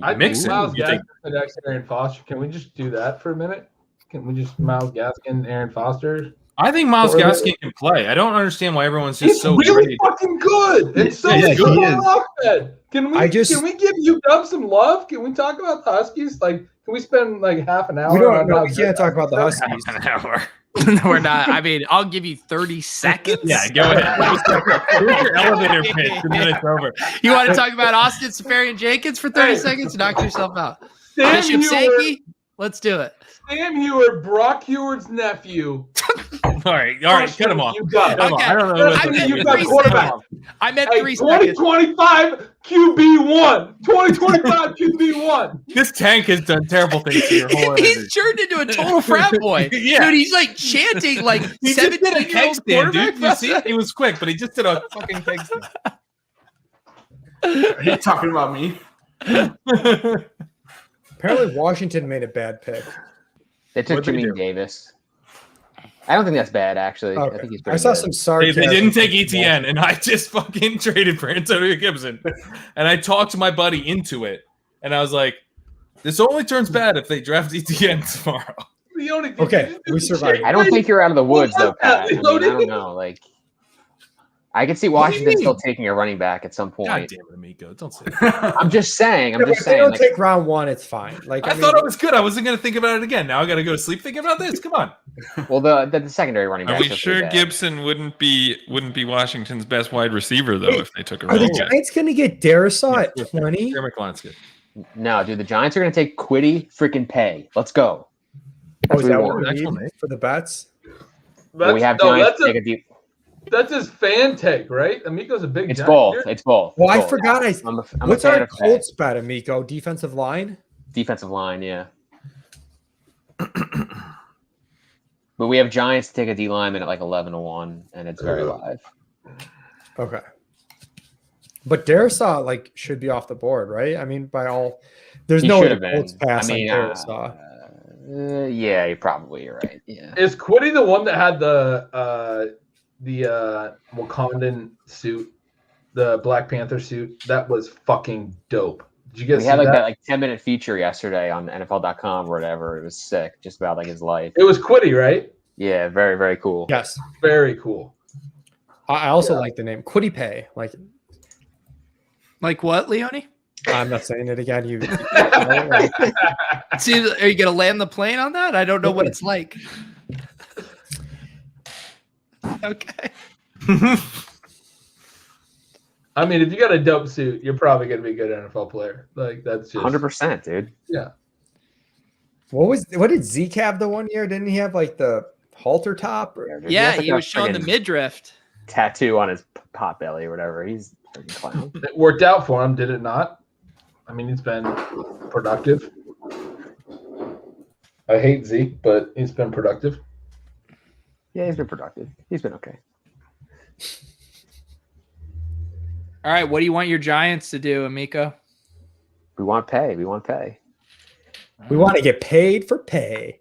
[SPEAKER 3] I think Myles Gaskin and Aaron Foster. Can we just do that for a minute? Can we just Myles Gaskin, Aaron Foster?
[SPEAKER 2] I think Myles Gaskin can play. I don't understand why everyone's just so
[SPEAKER 3] really fucking good. It's so good. Can we give UW some love? Can we talk about the Huskies? Like, can we spend like half an hour?
[SPEAKER 5] We can't talk about the Huskies.
[SPEAKER 2] Half an hour.
[SPEAKER 7] We're not. I mean, I'll give you 30 seconds.
[SPEAKER 2] Yeah, go ahead. Here's your elevator pitch, and then it's over.
[SPEAKER 7] You want to talk about Austin Safarian-Jenkins for 30 seconds? Knock yourself out. Bishop Sankey? Let's do it.
[SPEAKER 3] Sam Heward, Brock Heward's nephew.
[SPEAKER 2] All right, cut him off.
[SPEAKER 3] You got
[SPEAKER 7] Okay.
[SPEAKER 2] I don't know.
[SPEAKER 3] you got quarterback.
[SPEAKER 7] I meant 3 seconds.
[SPEAKER 3] 2025 QB1. 2025 QB1.
[SPEAKER 2] This tank has done terrible things to your whole
[SPEAKER 7] He's turned into a total frat boy.
[SPEAKER 2] Yeah.
[SPEAKER 7] Dude, he's like chanting like
[SPEAKER 2] he just did a keg
[SPEAKER 7] 17-year-old
[SPEAKER 2] stand, dude.
[SPEAKER 7] quarterback.
[SPEAKER 2] You see it? He was quick, but he just did a fucking keg stand.
[SPEAKER 9] Are you talking about me?
[SPEAKER 5] Apparently, Washington made a bad pick.
[SPEAKER 8] They took Jamin Davis. I don't think that's bad, actually.
[SPEAKER 5] Okay.
[SPEAKER 8] I think he's
[SPEAKER 5] I
[SPEAKER 8] pretty
[SPEAKER 5] saw
[SPEAKER 8] good.
[SPEAKER 5] some sarcasm.
[SPEAKER 2] They didn't take ETN, and I just fucking traded for Antonio Gibson. And I talked my buddy into it, and I was like, this only turns bad if they draft ETN tomorrow.
[SPEAKER 5] Okay, we survived.
[SPEAKER 8] I don't think you're out of the woods, though, Pat. I don't know. Like, I could see Washington still taking a running back at some point.
[SPEAKER 2] God damn it, Amico. Don't say that.
[SPEAKER 8] I'm just saying.
[SPEAKER 5] If they don't take round 1, it's fine. Like
[SPEAKER 2] I thought it was good. I wasn't going to think about it again. Now I got to go to sleep thinking about this. Come on.
[SPEAKER 8] Well, the secondary running back.
[SPEAKER 11] Are we sure Gibson wouldn't be Washington's best wide receiver though if they took a
[SPEAKER 5] Are the
[SPEAKER 11] running back?
[SPEAKER 5] Giants going to get Darisaw at 20?
[SPEAKER 2] Jeremy McLaurin's good.
[SPEAKER 8] No, dude. The Giants are going to take Quiddy freaking Pay. Let's go.
[SPEAKER 5] Oh, is that
[SPEAKER 8] what
[SPEAKER 5] what we need for the bets?
[SPEAKER 8] Well, we have Giants take a deep.
[SPEAKER 3] That's his fan take, right? Amico's a big.
[SPEAKER 8] It's both.
[SPEAKER 3] Here.
[SPEAKER 8] It's both.
[SPEAKER 5] Well, I
[SPEAKER 8] both.
[SPEAKER 5] forgot.
[SPEAKER 8] I'm
[SPEAKER 5] What's
[SPEAKER 8] a fan
[SPEAKER 5] our
[SPEAKER 8] of
[SPEAKER 5] Colts bet, Amico? Defensive line?
[SPEAKER 8] defensive line? Yeah. But we have Giants to take a D lineman at like 11-1, and it's very live.
[SPEAKER 5] Okay. But Darisaw like should be off the board, right? I mean, there's
[SPEAKER 8] He
[SPEAKER 5] no
[SPEAKER 8] should
[SPEAKER 5] way
[SPEAKER 8] have
[SPEAKER 5] the
[SPEAKER 8] been.
[SPEAKER 5] Colts pass
[SPEAKER 8] I mean,
[SPEAKER 5] on Darisaw.
[SPEAKER 8] Yeah, you're probably right. Yeah.
[SPEAKER 3] Is Quiddy the one that had the Wakandan suit, the Black Panther suit? That was fucking dope. Did you guys
[SPEAKER 8] We
[SPEAKER 3] see
[SPEAKER 8] had like
[SPEAKER 3] that?
[SPEAKER 8] that like 10-minute feature yesterday on NFL.com or whatever. It was sick, just about like his life.
[SPEAKER 3] It was Quiddy, right?
[SPEAKER 8] Yeah, very, very cool.
[SPEAKER 5] Yes.
[SPEAKER 3] Very cool.
[SPEAKER 5] I also like the name Quiddy Pay.
[SPEAKER 7] Like what, Leone?
[SPEAKER 5] I'm not saying it again. You
[SPEAKER 7] See, are you gonna land the plane on that? I don't know what it's like. Okay.
[SPEAKER 3] I mean, if you got a dope suit, you're probably gonna be a good NFL player. Like that's just
[SPEAKER 8] 100%, dude.
[SPEAKER 3] Yeah.
[SPEAKER 5] what did Zeke have the one year? Didn't he have like the halter top?
[SPEAKER 7] Yeah,
[SPEAKER 8] has, like,
[SPEAKER 7] he
[SPEAKER 8] a
[SPEAKER 7] was showing the
[SPEAKER 8] friggin'
[SPEAKER 7] midriff.
[SPEAKER 8] tattoo on his pot belly or whatever. He's a freaking clown.
[SPEAKER 3] It worked out for him, did it not? I mean, he's been productive. I hate Zeke, but he's been productive.
[SPEAKER 8] Yeah, he's been productive. He's been okay.
[SPEAKER 7] All right, what do you want your Giants to do, Amico?
[SPEAKER 8] We want pay. We want pay.
[SPEAKER 5] We want to get paid for pay.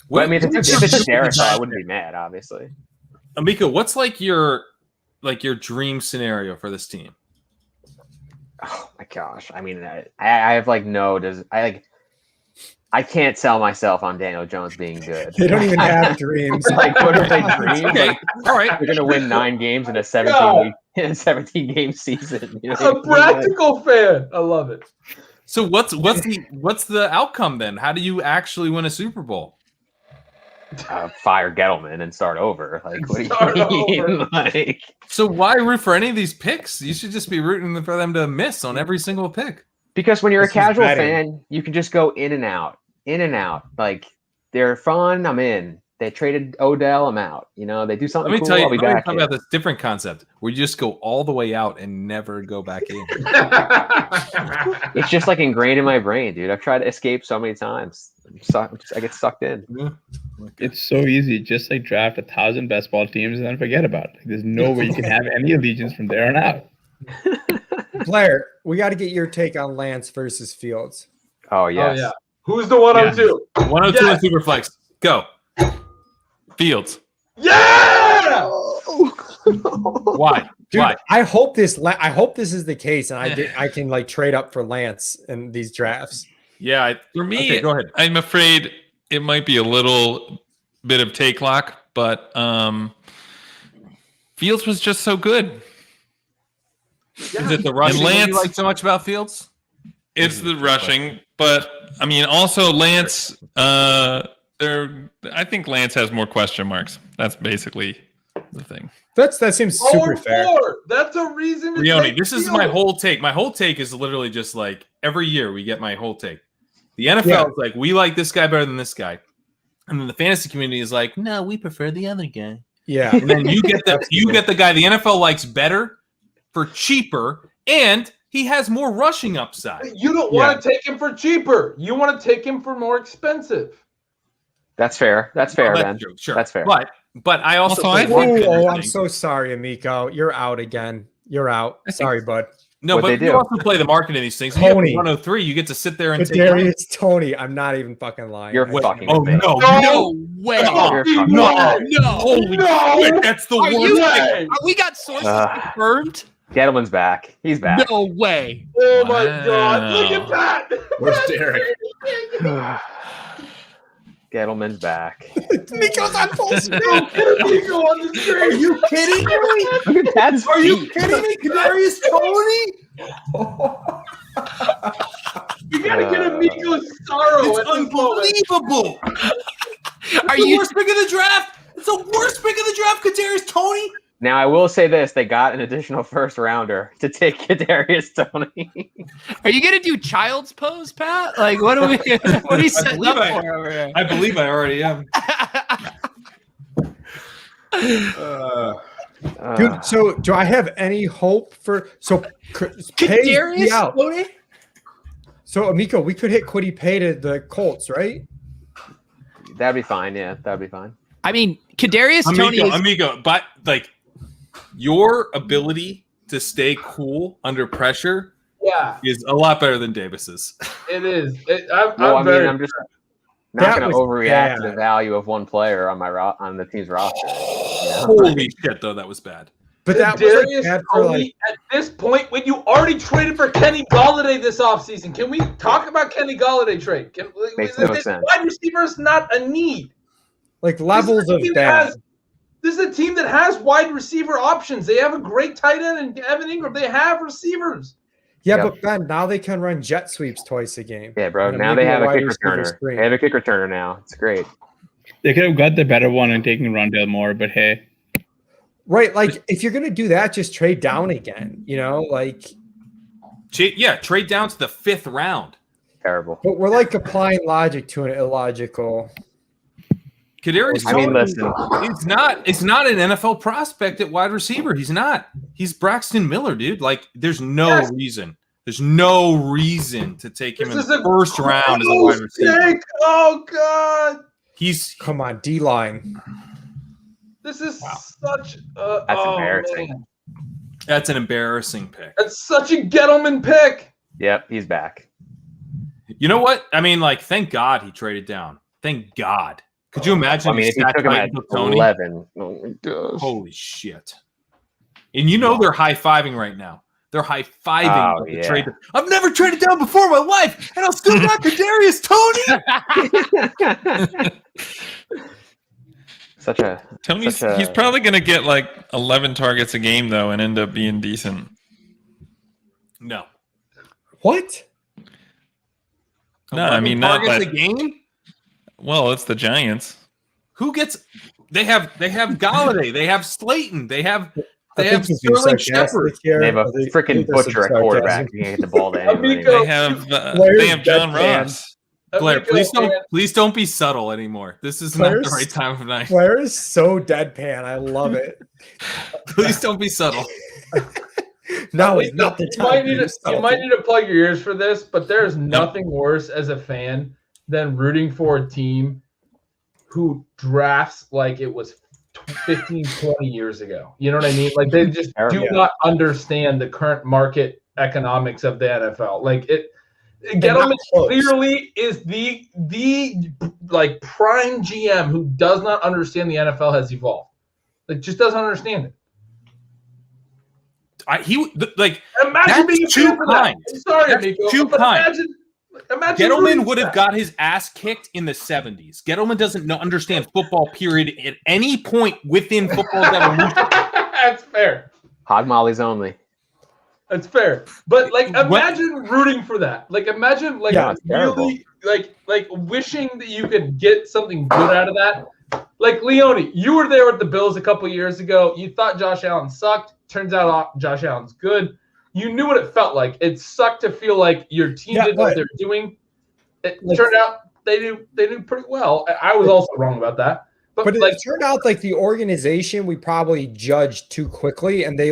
[SPEAKER 8] Well, I mean, if it's Darisaw, I wouldn't be mad, obviously.
[SPEAKER 2] Amico, what's like your dream scenario for this team?
[SPEAKER 8] Oh my gosh! I mean, I have like I can't sell myself on Daniel Jones being good.
[SPEAKER 5] They don't even have dreams.
[SPEAKER 8] Like, what are they dreams?
[SPEAKER 2] Okay,
[SPEAKER 8] Like,
[SPEAKER 2] all right.
[SPEAKER 8] they're gonna win 9 games in a 17-game season. You know?
[SPEAKER 3] A practical fan. I love it.
[SPEAKER 2] So what's the outcome then? How do you actually win a Super Bowl?
[SPEAKER 8] Fire Gettleman and start over. Like, what
[SPEAKER 3] Start
[SPEAKER 8] do you mean?
[SPEAKER 3] over.
[SPEAKER 8] Like,
[SPEAKER 2] So why root for any of these picks? You should just be rooting for them to miss on every single pick.
[SPEAKER 8] because when you're
[SPEAKER 5] This
[SPEAKER 8] a
[SPEAKER 5] is
[SPEAKER 8] casual
[SPEAKER 5] betting.
[SPEAKER 8] fan, you can just go in and out. Like, they're fun. I'm in. They traded Odell. I'm out. You know, they do something
[SPEAKER 2] Let me
[SPEAKER 8] cool.
[SPEAKER 2] tell you,
[SPEAKER 8] I'll be
[SPEAKER 2] let me
[SPEAKER 8] back
[SPEAKER 2] talk
[SPEAKER 8] in.
[SPEAKER 2] about this different concept where you just go all the way out and never go back in.
[SPEAKER 8] It's just like ingrained in my brain, dude. I've tried to escape so many times. I get sucked in.
[SPEAKER 2] Yeah.
[SPEAKER 10] It's so easy. Just like draft 1,000 best ball teams and then forget about it. Like, there's no way you can have any allegiance from there on out.
[SPEAKER 5] Blair, we got to get your take on Lance versus Fields.
[SPEAKER 8] Oh yes.
[SPEAKER 3] Oh yeah. Who's the 102?
[SPEAKER 2] 102
[SPEAKER 3] Yes.
[SPEAKER 2] and Superflex. Go. Fields.
[SPEAKER 3] Yeah.
[SPEAKER 2] Why?
[SPEAKER 5] Dude,
[SPEAKER 2] Why?
[SPEAKER 5] I hope this is the case, and I can like trade up for Lance in these drafts.
[SPEAKER 2] Yeah.
[SPEAKER 11] For me,
[SPEAKER 2] Okay, go ahead.
[SPEAKER 11] I'm afraid it might be a little bit of take lock, but Fields was just so good.
[SPEAKER 2] Is it the rushing that
[SPEAKER 11] Lance-
[SPEAKER 2] you like so much about Fields?
[SPEAKER 11] It's the rushing, but I mean, also Lance. I think Lance has more question marks. That's basically the thing.
[SPEAKER 5] That seems super fair.
[SPEAKER 3] 4. That's a reason to
[SPEAKER 2] Leone,
[SPEAKER 3] take
[SPEAKER 2] this is
[SPEAKER 3] Fields.
[SPEAKER 2] my whole take. My whole take is literally just like every year we get my whole take. The NFL
[SPEAKER 5] Yeah.
[SPEAKER 2] is like, we like this guy better than this guy. And then the fantasy community is like, no, we prefer the other guy.
[SPEAKER 5] Yeah,
[SPEAKER 2] And then you get the guy the NFL likes better for cheaper, and he has more rushing upside.
[SPEAKER 3] You don't want to take him for cheaper. You want to take him for more expensive.
[SPEAKER 8] That's fair. That's fair,
[SPEAKER 2] That's
[SPEAKER 8] Ben.
[SPEAKER 2] true, sure.
[SPEAKER 8] That's fair.
[SPEAKER 2] But I also,
[SPEAKER 11] Also, I
[SPEAKER 2] play
[SPEAKER 11] think-
[SPEAKER 2] market in
[SPEAKER 5] Oh,
[SPEAKER 2] this
[SPEAKER 5] I'm
[SPEAKER 2] thing.
[SPEAKER 5] so sorry, Amico. You're out again. You're out. Sorry, bud.
[SPEAKER 2] No,
[SPEAKER 8] What
[SPEAKER 2] but
[SPEAKER 8] they
[SPEAKER 2] you
[SPEAKER 8] do.
[SPEAKER 2] also play the market in these things.
[SPEAKER 5] Tony.
[SPEAKER 2] You have 103, you get to sit there and take.
[SPEAKER 5] Kadarius Tony. I'm not even fucking lying.
[SPEAKER 8] You're
[SPEAKER 5] I-
[SPEAKER 8] fucking.
[SPEAKER 2] Oh
[SPEAKER 8] fake.
[SPEAKER 2] no!
[SPEAKER 7] No way.
[SPEAKER 8] You're fucking.
[SPEAKER 2] No!
[SPEAKER 7] No.
[SPEAKER 2] Holy
[SPEAKER 3] No!
[SPEAKER 2] shit! That's the
[SPEAKER 7] Are
[SPEAKER 2] worst.
[SPEAKER 7] you?
[SPEAKER 3] way.
[SPEAKER 7] We got sources
[SPEAKER 8] Ugh.
[SPEAKER 7] confirmed.
[SPEAKER 8] Gettleman's back. He's back.
[SPEAKER 7] No way.
[SPEAKER 3] Oh my God! Look at that.
[SPEAKER 2] Where's Derek?
[SPEAKER 8] Gettleman's back.
[SPEAKER 5] Amico's on full screen.
[SPEAKER 3] Amico on the
[SPEAKER 5] Are
[SPEAKER 3] screen.
[SPEAKER 5] you kidding me?
[SPEAKER 8] Look at that.
[SPEAKER 5] Are you
[SPEAKER 8] feet.
[SPEAKER 5] kidding me? Kadarius Tony?
[SPEAKER 3] You gotta get Amico's sorrow
[SPEAKER 2] It's
[SPEAKER 3] at this moment.
[SPEAKER 2] unbelievable.
[SPEAKER 7] Are
[SPEAKER 2] The
[SPEAKER 7] you?
[SPEAKER 2] worst pick of the draft. It's the worst pick of the draft. Kadarius Tony.
[SPEAKER 8] Now I will say this: they got an additional first rounder to take Kadarius Toney.
[SPEAKER 7] Are you gonna do child's pose, Pat? Like, what are we? What are you setting
[SPEAKER 2] believe
[SPEAKER 7] up
[SPEAKER 2] I-
[SPEAKER 7] for over here?
[SPEAKER 2] I believe I already am.
[SPEAKER 5] Dude, so do I have any hope for Pay
[SPEAKER 7] Kadarius
[SPEAKER 5] out?
[SPEAKER 7] Toney?
[SPEAKER 5] So Amico, we could hit Quiddy Pay to the Colts, right?
[SPEAKER 8] That'd be fine. Yeah, that'd be fine.
[SPEAKER 6] I mean, Kadarius Toney is
[SPEAKER 2] Amico, but like your ability to stay cool under pressure is a lot better than Davis's.
[SPEAKER 3] It is.
[SPEAKER 8] I'm just not going to overreact to the value of one player on on the team's roster. Yeah.
[SPEAKER 2] Holy shit, though, that was bad.
[SPEAKER 5] But that was bad for
[SPEAKER 3] at this point, when you already traded for Kenny Golladay this offseason, can we talk about Kenny Golladay trade?
[SPEAKER 8] Makes no sense.
[SPEAKER 3] Wide receiver is not a need.
[SPEAKER 5] Like levels of bad.
[SPEAKER 3] This is a team that has wide receiver options. They have a great tight end and Evan Ingram. They have receivers.
[SPEAKER 5] Yeah, but Ben, now they can run jet sweeps twice a game.
[SPEAKER 8] Yeah, bro. Now they have a kick returner. They have a kick returner now. It's great.
[SPEAKER 10] They could have got the better one and taken Rondale Moore, but hey.
[SPEAKER 5] Right, like if you're gonna do that, just trade down again. You know, like
[SPEAKER 2] trade down to the 5th round.
[SPEAKER 8] Terrible.
[SPEAKER 5] But we're like applying logic to an illogical.
[SPEAKER 2] Kadarius Toney, it's not an NFL prospect at wide receiver. He's not. He's Braxton Miller, dude. Like, there's no reason. There's no reason to take him in the 1st round as a wide receiver.
[SPEAKER 3] Oh God.
[SPEAKER 5] Come on, D-line.
[SPEAKER 3] This is such
[SPEAKER 8] that's embarrassing.
[SPEAKER 3] Man.
[SPEAKER 2] That's an embarrassing pick.
[SPEAKER 3] That's such a Gettleman pick.
[SPEAKER 8] Yep, he's back.
[SPEAKER 2] You know what? I mean, like, thank God he traded down. Thank God. Could you imagine?
[SPEAKER 8] If he took him at 11. Oh my gosh.
[SPEAKER 2] Holy shit. And you know they're high-fiving right now. They're high-fiving the trade. I've never traded down before in my life, and I'll still got Kadarius Toney.
[SPEAKER 11] He's probably going to get like 11 targets a game, though, and end up being decent.
[SPEAKER 2] No.
[SPEAKER 5] What?
[SPEAKER 11] No, I mean, not
[SPEAKER 2] targets a game?
[SPEAKER 11] Well, it's the Giants.
[SPEAKER 2] Who gets? They have Golladay. They have Slayton. They have Sterling Shepard.
[SPEAKER 8] They have a freaking butcher at quarterback. You can hit the ball to anyone.
[SPEAKER 11] They have John Ross.
[SPEAKER 2] Blair, please don't be subtle anymore. This is not the right time of night.
[SPEAKER 5] Blair is so deadpan. I love it.
[SPEAKER 2] Please don't be subtle.
[SPEAKER 5] No, it's not the time.
[SPEAKER 3] You might need to plug your ears for this, but there's nothing worse as a fan than rooting for a team who drafts like it was 15, 20 years ago. You know what I mean? Like they just do not understand the current market economics of the NFL. Like Gettleman clearly is the like prime GM who does not understand the NFL has evolved. Like just doesn't understand it.
[SPEAKER 2] Imagine being too kind.
[SPEAKER 3] Sorry, Amico.
[SPEAKER 2] Too kind.
[SPEAKER 3] Imagine
[SPEAKER 2] Gettleman would have got his ass kicked in the 70s. Gettleman doesn't understand football, period, at any point within football's evolution.
[SPEAKER 3] That's fair.
[SPEAKER 8] Hog mollies only.
[SPEAKER 3] That's fair. But like imagine rooting for that. Like imagine really like wishing that you could get something good out of that. Like Leone, you were there with the Bills a couple years ago. You thought Josh Allen sucked. Turns out Josh Allen's good. You knew what it felt like. It sucked to feel like your team did what they're doing. It turned out they do pretty well. I was also wrong about that. But
[SPEAKER 5] it turned out like the organization we probably judged too quickly, and they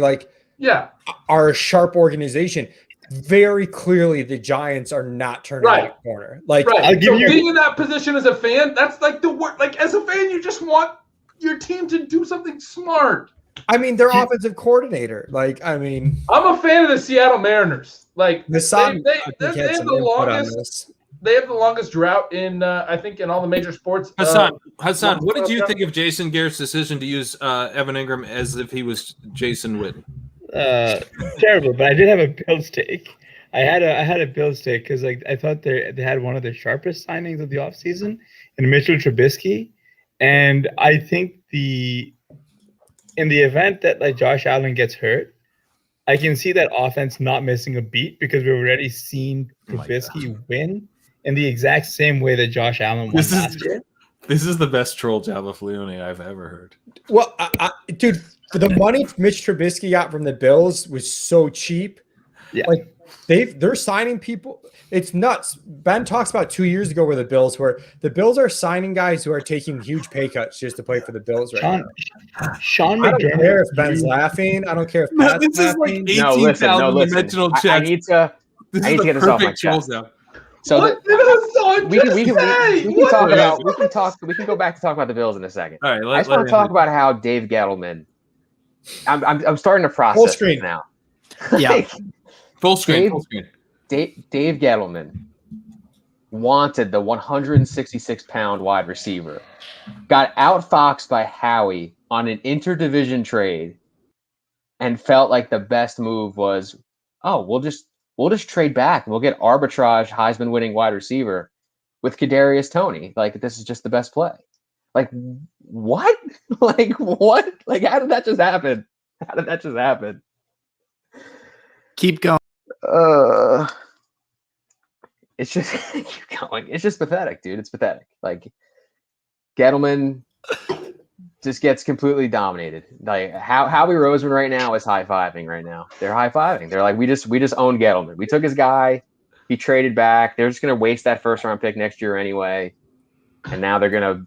[SPEAKER 5] are a sharp organization. Very clearly, the Giants are not turning the corner. Like,
[SPEAKER 3] being in that position as a fan, that's like the word. Like as a fan, you just want your team to do something smart.
[SPEAKER 5] I mean, their offensive coordinator. Like, I mean,
[SPEAKER 3] I'm a fan of the Seattle Mariners. Like, they have the longest drought in I think in all the major sports.
[SPEAKER 2] Hasan, what did you think of Jason Garrett's decision to use Evan Ingram as if he was Jason Witten?
[SPEAKER 10] Terrible, but I did have a Bills take. I had a Bills take because like I thought they had one of the sharpest signings of the offseason in Mitchell Trubisky, and I think in the event that like Josh Allen gets hurt, I can see that offense not missing a beat because we've already seen Trubisky win in the exact same way that Josh Allen won last year.
[SPEAKER 2] This is the best troll job of Leone I've ever heard.
[SPEAKER 5] Well, dude, the money Mitch Trubisky got from the Bills was so cheap.
[SPEAKER 10] Yeah,
[SPEAKER 5] like they're signing people. It's nuts. Ben talks about 2 years ago where the Bills are signing guys who are taking huge pay cuts just to play for the Bills right now.
[SPEAKER 10] Sean
[SPEAKER 5] I don't care if Ben's laughing. I don't care if Pat's
[SPEAKER 2] this is like 18,000 dimensional checks.
[SPEAKER 8] I need to get this off my chest. So
[SPEAKER 3] what did Hasan
[SPEAKER 8] we can talk
[SPEAKER 3] say?
[SPEAKER 8] about we can go back to talk about the Bills in a second.
[SPEAKER 2] All right,
[SPEAKER 8] I just want to talk about how Dave Gettleman. I'm starting to process
[SPEAKER 5] Full screen
[SPEAKER 8] this now.
[SPEAKER 7] Yeah.
[SPEAKER 2] full screen.
[SPEAKER 8] Dave Gettleman wanted the 166-pound wide receiver, got outfoxed by Howie on an interdivision trade, and felt like the best move was, we'll just trade back and we'll get arbitrage Heisman-winning wide receiver with Kadarius Toney. Like, this is just the best play. Like, what? Like, what? Like, how did that just happen?
[SPEAKER 7] Keep going.
[SPEAKER 8] It's just keep going. It's just pathetic, dude. It's pathetic. Like, Gettleman just gets completely dominated. Like, Howie Roseman right now is high-fiving right now. They're high-fiving. They're like, we just own Gettleman. We took his guy. He traded back. They're just going to waste that first-round pick next year anyway. And now they're going to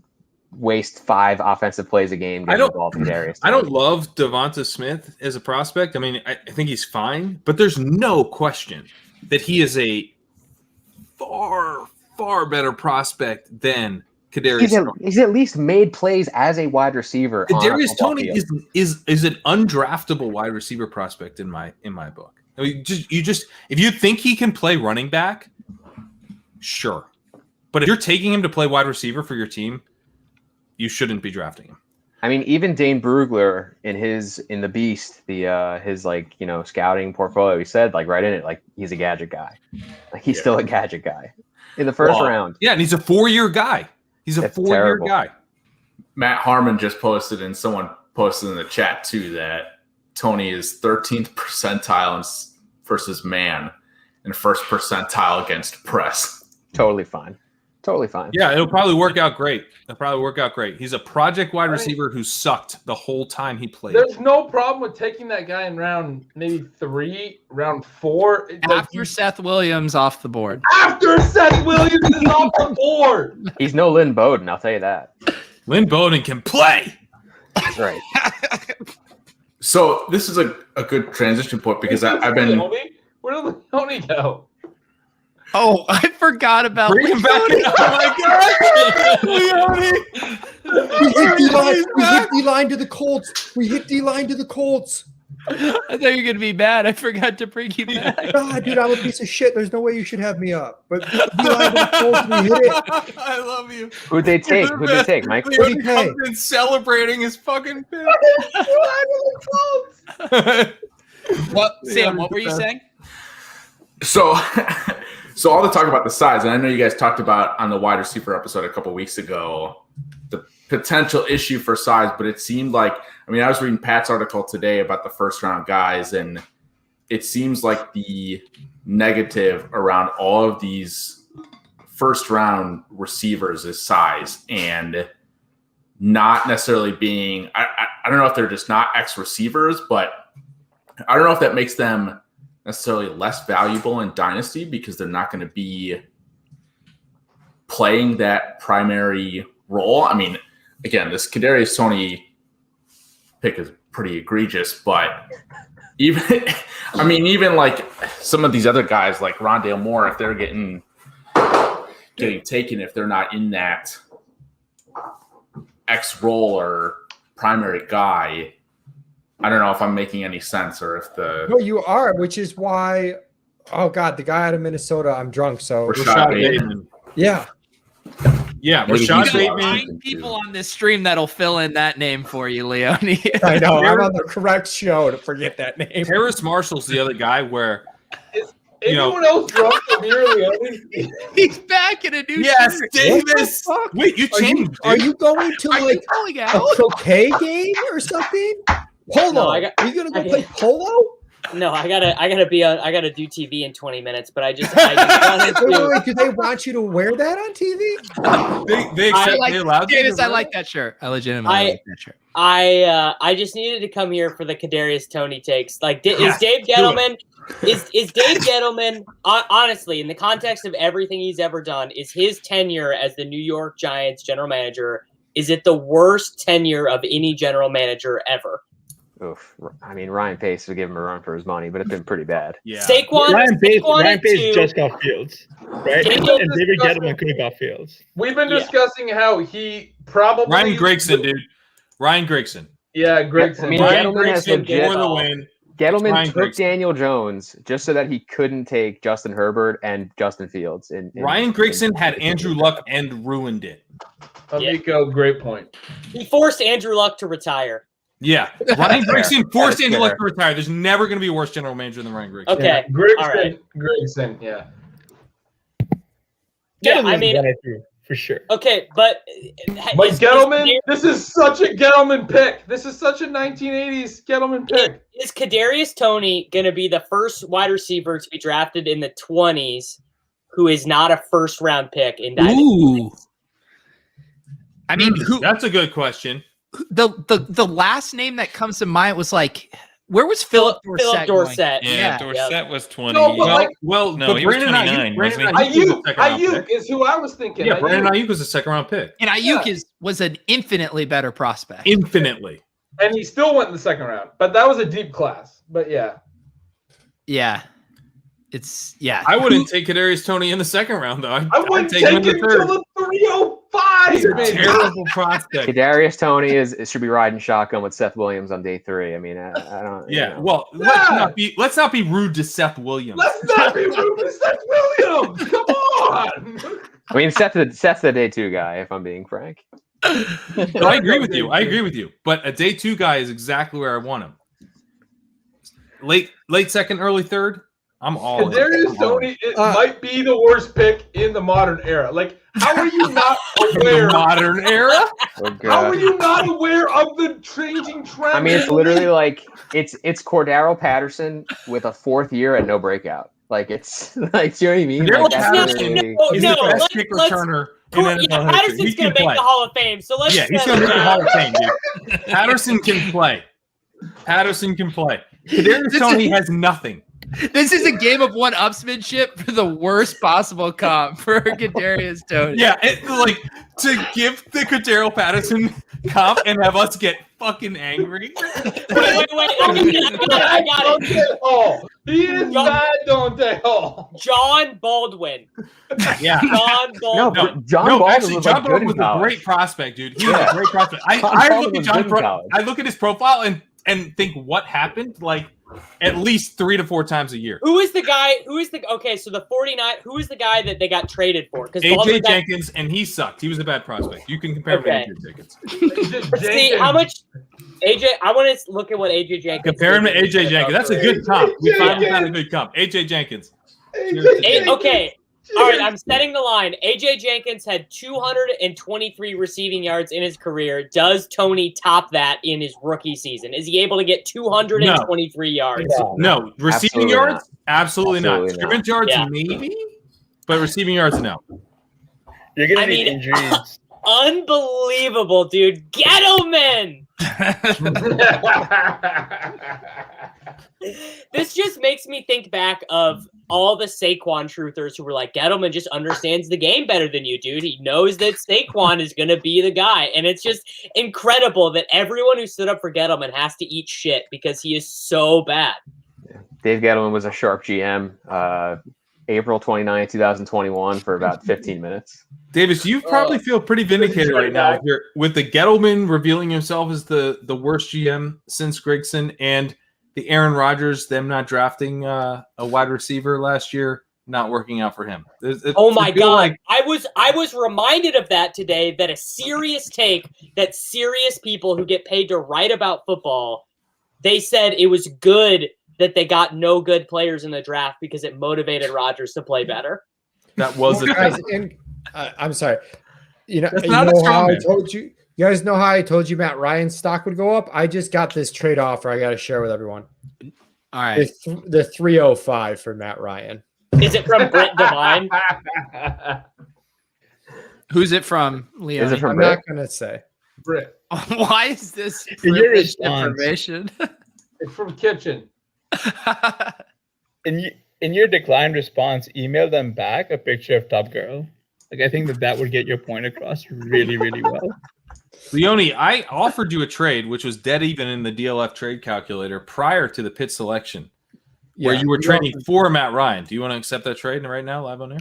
[SPEAKER 8] waste 5 offensive plays a game.
[SPEAKER 2] I don't love Devonta Smith as a prospect. I mean, I think he's fine, but there's no question that he is a far, far better prospect than Kadarius.
[SPEAKER 8] He's at least made plays as a wide receiver.
[SPEAKER 2] Kadarius Toney is an undraftable wide receiver prospect in my book. I mean, if you think he can play running back, sure, but if you're taking him to play wide receiver for your team, you shouldn't be drafting him.
[SPEAKER 8] I mean, even Dane Brugler in the Beast, his scouting portfolio, he said like right in it, like he's a gadget guy. Like he's still a gadget guy in the first round.
[SPEAKER 2] Yeah, and he's a 4-year guy. He's a 4-year guy.
[SPEAKER 9] Matt Harmon just posted, and someone posted in the chat too, that Toney is 13th percentile versus man and first percentile against press.
[SPEAKER 8] Totally fine.
[SPEAKER 2] Yeah, it'll probably work out great. He's a project wide receiver who sucked the whole time he played.
[SPEAKER 3] There's no problem with taking that guy in round maybe 3, round 4.
[SPEAKER 7] After Seth Williams off the board.
[SPEAKER 3] After Seth Williams is off the board.
[SPEAKER 8] He's no Lynn Bowden, I'll tell you that.
[SPEAKER 2] Lynn Bowden can play.
[SPEAKER 8] That's right.
[SPEAKER 9] So this is a good transition point because I've been.
[SPEAKER 3] Where did Leone go?
[SPEAKER 7] Oh, I forgot about
[SPEAKER 2] Bring him back. Oh my God. Leone.
[SPEAKER 5] We hit D-line to the Colts.
[SPEAKER 7] I thought you were going to be mad. I forgot to bring you back.
[SPEAKER 5] God, dude, I'm a piece of shit. There's no way you should have me up. But D-line to the Colts, we hit it.
[SPEAKER 2] I love you.
[SPEAKER 8] Who'd they take, Mike?
[SPEAKER 2] Leone comes in celebrating his fucking pick.
[SPEAKER 7] What, Sam, what were you saying?
[SPEAKER 9] So all the talk about the size, and I know you guys talked about on the wide receiver episode a couple weeks ago, the potential issue for size, but it seemed like, I mean, I was reading Pat's article today about the first round guys, and it seems like the negative around all of these first round receivers is size and not necessarily being, I don't know if they're just not X receivers, but I don't know if that makes them necessarily less valuable in Dynasty because they're not going to be playing that primary role. I mean, again, this Kadarius Toney pick is pretty egregious, but even like some of these other guys like Rondale Moore, if they're getting taken, if they're not in that X role or primary guy, I don't know if I'm making any sense or if
[SPEAKER 5] No, you are, which is why. Oh God, the guy out of Minnesota. I'm drunk, so
[SPEAKER 9] Rashod Bateman.
[SPEAKER 5] Yeah.
[SPEAKER 2] Rashod Bateman.
[SPEAKER 7] 9 people on this stream that'll fill in that name for you, Leone.
[SPEAKER 5] I know. I'm on the correct show to forget that name.
[SPEAKER 2] Harris Marshall's the other guy where.
[SPEAKER 3] Anyone else drunk from here, Leone?
[SPEAKER 7] He's back in a new
[SPEAKER 2] Yes,
[SPEAKER 7] shirt.
[SPEAKER 2] Davis. Wait, you changed.
[SPEAKER 5] Are you going to like
[SPEAKER 7] calling
[SPEAKER 5] a
[SPEAKER 7] out?
[SPEAKER 5] croquet game or something? Polo. Are you gonna go play polo?
[SPEAKER 4] No, I gotta do TV in 20 minutes, but I just wanted to.
[SPEAKER 5] Wait, do they want you to wear that on TV?
[SPEAKER 2] They allowed you
[SPEAKER 7] Davis,
[SPEAKER 2] to
[SPEAKER 7] I like that shirt. I legitimately like that shirt.
[SPEAKER 4] I just needed to come here for the Kadarius Toney takes. Like, is Dave Gettleman? Is Dave Gettleman, honestly, in the context of everything he's ever done, is his tenure as the New York Giants general manager, is it the worst tenure of any general manager ever?
[SPEAKER 8] Oof. I mean, Ryan Pace would give him a run for his money, but it's been pretty bad.
[SPEAKER 2] Yeah.
[SPEAKER 10] Ryan Pace
[SPEAKER 4] at 2.
[SPEAKER 10] just got Fields, right? And David Gettleman could have got Fields.
[SPEAKER 3] We've been discussing how he probably
[SPEAKER 2] Ryan Gregson, dude. Ryan Gregson.
[SPEAKER 3] Yeah, Gregson.
[SPEAKER 8] I mean,
[SPEAKER 2] Ryan
[SPEAKER 8] Gettleman has
[SPEAKER 2] Gregson
[SPEAKER 8] legit.
[SPEAKER 2] for the win.
[SPEAKER 8] Gettleman
[SPEAKER 2] Ryan
[SPEAKER 8] took
[SPEAKER 2] Gregson.
[SPEAKER 8] Daniel Jones just so that he couldn't take Justin Herbert and Justin Fields.
[SPEAKER 2] Ryan Gregson had Andrew Luck and ruined it.
[SPEAKER 3] Amico, great point.
[SPEAKER 4] He forced Andrew Luck to retire.
[SPEAKER 2] Yeah. Ryan Gregson forced
[SPEAKER 8] That's
[SPEAKER 2] Andrew Luck
[SPEAKER 8] fair.
[SPEAKER 2] to retire. There's never going to be a worse general manager than Ryan Gregson.
[SPEAKER 4] Okay.
[SPEAKER 3] Yeah, Gregson,
[SPEAKER 4] All right.
[SPEAKER 3] Gregson, yeah.
[SPEAKER 4] Yeah, I
[SPEAKER 10] Gettleman's
[SPEAKER 4] mean,
[SPEAKER 10] one or two, for sure.
[SPEAKER 4] okay, but
[SPEAKER 3] But
[SPEAKER 4] is
[SPEAKER 3] Gettleman, this is such a Gettleman pick. This is such a 1980s Gettleman pick.
[SPEAKER 4] Is Kadarius Toney going to be the first wide receiver to be drafted in the 20s who is not a first-round pick in Dynasty?
[SPEAKER 7] Ooh. I mean, who
[SPEAKER 2] That's a good question.
[SPEAKER 7] the last name that comes to mind was like, where was Philip Dorsett?
[SPEAKER 4] Philip Dorsett.
[SPEAKER 11] Yeah, Dorsett was 20.
[SPEAKER 3] No, but like,
[SPEAKER 2] Well,
[SPEAKER 11] No,
[SPEAKER 2] but
[SPEAKER 11] he was
[SPEAKER 2] Brandon
[SPEAKER 11] 29,
[SPEAKER 2] Ayuk,
[SPEAKER 11] wasn't
[SPEAKER 2] Brandon
[SPEAKER 11] he?
[SPEAKER 2] Ayuk was a
[SPEAKER 3] Ayuk,
[SPEAKER 2] second-round
[SPEAKER 3] Ayuk
[SPEAKER 2] pick.
[SPEAKER 3] is who I was thinking.
[SPEAKER 2] Yeah, Brandon
[SPEAKER 3] Ayuk.
[SPEAKER 2] Ayuk was a second-round pick.
[SPEAKER 7] And Ayuk was an infinitely better prospect.
[SPEAKER 2] Infinitely.
[SPEAKER 3] And he still went in the second round. But that was a deep class. But yeah.
[SPEAKER 7] Yeah.
[SPEAKER 2] I wouldn't take Kadarius Toney in the second round, though.
[SPEAKER 3] I wouldn't take him until the 305.
[SPEAKER 2] He's a
[SPEAKER 3] maybe.
[SPEAKER 2] terrible prospect.
[SPEAKER 8] Kadarius Toney should be riding shotgun with Seth Williams on day 3. I mean, I don't. you
[SPEAKER 2] Yeah,
[SPEAKER 8] know.
[SPEAKER 2] well, let's not be rude to Seth Williams.
[SPEAKER 3] Let's not be rude to Seth Williams. Come on.
[SPEAKER 8] I mean, Seth's the day 2 guy, if I'm being frank.
[SPEAKER 2] No, I agree with you. I agree with you. But a day 2 guy is exactly where I want him. Late second, early third. I'm all in.
[SPEAKER 3] Kadarius Toney might be the worst pick in the modern era. Like, how are you not aware?
[SPEAKER 2] Modern era.
[SPEAKER 8] Oh,
[SPEAKER 3] How are
[SPEAKER 8] God.
[SPEAKER 3] you not aware of the changing trend?
[SPEAKER 8] I mean, it's literally like it's Cordero Patterson with a 4th year and no breakout. Like it's like, do you know what I mean?
[SPEAKER 2] Cordero
[SPEAKER 8] Like, that's
[SPEAKER 2] Patterson
[SPEAKER 8] really-
[SPEAKER 2] He's the best kick returner in NFL history.
[SPEAKER 4] Patterson's
[SPEAKER 2] He
[SPEAKER 4] going
[SPEAKER 2] can
[SPEAKER 4] to make
[SPEAKER 2] play.
[SPEAKER 4] the Hall of Fame. So let's
[SPEAKER 2] Yeah, he's
[SPEAKER 4] set
[SPEAKER 2] going to
[SPEAKER 4] it
[SPEAKER 2] make the
[SPEAKER 4] up.
[SPEAKER 2] Hall of Fame, dude. Patterson can play. Patterson can play. Kadarius Toney has nothing.
[SPEAKER 7] This is a game of one-upsmanship for the worst possible comp for Kadarius Toney.
[SPEAKER 2] Yeah, like to give the Cordero Patterson comp and have us get fucking angry.
[SPEAKER 4] Wait. I got it.
[SPEAKER 3] Oh, he is bad, Dante Hall.
[SPEAKER 4] John Baldwin.
[SPEAKER 2] Yeah.
[SPEAKER 4] John
[SPEAKER 8] No,
[SPEAKER 4] Baldwin.
[SPEAKER 8] but John Baldwin
[SPEAKER 2] actually,
[SPEAKER 8] was
[SPEAKER 2] John
[SPEAKER 8] like good
[SPEAKER 2] Baldwin
[SPEAKER 8] in
[SPEAKER 2] was a
[SPEAKER 8] college.
[SPEAKER 2] great prospect, dude. He was
[SPEAKER 8] Yeah.
[SPEAKER 2] a great prospect. I
[SPEAKER 8] Baldwin
[SPEAKER 2] look at
[SPEAKER 8] was
[SPEAKER 2] John.
[SPEAKER 8] good in college.
[SPEAKER 2] I look at his profile and think what happened. Like at least 3 to 4 times a year.
[SPEAKER 4] Who is the guy? Okay, so the 49. Who is the guy that they got traded for? Because
[SPEAKER 2] AJ Jenkins, and he sucked. He was a bad prospect. You can compare
[SPEAKER 4] Okay.
[SPEAKER 2] him to AJ Jenkins.
[SPEAKER 4] See how much AJ. I want to look at what AJ Jenkins.
[SPEAKER 2] Compare him to
[SPEAKER 4] did in
[SPEAKER 2] AJ
[SPEAKER 4] his
[SPEAKER 2] Jenkins. That's a
[SPEAKER 4] NFL
[SPEAKER 2] good comp. We
[SPEAKER 3] AJ
[SPEAKER 2] finally found a
[SPEAKER 3] Jenkins.
[SPEAKER 2] good comp. AJ Jenkins.
[SPEAKER 4] career. Okay. All right, I'm setting the line. AJ Jenkins had 223 receiving yards in his career. Does Toney top that in his rookie season? Is he able to get 223 yards?
[SPEAKER 2] No, receiving
[SPEAKER 8] Absolutely
[SPEAKER 2] yards,
[SPEAKER 8] not.
[SPEAKER 2] absolutely not.
[SPEAKER 8] Absolutely not.
[SPEAKER 2] Scrimmage yards,
[SPEAKER 4] Yeah.
[SPEAKER 2] maybe, but receiving yards, no.
[SPEAKER 10] You're gonna
[SPEAKER 4] I
[SPEAKER 10] need
[SPEAKER 4] mean-
[SPEAKER 10] injuries.
[SPEAKER 4] Unbelievable, dude. Gettleman! This just makes me think back of all the Saquon truthers who were like, Gettleman just understands the game better than you, dude. He knows that Saquon is going to be the guy. And it's just incredible that everyone who stood up for Gettleman has to eat shit because he is so bad.
[SPEAKER 8] Dave Gettleman was a sharp GM. April 29, 2021 for about 15 minutes.
[SPEAKER 2] Davis, you probably feel pretty vindicated right now with the Gettleman revealing himself as the worst GM since Gregson and the Aaron Rodgers, them not drafting a wide receiver last year, not working out for him.
[SPEAKER 4] Oh my God. I was reminded of that today, that a serious take that serious people who get paid to write about football, they said it was good that they got no good players in the draft because it motivated Rodgers to play better.
[SPEAKER 2] That was a
[SPEAKER 5] Guys, I'm sorry. You know,
[SPEAKER 2] That's
[SPEAKER 5] you
[SPEAKER 2] not a
[SPEAKER 5] know
[SPEAKER 2] strong
[SPEAKER 5] how I
[SPEAKER 2] man.
[SPEAKER 5] told you. You guys know how I told you Matt Ryan's stock would go up? I just got this trade offer I got to share with everyone.
[SPEAKER 7] All right.
[SPEAKER 5] The 305 for Matt Ryan.
[SPEAKER 4] Is it from Britt Devine?
[SPEAKER 7] Who's it from, Leone?
[SPEAKER 8] Is it from
[SPEAKER 5] I'm
[SPEAKER 8] Britt?
[SPEAKER 5] not going to say.
[SPEAKER 3] Britt.
[SPEAKER 7] Why is this
[SPEAKER 10] In your
[SPEAKER 7] privileged
[SPEAKER 10] response.
[SPEAKER 7] information?
[SPEAKER 3] It's from Kitchen.
[SPEAKER 10] In your declined response, email them back a picture of Top Girl. Like, I think that would get your point across really, really well.
[SPEAKER 2] Leone, I offered you a trade, which was dead even in the DLF trade calculator prior to the pit selection, where you were trading for Matt Ryan. Do you want to accept that trade right now, live on air?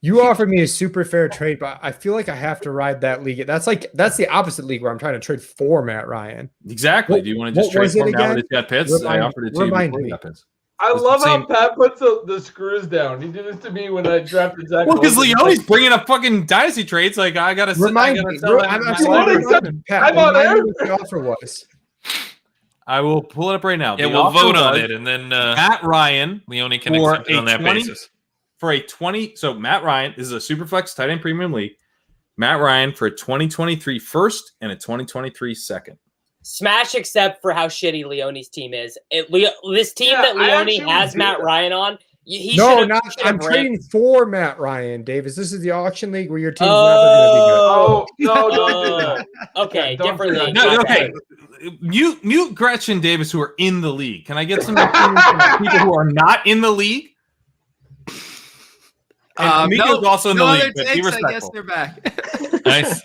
[SPEAKER 5] You offered me a super fair trade, but I feel like I have to ride that league. That's the opposite league where I'm trying to trade for Matt Ryan.
[SPEAKER 2] Exactly. Do you want to just trade for him now that he's got pits? I offered it to you before he got pits.
[SPEAKER 3] I love how Pat puts the screws down. He did this to me when I drafted Zach.
[SPEAKER 2] Well, because Leone's bringing up fucking dynasty trades. Like, I got to
[SPEAKER 5] remind me. I'm on air. What the offer was.
[SPEAKER 2] I will pull it up right now.
[SPEAKER 11] Yeah, we'll vote on it, and then
[SPEAKER 2] Matt Ryan.
[SPEAKER 11] Leone can accept it on that basis.
[SPEAKER 2] For a 20, so Matt Ryan, this is a Superflex tight end premium league. Matt Ryan for a 2023 first and a 2023 second.
[SPEAKER 4] Smash except for how shitty Leone's team is. This team that Leone has Matt Ryan on,
[SPEAKER 5] I'm trading for Matt Ryan, Davis. This is the auction league where your team's never going to be good.
[SPEAKER 3] Oh, no, don't do that.
[SPEAKER 4] Okay, different league.
[SPEAKER 2] No, okay. Mute Gretchen Davis, who are in the league. Can I get some people who are not in the league? And Amico's also in the league, but be respectful.
[SPEAKER 7] I guess they're back.
[SPEAKER 11] Nice.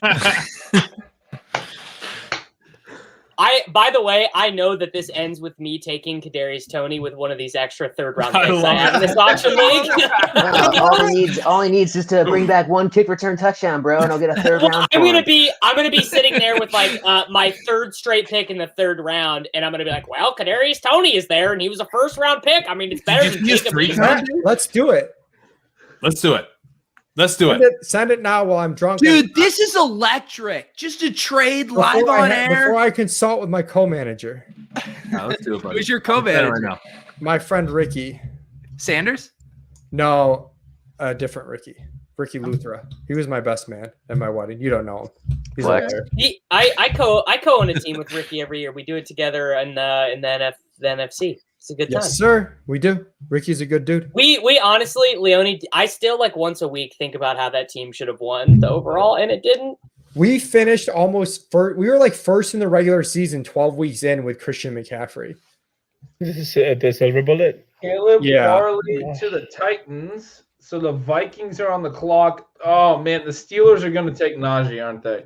[SPEAKER 4] By the way, I know that this ends with me taking Kadarius Toney with one of these extra third-round picks I have in this auction league.
[SPEAKER 8] all he needs is to bring back one kick return touchdown, bro, and I'll get a third round.
[SPEAKER 4] I'm gonna be sitting there with like my third straight pick in the third round, and I'm gonna be like, well, Kadarius Toney is there, and he was a first-round pick. I mean, it's better than Jacob.
[SPEAKER 5] Let's do it.
[SPEAKER 2] Let's do it.
[SPEAKER 5] Send it now while I'm drunk.
[SPEAKER 7] Dude, this is electric. Just a trade live on air.
[SPEAKER 5] Before I consult with my co-manager.
[SPEAKER 2] Let's do it, buddy.
[SPEAKER 7] Who's your co-manager?
[SPEAKER 2] Right now.
[SPEAKER 5] My friend Ricky.
[SPEAKER 7] Sanders?
[SPEAKER 5] No, a different Ricky. Ricky Luthra. He was my best man at my wedding. You don't know him. He's like there.
[SPEAKER 4] I co-own a team with Ricky every year. We do it together in the NFC. It's a good time.
[SPEAKER 5] Yes, sir. We do. Ricky's a good dude.
[SPEAKER 4] We honestly, Leone, I still like once a week think about how that team should have won the overall, and it didn't.
[SPEAKER 5] We finished almost first. We were like first in the regular season 12 weeks in with Christian McCaffrey.
[SPEAKER 10] This is the silver bullet.
[SPEAKER 3] Caleb Farley to the Titans. So the Vikings are on the clock. Oh, man. The Steelers are going to take Najee, aren't they?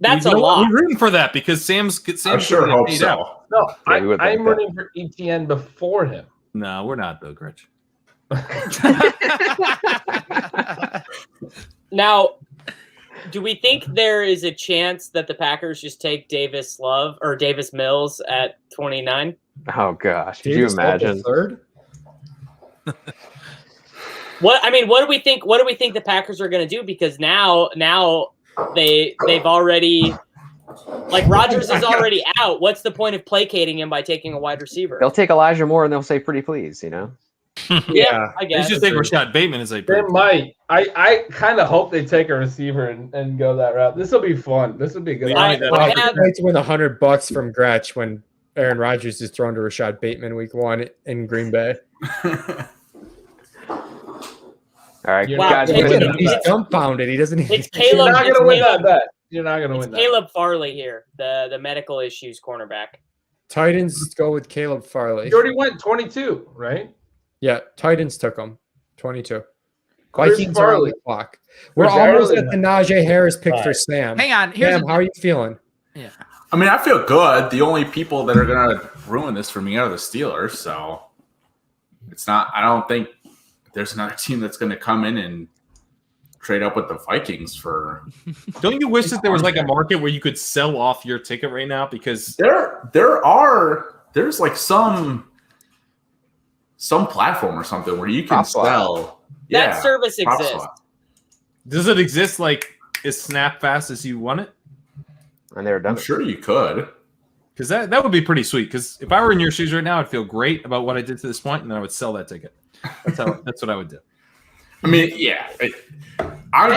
[SPEAKER 4] That's a lot.
[SPEAKER 2] We're rooting for that because Sam's
[SPEAKER 9] I sure hope so.
[SPEAKER 2] Out.
[SPEAKER 3] No, I'm rooting for ETN before him.
[SPEAKER 2] No, we're not, though, Gretch.
[SPEAKER 4] Now, do we think there is a chance that the Packers just take Davis Mills at 29?
[SPEAKER 8] Oh gosh, could you imagine?
[SPEAKER 5] Third?
[SPEAKER 4] What do we think? What do we think the Packers are going to do? Because now they've already, like, Rodgers is already out. What's the point of placating him by taking a wide receiver?
[SPEAKER 8] They'll take Elijah Moore and they'll say pretty please, you know.
[SPEAKER 4] Yeah, I guess.
[SPEAKER 2] They just take Rashod Bateman as a.
[SPEAKER 3] They might. I kind of hope they take a receiver and go that route. This will be fun. This will be good.
[SPEAKER 5] I'd like to win $100 from Gretch when Aaron Rodgers is thrown to Rashod Bateman week 1 in Green Bay.
[SPEAKER 8] All right,
[SPEAKER 4] wow.
[SPEAKER 8] guys.
[SPEAKER 5] He's dumbfounded. He doesn't.
[SPEAKER 4] It's Caleb.
[SPEAKER 3] You're not going to win that bet. You're not going to win that.
[SPEAKER 4] Caleb Farley here, the medical issues cornerback.
[SPEAKER 5] Titans go with Caleb Farley.
[SPEAKER 3] You already went 22, right?
[SPEAKER 5] Yeah, Titans took him 22. Vikings are on the clock. We're
[SPEAKER 3] Where's
[SPEAKER 5] almost
[SPEAKER 3] Ireland?
[SPEAKER 5] at the Najee Harris pick for Sam.
[SPEAKER 7] Hang on.
[SPEAKER 5] Sam, how are you feeling?
[SPEAKER 7] Yeah.
[SPEAKER 9] I mean, I feel good. The only people that are going to ruin this for me are the Steelers. So it's not. I don't think there's another team that's going to come in and trade up with the Vikings for.
[SPEAKER 2] Don't you wish that there was like a market where you could sell off your ticket right now? Because
[SPEAKER 9] there's like some platform or something where you can sell.
[SPEAKER 4] That service exists.
[SPEAKER 9] Swap.
[SPEAKER 2] Does it exist like as snap fast as you want it?
[SPEAKER 8] And they're done.
[SPEAKER 9] I'm sure you could.
[SPEAKER 2] Because that would be pretty sweet. Because if I were in your shoes right now, I'd feel great about what I did to this point, and then I would sell that ticket. That's what I would do.
[SPEAKER 9] I mean, yeah.
[SPEAKER 7] Hang on,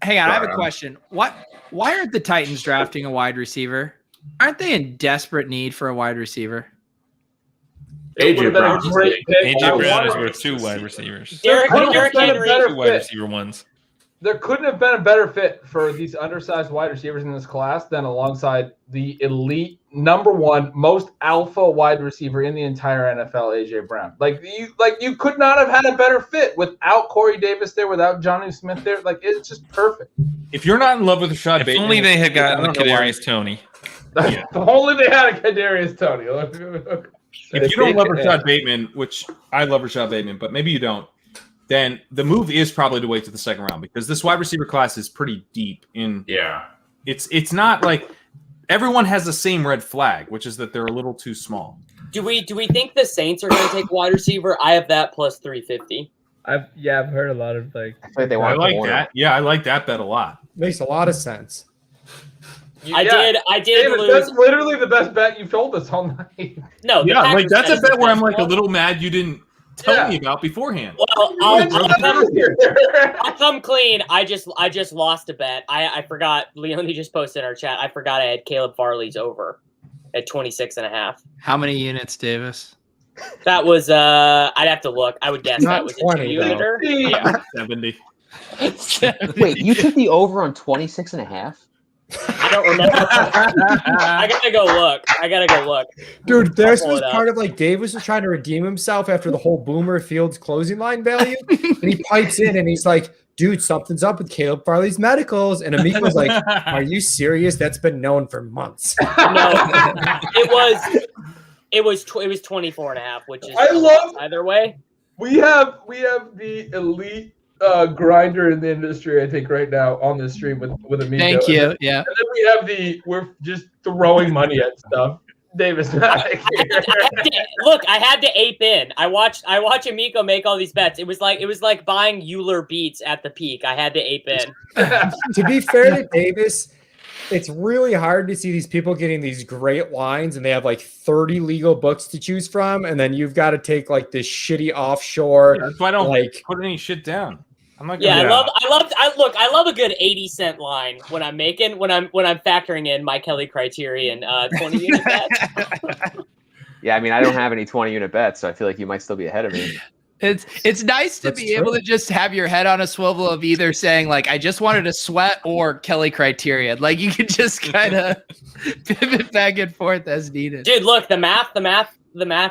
[SPEAKER 7] I have a question. Why aren't the Titans drafting a wide receiver? Aren't they in desperate need for a wide receiver?
[SPEAKER 9] AJ Brown.
[SPEAKER 11] AJ Brown is worth 2 wide receivers.
[SPEAKER 4] Derrick Henry.
[SPEAKER 11] 2 wide receiver ones.
[SPEAKER 3] there couldn't have been a better fit for these undersized wide receivers in this class than alongside the elite #1 most alpha wide receiver in the entire NFL, AJ Brown. Like you could not have had a better fit without Corey Davis there, without Jonnu Smith there. Like it's just perfect.
[SPEAKER 2] If you're not in love with Rashod Bateman,
[SPEAKER 11] If only they had gotten the
[SPEAKER 2] I don't know why.
[SPEAKER 11] Kadarius Tony.
[SPEAKER 2] Yeah.
[SPEAKER 3] If only they had a Kadarius Tony.
[SPEAKER 2] If you don't love Rashod Bateman, which I love Rashod Bateman, but maybe you don't, then the move is probably to wait to the second round because this wide receiver class is pretty deep. It's not like everyone has the same red flag, which is that they're a little too small.
[SPEAKER 4] Do we think the Saints are going to take wide receiver? I have that plus 350.
[SPEAKER 10] I've heard a lot of like.
[SPEAKER 8] I think they
[SPEAKER 2] I
[SPEAKER 8] want
[SPEAKER 2] like that. Yeah, I like that bet a lot.
[SPEAKER 5] Makes a lot of sense.
[SPEAKER 4] I did
[SPEAKER 3] David,
[SPEAKER 4] lose.
[SPEAKER 3] that's literally the best bet you've told us all night.
[SPEAKER 4] No, the
[SPEAKER 2] Yeah, like
[SPEAKER 4] Packers
[SPEAKER 2] that's
[SPEAKER 4] bet
[SPEAKER 2] a
[SPEAKER 4] is the
[SPEAKER 2] bet where I'm
[SPEAKER 4] best
[SPEAKER 2] like a
[SPEAKER 4] bet.
[SPEAKER 2] little mad you didn't tell me about beforehand.
[SPEAKER 4] Well, I'll come clean. I just lost a bet. I forgot. Leone just posted in our chat. I forgot I had Caleb Farley's over at 26.5.
[SPEAKER 7] How many units, Davis?
[SPEAKER 4] That was I'd have to look. I would guess
[SPEAKER 5] Not
[SPEAKER 4] that was
[SPEAKER 5] 20,
[SPEAKER 4] a 2-uniter.
[SPEAKER 2] Yeah, 70.
[SPEAKER 8] Wait, you took the over on 26.5?
[SPEAKER 4] I don't remember. I gotta go look.
[SPEAKER 5] Dude, this
[SPEAKER 4] I'll pull
[SPEAKER 5] was
[SPEAKER 4] it up.
[SPEAKER 5] part of like Davis was trying to redeem himself after the whole Boomer Fields closing line value. And he pipes in and he's like, dude, something's up with Caleb Farley's medicals. And Amico's like, are you serious? That's been known for months.
[SPEAKER 4] No, it was 24.5, which is
[SPEAKER 3] I love-
[SPEAKER 4] either way.
[SPEAKER 3] We have the elite grinder in the industry, I think, right now on this stream with Amico.
[SPEAKER 7] Thank you. Yeah.
[SPEAKER 3] And then we have we're just throwing money at stuff. Davis Mattek.
[SPEAKER 4] Look, I had to ape in. I watched Amico make all these bets. It was like buying Euler Beats at the peak. I had to ape in.
[SPEAKER 5] To be fair to Davis, it's really hard to see these people getting these great lines and they have like 30 legal books to choose from. And then you've got to take like this shitty offshore.
[SPEAKER 2] That's why I don't
[SPEAKER 5] like
[SPEAKER 2] put any shit down. I'm not
[SPEAKER 4] Yeah,
[SPEAKER 2] gonna
[SPEAKER 4] I love a good 80-cent line when I'm factoring in my Kelly Criterion 20 unit bet.
[SPEAKER 8] Yeah, I mean, I don't have any 20-unit bets, so I feel like you might still be ahead of me.
[SPEAKER 7] It's nice to
[SPEAKER 5] That's
[SPEAKER 7] be able
[SPEAKER 5] true.
[SPEAKER 7] to just have your head on a swivel of either saying like I just wanted to sweat or Kelly Criterion. Like you can just kind of pivot back and forth as needed.
[SPEAKER 4] Dude, look, the math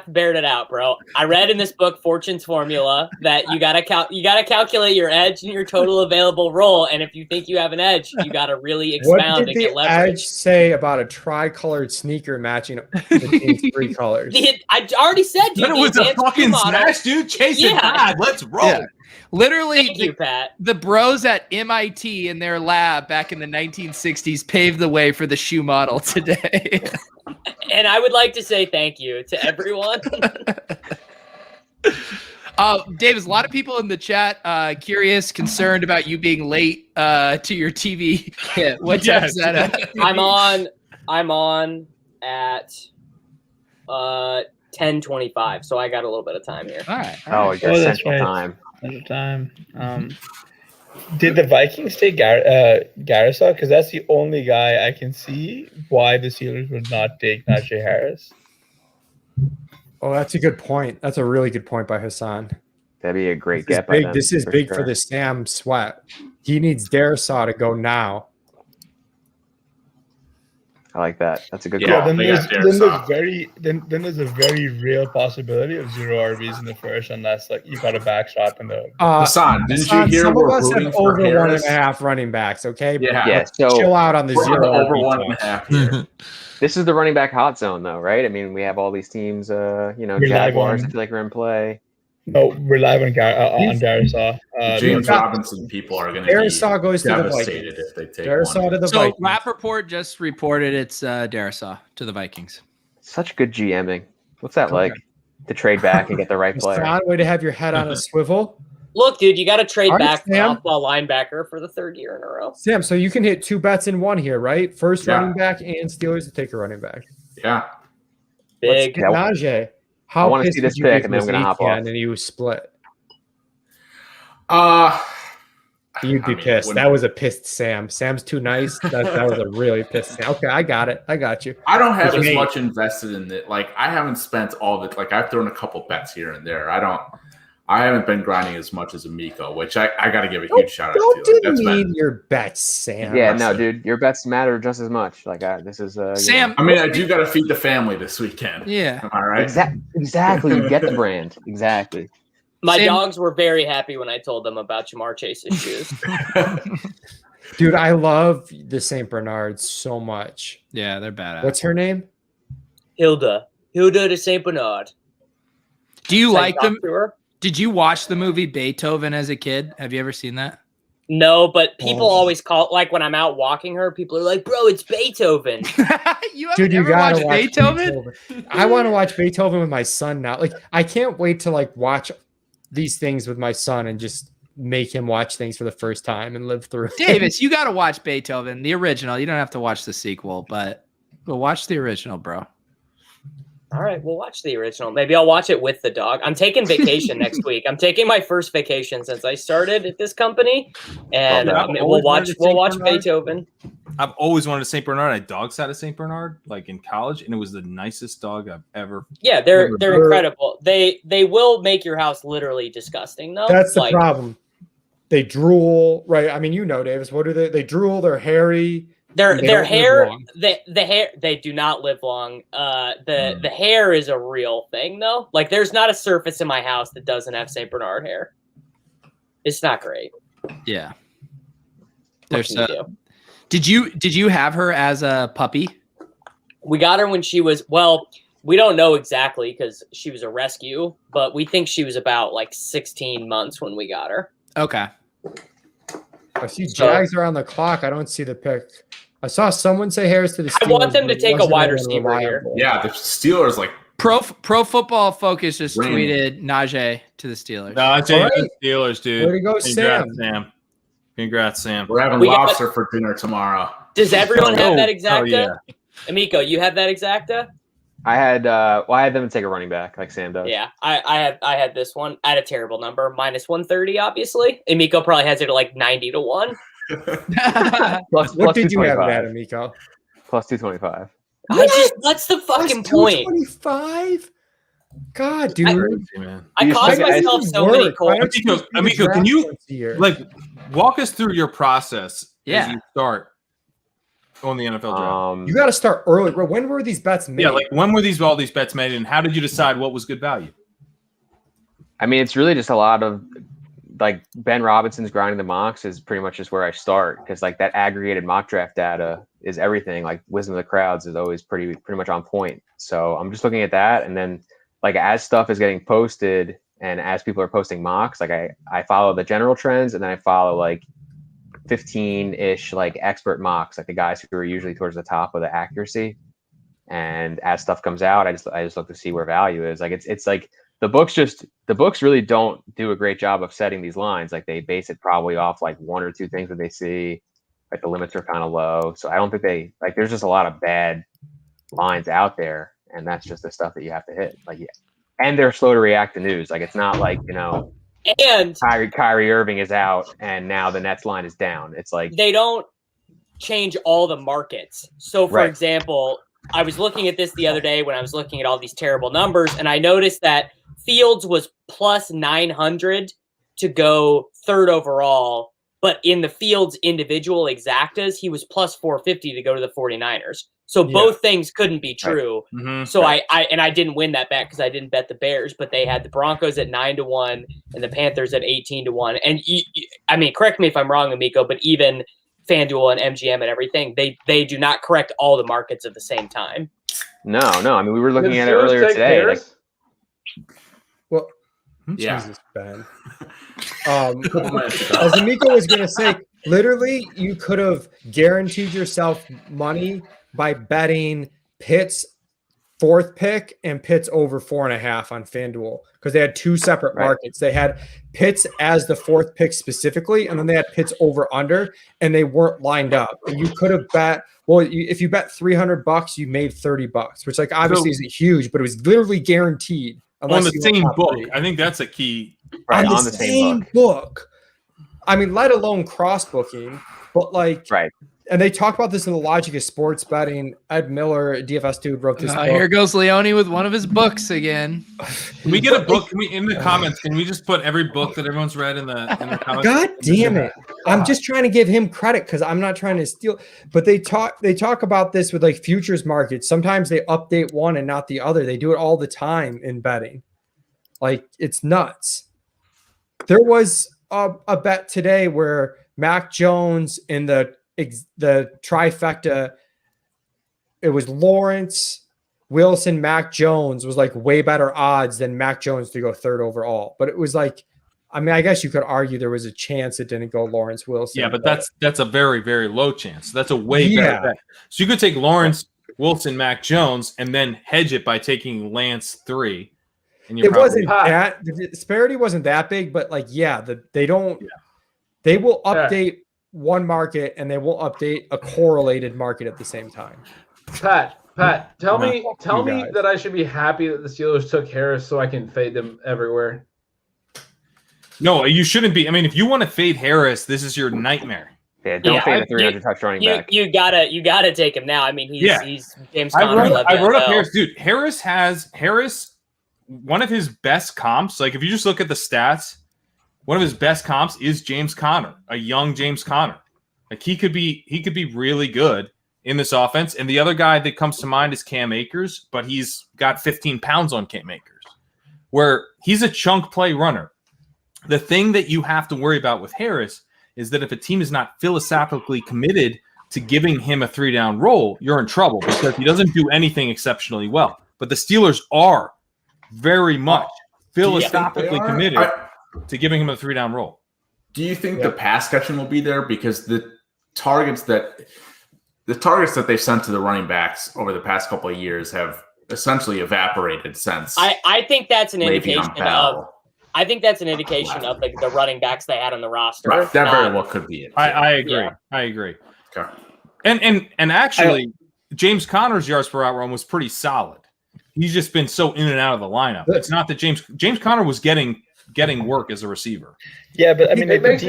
[SPEAKER 4] bared it out, bro. I read in this book, Fortune's Formula, that you gotta calculate your edge and your total available roll, and if you think you have an edge, you gotta really
[SPEAKER 5] what
[SPEAKER 4] expound
[SPEAKER 5] did
[SPEAKER 4] and get
[SPEAKER 5] the
[SPEAKER 4] leverage.
[SPEAKER 5] edge say about a tri-colored sneaker matching the team's 3 colors?
[SPEAKER 4] I already said, dude,
[SPEAKER 2] Then it
[SPEAKER 4] the
[SPEAKER 2] was a
[SPEAKER 4] advanced
[SPEAKER 2] fucking
[SPEAKER 4] model-
[SPEAKER 2] smash, dude. Chase it,
[SPEAKER 4] Yeah.
[SPEAKER 2] God, let's roll.
[SPEAKER 7] Yeah. Literally,
[SPEAKER 4] Thank you, Pat.
[SPEAKER 7] the bros at MIT in their lab back in the 1960s paved the way for the shoe model today.
[SPEAKER 4] And I would like to say thank you to everyone.
[SPEAKER 7] Davis, a lot of people in the chat curious, concerned about you being late to your TV. What time is that at?
[SPEAKER 4] I'm on at 10:25, so I got a little bit of time here.
[SPEAKER 7] All right.
[SPEAKER 8] Oh, you got
[SPEAKER 10] Oh, that's
[SPEAKER 8] central
[SPEAKER 10] right.
[SPEAKER 8] time.
[SPEAKER 10] At the time. Did the Vikings take Garrison? Because that's the only guy I can see why the Steelers would not take Najee Harris.
[SPEAKER 5] Oh, that's a good point. That's a really good point by Hasan.
[SPEAKER 8] That'd be a great
[SPEAKER 5] This is
[SPEAKER 8] get by
[SPEAKER 5] big,
[SPEAKER 8] them.
[SPEAKER 5] this is big for
[SPEAKER 8] sure.
[SPEAKER 5] the Sam Sweat. He needs Darisaw to go now.
[SPEAKER 8] I like that. That's a good
[SPEAKER 9] Yeah.
[SPEAKER 8] call.
[SPEAKER 10] Then
[SPEAKER 9] they
[SPEAKER 10] there's,
[SPEAKER 9] got
[SPEAKER 10] then
[SPEAKER 9] Darisaw.
[SPEAKER 10] there's a very real possibility of 0 RBs in the first, unless like you got a backstop in the.
[SPEAKER 9] Hasan, didn't
[SPEAKER 5] Hasan,
[SPEAKER 9] you hear
[SPEAKER 5] some
[SPEAKER 9] we're
[SPEAKER 5] of us
[SPEAKER 9] rooting
[SPEAKER 5] have
[SPEAKER 9] for
[SPEAKER 5] over
[SPEAKER 9] Harris?
[SPEAKER 5] 1.5 running backs, okay?
[SPEAKER 9] Yeah.
[SPEAKER 8] Yeah,
[SPEAKER 5] Chill
[SPEAKER 8] so
[SPEAKER 5] out on the
[SPEAKER 9] We're
[SPEAKER 5] 0
[SPEAKER 9] over
[SPEAKER 5] RB
[SPEAKER 9] one
[SPEAKER 5] talk.
[SPEAKER 9] and a half here.
[SPEAKER 8] this is the running back hot zone, though, right? I mean, we have all these teams, Jaguars, I feel like are in play.
[SPEAKER 10] No, rely on Darisaw.
[SPEAKER 9] James
[SPEAKER 5] got-
[SPEAKER 9] Robinson people are going to
[SPEAKER 5] Darisaw goes
[SPEAKER 9] be
[SPEAKER 5] to the
[SPEAKER 9] devastated
[SPEAKER 5] Vikings.
[SPEAKER 9] if they take
[SPEAKER 5] Darisaw
[SPEAKER 9] one.
[SPEAKER 5] to the
[SPEAKER 7] So
[SPEAKER 5] Vikings.
[SPEAKER 7] Rappaport just reported it's Darisaw to the Vikings.
[SPEAKER 8] Such good GMing. What's that like? To trade back and get the right player.
[SPEAKER 5] Hasan, way to have your head on a swivel.
[SPEAKER 4] Look, dude, you got to trade
[SPEAKER 5] All right,
[SPEAKER 4] back for
[SPEAKER 5] Sam.
[SPEAKER 4] off-ball linebacker for the third year in a row.
[SPEAKER 5] Sam, so you can hit 2 bets in one here, right? First
[SPEAKER 9] Yeah.
[SPEAKER 5] running back and Steelers to take a running back.
[SPEAKER 9] Yeah.
[SPEAKER 5] Let's
[SPEAKER 4] Big.
[SPEAKER 5] get Najee. How
[SPEAKER 8] I wanna
[SPEAKER 5] pissed
[SPEAKER 8] see
[SPEAKER 5] would
[SPEAKER 8] this
[SPEAKER 5] you be
[SPEAKER 8] pick,
[SPEAKER 5] if
[SPEAKER 8] and
[SPEAKER 5] it
[SPEAKER 8] then I'm
[SPEAKER 5] was
[SPEAKER 8] gonna hop off.
[SPEAKER 5] Etienne and you split?
[SPEAKER 9] Uh,
[SPEAKER 5] You'd be
[SPEAKER 9] I mean,
[SPEAKER 5] pissed.
[SPEAKER 9] when-
[SPEAKER 5] That was a pissed Sam. Sam's too nice. That was a really pissed Sam. Okay, I got it. I got you.
[SPEAKER 9] I don't have
[SPEAKER 5] What you
[SPEAKER 9] as
[SPEAKER 5] mean?
[SPEAKER 9] much invested in it. Like, I haven't spent all of it. Like, I've thrown a couple bets here and there. I don't. I haven't been grinding as much as Amico, which I got to give a huge shout out
[SPEAKER 5] Don't
[SPEAKER 9] to. Like,
[SPEAKER 5] demean your bets, Sam.
[SPEAKER 8] Yeah, no, dude, your bets matter just as much. Like this is
[SPEAKER 7] Sam.
[SPEAKER 9] I mean, I do got to feed the family this weekend.
[SPEAKER 7] Yeah.
[SPEAKER 9] Am I right?
[SPEAKER 8] Exactly. You get the brand. Exactly.
[SPEAKER 4] My
[SPEAKER 7] Sam-
[SPEAKER 4] dogs were very happy when I told them about Jamar Chase's shoes.
[SPEAKER 5] Dude, I love the St. Bernards so much.
[SPEAKER 6] Yeah, they're badass.
[SPEAKER 5] What's her name?
[SPEAKER 4] Hilda de Saint Bernard.
[SPEAKER 7] Do you like them?
[SPEAKER 4] To her?
[SPEAKER 7] Did you watch the movie Beethoven as a kid? Have you ever seen that?
[SPEAKER 4] No, but people always call, like when I'm out walking her, people are like, "Bro, it's Beethoven."
[SPEAKER 7] You
[SPEAKER 5] Dude, you
[SPEAKER 7] ever
[SPEAKER 5] gotta
[SPEAKER 7] watched
[SPEAKER 5] watch
[SPEAKER 7] Beethoven?
[SPEAKER 5] I want to watch Beethoven with my son now. Like, I can't wait to like watch these things with my son and just make him watch things for the first time and live through it.
[SPEAKER 7] Davis, you got to watch Beethoven, the original. You don't have to watch the sequel, but watch the original, bro.
[SPEAKER 4] All right, we'll watch the original. Maybe I'll watch it with the dog. I'm taking vacation next week. I'm taking my first vacation since I started at this company, and we'll watch Beethoven.
[SPEAKER 2] I've always wanted a St. Bernard. I dog sat a St. Bernard like in college, and it was the nicest dog I've ever.
[SPEAKER 4] Yeah, they're incredible. They will make your house literally disgusting, though.
[SPEAKER 5] That's the problem. They drool, right? I mean, you know, Davis. What do they? They drool. They're hairy.
[SPEAKER 4] Their hair, the hair, they do not live long. The hair is a real thing, though. Like, there's not a surface in my house that doesn't have St. Bernard hair. It's not great.
[SPEAKER 7] Yeah.
[SPEAKER 4] There's
[SPEAKER 7] Did you have her as a puppy?
[SPEAKER 4] We got her when she was, well, we don't know exactly because she was a rescue, but we think she was about like 16 months when we got her.
[SPEAKER 7] Okay.
[SPEAKER 5] I see Jags are on the clock. I don't see the pick. I saw someone say Harris to the Steelers.
[SPEAKER 4] I want them to take a wide receiver here.
[SPEAKER 9] Yeah, the Steelers like
[SPEAKER 7] Pro Football Focus just tweeted Najee to the Steelers.
[SPEAKER 2] Najee to the Steelers, dude.
[SPEAKER 5] Way to go, Sam.
[SPEAKER 2] Congrats, Sam.
[SPEAKER 9] We're having lobster for dinner tomorad.
[SPEAKER 4] Does everyone have that exacta?
[SPEAKER 2] Oh, yeah.
[SPEAKER 4] Amico, you have that exacta?
[SPEAKER 8] I had them take a running back like Sam does.
[SPEAKER 4] Yeah, I had this one at a terrible number, -130, obviously. Amico probably has it at like 90-1.
[SPEAKER 5] What did you have that, Amico?
[SPEAKER 8] Plus 225.
[SPEAKER 4] That's the fucking point.
[SPEAKER 5] 225? God, dude.
[SPEAKER 4] I cost myself so many coins.
[SPEAKER 2] Amico, can you like walk us through your process as you start on the NFL draft?
[SPEAKER 5] You got to start early. When were these bets made?
[SPEAKER 2] Yeah, like when were all these bets made, and how did you decide what was good value?
[SPEAKER 8] I mean, it's really just a lot of like Ben Robinson's grinding the mocks is pretty much just where I start because like that aggregated mock draft data is everything. Like wisdom of the crowds is always pretty much on point. So I'm just looking at that, and then like as stuff is getting posted and as people are posting mocks, like I follow the general trends, and then I follow like 15-ish like expert mocks, like the guys who are usually towards the top of the accuracy. And as stuff comes out, I just look to see where value is. Like it's like the books really don't do a great job of setting these lines. Like they base it probably off like one or two things that they see. Like the limits are kind of low. So I don't think there's just a lot of bad lines out there. And that's just the stuff that you have to hit. Like, yeah. And they're slow to react to news. Like it's not like,
[SPEAKER 4] and
[SPEAKER 8] Kyrie Irving is out and now the Nets line is down. It's like
[SPEAKER 4] they don't change all the markets. So for example, I was looking at this the other day when I was looking at all these terrible numbers, and I noticed that Fields was plus 900 to go third overall, but in the Fields individual exactas, he was plus 450 to go to the 49ers. So both things couldn't be true. Right. Mm-hmm. So I didn't win that bet because I didn't bet the Bears, but they had the Broncos at 9-1 and the Panthers at 18-1. And I mean, correct me if I'm wrong, Amico, but even FanDuel and MGM and everything, they do not correct all the markets at the same time.
[SPEAKER 8] No. I mean, we were looking at it earlier today. Like,
[SPEAKER 5] well,
[SPEAKER 9] yeah.
[SPEAKER 5] Jesus, Ben. As Amico was going to say, literally, you could have guaranteed yourself money by betting Pitt's fourth pick and Pitt's over 4.5 on FanDuel because they had two separate markets. They had Pitt's as the fourth pick specifically, and then they had Pitt's over under, and they weren't lined up. And you could have bet. Well, if you bet $300, you made $30, which like obviously isn't huge, but it was literally guaranteed.
[SPEAKER 2] On the same book, I think that's a key.
[SPEAKER 5] Right, on the same book. I mean, let alone cross booking, but like and they talk about this in the logic of sports betting. Ed Miller, DFS dude, wrote this book.
[SPEAKER 7] Here goes Leone with one of his books again.
[SPEAKER 2] Can we get a book? Can we in the comments? Can we just put every book that everyone's read in the comments?
[SPEAKER 5] God damn it! I'm just trying to give him credit because I'm not trying to steal. But they talk about this with like futures markets. Sometimes they update one and not the other. They do it all the time in betting. Like it's nuts. There was a bet today where Mac Jones in the trifecta, it was Lawrence, Wilson, Mac Jones was like way better odds than Mac Jones to go third overall. But it was like, I mean, I guess you could argue there was a chance it didn't go Lawrence Wilson.
[SPEAKER 2] Yeah, but that's a very, very low chance. That's a way better bet. So you could take Lawrence, Wilson, Mac Jones, and then hedge it by taking Lance 3. And
[SPEAKER 5] it wasn't that the disparity wasn't that big, but like, they will update one market and they will update a correlated market at the same time.
[SPEAKER 3] Pat, tell me that I should be happy that the Steelers took Harris so I can fade them everywhere.
[SPEAKER 2] No, you shouldn't be. I mean, if you want to fade Harris, this is your nightmare.
[SPEAKER 8] Yeah, don't fade a 300 touch running back.
[SPEAKER 4] You gotta take him now. I mean, he's James Conner.
[SPEAKER 2] I wrote up Harris, dude. Harris has one of his best comps. Like if you just look at the stats, one of his best comps is James Conner, a young James Conner. Like he could be really good in this offense. And the other guy that comes to mind is Cam Akers, but he's got 15 pounds on Cam Akers, where he's a chunk play runner. The thing that you have to worry about with Harris is that if a team is not philosophically committed to giving him a 3-down role, you're in trouble because he doesn't do anything exceptionally well. But the Steelers are very much philosophically committed to giving him a 3-down role.
[SPEAKER 9] Do you think the pass catching will be there? Because the targets that they've sent to the running backs over the past couple of years have essentially evaporated since.
[SPEAKER 4] I think that's an indication of. I think that's an indication of the running backs they had on the roster.
[SPEAKER 9] Right. That very well could be it.
[SPEAKER 2] I agree. Yeah. I agree. Okay. And actually, James Conner's yards per route run was pretty solid. He's just been so in and out of the lineup. It's not that James Conner was getting work as a receiver.
[SPEAKER 10] Yeah, but I mean,
[SPEAKER 3] it makes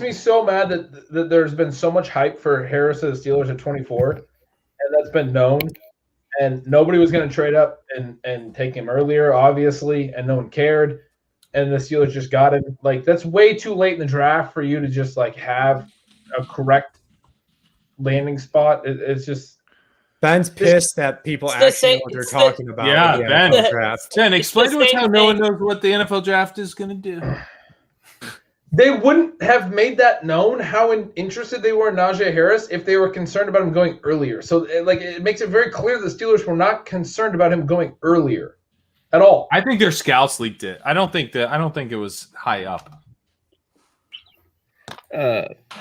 [SPEAKER 3] me so mad that there's been so much hype for Harris to the Steelers at 24, and that's been known. And nobody was going to trade up and take him earlier, obviously, and no one cared. And the Steelers just got him. Like, that's way too late in the draft for you to just, like, have a correct landing spot. It's just –
[SPEAKER 5] Ben's pissed that people actually know what they're talking about.
[SPEAKER 2] Yeah, Ben, explain to us how no one knows what the NFL draft is going to do.
[SPEAKER 3] They wouldn't have made that known how interested they were in Najee Harris if they were concerned about him going earlier. So, like, it makes it very clear the Steelers were not concerned about him going earlier at all.
[SPEAKER 2] I think their scouts leaked it. I don't think it was high up.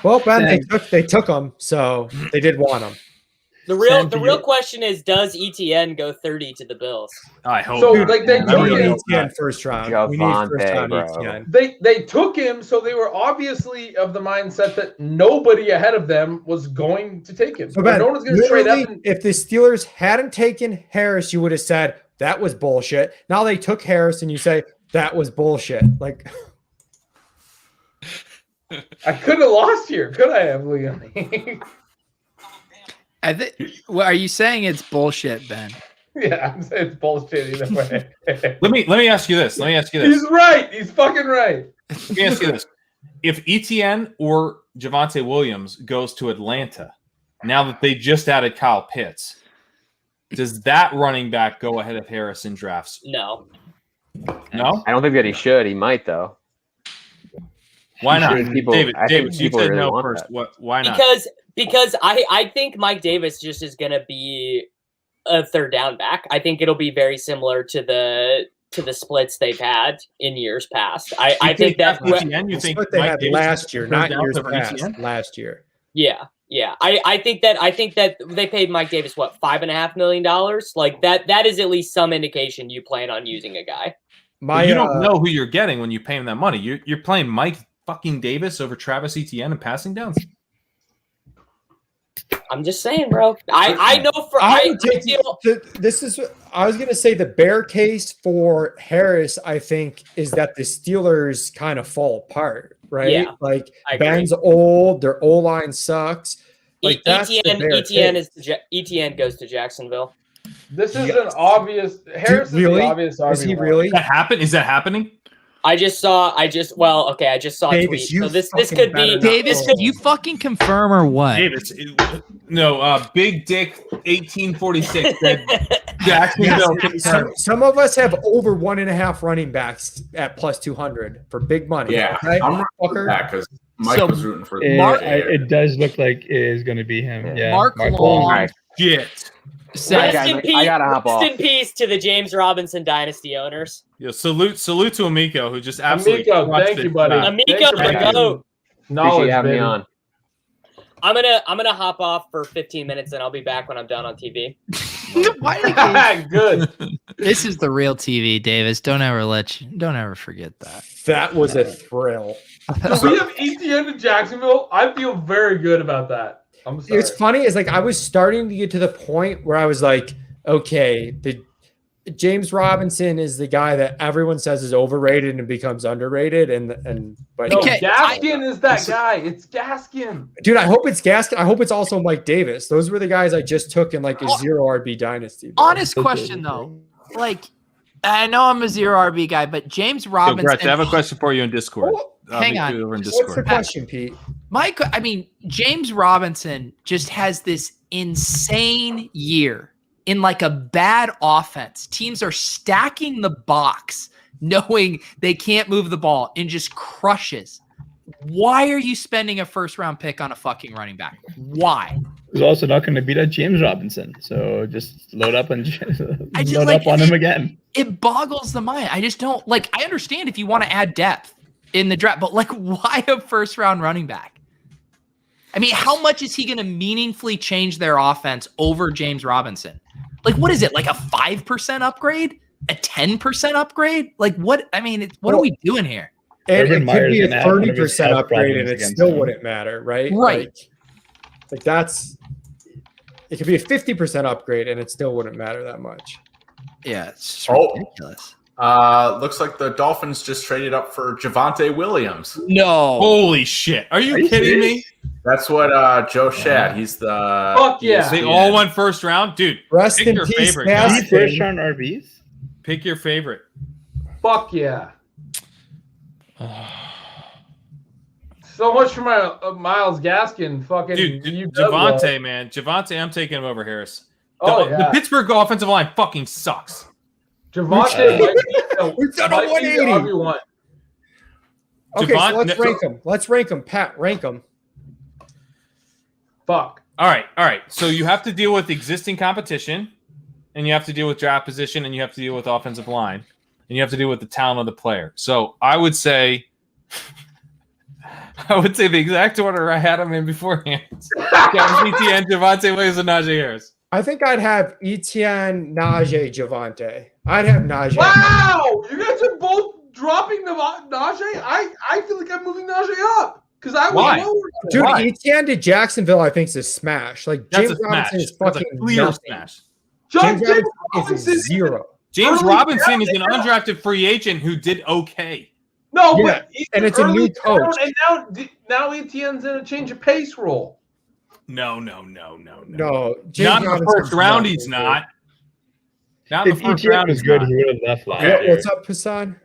[SPEAKER 5] Well, Ben, they took him, so they did want him.
[SPEAKER 4] The real question is, does ETN go 30 to the Bills?
[SPEAKER 2] I hope.
[SPEAKER 3] So, like, they took him
[SPEAKER 5] ETN first round. We need first round ETN.
[SPEAKER 3] They took him, so they were obviously of the mindset that nobody ahead of them was going to take him.
[SPEAKER 5] So Ben,
[SPEAKER 3] no one was going to trade up.
[SPEAKER 5] If the Steelers hadn't taken Harris, you would have said that was bullshit. Now they took Harris, and you say that was bullshit. Like,
[SPEAKER 3] I could have lost here. Could I have, Leone?
[SPEAKER 7] I think. Well, are you saying it's bullshit, Ben?
[SPEAKER 3] Yeah, I'm saying it's bullshit either way.
[SPEAKER 2] Let me ask you this.
[SPEAKER 3] He's right. He's fucking right.
[SPEAKER 2] Let me ask you this: if ETN or Javonte Williams goes to Atlanta, now that they just added Kyle Pitts, does that running back go ahead of Harris in drafts?
[SPEAKER 4] No.
[SPEAKER 2] No?
[SPEAKER 8] I don't think that he should. He might, though.
[SPEAKER 2] Why not?
[SPEAKER 8] David,
[SPEAKER 2] you said no first. Why not?
[SPEAKER 4] Because I think Mike Davis just is going to be a third down back. I think it'll be very similar to the splits they've had in years past. I think that's
[SPEAKER 5] what they had last year, not years past. Last year.
[SPEAKER 4] Yeah. I think that they paid Mike Davis $5.5 million. Like that is at least some indication you plan on using a guy.
[SPEAKER 2] You don't know who you're getting when you pay him that money. You're playing Mike fucking Davis over Travis Etienne and passing downs.
[SPEAKER 4] I'm just saying, bro. I know for
[SPEAKER 5] I was gonna say the bear case for Harris, I think, is that the Steelers kind of fall apart. right?
[SPEAKER 4] Yeah,
[SPEAKER 5] Like
[SPEAKER 4] I agree.
[SPEAKER 5] Ben's old, their O line sucks. Like that's the bare
[SPEAKER 4] ETN goes to Jacksonville.
[SPEAKER 3] This is
[SPEAKER 5] Yes.
[SPEAKER 3] an obvious. Harris is
[SPEAKER 5] really?
[SPEAKER 3] the obvious RB1.
[SPEAKER 5] Is he really?
[SPEAKER 2] Is that happen? Is that happening?
[SPEAKER 4] I just saw a
[SPEAKER 5] Davis,
[SPEAKER 4] tweet. So this
[SPEAKER 5] fucking
[SPEAKER 4] could be
[SPEAKER 5] better not
[SPEAKER 7] Davis,
[SPEAKER 5] go.
[SPEAKER 7] can you fucking confirm or what?
[SPEAKER 2] Davis, Big Dick 1846 said Jacksonville confirmed.
[SPEAKER 5] Some of us have over 1.5 running backs at plus 200 for big money.
[SPEAKER 9] Yeah,
[SPEAKER 5] okay?
[SPEAKER 9] I'm
[SPEAKER 5] Fucker.
[SPEAKER 9] that because Mike
[SPEAKER 7] So,
[SPEAKER 9] was rooting for
[SPEAKER 10] It does look like it is going to be him. Yeah,
[SPEAKER 7] Mark Long
[SPEAKER 8] Alright.
[SPEAKER 2] Shit.
[SPEAKER 8] Alright,
[SPEAKER 4] Rest
[SPEAKER 8] guys,
[SPEAKER 4] in peace.
[SPEAKER 8] I gotta hop off.
[SPEAKER 4] Rest in peace to the James Robinson dynasty owners.
[SPEAKER 2] Yo, salute to Amico, who just absolutely
[SPEAKER 3] Amico,
[SPEAKER 2] crushed
[SPEAKER 3] thank
[SPEAKER 2] it
[SPEAKER 3] you, buddy.
[SPEAKER 2] tonight.
[SPEAKER 4] Amico,
[SPEAKER 3] Thanks for
[SPEAKER 4] the
[SPEAKER 3] bringing
[SPEAKER 4] goat.
[SPEAKER 8] Appreciate
[SPEAKER 3] knowledge,
[SPEAKER 8] you having me
[SPEAKER 3] baby.
[SPEAKER 8] on.
[SPEAKER 4] I'm gonna hop off for 15 minutes and I'll be back when I'm done on TV.
[SPEAKER 3] Good.
[SPEAKER 7] This is the real TV, Davis. Don't ever forget that.
[SPEAKER 5] That was a thrill.
[SPEAKER 3] So we have ETN to Jacksonville. I feel very good about that. I'm sorry.
[SPEAKER 5] It's funny is like I was starting to get to the point where I was like, okay, the James Robinson is the guy that everyone says is overrated and becomes underrated, but
[SPEAKER 3] No,
[SPEAKER 7] Okay,
[SPEAKER 3] Gaskin is that guy. It's Gaskin.
[SPEAKER 5] dude, I hope it's Gaskin. I hope it's also Mike Davis. Those were the guys I just took in like a 0 RB dynasty. bro.
[SPEAKER 7] Honest question though, like I know I'm a 0 RB guy, but James
[SPEAKER 2] Yo,
[SPEAKER 7] Robinson.
[SPEAKER 2] Gretch, I have a question for you in Discord.
[SPEAKER 5] Oh,
[SPEAKER 7] hang on.
[SPEAKER 2] Over in
[SPEAKER 5] What's the
[SPEAKER 2] Discord.
[SPEAKER 5] question, Pete?
[SPEAKER 7] James Robinson just has this insane year in like a bad offense. Teams are stacking the box knowing they can't move the ball and just crushes. Why are you spending a first round pick on a fucking running back? Why?
[SPEAKER 10] He's also not going to beat out James Robinson, so just load up on
[SPEAKER 7] like,
[SPEAKER 10] on him again.
[SPEAKER 7] It boggles the mind. I just don't like. I understand if you want to add depth in the draft, but like, why a first round running back? I mean, how much is he going to meaningfully change their offense over James Robinson? Like, what is it? Like a 5% upgrade? A 10% upgrade? Like what? I mean, what are we doing here?
[SPEAKER 5] And
[SPEAKER 10] Urban
[SPEAKER 5] it could
[SPEAKER 10] Meyer's
[SPEAKER 5] be a
[SPEAKER 10] gonna have one of his
[SPEAKER 5] 30%
[SPEAKER 10] health
[SPEAKER 5] upgrade and
[SPEAKER 10] problems
[SPEAKER 5] it
[SPEAKER 10] against
[SPEAKER 5] still
[SPEAKER 10] him.
[SPEAKER 5] wouldn't matter, right?
[SPEAKER 7] Right.
[SPEAKER 5] Like that's it could be a 50% upgrade and it still wouldn't matter that much.
[SPEAKER 7] Yeah, it's just
[SPEAKER 9] Oh.
[SPEAKER 7] ridiculous.
[SPEAKER 9] Looks like the Dolphins just traded up for Javonte Williams.
[SPEAKER 7] No.
[SPEAKER 2] Holy shit. Are you kidding me?
[SPEAKER 9] That's what Joe Shad. He's the
[SPEAKER 3] Fuck yeah.
[SPEAKER 2] They all went first round? Dude,
[SPEAKER 5] Rest
[SPEAKER 2] pick
[SPEAKER 5] in
[SPEAKER 2] your
[SPEAKER 5] peace,
[SPEAKER 2] favorite.
[SPEAKER 5] Gaskin.
[SPEAKER 2] guy.
[SPEAKER 10] Is he first round RBs?
[SPEAKER 2] Pick your favorite.
[SPEAKER 3] Fuck yeah. So much for my Miles Gaskin fucking
[SPEAKER 2] Dude,
[SPEAKER 3] UW.
[SPEAKER 2] Javonte, man. Javonte, I'm taking him over Harris.
[SPEAKER 3] Oh,
[SPEAKER 2] the
[SPEAKER 3] yeah.
[SPEAKER 2] Pittsburgh offensive line fucking sucks.
[SPEAKER 3] Javonte might be
[SPEAKER 5] We've done a
[SPEAKER 3] might be the
[SPEAKER 5] 180.
[SPEAKER 3] RB1.
[SPEAKER 5] Okay, so let's rank them. Pat, rank them.
[SPEAKER 3] Fuck.
[SPEAKER 2] All right. So you have to deal with existing competition, and you have to deal with draft position, and you have to deal with offensive line, and you have to deal with the talent of the player. So I would say the exact order I had them in beforehand. Kevin Etienne, Javonte Williams, and Najee Harris.
[SPEAKER 5] I think I'd have Etienne, Najee, Javonte. I'd have Najee.
[SPEAKER 3] Wow! You guys are both dropping the Najee? I feel like I'm moving Najee up. Because I was
[SPEAKER 2] Why?
[SPEAKER 3] lower.
[SPEAKER 5] Dude,
[SPEAKER 2] Why?
[SPEAKER 5] Etienne to Jacksonville, I think is a smash. Like
[SPEAKER 2] That's
[SPEAKER 5] James
[SPEAKER 2] a smash.
[SPEAKER 5] Robinson is
[SPEAKER 2] That's a
[SPEAKER 5] fucking
[SPEAKER 2] clear
[SPEAKER 5] nothing.
[SPEAKER 2] smash.
[SPEAKER 5] James
[SPEAKER 3] James
[SPEAKER 5] Robinson is a zero.
[SPEAKER 2] James
[SPEAKER 3] Early
[SPEAKER 2] Robinson is an
[SPEAKER 3] down.
[SPEAKER 2] undrafted free agent who did okay.
[SPEAKER 3] No,
[SPEAKER 5] Yeah,
[SPEAKER 3] but
[SPEAKER 5] and it's a
[SPEAKER 3] early
[SPEAKER 5] new coach.
[SPEAKER 3] down, And now Etienne's in a change of pace role.
[SPEAKER 2] No.
[SPEAKER 5] No,
[SPEAKER 2] Not
[SPEAKER 5] James
[SPEAKER 2] in the
[SPEAKER 5] Robinson's
[SPEAKER 2] first round,
[SPEAKER 5] nothing,
[SPEAKER 2] he's
[SPEAKER 5] dude.
[SPEAKER 2] not. Not in
[SPEAKER 10] If
[SPEAKER 2] the first
[SPEAKER 10] ETN
[SPEAKER 2] round,
[SPEAKER 10] was
[SPEAKER 2] he's
[SPEAKER 10] good,
[SPEAKER 2] not.
[SPEAKER 10] he would have left last
[SPEAKER 5] Yeah,
[SPEAKER 10] year.
[SPEAKER 5] what's up, Hasan?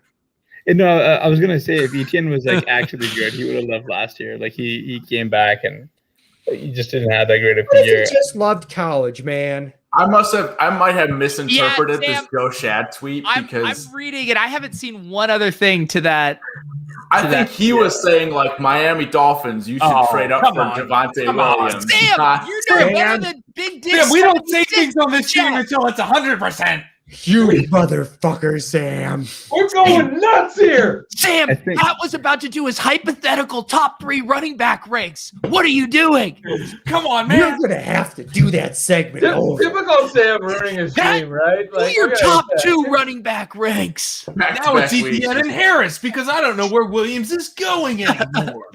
[SPEAKER 10] No, I was gonna say if ETN was like actually good, he would have left last year. Like he came back and he just didn't have that great of
[SPEAKER 5] What
[SPEAKER 10] a
[SPEAKER 5] if
[SPEAKER 10] year.
[SPEAKER 5] he just loved college, man?
[SPEAKER 9] I might have misinterpreted
[SPEAKER 7] Yeah,
[SPEAKER 9] this
[SPEAKER 7] Sam,
[SPEAKER 9] Joe Shad tweet because
[SPEAKER 7] I'm reading it. I haven't seen one other thing to that.
[SPEAKER 9] I think he was saying like Miami Dolphins, you should trade up
[SPEAKER 2] come
[SPEAKER 9] for
[SPEAKER 2] on.
[SPEAKER 9] Javonte
[SPEAKER 2] Come on.
[SPEAKER 9] Williams.
[SPEAKER 7] Sam,
[SPEAKER 9] Not-
[SPEAKER 7] you know better
[SPEAKER 5] Sam.
[SPEAKER 7] than Big Dick.
[SPEAKER 2] Yeah, we don't say
[SPEAKER 7] 76.
[SPEAKER 2] things on this team
[SPEAKER 7] Yeah.
[SPEAKER 2] until it's 100%.
[SPEAKER 5] You motherfucker, Sam.
[SPEAKER 3] We're going nuts here.
[SPEAKER 7] Sam,
[SPEAKER 10] I think-
[SPEAKER 7] Pat was about to do his hypothetical top 3 running back ranks. What are you doing?
[SPEAKER 2] Come on,
[SPEAKER 5] You're
[SPEAKER 2] man.
[SPEAKER 5] gonna have to do that segment over.
[SPEAKER 3] Typical Sam ruining his team, right?
[SPEAKER 7] Do your
[SPEAKER 3] okay,
[SPEAKER 7] top
[SPEAKER 3] yeah.
[SPEAKER 7] 2 running back ranks.
[SPEAKER 2] Now it's
[SPEAKER 9] Back-to-back weeks.
[SPEAKER 2] Etienne and Harris because I don't know where Williams is going anymore.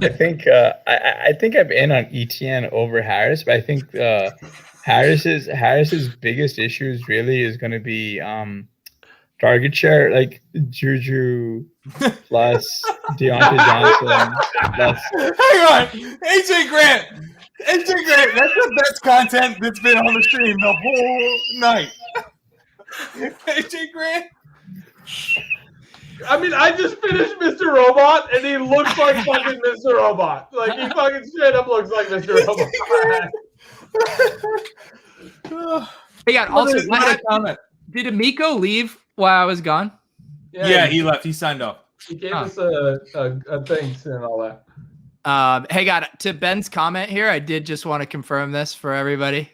[SPEAKER 10] I think I think I'm in on ETN over Harris, but I think Harris's biggest issues really is going to be target share, like Juju plus Deontay Johnson plus.
[SPEAKER 2] Hang on, AJ Grant. AJ Grant, that's the best content that's been on the stream the whole night. AJ Grant.
[SPEAKER 3] I mean, I just finished Mr. Robot, and he looks like fucking Mr. Robot. Like, he fucking straight up looks like Mr. Robot.
[SPEAKER 7] Hey, God, also, did Amico leave while I was gone?
[SPEAKER 2] Yeah, he left. He signed off.
[SPEAKER 3] He gave us a thanks and all that.
[SPEAKER 7] Hey, God, to Ben's comment here, I did just want to confirm this for everybody.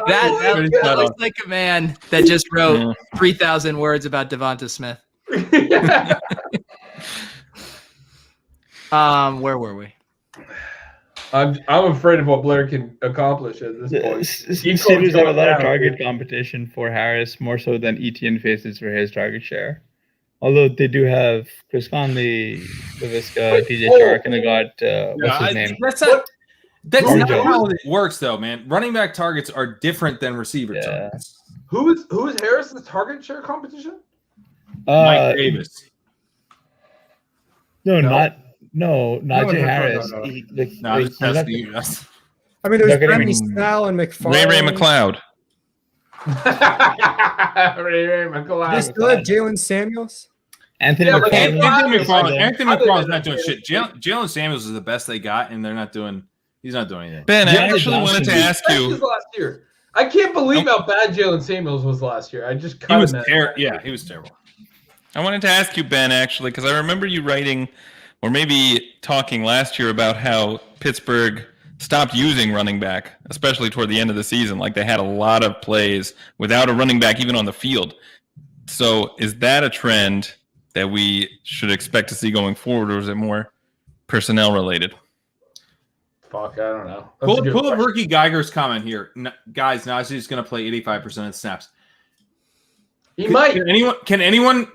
[SPEAKER 7] that looks like a man that just wrote 3,000 words about Devonta Smith. Where were we?
[SPEAKER 3] I'm afraid of what Blair can accomplish at this point.
[SPEAKER 10] Steelers have a lot of target competition for Harris, more so than Etienne faces for his target share. Although they do have Chris Conley, LaVisca, DJ Chark, and they got what's his name?
[SPEAKER 2] That's not how it works, though, man. Running back targets are different than receiver targets.
[SPEAKER 3] Who is Harris's target share competition?
[SPEAKER 2] Mike Davis.
[SPEAKER 5] Not
[SPEAKER 10] Najee Harris.
[SPEAKER 5] No.
[SPEAKER 2] Just testing you guys.
[SPEAKER 5] I mean, there's Remy Snell and McFarland.
[SPEAKER 11] Ray McLeod.
[SPEAKER 3] Ray McLeod.
[SPEAKER 5] They still have Jalen Samuels.
[SPEAKER 10] Anthony McFarland.
[SPEAKER 2] Anthony McFarland's not doing shit. Jalen Samuels is the best they got, and he's not doing anything.
[SPEAKER 11] Ben, I actually wanted to ask you.
[SPEAKER 3] Last year. I can't believe how bad Jalen Samuels was last year. I just
[SPEAKER 2] he was terrible. Yeah, he was terrible.
[SPEAKER 11] I wanted to ask you, Ben, actually, because I remember you writing or maybe talking last year about how Pittsburgh stopped using running back, especially toward the end of the season. Like they had a lot of plays without a running back even on the field. So is that a trend that we should expect to see going forward, or is it more personnel related?
[SPEAKER 3] Fuck, I don't know.
[SPEAKER 2] Pull up Ricky Geiger's comment here. Guys, Najee's going to play 85% of snaps.
[SPEAKER 3] He might.
[SPEAKER 2] Can anyone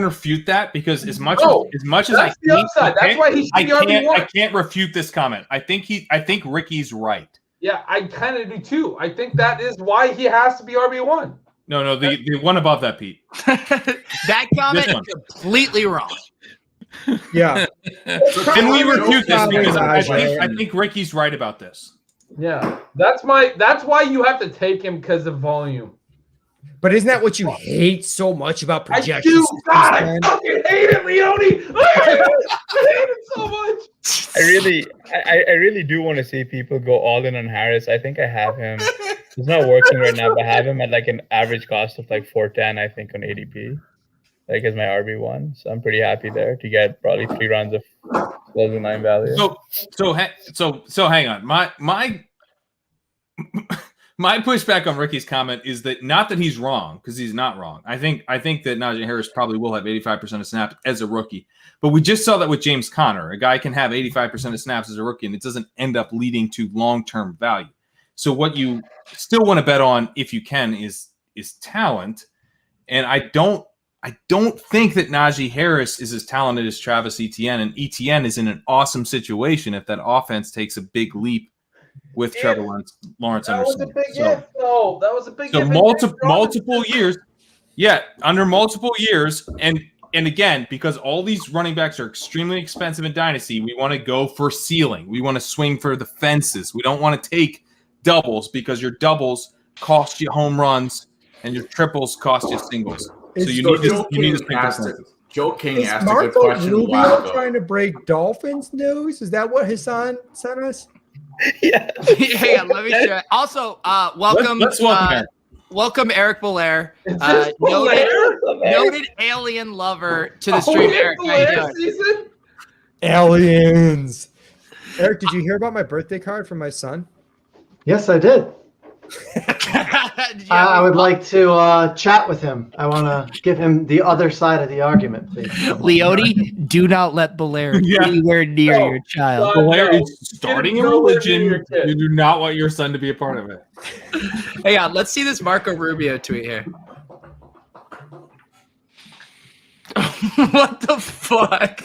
[SPEAKER 2] refute that? Because as much as
[SPEAKER 3] that's the upside. That's why he should be RB1.
[SPEAKER 2] I can't refute this comment. I think Ricky's right.
[SPEAKER 3] Yeah, I kind of do too. I think that is why he has to be RB1.
[SPEAKER 2] No, the one above that, Pete.
[SPEAKER 7] That comment is completely wrong.
[SPEAKER 5] Yeah.
[SPEAKER 2] Can we refute this? Because I think Ricky's right about this.
[SPEAKER 3] Yeah, that's why you have to take him because of volume.
[SPEAKER 5] But isn't that what you hate so much about projections?
[SPEAKER 3] I do. God, I fucking hate it, Leone. I hate it so much.
[SPEAKER 10] I really do want to see people go all in on Harris. I think I have him. He's not working right now, but I have him at like an average cost of like 410, I think, on ADP. Like as my RB1. So I'm pretty happy there to get probably 3 rounds of closing line value.
[SPEAKER 2] So hang on. My pushback on Ricky's comment is that not that he's wrong, because he's not wrong. I think that Najee Harris probably will have 85% of snaps as a rookie. But we just saw that with James Conner. A guy can have 85% of snaps as a rookie, and it doesn't end up leading to long-term value. So what you still want to bet on, if you can, is talent. And I don't think that Najee Harris is as talented as Travis Etienne, and Etienne is in an awesome situation if that offense takes a big leap with Trevor Lawrence
[SPEAKER 3] That was a
[SPEAKER 2] Anderson.
[SPEAKER 3] big if, though. That was a big
[SPEAKER 2] so
[SPEAKER 3] if.
[SPEAKER 2] multiple years. Yeah, under multiple years. And again, because all these running backs are extremely expensive in Dynasty, we want to go for ceiling. We want to swing for the fences. We don't want to take doubles because your doubles cost you home runs and your triples cost you singles. So you need to swing for fences.
[SPEAKER 9] Joe King asked
[SPEAKER 5] Marco
[SPEAKER 9] a good question a while
[SPEAKER 5] Rubio
[SPEAKER 9] ago.
[SPEAKER 5] trying to break Dolphins news? Is that what Hasan sent us?
[SPEAKER 10] Yeah.
[SPEAKER 7] Hang on, let me check. Also, welcome.
[SPEAKER 2] Let's welcome Eric.
[SPEAKER 7] Welcome Eric Belair,
[SPEAKER 3] Belair?
[SPEAKER 7] noted alien lover to the stream. Eric, how you doing?
[SPEAKER 3] Season?
[SPEAKER 5] Aliens. Eric, did you hear about my birthday card from my son?
[SPEAKER 12] Yes, I did. I would like to chat with him. I want to give him the other side of the argument, please.
[SPEAKER 7] Leone, do not let Belair anywhere near your child.
[SPEAKER 2] Belair is starting a religion. You do not want your son to be a part of it.
[SPEAKER 7] Hang on, let's see this Marco Rubio tweet here. What the fuck?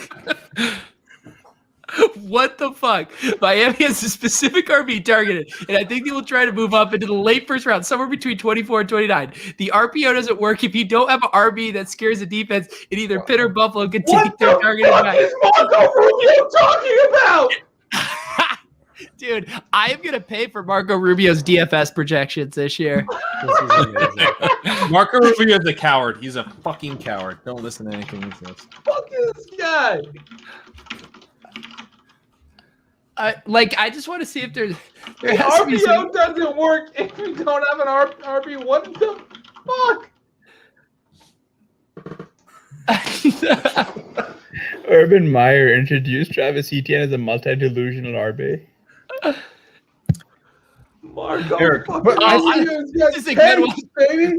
[SPEAKER 7] What the fuck? Miami has a specific RB targeted, and I think they will try to move up into the late first round, somewhere between 24 and 29. The RPO doesn't work if you don't have an RB that scares the defense, and either Pitt or Buffalo can take their targeted back.
[SPEAKER 3] What is Marco Rubio talking about?
[SPEAKER 7] Dude, I am going to pay for Marco Rubio's DFS projections this year.
[SPEAKER 5] This is amazing.
[SPEAKER 2] Marco Rubio is a coward. He's a fucking coward. Don't listen to anything he says.
[SPEAKER 3] Fuck this guy.
[SPEAKER 7] I just want to see if there
[SPEAKER 3] The
[SPEAKER 7] has to be some-
[SPEAKER 3] RPO doesn't work if you don't have an RB. What the fuck?
[SPEAKER 10] Urban Meyer introduced Travis Etienne as a multi-delusional RB.
[SPEAKER 3] Marco,
[SPEAKER 2] Eric,
[SPEAKER 3] fucking Rubio's got
[SPEAKER 7] this is a good one.
[SPEAKER 3] tanks, baby.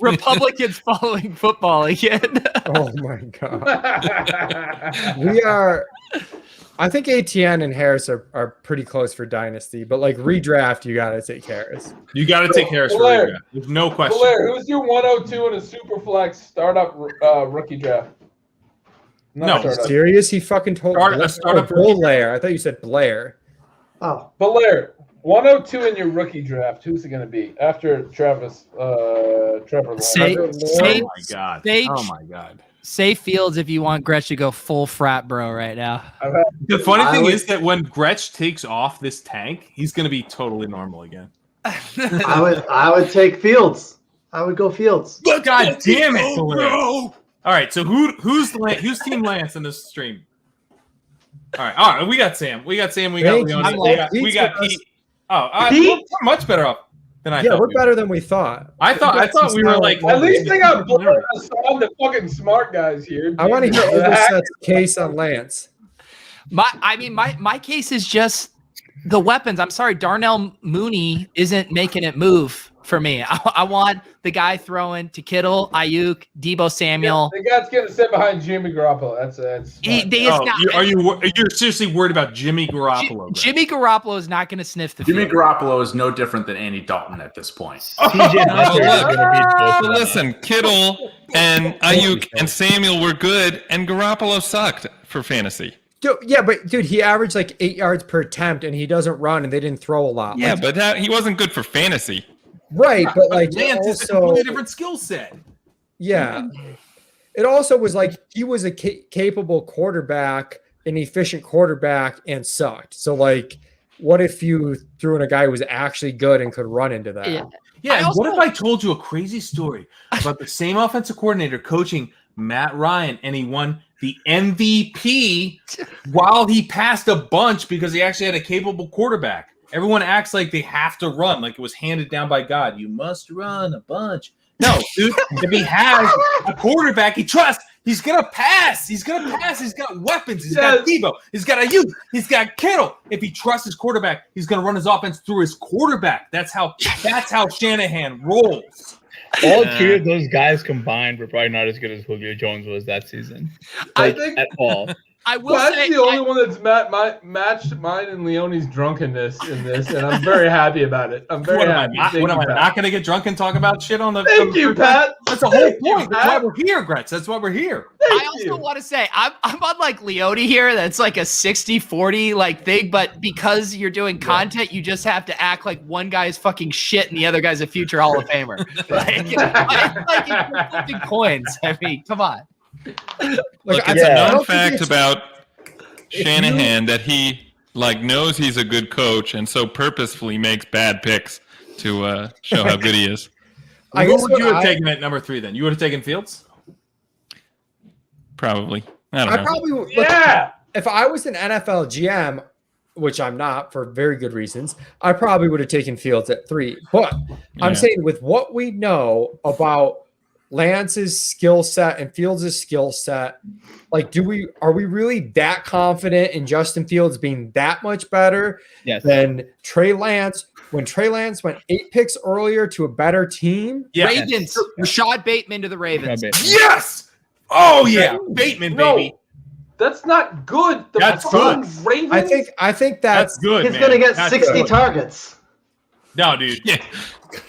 [SPEAKER 7] Republicans following football again.
[SPEAKER 5] Oh my god. We are. I think ATN and Harris are pretty close for dynasty, but like redraft, you gotta take Harris.
[SPEAKER 2] You got to take Harris for
[SPEAKER 3] Blair.
[SPEAKER 2] redraft. There's no question.
[SPEAKER 3] Blair, who's your 102 in a super flex startup rookie draft?
[SPEAKER 2] No.
[SPEAKER 3] startup.
[SPEAKER 5] Serious? He fucking told
[SPEAKER 2] Startup
[SPEAKER 5] Blair. I thought you said Blair.
[SPEAKER 12] Oh,
[SPEAKER 3] Blair, 102 in your rookie draft. Who's it going to be after Trevor Lawrence?
[SPEAKER 7] Say-
[SPEAKER 2] Oh
[SPEAKER 7] say-
[SPEAKER 2] my god.
[SPEAKER 7] say-
[SPEAKER 2] Oh my god.
[SPEAKER 7] Say Fields if you want Gretsch to go full frat bro right now.
[SPEAKER 2] The funny
[SPEAKER 12] I
[SPEAKER 2] thing
[SPEAKER 12] would-
[SPEAKER 2] is that when Gretsch takes off this tank, he's going to be totally normal again.
[SPEAKER 12] I would take Fields. I would go Fields.
[SPEAKER 2] God damn it, Blair. All right, so who's Team Lance in this stream? All right. We got Sam. We got Leone. We got Pete. We're much better off than I thought.
[SPEAKER 5] Yeah, we're
[SPEAKER 2] we
[SPEAKER 5] better than we thought.
[SPEAKER 2] I thought we were like.
[SPEAKER 3] At least they got Blair and Hasan, the fucking smart guys here.
[SPEAKER 5] I want to hear Overset's case on Lance.
[SPEAKER 7] My case is just the weapons. I'm sorry, Darnell Mooney isn't making it move for me. I want the guy throwing to Kittle, Ayuk, Debo Samuel.
[SPEAKER 3] The guy's going to sit behind Jimmy Garoppolo. That's
[SPEAKER 2] Are you seriously worried about Jimmy Garoppolo?
[SPEAKER 7] Jimmy Garoppolo is not going to sniff the
[SPEAKER 9] Jimmy
[SPEAKER 7] field.
[SPEAKER 9] Garoppolo is no different than Andy Dalton at this point.
[SPEAKER 10] TJ Hunter is going to beat both of
[SPEAKER 11] So
[SPEAKER 10] them.
[SPEAKER 11] listen, Kittle and Ayuk and Samuel were good, and Garoppolo sucked for fantasy.
[SPEAKER 5] Dude, he averaged like 8 yards per attempt, and he doesn't run, and they didn't throw a lot.
[SPEAKER 11] Yeah,
[SPEAKER 5] Like,
[SPEAKER 11] but he wasn't good for fantasy.
[SPEAKER 5] right, but like
[SPEAKER 2] Lance is a
[SPEAKER 5] also,
[SPEAKER 2] completely different skill set.
[SPEAKER 5] yeah, it also was like he was a capable quarterback, an efficient quarterback, and sucked. So like, what if you threw in a guy who was actually good and could run into that?
[SPEAKER 7] Yeah.
[SPEAKER 2] Yeah, and what if I told you a crazy story about the same offensive coordinator coaching Matt Ryan, and he won the MVP while he passed a bunch because he actually had a capable quarterback? Everyone acts like they have to run, like it was handed down by God. You must run a bunch. No, dude, if he has a quarterback he trusts, he's going to pass. He's going to pass. He's got weapons. He's got Debo. He's got Ayuk. He's got Kittle. If he trusts his quarterback, he's going to run his offense through his quarterback. That's how Shanahan rolls.
[SPEAKER 10] All three of those guys combined were probably not as good as Julio Jones was that season.
[SPEAKER 3] I think
[SPEAKER 10] at all.
[SPEAKER 7] I will
[SPEAKER 3] that's
[SPEAKER 7] say
[SPEAKER 3] the only one that's matched mine and Leone's drunkenness in this, and I'm very happy about it. I'm very
[SPEAKER 2] What am
[SPEAKER 3] happy.
[SPEAKER 2] I
[SPEAKER 3] Thank you, Pat.
[SPEAKER 2] not going to get drunk and talk about shit on the?
[SPEAKER 3] Thank you, Pat.
[SPEAKER 2] That's the whole
[SPEAKER 3] Thank you,
[SPEAKER 2] point. That's why
[SPEAKER 3] Pat.
[SPEAKER 2] we're here, Gretz. That's why we're here.
[SPEAKER 7] I also want to say I'm on like Leone here. That's like a 60-40 like thing, but because you're doing content, you just have to act like one guy is fucking shit and the other guy's a future Hall of Famer. like you're flipping coins. I mean, come on.
[SPEAKER 11] Look,
[SPEAKER 5] I
[SPEAKER 11] it's a
[SPEAKER 5] don't
[SPEAKER 11] known
[SPEAKER 5] think
[SPEAKER 11] fact
[SPEAKER 5] it's-
[SPEAKER 11] about Shanahan that he knows he's a good coach and so purposefully makes bad picks to show how good he is.
[SPEAKER 5] I
[SPEAKER 2] Who
[SPEAKER 5] guess
[SPEAKER 2] would you
[SPEAKER 5] what
[SPEAKER 2] have
[SPEAKER 5] I-
[SPEAKER 2] taken at number 3 then? You would have taken Fields?
[SPEAKER 11] Probably. I don't
[SPEAKER 5] I
[SPEAKER 11] know.
[SPEAKER 5] probably would.
[SPEAKER 3] Yeah.
[SPEAKER 5] If I was an NFL GM, which I'm not for very good reasons, I probably would have taken Fields at 3. But I'm
[SPEAKER 11] Yeah.
[SPEAKER 5] saying with what we know about Lance's skill set and Fields' skill set, like, are we really that confident in Justin Fields being that much better
[SPEAKER 10] Yes.
[SPEAKER 5] than Trey Lance? When Trey Lance went 8 picks earlier to a better team,
[SPEAKER 7] Ravens. Rashod Bateman to the Ravens.
[SPEAKER 2] Yes! Oh, yeah. Bateman, baby.
[SPEAKER 3] That's not good. The
[SPEAKER 2] That's
[SPEAKER 3] fucking
[SPEAKER 2] good.
[SPEAKER 3] Ravens.
[SPEAKER 5] I think
[SPEAKER 2] That's good,
[SPEAKER 12] He's
[SPEAKER 2] man.
[SPEAKER 12] going to get
[SPEAKER 2] That's
[SPEAKER 12] 60
[SPEAKER 2] good.
[SPEAKER 12] targets.
[SPEAKER 2] No, dude.
[SPEAKER 11] Yeah.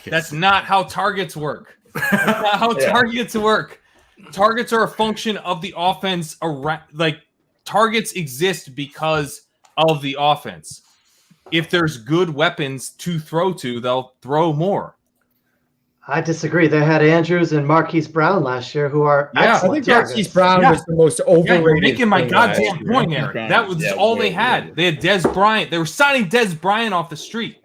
[SPEAKER 2] That's not how targets work. That's not how targets work. Targets are a function of the offense around. Like, targets exist because of the offense. If there's good weapons to throw to, they'll throw more.
[SPEAKER 12] I disagree. They had Andrews and Marquise Brown last year, who are
[SPEAKER 2] Yeah,
[SPEAKER 12] excellent
[SPEAKER 5] I think
[SPEAKER 12] targets.
[SPEAKER 5] Marquise Brown was the most overrated.
[SPEAKER 2] You're making my
[SPEAKER 5] thing
[SPEAKER 2] goddamn
[SPEAKER 5] last year.
[SPEAKER 2] point, Eric. That was all they had. They had Dez Bryant. They were signing Dez Bryant off the street.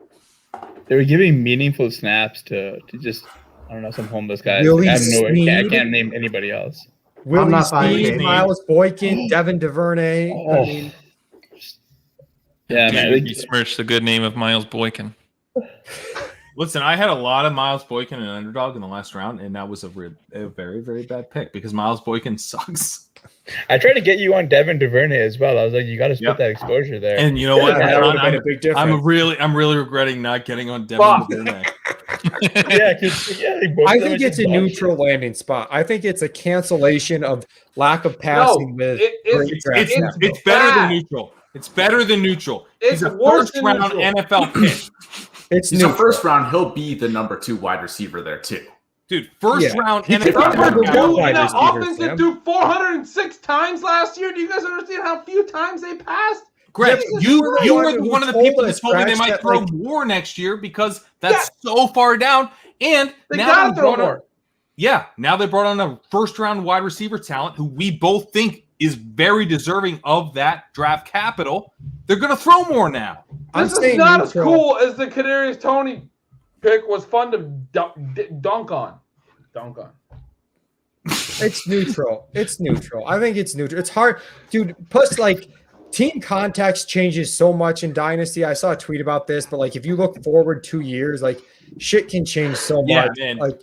[SPEAKER 10] They were giving meaningful snaps to just, I don't know, some homeless guys.
[SPEAKER 5] Willie
[SPEAKER 10] I have no
[SPEAKER 5] Snead.
[SPEAKER 10] I can't name anybody else.
[SPEAKER 5] Willie
[SPEAKER 12] not buying
[SPEAKER 5] Snead,
[SPEAKER 12] it.
[SPEAKER 5] Miles Boykin, Devin DuVernay. I mean,
[SPEAKER 10] Yeah, man.
[SPEAKER 11] You smirched the good name of Miles Boykin.
[SPEAKER 2] Listen, I had a lot of Miles Boykin and underdog in the last round, and that was a very, very bad pick because Miles Boykin sucks.
[SPEAKER 10] I tried to get you on Devin DuVernay as well. I was like, you got to split that exposure there.
[SPEAKER 2] And you know what?
[SPEAKER 5] that would have been a big difference.
[SPEAKER 2] I'm really regretting not getting on Devin DuVernay.
[SPEAKER 5] I think it's a neutral landing spot. I think it's a cancellation of lack of passing with great draft capital.
[SPEAKER 2] It's better than neroneutral. It's better than neutral.
[SPEAKER 3] It's
[SPEAKER 2] He's a
[SPEAKER 3] worse
[SPEAKER 2] first
[SPEAKER 3] than
[SPEAKER 2] round
[SPEAKER 3] neutral.
[SPEAKER 2] NFL pick.
[SPEAKER 9] He's a first round. He'll be the number 2 wide receiver there too.
[SPEAKER 2] Dude, first round
[SPEAKER 3] Number
[SPEAKER 2] NFL
[SPEAKER 3] 2 in
[SPEAKER 2] pick.
[SPEAKER 3] the offense that threw 406 times last year. Do you guys understand how few times they passed?
[SPEAKER 2] Greg, you were one of the people that told me they might throw
[SPEAKER 5] like,
[SPEAKER 2] more next year because that's so far down. And
[SPEAKER 3] They
[SPEAKER 2] now
[SPEAKER 3] gotta
[SPEAKER 2] they
[SPEAKER 3] throw
[SPEAKER 2] brought on,
[SPEAKER 3] more.
[SPEAKER 2] yeah, now they brought on a first round wide receiver talent who we both think is very deserving of that draft capital. They're going to throw more now.
[SPEAKER 3] This is not as cool as the Kadarius Toney pick was fun to dunk on.
[SPEAKER 5] It's neutral. It's neutral. I think it's neutral. It's hard, dude. Plus, like, team context changes so much in Dynasty. I saw a tweet about this, but like, if you look forward 2 years, like, shit can change so much.
[SPEAKER 2] Man.
[SPEAKER 5] Like,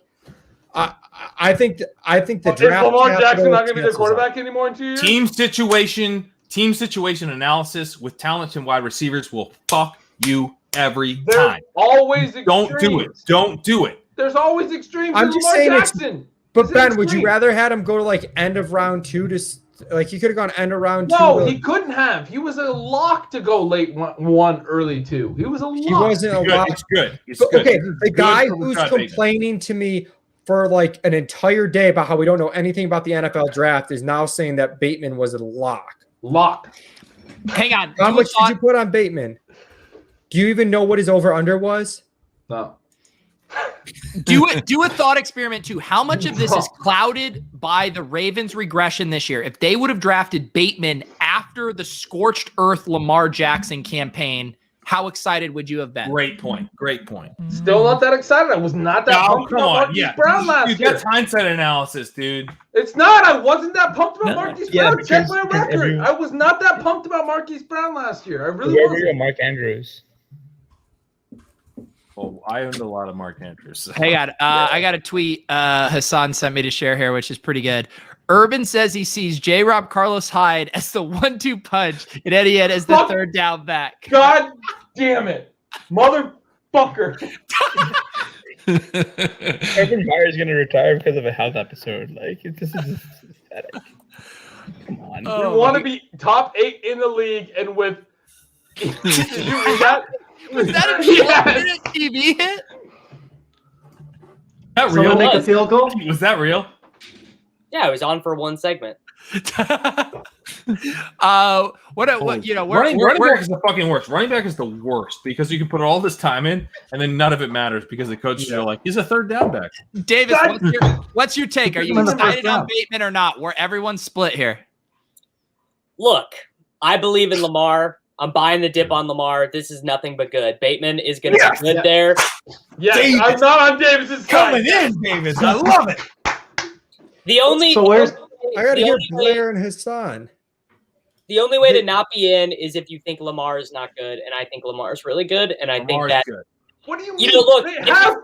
[SPEAKER 5] I think the
[SPEAKER 3] Is
[SPEAKER 5] draft.
[SPEAKER 3] Lamar Jackson not going to be the
[SPEAKER 5] cancels out.
[SPEAKER 3] quarterback anymore in 2 years?
[SPEAKER 2] Team situation analysis with talent and wide receivers will fuck you every
[SPEAKER 3] There's
[SPEAKER 2] time.
[SPEAKER 3] always extremes.
[SPEAKER 2] Don't do it. Don't do it.
[SPEAKER 3] There's always extremes
[SPEAKER 5] I'm
[SPEAKER 3] with
[SPEAKER 5] just
[SPEAKER 3] Lamar
[SPEAKER 5] saying
[SPEAKER 3] Jackson.
[SPEAKER 5] But
[SPEAKER 3] It's
[SPEAKER 5] Ben,
[SPEAKER 3] an
[SPEAKER 5] would you
[SPEAKER 3] extreme.
[SPEAKER 5] rather had him go to like end of round 2 to like he could have gone end of round 2?
[SPEAKER 3] No,
[SPEAKER 5] to,
[SPEAKER 3] he couldn't have. He was a lock to go late 1, early 2. He was a lock.
[SPEAKER 5] He wasn't a lock.
[SPEAKER 2] It's good. It's
[SPEAKER 5] But,
[SPEAKER 2] good.
[SPEAKER 5] okay,
[SPEAKER 2] It's
[SPEAKER 5] the
[SPEAKER 2] good
[SPEAKER 5] guy
[SPEAKER 2] for
[SPEAKER 5] who's
[SPEAKER 2] Rashod Bateman.
[SPEAKER 5] complaining to me for like an entire day about how we don't know anything about the NFL draft is now saying that Bateman was a lock.
[SPEAKER 3] Lock.
[SPEAKER 7] Hang on.
[SPEAKER 5] How
[SPEAKER 7] Do a
[SPEAKER 5] much did
[SPEAKER 7] thought-
[SPEAKER 5] you put on Bateman? Do you even know what his over-under was?
[SPEAKER 3] No.
[SPEAKER 7] do a thought experiment too. How much of this is clouded by the Ravens' regression this year? If they would have drafted Bateman after the scorched earth Lamar Jackson campaign, how excited would you have been?
[SPEAKER 2] Great point. Great point.
[SPEAKER 3] Still not that excited. I was not that pumped about Marquise Brown last
[SPEAKER 2] Dude,
[SPEAKER 3] year.
[SPEAKER 2] that's hindsight analysis, dude.
[SPEAKER 3] It's not. I wasn't that pumped about Marquise
[SPEAKER 10] yeah,
[SPEAKER 3] Brown. Check
[SPEAKER 10] because-
[SPEAKER 3] my
[SPEAKER 10] because
[SPEAKER 3] record. I was not that pumped about Marquise Brown last year. I really
[SPEAKER 10] Where were
[SPEAKER 3] wasn't.
[SPEAKER 10] you, Mark Andrews?
[SPEAKER 2] Well, I owned a lot of Mark Andrews. So.
[SPEAKER 7] Hang on. I got a tweet Hasan sent me to share here, which is pretty good. Urban says he sees J-Rob Carlos Hyde as the 1-2 punch and Eddie Ed as the third down back.
[SPEAKER 3] God damn it. Motherfucker.
[SPEAKER 10] Urban Meyer is going to retire because of a health episode. Like, this is pathetic. Come on.
[SPEAKER 3] We want to be top 8 in the league and with. Did you read that?
[SPEAKER 7] Was that a
[SPEAKER 3] Yes.
[SPEAKER 7] 12-minute TV hit?
[SPEAKER 2] That
[SPEAKER 12] Someone
[SPEAKER 2] real?
[SPEAKER 12] make a field goal?
[SPEAKER 2] Was that real?
[SPEAKER 4] Yeah, I was on for one segment.
[SPEAKER 7] What you know?
[SPEAKER 2] Running back is the fucking worst. Running back is the worst because you can put all this time in and then none of it matters because the coaches are like, he's a third down back.
[SPEAKER 7] Davis, what's your take? Are you
[SPEAKER 12] Him in the first
[SPEAKER 7] excited on
[SPEAKER 12] round.
[SPEAKER 7] Bateman or not? Where everyone's split here.
[SPEAKER 4] Look, I believe in Lamar. I'm buying the dip on Lamar. This is nothing but good. Bateman is going to be good there.
[SPEAKER 3] Yes,
[SPEAKER 2] Davis.
[SPEAKER 3] I'm not on Davis's side.
[SPEAKER 2] Coming in, Davis. I love it.
[SPEAKER 4] The only
[SPEAKER 12] So where's-
[SPEAKER 5] I got to
[SPEAKER 4] the
[SPEAKER 5] hear
[SPEAKER 4] only way-
[SPEAKER 5] Blair and Hasan.
[SPEAKER 4] The only way to not be in is if you think Lamar is not good, and I think Lamar is really good, and I think
[SPEAKER 2] Lamar's
[SPEAKER 4] that
[SPEAKER 2] good.
[SPEAKER 3] What do you
[SPEAKER 4] you
[SPEAKER 3] mean?
[SPEAKER 4] know. Look,
[SPEAKER 3] They have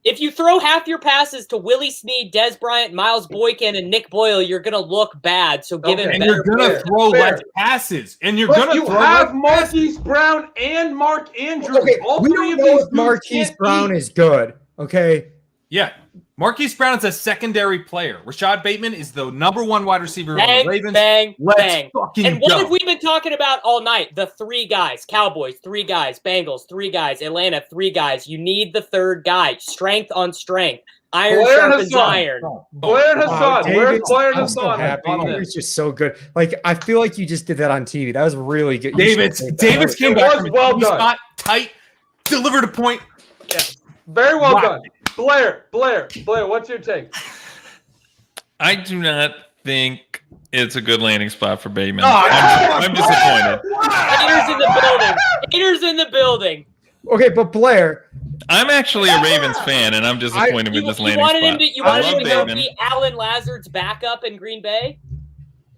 [SPEAKER 4] if you throw half your passes to Willie Snead, Dez Bryant, Miles Boykin, and Nick Boyle, you're gonna look bad. So give him
[SPEAKER 3] Okay.
[SPEAKER 2] And
[SPEAKER 4] better
[SPEAKER 2] you're gonna
[SPEAKER 4] players.
[SPEAKER 2] throw
[SPEAKER 3] Fair.
[SPEAKER 2] less passes. And you're
[SPEAKER 3] But
[SPEAKER 2] gonna
[SPEAKER 3] you
[SPEAKER 2] throw
[SPEAKER 3] have
[SPEAKER 2] less passes.
[SPEAKER 3] Marquise Brown and Mark Andrews.
[SPEAKER 5] Okay,
[SPEAKER 3] All
[SPEAKER 5] we
[SPEAKER 3] three
[SPEAKER 5] don't
[SPEAKER 3] of
[SPEAKER 5] know
[SPEAKER 3] these
[SPEAKER 5] if
[SPEAKER 3] dudes
[SPEAKER 5] Marquise
[SPEAKER 3] can't
[SPEAKER 5] Brown
[SPEAKER 3] eat.
[SPEAKER 5] is good. Okay.
[SPEAKER 2] Yeah. Marquise Brown is a secondary player. Rashod Bateman is the number 1 wide receiver of
[SPEAKER 4] Bang,
[SPEAKER 2] the Ravens.
[SPEAKER 4] bang,
[SPEAKER 2] Let's
[SPEAKER 4] bang.
[SPEAKER 2] fucking
[SPEAKER 4] And what
[SPEAKER 2] go.
[SPEAKER 4] have we been talking about all night? The 3 guys. Cowboys, 3 guys. Bengals, 3 guys. Atlanta, 3 guys. You need the third guy. Strength on strength. Iron
[SPEAKER 3] Blair and
[SPEAKER 4] sharpens
[SPEAKER 3] Hasan.
[SPEAKER 4] iron.
[SPEAKER 3] Blair and Hasan. Where's Blair and
[SPEAKER 5] I'm so
[SPEAKER 3] Hasan?
[SPEAKER 5] happy.
[SPEAKER 3] on
[SPEAKER 5] He
[SPEAKER 3] this?
[SPEAKER 5] was just so good. Like I feel like you just did that on TV. That was really good.
[SPEAKER 2] David's came
[SPEAKER 3] It
[SPEAKER 2] back
[SPEAKER 3] was
[SPEAKER 2] from a
[SPEAKER 3] well
[SPEAKER 2] TV
[SPEAKER 3] done.
[SPEAKER 2] spot, tight, delivered a point.
[SPEAKER 3] Very well
[SPEAKER 2] Wow.
[SPEAKER 3] done. Blair, what's your take?
[SPEAKER 11] I do not think it's a good landing spot for Bateman.
[SPEAKER 2] Oh,
[SPEAKER 11] I'm disappointed.
[SPEAKER 4] Haters in the building. Haters in the building.
[SPEAKER 5] Okay, but Blair,
[SPEAKER 11] I'm actually a Ravens fan, and I'm disappointed with this
[SPEAKER 4] You
[SPEAKER 11] landing
[SPEAKER 4] wanted him
[SPEAKER 11] spot.
[SPEAKER 4] to. You
[SPEAKER 11] I
[SPEAKER 4] wanted
[SPEAKER 11] love
[SPEAKER 4] him to go
[SPEAKER 11] Bateman.
[SPEAKER 4] be Alan Lazard's backup in Green Bay.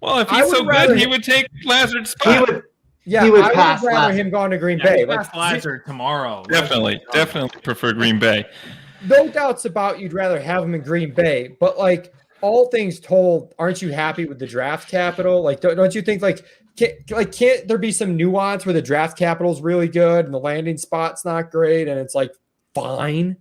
[SPEAKER 11] Well, if
[SPEAKER 5] I
[SPEAKER 11] he's
[SPEAKER 5] would
[SPEAKER 11] so
[SPEAKER 5] rather-
[SPEAKER 11] good, he would take Lazard's
[SPEAKER 12] He
[SPEAKER 11] spot.
[SPEAKER 12] would.
[SPEAKER 5] yeah,
[SPEAKER 12] He would
[SPEAKER 5] I
[SPEAKER 12] pass
[SPEAKER 5] would rather
[SPEAKER 12] Lazard.
[SPEAKER 5] him going to Green
[SPEAKER 2] Yeah,
[SPEAKER 5] Bay.
[SPEAKER 2] he
[SPEAKER 5] Like,
[SPEAKER 2] passed Lazard tomorrow.
[SPEAKER 11] Definitely prefer Green Bay.
[SPEAKER 5] no doubts about you'd rather have him in Green Bay, but like all things told, aren't you happy with the draft capital? Like, don't you think can't there be some nuance where the draft capital is really good and the landing spot's not great and it's like fine?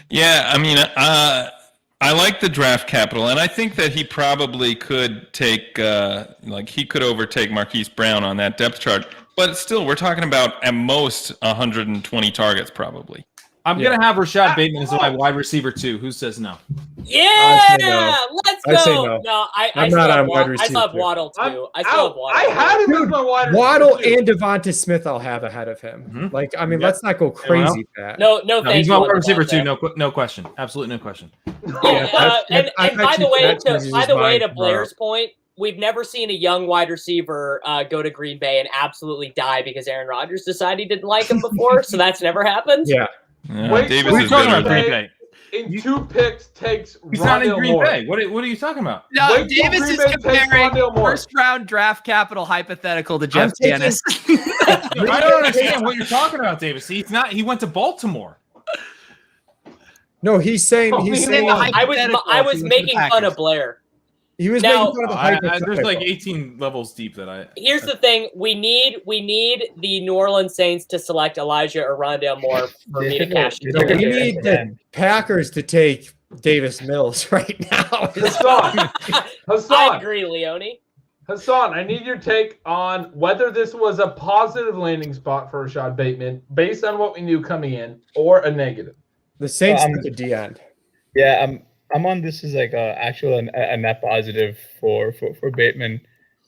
[SPEAKER 11] Yeah, I mean, I like the draft capital, and I think that he probably could take, he could overtake Marquise Brown on that depth chart. But still, we're talking about at most 120 targets, probably.
[SPEAKER 2] I'm gonna have Rashod Bateman as my wide receiver too. Who says no?
[SPEAKER 4] Yeah,
[SPEAKER 5] no.
[SPEAKER 4] let's
[SPEAKER 5] I say
[SPEAKER 4] go.
[SPEAKER 5] no.
[SPEAKER 4] I
[SPEAKER 5] I'm
[SPEAKER 4] still
[SPEAKER 5] not
[SPEAKER 4] have
[SPEAKER 5] on wide
[SPEAKER 4] I still have
[SPEAKER 5] receiver.
[SPEAKER 4] Waddle too.
[SPEAKER 3] I'm
[SPEAKER 4] I still have
[SPEAKER 3] out.
[SPEAKER 4] Waddle.
[SPEAKER 3] I had him as my wide receiver.
[SPEAKER 5] Waddle
[SPEAKER 3] too.
[SPEAKER 5] and Devonta Smith I'll have ahead of him.
[SPEAKER 2] Mhm.
[SPEAKER 5] Like, I mean,
[SPEAKER 2] Yeah.
[SPEAKER 5] let's not go crazy with that.
[SPEAKER 4] No,
[SPEAKER 2] No,
[SPEAKER 4] thank
[SPEAKER 2] he's
[SPEAKER 4] you
[SPEAKER 2] my
[SPEAKER 4] on
[SPEAKER 2] wide receiver too.
[SPEAKER 4] Devonta.
[SPEAKER 2] No question. Absolutely no question.
[SPEAKER 4] Yeah,
[SPEAKER 5] I've
[SPEAKER 4] and by
[SPEAKER 5] actually
[SPEAKER 4] the way,
[SPEAKER 5] connected his mind
[SPEAKER 4] to
[SPEAKER 5] tomorrow.
[SPEAKER 4] Blair's point, we've never seen a young wide receiver go to Green Bay and absolutely die because Aaron Rodgers decided he didn't like him before. So that's never happened.
[SPEAKER 5] Yeah.
[SPEAKER 3] Wait,
[SPEAKER 11] Davis
[SPEAKER 3] so
[SPEAKER 11] is
[SPEAKER 3] we're talking
[SPEAKER 11] better
[SPEAKER 2] about
[SPEAKER 11] than
[SPEAKER 2] Green Bay.
[SPEAKER 3] In 2 picks takes
[SPEAKER 2] He's not in
[SPEAKER 3] Rondale
[SPEAKER 2] Green
[SPEAKER 3] Moore.
[SPEAKER 2] Bay. What are you talking about?
[SPEAKER 7] No,
[SPEAKER 3] Wait till
[SPEAKER 7] Davis
[SPEAKER 3] Green
[SPEAKER 7] is
[SPEAKER 3] Bay takes
[SPEAKER 7] comparing
[SPEAKER 3] Rondale Moore.
[SPEAKER 7] first round draft capital hypothetical to Jeff
[SPEAKER 5] taking-
[SPEAKER 7] Janis.
[SPEAKER 2] I don't understand what you're talking about, Davis. He's not. He went to Baltimore.
[SPEAKER 5] No, he's saying
[SPEAKER 3] Oh,
[SPEAKER 5] he's
[SPEAKER 3] man,
[SPEAKER 5] saying
[SPEAKER 4] I was
[SPEAKER 7] Hypothetical,
[SPEAKER 4] making fun of Blair.
[SPEAKER 5] he was
[SPEAKER 4] Now-
[SPEAKER 5] making fun of the
[SPEAKER 2] There's like
[SPEAKER 5] hypothetical.
[SPEAKER 2] 18 levels deep that I.
[SPEAKER 4] Here's the thing: we need the New Orleans Saints to select Elijah or Rondale Moore for
[SPEAKER 10] They
[SPEAKER 4] me to
[SPEAKER 10] should
[SPEAKER 4] cash.
[SPEAKER 10] go-
[SPEAKER 4] in.
[SPEAKER 10] they should
[SPEAKER 5] We
[SPEAKER 10] go
[SPEAKER 5] need the Packers to take Davis Mills right now.
[SPEAKER 3] Hasan,
[SPEAKER 4] I
[SPEAKER 3] Hasan,
[SPEAKER 4] agree, Leone.
[SPEAKER 3] Hasan, I need your take on whether this was a positive landing spot for Rashod Bateman based on what we knew coming in, or a negative.
[SPEAKER 5] The Saints
[SPEAKER 10] I'm-
[SPEAKER 5] took a D end.
[SPEAKER 10] Yeah, I'm on this as like a net positive for Bateman.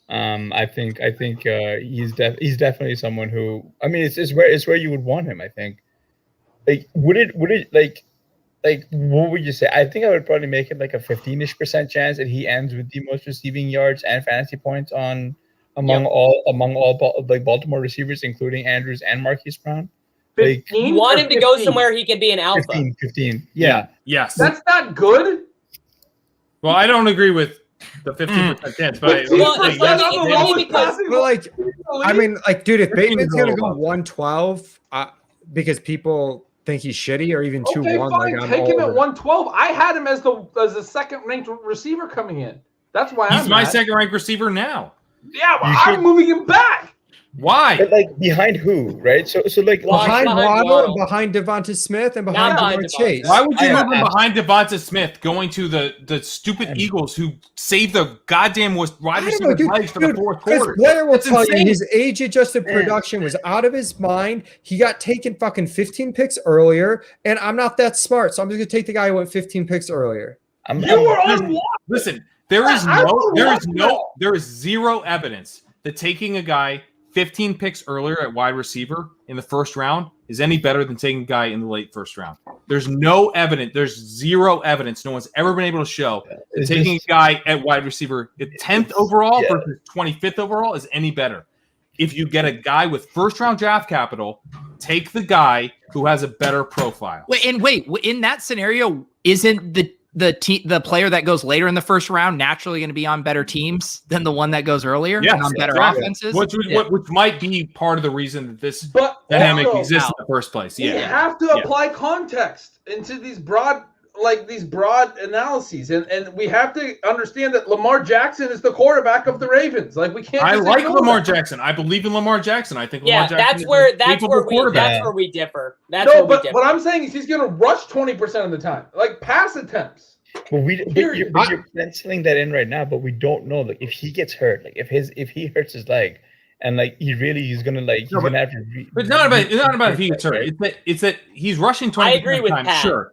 [SPEAKER 10] I think he's definitely someone who, I mean, it's where you would want him. I think. Like, would it like what would you say? I think I would probably make it like a 15-ish% chance that he ends with the most receiving yards and fantasy points among all Baltimore receivers, including Andrews and Marquise Brown. Like,
[SPEAKER 3] 15
[SPEAKER 4] You want
[SPEAKER 3] or
[SPEAKER 4] him to go
[SPEAKER 3] 15?
[SPEAKER 4] somewhere he can be an alpha.
[SPEAKER 10] 15. Yeah.
[SPEAKER 2] Yes.
[SPEAKER 3] That's not good.
[SPEAKER 2] Well, I don't agree with the 15% chance, but I,
[SPEAKER 3] 15%
[SPEAKER 4] Well,
[SPEAKER 3] on
[SPEAKER 4] it's
[SPEAKER 3] the
[SPEAKER 4] only
[SPEAKER 3] lowest
[SPEAKER 4] because-
[SPEAKER 3] passing
[SPEAKER 5] But like, I mean, like, dude, if
[SPEAKER 2] 15
[SPEAKER 5] Bateman's
[SPEAKER 2] is
[SPEAKER 5] gonna
[SPEAKER 2] all
[SPEAKER 5] go
[SPEAKER 2] about.
[SPEAKER 5] 112, because people think he's shitty, or even 2-1,
[SPEAKER 3] Okay, fine.
[SPEAKER 5] like I'm
[SPEAKER 3] Take him
[SPEAKER 5] all
[SPEAKER 3] at
[SPEAKER 5] over.
[SPEAKER 3] 112. I had him as the second ranked receiver coming in. That's why
[SPEAKER 2] he's
[SPEAKER 3] I'm
[SPEAKER 2] my
[SPEAKER 3] mad.
[SPEAKER 2] second ranked receiver now.
[SPEAKER 3] Yeah, but
[SPEAKER 10] You
[SPEAKER 3] I'm
[SPEAKER 10] should-
[SPEAKER 3] moving him back.
[SPEAKER 2] Why?
[SPEAKER 10] But like behind who, right? So like
[SPEAKER 5] behind
[SPEAKER 4] behind
[SPEAKER 5] Waddle,
[SPEAKER 4] Waddle.
[SPEAKER 5] and behind Devonta Smith, and
[SPEAKER 4] Not
[SPEAKER 5] behind
[SPEAKER 4] behind
[SPEAKER 5] Jamar
[SPEAKER 4] Devonta.
[SPEAKER 5] Chase.
[SPEAKER 2] Why would you
[SPEAKER 10] I-
[SPEAKER 2] move him behind Devonta Smith going to the stupid Eagles who saved the goddamn wide
[SPEAKER 5] I don't know,
[SPEAKER 2] receiver
[SPEAKER 5] dude.
[SPEAKER 2] legs for the fourth
[SPEAKER 5] Because
[SPEAKER 2] quarter?
[SPEAKER 5] Blair will
[SPEAKER 2] That's
[SPEAKER 5] tell
[SPEAKER 2] insane.
[SPEAKER 5] you his age-adjusted production was out of his mind. He got taken fucking 15 picks earlier, and I'm not that smart, so I'm just gonna take the guy who went 15 picks earlier.
[SPEAKER 3] You were on one.
[SPEAKER 2] Listen, there is zero evidence that taking a guy 15 picks earlier at wide receiver in the first round is any better than taking a guy in the late first round. There's zero evidence. No one's ever been able to show that
[SPEAKER 10] It's
[SPEAKER 2] taking
[SPEAKER 10] just-
[SPEAKER 2] a guy at wide receiver at 10th overall
[SPEAKER 10] yeah.
[SPEAKER 2] versus 25th overall is any better. If you get a guy with first round draft capital, take the guy who has a better profile.
[SPEAKER 7] Wait, in that scenario, isn't the player that goes later in the first round naturally going to be on better teams than the one that goes earlier
[SPEAKER 2] Yes,
[SPEAKER 7] and on better
[SPEAKER 2] exactly.
[SPEAKER 7] offenses?
[SPEAKER 2] Which might be part of the reason that this
[SPEAKER 3] But
[SPEAKER 2] dynamic
[SPEAKER 3] also,
[SPEAKER 2] exists in the first place.
[SPEAKER 3] you
[SPEAKER 2] Yeah.
[SPEAKER 3] have to
[SPEAKER 2] Yeah.
[SPEAKER 3] apply context into these broad analyses, and we have to understand that Lamar Jackson is the quarterback of the Ravens. Like, we can't.
[SPEAKER 2] I
[SPEAKER 3] just
[SPEAKER 2] like
[SPEAKER 3] ignore
[SPEAKER 2] Lamar
[SPEAKER 3] that.
[SPEAKER 2] Jackson. I believe in Lamar Jackson. I think
[SPEAKER 4] Yeah,
[SPEAKER 2] Lamar Jackson
[SPEAKER 4] that's
[SPEAKER 2] is a
[SPEAKER 4] where
[SPEAKER 2] capable quarterback.
[SPEAKER 4] that's where we differ. That's
[SPEAKER 3] No,
[SPEAKER 4] where we
[SPEAKER 3] but
[SPEAKER 4] differ.
[SPEAKER 3] what I'm saying is he's going to rush 20% of the time, like pass attempts.
[SPEAKER 10] But
[SPEAKER 3] Period.
[SPEAKER 10] you're penciling that in right now, but we don't know. Like, if he gets hurt, like if he hurts his leg, and like he's gonna have to.
[SPEAKER 2] But it's not about if he gets hurt. It's that he's rushing 20.
[SPEAKER 4] I agree with
[SPEAKER 2] times,
[SPEAKER 4] Pat.
[SPEAKER 2] sure.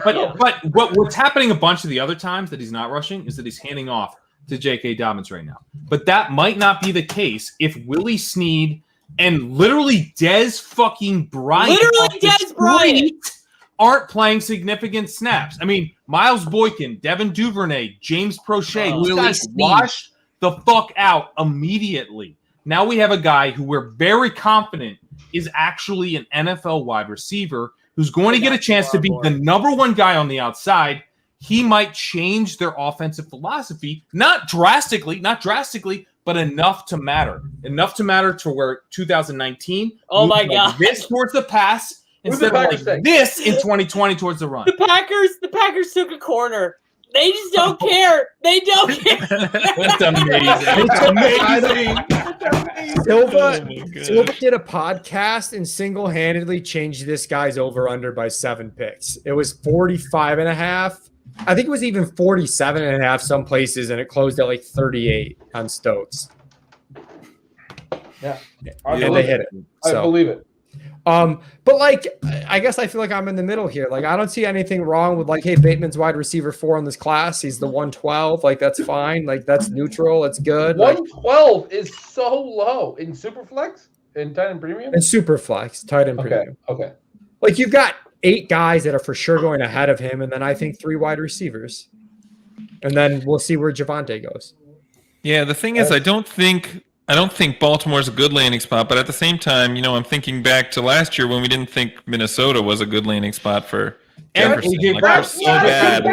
[SPEAKER 2] But what's happening a bunch of the other times that he's not rushing is that he's handing off to J.K. Dobbins right now. But that might not be the case if Willie Snead and literally Dez fucking Bryant aren't playing significant snaps. I mean, Miles Boykin, Devin Duvernay, James Prochet, these guys washed the fuck out immediately. Now we have a guy who we're very confident is actually an NFL wide receiver who's going to get a chance to be the number one guy on the outside. He might change their offensive philosophy, not drastically, but enough to matter. Enough to matter to where 2019.
[SPEAKER 4] Oh my God.
[SPEAKER 2] This towards the pass instead of like this in 2020 towards the run.
[SPEAKER 4] The Packers took a corner. They just don't care. They don't care.
[SPEAKER 2] That's amazing.
[SPEAKER 5] Silva did a podcast and single-handedly changed this guy's over-under by 7 picks. It was 45.5. I think it was even 47.5 some places, and it closed at like 38 on Stokes.
[SPEAKER 3] Yeah.
[SPEAKER 5] And they hit it.
[SPEAKER 3] I believe it.
[SPEAKER 5] But like, I guess I feel like I'm in the middle here. Like, I don't see anything wrong with like, hey, Bateman's wide receiver 4 in this class. He's the 112. Like, that's fine. Like, that's neutral. It's good.
[SPEAKER 3] 112 is so low in Superflex and tight end premium.
[SPEAKER 5] And Superflex, tight end premium.
[SPEAKER 3] Okay.
[SPEAKER 5] Like, you've got 8 guys that are for sure going ahead of him, and then I think 3 wide receivers, and then we'll see where Javonte goes.
[SPEAKER 11] Yeah, the thing is, I don't think Baltimore's a good landing spot, but at the same time, I'm thinking back to last year when we didn't think Minnesota was a good landing spot for Jefferson.
[SPEAKER 3] That's so bad.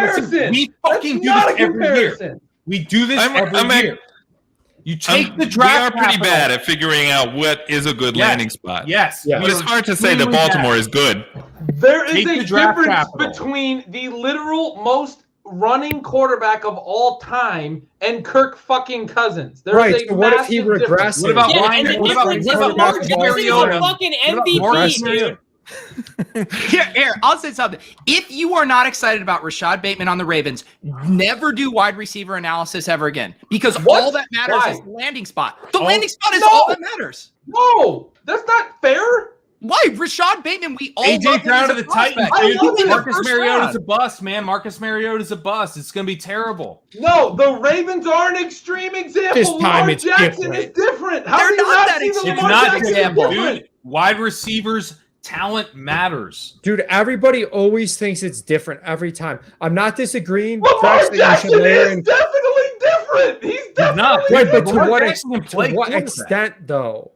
[SPEAKER 2] We fucking do this every year. We do this every year. You take the draft.
[SPEAKER 11] We are pretty bad at figuring out what is a good landing spot.
[SPEAKER 2] Yes.
[SPEAKER 11] But it's hard to say that Baltimore is good.
[SPEAKER 3] There is a difference between the literal most running quarterback of all time and Kirk fucking Cousins. There's a
[SPEAKER 5] what if he regresses?
[SPEAKER 2] What about
[SPEAKER 4] and the difference is Marcus Mariota fucking MVP.
[SPEAKER 7] Here, I'll say something. If you are not excited about Rashod Bateman on the Ravens, never do wide receiver analysis ever again. Because all that matters is the landing spot. The landing spot is all that matters.
[SPEAKER 3] No, that's not fair.
[SPEAKER 7] Why? Rashod Bateman, we all
[SPEAKER 2] AJ Brown to the Titans, dude. Marcus
[SPEAKER 7] Mariota's
[SPEAKER 2] a bust, man. Marcus Mariota's a bust. It's going to be terrible.
[SPEAKER 3] No, the Ravens are an extreme example.
[SPEAKER 5] This time
[SPEAKER 3] Lamar
[SPEAKER 5] it's
[SPEAKER 3] Jackson
[SPEAKER 5] different.
[SPEAKER 3] is different. How
[SPEAKER 7] They're
[SPEAKER 3] do you
[SPEAKER 7] not
[SPEAKER 3] not
[SPEAKER 7] that
[SPEAKER 3] see the
[SPEAKER 7] extreme.
[SPEAKER 3] Lamar
[SPEAKER 2] It's not
[SPEAKER 3] Jackson
[SPEAKER 2] example,
[SPEAKER 3] different?
[SPEAKER 2] dude. Wide receivers talent matters.
[SPEAKER 5] Dude, everybody always thinks it's different every time. I'm not disagreeing.
[SPEAKER 3] Lamar Jackson is definitely different. He's definitely
[SPEAKER 5] Right, but to
[SPEAKER 2] Lamar
[SPEAKER 5] what,
[SPEAKER 2] Jackson can play quarterback.
[SPEAKER 5] extent, though?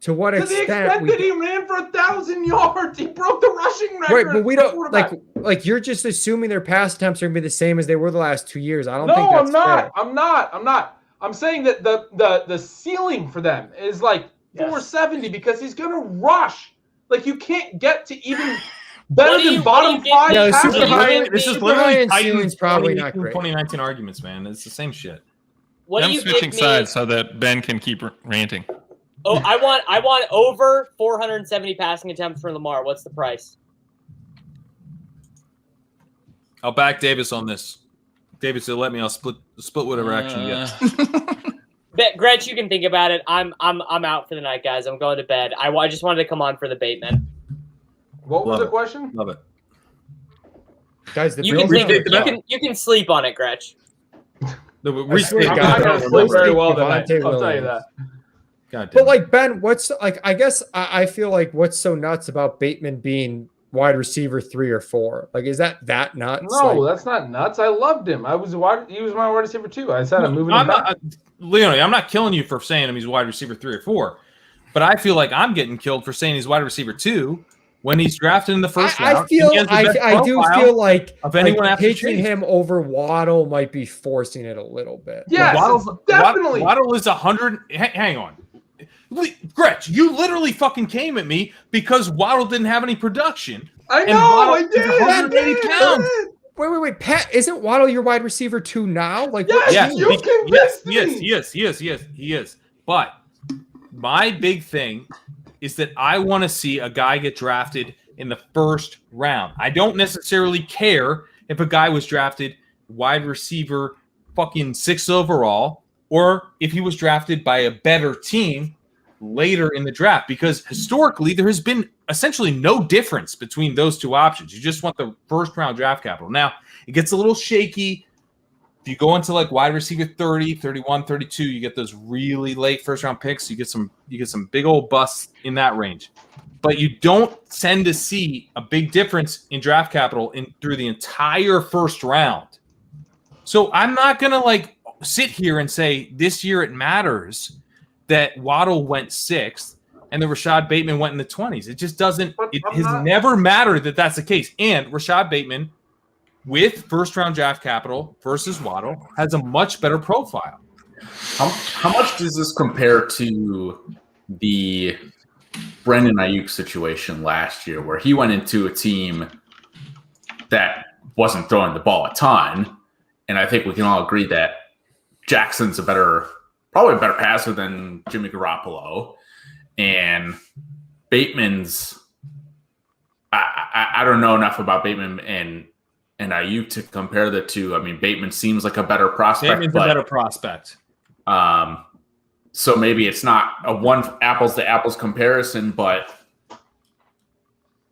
[SPEAKER 5] To what
[SPEAKER 3] to the
[SPEAKER 5] extent?
[SPEAKER 3] extent that he ran for 1,000 yards. He broke the rushing record.
[SPEAKER 5] Right, but we
[SPEAKER 3] for
[SPEAKER 5] don't
[SPEAKER 3] quarterback.
[SPEAKER 5] like you're just assuming their pass attempts are gonna be the same as they were the last 2 years. I don't
[SPEAKER 3] No,
[SPEAKER 5] think that's fair.
[SPEAKER 3] I'm not. I'm saying that the ceiling for them is like 470 because he's gonna rush. Like you can't get to even better than bottom 5.
[SPEAKER 5] Yeah,
[SPEAKER 3] passer.
[SPEAKER 5] super high.
[SPEAKER 2] This is
[SPEAKER 5] Super
[SPEAKER 2] literally
[SPEAKER 5] high-end
[SPEAKER 2] Titans
[SPEAKER 5] ceiling's probably
[SPEAKER 2] 2018,
[SPEAKER 5] not great.
[SPEAKER 2] 2019 arguments, man. It's the same shit.
[SPEAKER 4] What
[SPEAKER 11] I'm
[SPEAKER 4] do you
[SPEAKER 11] switching
[SPEAKER 4] give me?
[SPEAKER 11] sides so that Ben can keep ranting.
[SPEAKER 4] Oh, I want over 470 passing attempts for Lamar. What's the price?
[SPEAKER 2] I'll back Davis on this. Davis will let me. I'll split whatever action you get.
[SPEAKER 4] Gretch, you can think about it. I'm out for the night, guys. I'm going to bed. I just wanted to come on for the Bateman.
[SPEAKER 3] What was
[SPEAKER 2] Love
[SPEAKER 3] the
[SPEAKER 2] it.
[SPEAKER 3] question?
[SPEAKER 2] Love it.
[SPEAKER 5] Guys, the
[SPEAKER 4] You
[SPEAKER 5] Bills
[SPEAKER 4] can sleep on it, Gretch.
[SPEAKER 5] swear to
[SPEAKER 3] I'm
[SPEAKER 5] God,
[SPEAKER 3] not gonna
[SPEAKER 5] that
[SPEAKER 3] sleep
[SPEAKER 5] was
[SPEAKER 3] very
[SPEAKER 5] like
[SPEAKER 3] well tonight.
[SPEAKER 5] Devontae
[SPEAKER 3] I'll tell you
[SPEAKER 5] Williams.
[SPEAKER 3] that.
[SPEAKER 2] God damn
[SPEAKER 5] But
[SPEAKER 2] it.
[SPEAKER 5] like Ben, what's like? I guess I feel like what's so nuts about Bateman being wide receiver 3 or 4? Like, is that nuts?
[SPEAKER 3] No,
[SPEAKER 5] Like,
[SPEAKER 3] that's not nuts. I loved him. He was my wide receiver too. I said I'm moving him back.
[SPEAKER 2] Leone, I'm not killing you for saying he's wide receiver 3 or 4, but I feel like I'm getting killed for saying he's wide receiver 2 when he's drafted in the first round.
[SPEAKER 5] I feel I do feel like
[SPEAKER 2] of anyone after
[SPEAKER 5] taking
[SPEAKER 2] Chase.
[SPEAKER 5] him over Waddle might be forcing it a little bit.
[SPEAKER 3] Yes, definitely.
[SPEAKER 2] Waddle is 100. Hang on. Gretch, you literally fucking came at me because Waddle didn't have any production.
[SPEAKER 3] I know,
[SPEAKER 2] Waddle
[SPEAKER 3] I
[SPEAKER 2] is
[SPEAKER 3] did.
[SPEAKER 2] 180 pounds.
[SPEAKER 5] Wait. Pat, isn't Waddle your wide receiver 2 now? Like,
[SPEAKER 3] Yes, you convinced me.
[SPEAKER 2] Yes. But my big thing is that I want to see a guy get drafted in the first round. I don't necessarily care if a guy was drafted wide receiver fucking 6 overall or if he was drafted by a better team later in the draft, because historically there has been essentially no difference between those two options. You just want the first round draft capital. Now, it gets a little shaky. If you go into like wide receiver 30, 31, 32, you get those really late first round picks. You get some big old busts in that range. But you don't tend to see a big difference in draft capital through the entire first round. So I'm not going to like sit here and say this year it matters that Waddle went 6th and that Rashod Bateman went in the 20s. It just doesn't. It has never mattered that that's the case. And Rashod Bateman, with first-round draft capital versus Waddle, has a much better profile.
[SPEAKER 9] How much does this compare to the Brandon Ayuk situation last year, where he went into a team that wasn't throwing the ball a ton? And I think we can all agree that Jackson's probably a better passer than Jimmy Garoppolo. And Bateman's, I don't know enough about Bateman and Ayuk to compare the two. I mean, Bateman seems like a better prospect.
[SPEAKER 2] Bateman's a better prospect.
[SPEAKER 9] So maybe it's not a one apples to apples comparison, but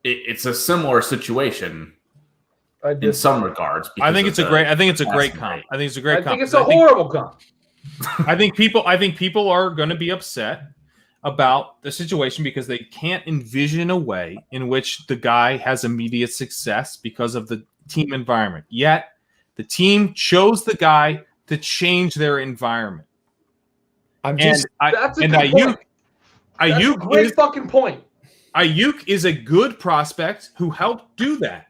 [SPEAKER 9] it's a similar situation in some regards.
[SPEAKER 2] I think it's a great comp. I think it's a great comp.
[SPEAKER 3] I think it's a horrible comp.
[SPEAKER 2] I think people are going to be upset about the situation because they can't envision a way in which the guy has immediate success because of the team environment. Yet the team chose the guy to change their environment.
[SPEAKER 3] That's a great fucking point.
[SPEAKER 2] Ayuk is a good prospect who helped do that.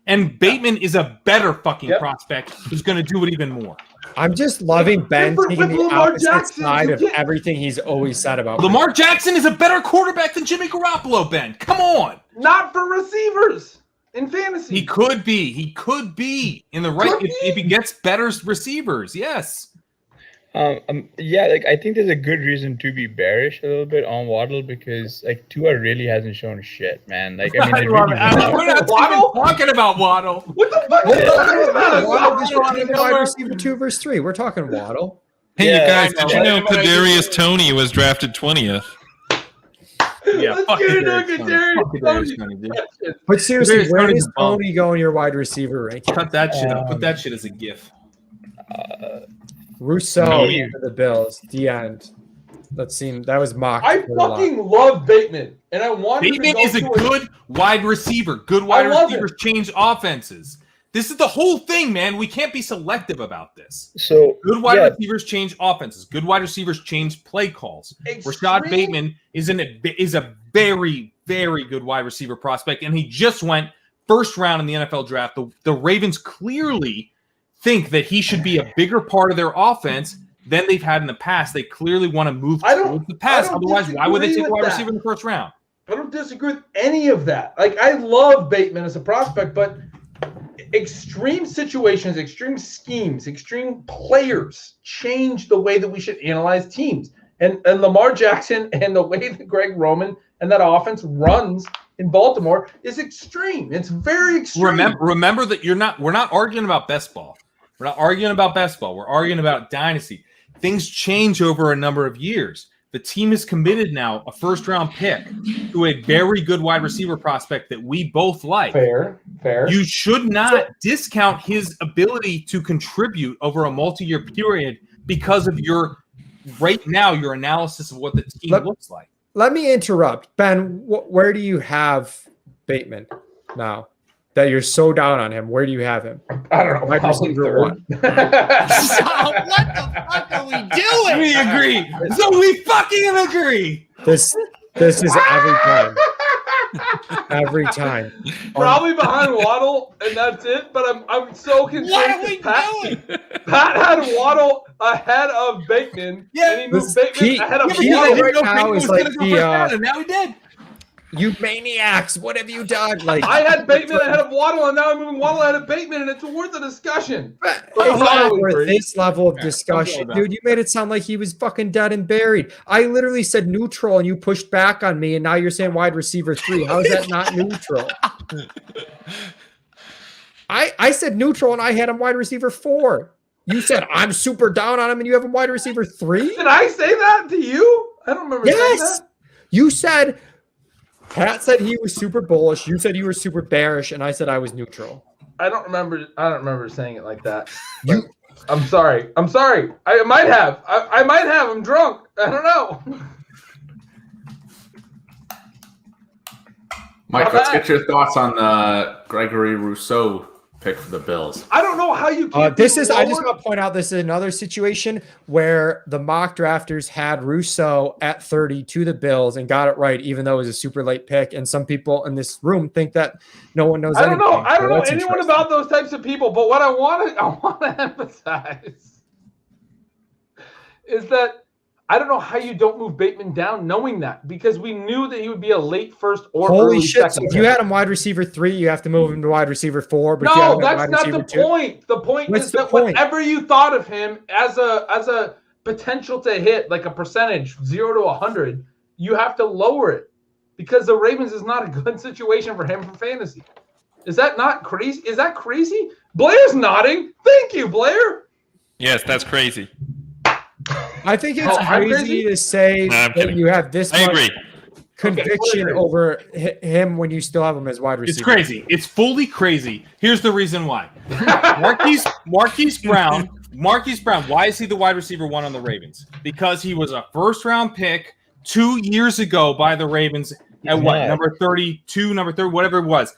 [SPEAKER 2] And Bateman is a better fucking prospect who's going to do it even more.
[SPEAKER 5] I'm just loving Ben taking the opposite side of everything he's always said about
[SPEAKER 2] Lamar Jackson is a better quarterback than Jimmy Garoppolo, Ben. Come on.
[SPEAKER 3] Not for receivers in fantasy.
[SPEAKER 2] He could be. In the right if he gets better receivers. Yes.
[SPEAKER 10] I think there's a good reason to be bearish a little bit on Waddle because like Tua really hasn't shown shit, man. Like I mean,
[SPEAKER 2] we're not talking about Waddle.
[SPEAKER 3] What the fuck?
[SPEAKER 5] Wide receiver 2 versus 3. We're talking Waddle.
[SPEAKER 11] Hey, you guys, did you know Kadarius Toney was drafted 20th?
[SPEAKER 2] Yeah,
[SPEAKER 3] let's get into Kadarius Toney.
[SPEAKER 5] But seriously, where does Toney go in your wide receiver ranking?
[SPEAKER 2] Cut that shit up. Put that shit as a GIF.
[SPEAKER 5] Rousseau for the Bills. The end. That was mocked.
[SPEAKER 3] I fucking love Bateman, and I want
[SPEAKER 2] Bateman is a good wide receiver. Good wide receivers change offenses. This is the whole thing, man. We can't be selective about this.
[SPEAKER 10] So
[SPEAKER 2] good wide receivers change offenses. Good wide receivers change play calls. Rashod Bateman is a very, very good wide receiver prospect, and he just went first round in the NFL draft. The Ravens clearly think that he should be a bigger part of their offense than they've had in the past. They clearly want to move towards the pass. Otherwise, why would they take a wide receiver in the first round?
[SPEAKER 3] I don't disagree with any of that. Like, I love Bateman as a prospect, but extreme situations, extreme schemes, extreme players change the way that we should analyze teams. And Lamar Jackson and the way that Greg Roman and that offense runs in Baltimore is extreme. It's very extreme.
[SPEAKER 2] Remember that we're not arguing about best ball. We're not arguing about best ball. We're arguing about dynasty. Things change over a number of years. The team is committed now a first-round pick to a very good wide receiver prospect that we both like.
[SPEAKER 3] Fair.
[SPEAKER 2] You should not discount his ability to contribute over a multi-year period because of your analysis of what the team looks like.
[SPEAKER 5] Let me interrupt. Ben, where do you have Bateman now? That you're so down on him. Where do you have him?
[SPEAKER 3] I don't know.
[SPEAKER 5] Wide receiver 1.
[SPEAKER 7] What the fuck are we doing?
[SPEAKER 2] We agree. So we fucking agree.
[SPEAKER 5] This is every time. Every time.
[SPEAKER 3] Probably behind Waddle, and that's it. But I'm so concerned.
[SPEAKER 7] What are we doing?
[SPEAKER 3] Pat had Waddle ahead of Bateman.
[SPEAKER 2] Yeah,
[SPEAKER 3] and he moved Bateman ahead of Waddle.
[SPEAKER 5] Right now is like
[SPEAKER 2] and now he did.
[SPEAKER 5] You maniacs! What have you done? Like
[SPEAKER 3] I had Bateman ahead of Waddle, and now I'm moving Waddle ahead of Bateman, and it's worth a discussion.
[SPEAKER 5] It's not worth this level of discussion, dude. You made it sound like he was fucking dead and buried. I literally said neutral, and you pushed back on me, and now you're saying wide receiver 3. How is that not neutral? I said neutral, and I had him wide receiver 4. You said I'm super down on him, and you have him wide receiver 3.
[SPEAKER 3] Did I say that to you? I don't remember saying
[SPEAKER 5] Yes,
[SPEAKER 3] that.
[SPEAKER 5] you said. Pat said he was super bullish. You said you were super bearish, and I said I was neutral.
[SPEAKER 3] I don't remember saying it like that. I'm sorry. I might have. I might have. I'm drunk. I don't know.
[SPEAKER 9] Mike, let's get your thoughts on the Gregory Rousseau pick for the Bills.
[SPEAKER 3] I don't know how you.
[SPEAKER 5] I just want to point out this is another situation where the mock drafters had Rousseau at 30 to the Bills and got it right, even though it was a super late pick. And some people in this room think that no one knows.
[SPEAKER 3] I don't know. I don't know
[SPEAKER 5] that's
[SPEAKER 3] anyone about those types of people. But what I want to emphasize is that I don't know how you don't move Bateman down, knowing that, because we knew that he would be a late first or
[SPEAKER 5] holy
[SPEAKER 3] early
[SPEAKER 5] shit! So
[SPEAKER 3] second
[SPEAKER 5] if you
[SPEAKER 3] pick.
[SPEAKER 5] had him wide receiver 3, you have to move him to wide receiver 4. But if you had
[SPEAKER 3] No,
[SPEAKER 5] him at
[SPEAKER 3] that's
[SPEAKER 5] wide
[SPEAKER 3] not the
[SPEAKER 5] receiver 2
[SPEAKER 3] point. The point
[SPEAKER 5] What's
[SPEAKER 3] is
[SPEAKER 5] the
[SPEAKER 3] that
[SPEAKER 5] point?
[SPEAKER 3] whatever you thought of him as a potential to hit, like a percentage 0 to 100, you have to lower it because the Ravens is not a good situation for him for fantasy. Is that not crazy? Is that crazy? Blair's nodding. Thank you, Blair.
[SPEAKER 11] Yes, that's crazy.
[SPEAKER 5] I think it's
[SPEAKER 3] I'm
[SPEAKER 5] crazy to say
[SPEAKER 11] No, I'm
[SPEAKER 5] that
[SPEAKER 11] kidding.
[SPEAKER 5] you have this
[SPEAKER 11] I
[SPEAKER 5] much
[SPEAKER 11] agree.
[SPEAKER 5] conviction
[SPEAKER 3] Okay,
[SPEAKER 5] over him when you still have him as wide receiver.
[SPEAKER 2] It's crazy. It's fully crazy. Here's the reason why. Marquise Brown. Why is he the wide receiver 1 on the Ravens? Because he was a first-round pick 2 years ago by the Ravens at number 32, number 30, whatever it was.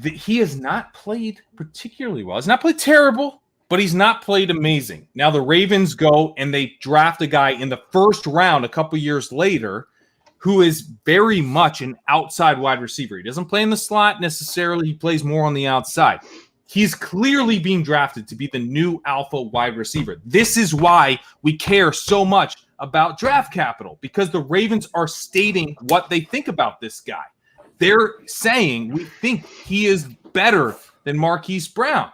[SPEAKER 2] He has not played particularly well. He's not played terrible, but he's not played amazing. Now the Ravens go and they draft a guy in the first round a couple years later who is very much an outside wide receiver. He doesn't play in the slot necessarily. He plays more on the outside. He's clearly being drafted to be the new alpha wide receiver. This is why we care so much about draft capital, because the Ravens are stating what they think about this guy. They're saying we think he is better than Marquise Brown.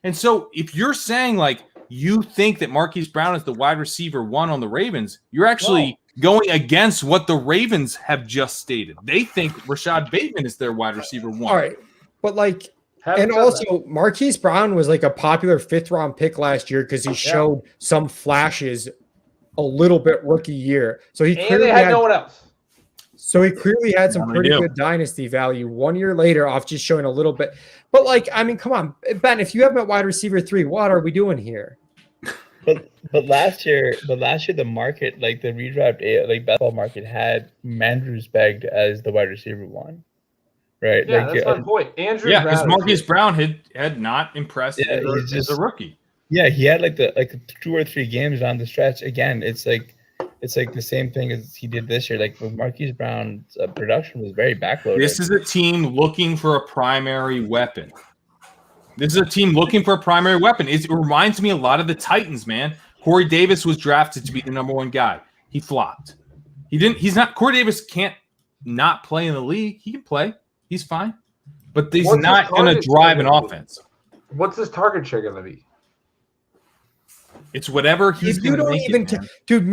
[SPEAKER 2] And so if you're saying like you think that Marquise Brown is the wide receiver 1 on the Ravens, you're actually going against what the Ravens have just stated. They think Rashod Bateman is their wide receiver 1.
[SPEAKER 5] All right. But like, and also Marquise Brown was like a popular 5th round pick last year because he showed some flashes a little bit rookie year. So he clearly
[SPEAKER 3] had no one else.
[SPEAKER 5] So he clearly had some pretty good dynasty value 1 year later off just showing a little bit. But like, I mean, come on, Ben, if you have him at wide receiver 3, what are we doing here?
[SPEAKER 10] But last year the market, like the redraft, like best ball market, had Mandrews pegged as the wide receiver 1, right?
[SPEAKER 3] Yeah,
[SPEAKER 10] like,
[SPEAKER 3] that's my point. Andrew,
[SPEAKER 2] because Marquise Brown had not impressed
[SPEAKER 10] he's
[SPEAKER 2] as a rookie.
[SPEAKER 10] Yeah, he had like 2 or 3 games on the stretch. Again, it's like the same thing as he did this year. Like Marquise Brown's production was very backloaded.
[SPEAKER 2] This is a team looking for a primary weapon. It reminds me a lot of the Titans, man. Corey Davis was drafted to be the number 1 guy. He flopped. Corey Davis can't not play in the league. He can play. He's fine. But he's not going to drive an offense.
[SPEAKER 3] What's his target share going to be?
[SPEAKER 2] It's whatever he's going to make
[SPEAKER 5] dude,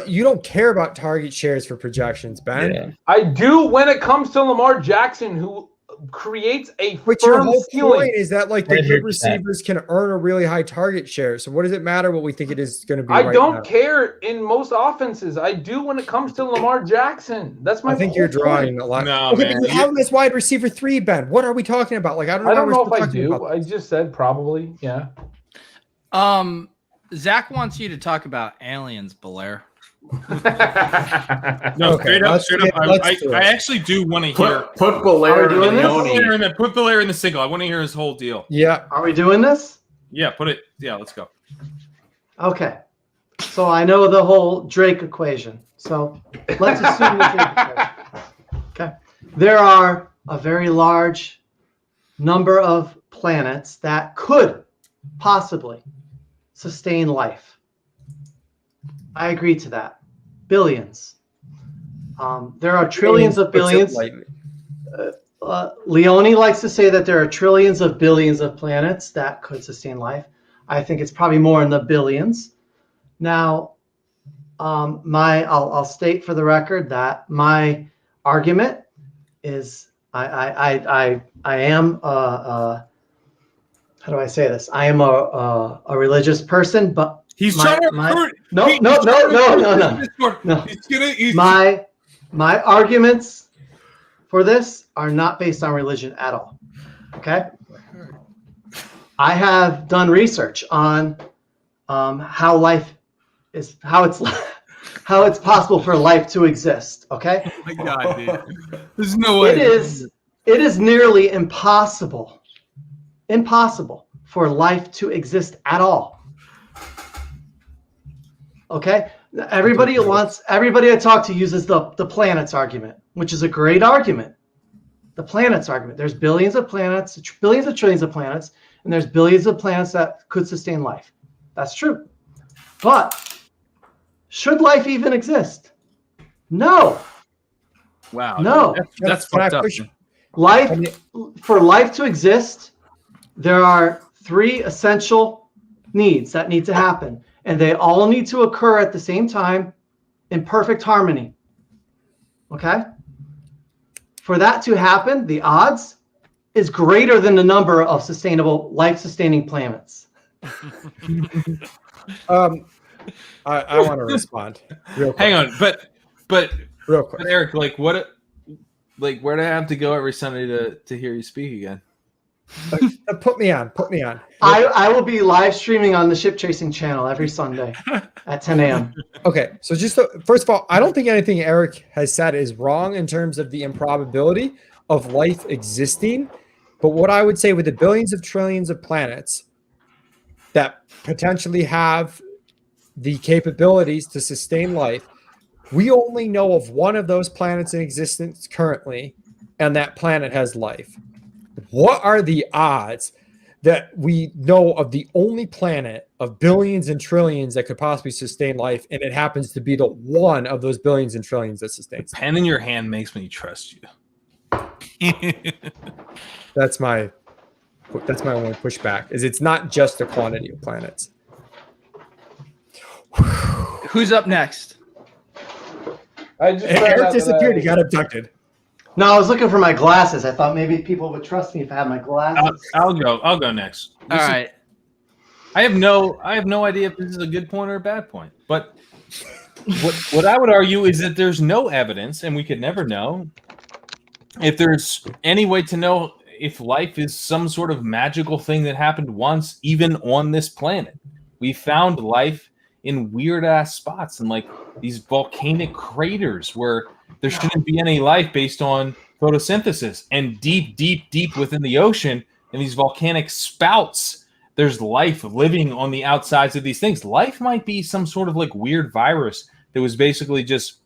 [SPEAKER 5] you don't care about target shares for projections, Ben.
[SPEAKER 10] Yeah.
[SPEAKER 3] I do when it comes to Lamar Jackson, who creates a
[SPEAKER 5] But your
[SPEAKER 3] firm
[SPEAKER 5] whole
[SPEAKER 3] ceiling.
[SPEAKER 5] point is that like the
[SPEAKER 10] 100%.
[SPEAKER 5] good receivers can earn a really high target share. So what does it matter what we think it is going to be?
[SPEAKER 3] I don't care in most offenses. I do when it comes to Lamar Jackson. That's my.
[SPEAKER 5] I think you're drawing a lot.
[SPEAKER 2] No,
[SPEAKER 5] Okay,
[SPEAKER 2] man.
[SPEAKER 5] but you have him as wide receiver 3, Ben. What are we talking about? Like, I don't know.
[SPEAKER 3] I don't know if I
[SPEAKER 5] talking
[SPEAKER 3] do.
[SPEAKER 5] about
[SPEAKER 3] I just said probably. Yeah.
[SPEAKER 7] Zach wants you to talk about aliens, Belair.
[SPEAKER 2] No,
[SPEAKER 5] Okay,
[SPEAKER 2] straight up.
[SPEAKER 5] let's do it.
[SPEAKER 2] I actually do want to hear.
[SPEAKER 9] Put Belair
[SPEAKER 12] Are we doing
[SPEAKER 9] and
[SPEAKER 12] this?
[SPEAKER 2] Put Belair in the single. I want to hear his whole deal.
[SPEAKER 5] Yeah.
[SPEAKER 12] Are we doing this?
[SPEAKER 2] Yeah, put it. Yeah, let's go.
[SPEAKER 12] Okay. So I know the whole Drake equation. So let's assume the Drake equation. Okay. There are a very large number of planets that could possibly sustain life. I agree to that. Billions. There are trillions of billions. Leone likes to say that there are trillions of billions of planets that could sustain life. I think it's probably more in the billions. Now, I'll state for the record that my argument is I am how do I say this? I am a religious person, but
[SPEAKER 2] He's
[SPEAKER 12] My-
[SPEAKER 2] trying to
[SPEAKER 12] my-
[SPEAKER 2] recruit.
[SPEAKER 12] No.
[SPEAKER 2] He's trying to recruit.
[SPEAKER 12] No.
[SPEAKER 2] He's
[SPEAKER 12] My arguments for this are not based on religion at all. Okay. I have done research on how life is, how it's possible for life to exist. Okay.
[SPEAKER 7] Oh my God, dude. There's no way.
[SPEAKER 12] It is nearly impossible for life to exist at all. Okay? Everybody I talk to uses the planets argument, which is a great argument. The planets argument. There's billions of planets, billions of trillions of planets, and there's billions of planets that could sustain life. That's true. But should life even exist? No.
[SPEAKER 2] Wow.
[SPEAKER 12] No.
[SPEAKER 2] That's fucked up.
[SPEAKER 12] For life to exist, there are 3 essential needs that need to happen, and they all need to occur at the same time in perfect harmony. Okay? For that to happen, the odds is greater than the number of sustainable, life-sustaining planets.
[SPEAKER 5] I want to respond. Real quick.
[SPEAKER 2] Hang on, but
[SPEAKER 5] real quick,
[SPEAKER 2] but Eric, where do I have to go every Sunday to hear you speak again?
[SPEAKER 5] Put me on.
[SPEAKER 12] I will be live streaming on the Ship Chasing channel every Sunday at 10 a.m.
[SPEAKER 5] Okay, so first of all, I don't think anything Eric has said is wrong in terms of the improbability of life existing. But what I would say with the billions of trillions of planets that potentially have the capabilities to sustain life, we only know of one of those planets in existence currently, and that planet has life. What are the odds that we know of the only planet of billions and trillions that could possibly sustain life, and it happens to be the one of those billions and trillions that sustains?
[SPEAKER 2] Pen in your hand makes me trust you.
[SPEAKER 5] That's my only pushback. Is it's not just a quantity of planets.
[SPEAKER 7] Who's up next?
[SPEAKER 5] Eric disappeared. He got abducted.
[SPEAKER 12] No, I was looking for my glasses. I thought maybe people would trust me if I had my glasses.
[SPEAKER 2] I'll go next.
[SPEAKER 7] All right.
[SPEAKER 2] I have no idea if this is a good point or a bad point. But what I would argue is that there's no evidence, and we could never know if there's any way to know if life is some sort of magical thing that happened once, even on this planet. We found life in weird ass spots and these volcanic craters where there shouldn't be any life based on photosynthesis, and deep within the ocean in these volcanic spouts, there's life living on the outsides of these things. Life might be some sort of weird virus that was basically just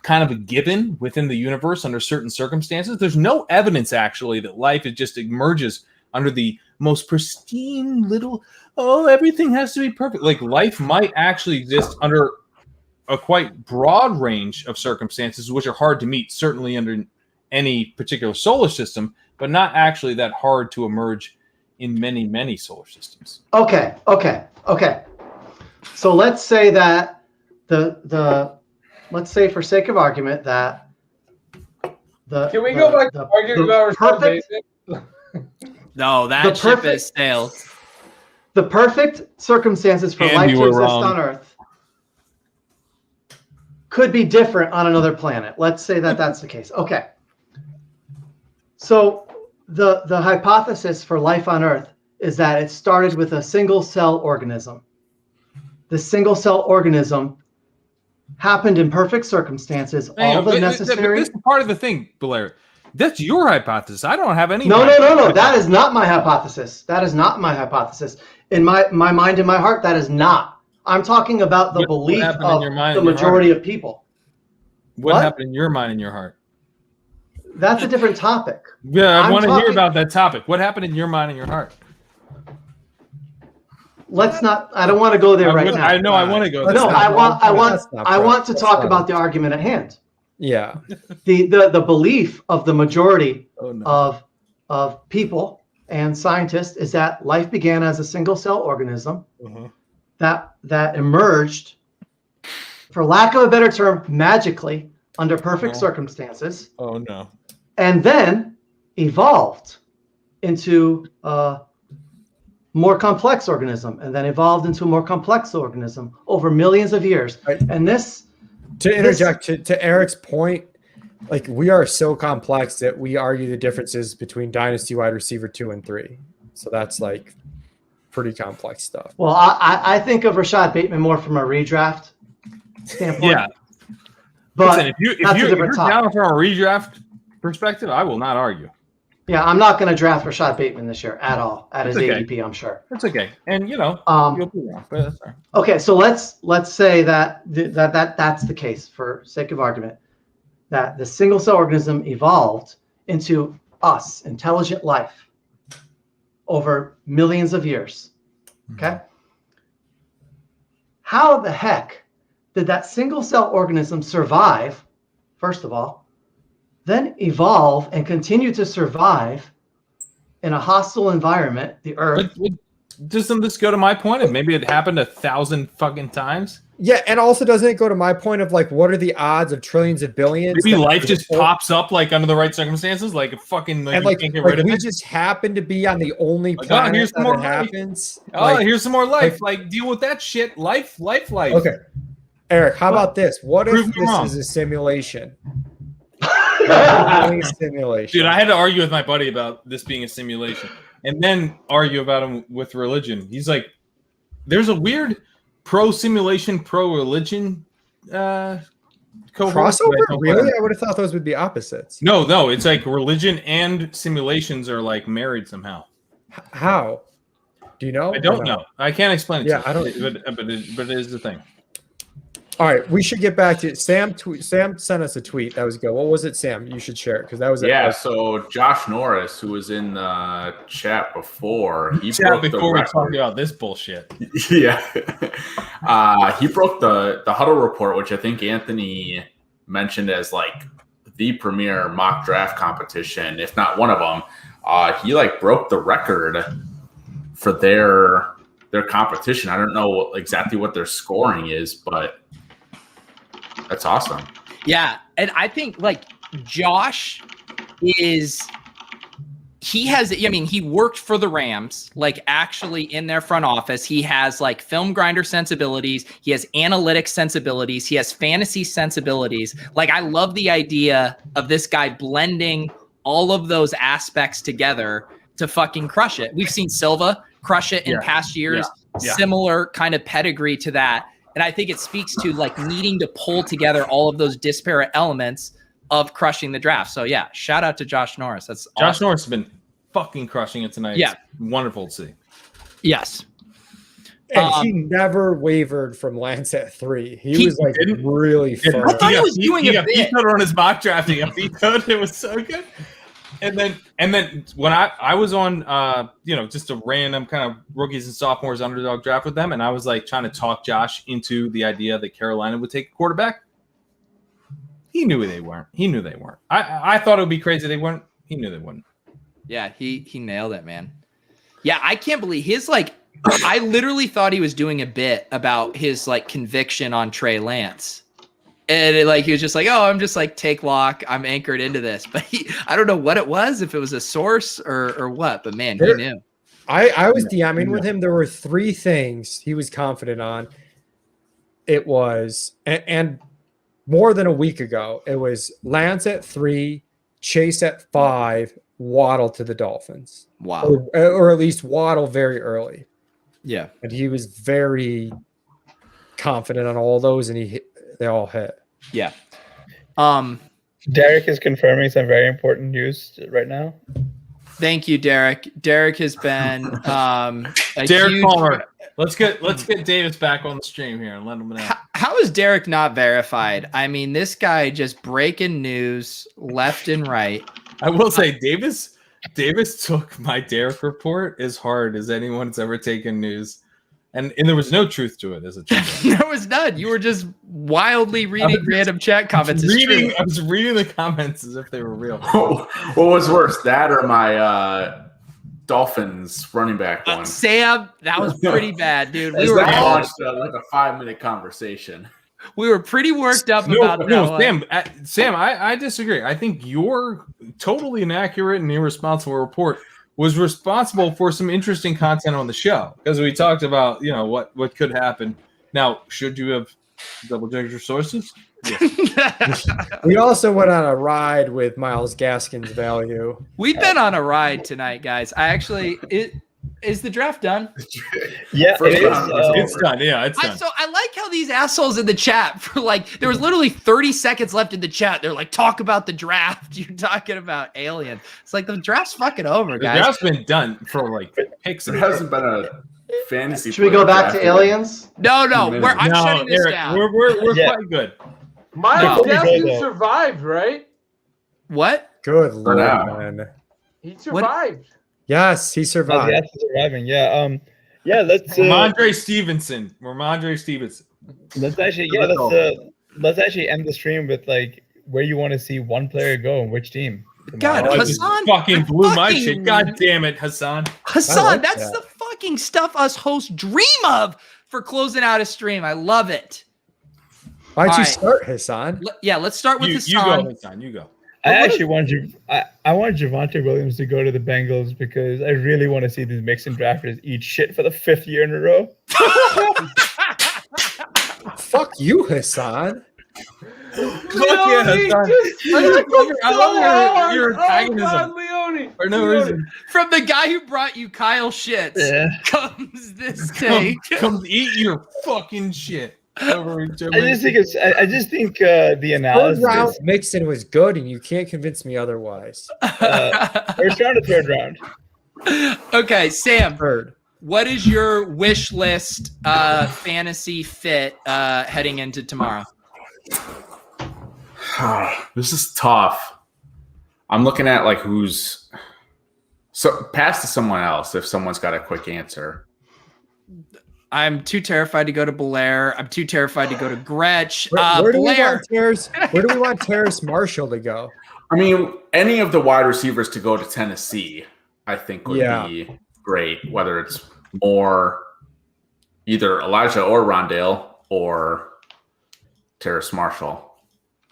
[SPEAKER 2] kind of a given within the universe under certain circumstances. There's no evidence actually that life just emerges under the most pristine little, everything has to be perfect. Life might actually exist under a quite broad range of circumstances, which are hard to meet, certainly under any particular solar system, but not actually that hard to emerge in many solar systems.
[SPEAKER 12] Okay. So let's say that let's say for sake of argument that
[SPEAKER 3] Can we go back to arguing about Rashod Bateman?
[SPEAKER 7] No, that ship has sailed.
[SPEAKER 12] The perfect circumstances for life to exist on Earth could be different on another planet. Let's say that that's the case. Okay. So the hypothesis for life on Earth is that it started with a single cell organism. The single cell organism happened in perfect circumstances.
[SPEAKER 2] Necessary. This is part of the thing, Blair. That's your hypothesis. I don't have any.
[SPEAKER 12] No. That is not my hypothesis. That is not my hypothesis. In my mind and my heart, that is not. I'm talking about the belief of the majority of people.
[SPEAKER 2] What happened in your mind and your heart?
[SPEAKER 12] That's a different topic.
[SPEAKER 2] Yeah, I want to hear about that topic. What happened in your mind and your heart?
[SPEAKER 12] Let's not. I don't want to go there right now.
[SPEAKER 2] I know. I want to go there.
[SPEAKER 12] No, I want to talk about the argument at hand.
[SPEAKER 5] Yeah.
[SPEAKER 12] The belief of the majority of people and scientists is that life began as a single cell organism that emerged, for lack of a better term, magically under perfect circumstances.
[SPEAKER 2] Oh no.
[SPEAKER 12] And then evolved into more complex organism, and then evolved into a more complex organism over millions of years.
[SPEAKER 5] Right.
[SPEAKER 12] And this,
[SPEAKER 5] to interject to Eric's point, like we are so complex that we argue the differences between dynasty wide receiver 2 and 3. So that's like pretty complex stuff.
[SPEAKER 12] well, I think of Rashod Bateman more from a redraft standpoint.
[SPEAKER 2] Yeah.
[SPEAKER 12] But
[SPEAKER 2] Listen, if
[SPEAKER 12] that's a
[SPEAKER 2] you're
[SPEAKER 12] different topic.
[SPEAKER 2] down from a redraft perspective, I will not argue.
[SPEAKER 12] Yeah, I'm not going to draft Rashod Bateman this year at all at his
[SPEAKER 2] That's okay.
[SPEAKER 12] ADP, I'm sure.
[SPEAKER 2] That's okay. And you'll be wrong, but that's all right.
[SPEAKER 12] Okay, so let's say that's the case for sake of argument, that the single cell organism evolved into us, intelligent life, over millions of years. Okay? How the heck did that single cell organism survive, first of all, then evolve and continue to survive in a hostile environment, the Earth?
[SPEAKER 2] But doesn't this go to my point of maybe it happened 1,000 fucking times?
[SPEAKER 5] Yeah, and also doesn't it go to my point of like what are the odds of trillions of billions?
[SPEAKER 2] Maybe life just pops up like under the right circumstances, like a fucking
[SPEAKER 5] and
[SPEAKER 2] you can't get rid of
[SPEAKER 5] we
[SPEAKER 2] it.
[SPEAKER 5] just happen to be on the only
[SPEAKER 2] Like,
[SPEAKER 5] planet
[SPEAKER 2] here's some
[SPEAKER 5] that
[SPEAKER 2] more
[SPEAKER 5] it
[SPEAKER 2] life.
[SPEAKER 5] happens.
[SPEAKER 2] Here's some more life. Like deal with that shit. Life.
[SPEAKER 5] Okay, Eric, how about this? What if
[SPEAKER 2] Prove me
[SPEAKER 5] this
[SPEAKER 2] wrong.
[SPEAKER 5] is a simulation? Simulation.
[SPEAKER 2] Dude, I had to argue with my buddy about this being a simulation, and then argue about him with religion. He's like, "There's a weird pro-simulation, pro-religion cohort."
[SPEAKER 5] Crossover?
[SPEAKER 2] that I don't
[SPEAKER 5] Really?
[SPEAKER 2] like.
[SPEAKER 5] I would have thought those would be opposites.
[SPEAKER 2] No, it's like religion and simulations are like married somehow.
[SPEAKER 5] How? Do you know?
[SPEAKER 2] I don't know. I can't explain it.
[SPEAKER 5] Yeah,
[SPEAKER 2] to
[SPEAKER 5] I
[SPEAKER 2] you,
[SPEAKER 5] don't-
[SPEAKER 2] but it is the thing.
[SPEAKER 5] All right, we should get back to Sam. Sam sent us a tweet. That was good. What was it, Sam? You should share it because that was
[SPEAKER 9] Yeah, so Josh Norris, who was in the chat before, he broke the
[SPEAKER 2] Before we talk
[SPEAKER 9] record.
[SPEAKER 2] about this bullshit.
[SPEAKER 9] Yeah. He broke the huddle report, which I think Anthony mentioned as like the premier mock draft competition, if not one of them. He like broke the record for their competition. I don't know exactly what their scoring is, but that's awesome.
[SPEAKER 7] Yeah, and I think like Josh he worked for the Rams, like actually in their front office. He has like film grinder sensibilities. He has analytics sensibilities. He has fantasy sensibilities. Like I love the idea of this guy blending all of those aspects together to fucking crush it. We've seen Silva crush it in past years, similar kind of pedigree to that. And I think it speaks to like needing to pull together all of those disparate elements of crushing the draft. So yeah, shout out to Josh Norris. That's
[SPEAKER 2] Josh
[SPEAKER 7] awesome.
[SPEAKER 2] Norris has been fucking crushing it tonight.
[SPEAKER 7] Yeah.
[SPEAKER 2] It's wonderful to see.
[SPEAKER 7] Yes.
[SPEAKER 5] And he never wavered from Lance at 3. He was like
[SPEAKER 2] didn't.
[SPEAKER 5] really fun.
[SPEAKER 7] I thought he was doing
[SPEAKER 2] he
[SPEAKER 7] a
[SPEAKER 2] got
[SPEAKER 7] bit.
[SPEAKER 2] vetoed on his mock draft. He got vetoed. It was so good. And then when I was on just a random kind of rookies and sophomores underdog draft with them, and I was like trying to talk Josh into the idea that Carolina would take a quarterback. He knew they weren't. He knew they weren't. I thought it would be crazy they weren't. He knew they wouldn't.
[SPEAKER 7] Yeah, he nailed it, man. Yeah, I can't believe his like I literally thought he was doing a bit about his like conviction on Trey Lance. And he was just like, oh, I'm just like take lock. I'm anchored into this. But I don't know what it was, if it was a source or what, but man, he knew.
[SPEAKER 5] I was DMing with him. There were 3 things he was confident on. It was, and more than a week ago, it was Lance at 3, Chase at 5, Waddle to the Dolphins.
[SPEAKER 7] Wow.
[SPEAKER 5] Or at least Waddle very early.
[SPEAKER 7] Yeah.
[SPEAKER 5] And he was very confident on all those, and they all hit.
[SPEAKER 7] Yeah.
[SPEAKER 10] Derek is confirming some very important news right now.
[SPEAKER 7] Thank you, Derek. Derek has been a
[SPEAKER 2] Derek
[SPEAKER 7] huge...
[SPEAKER 2] Palmer. Let's get Davis back on the stream here and let him know.
[SPEAKER 7] How is Derek not verified? I mean, this guy just breaking news left and right.
[SPEAKER 2] I will say Davis took my Derek report as hard as anyone's ever taken news. And there was no truth to it as a chat.
[SPEAKER 7] There was none. You were just wildly reading random chat comments.
[SPEAKER 2] I was reading the comments as if they were real.
[SPEAKER 9] What was worse, that or my Dolphins running back one?
[SPEAKER 7] Sam, that was pretty bad, dude.
[SPEAKER 9] We were launched like a 5-minute conversation.
[SPEAKER 7] We were pretty worked up about that.
[SPEAKER 2] No, Sam, I disagree. I think your totally inaccurate and irresponsible report was responsible for some interesting content on the show because we talked about, what could happen. Now, should you have double-checked your sources? Yes.
[SPEAKER 5] We also went on a ride with Miles Gaskin's value.
[SPEAKER 7] We've been on a ride tonight, guys. Is the draft done?
[SPEAKER 10] Yeah,
[SPEAKER 2] It's done. Yeah, it's done.
[SPEAKER 7] So I like how these assholes in the chat there was literally 30 seconds left in the chat. They're like, talk about the draft. You're talking about Alien. It's like the draft's fucking over,
[SPEAKER 2] The
[SPEAKER 7] guys.
[SPEAKER 2] draft's been done for picks.
[SPEAKER 9] There hasn't been a fantasy.
[SPEAKER 12] Should we go back to aliens?
[SPEAKER 7] No, I'm shutting this
[SPEAKER 2] Eric,
[SPEAKER 7] down.
[SPEAKER 2] We're quite good.
[SPEAKER 3] Miles
[SPEAKER 10] No.
[SPEAKER 3] Gaskin survived, right?
[SPEAKER 7] What?
[SPEAKER 5] Good lord,
[SPEAKER 9] now.
[SPEAKER 5] man.
[SPEAKER 3] He survived.
[SPEAKER 5] Yes, he survived.
[SPEAKER 10] Yes, surviving. Yeah. Let's
[SPEAKER 2] Ramondre Stevenson.
[SPEAKER 10] let's actually end the stream with where you want to see one player go and which team.
[SPEAKER 7] God,
[SPEAKER 2] Oh, I just
[SPEAKER 7] Hasan
[SPEAKER 2] fucking blew my shit. God damn it, Hasan.
[SPEAKER 7] Hasan,
[SPEAKER 5] like
[SPEAKER 7] that's
[SPEAKER 5] that.
[SPEAKER 7] the fucking stuff us hosts dream of for closing out a stream. I love it.
[SPEAKER 5] Why'd you
[SPEAKER 7] All right.
[SPEAKER 5] start, Hasan?
[SPEAKER 7] Let's start with
[SPEAKER 2] You
[SPEAKER 7] Hasan.
[SPEAKER 2] go, Hasan. You go.
[SPEAKER 10] I actually want I want Javonte Williams to go to the Bengals because I really want to see these Mixon drafters eat shit for the 5th year in a row.
[SPEAKER 5] Fuck you, Hasan.
[SPEAKER 2] Your antagonism
[SPEAKER 3] Leone.
[SPEAKER 2] for no reason.
[SPEAKER 7] From the guy who brought you Kyle Shits comes this take.
[SPEAKER 2] Come eat your fucking shit.
[SPEAKER 10] I just think the
[SPEAKER 5] Third
[SPEAKER 10] analysis.
[SPEAKER 5] round Mixon was good, and you can't convince me otherwise.
[SPEAKER 10] First round or third round?
[SPEAKER 7] Okay, Sam.
[SPEAKER 5] Third.
[SPEAKER 7] What is your wish list fantasy fit heading into tomorrow?
[SPEAKER 9] This is tough. I'm looking at who's pass to someone else if someone's got a quick answer.
[SPEAKER 7] I'm too terrified to go to Belair. I'm too terrified to go to Gretsch.
[SPEAKER 5] Where do
[SPEAKER 7] Blair.
[SPEAKER 5] we want Terrace Marshall to go?
[SPEAKER 9] I mean, any of the wide receivers to go to Tennessee, I think would be great. Whether it's more either Elijah or Rondale or Terrace Marshall.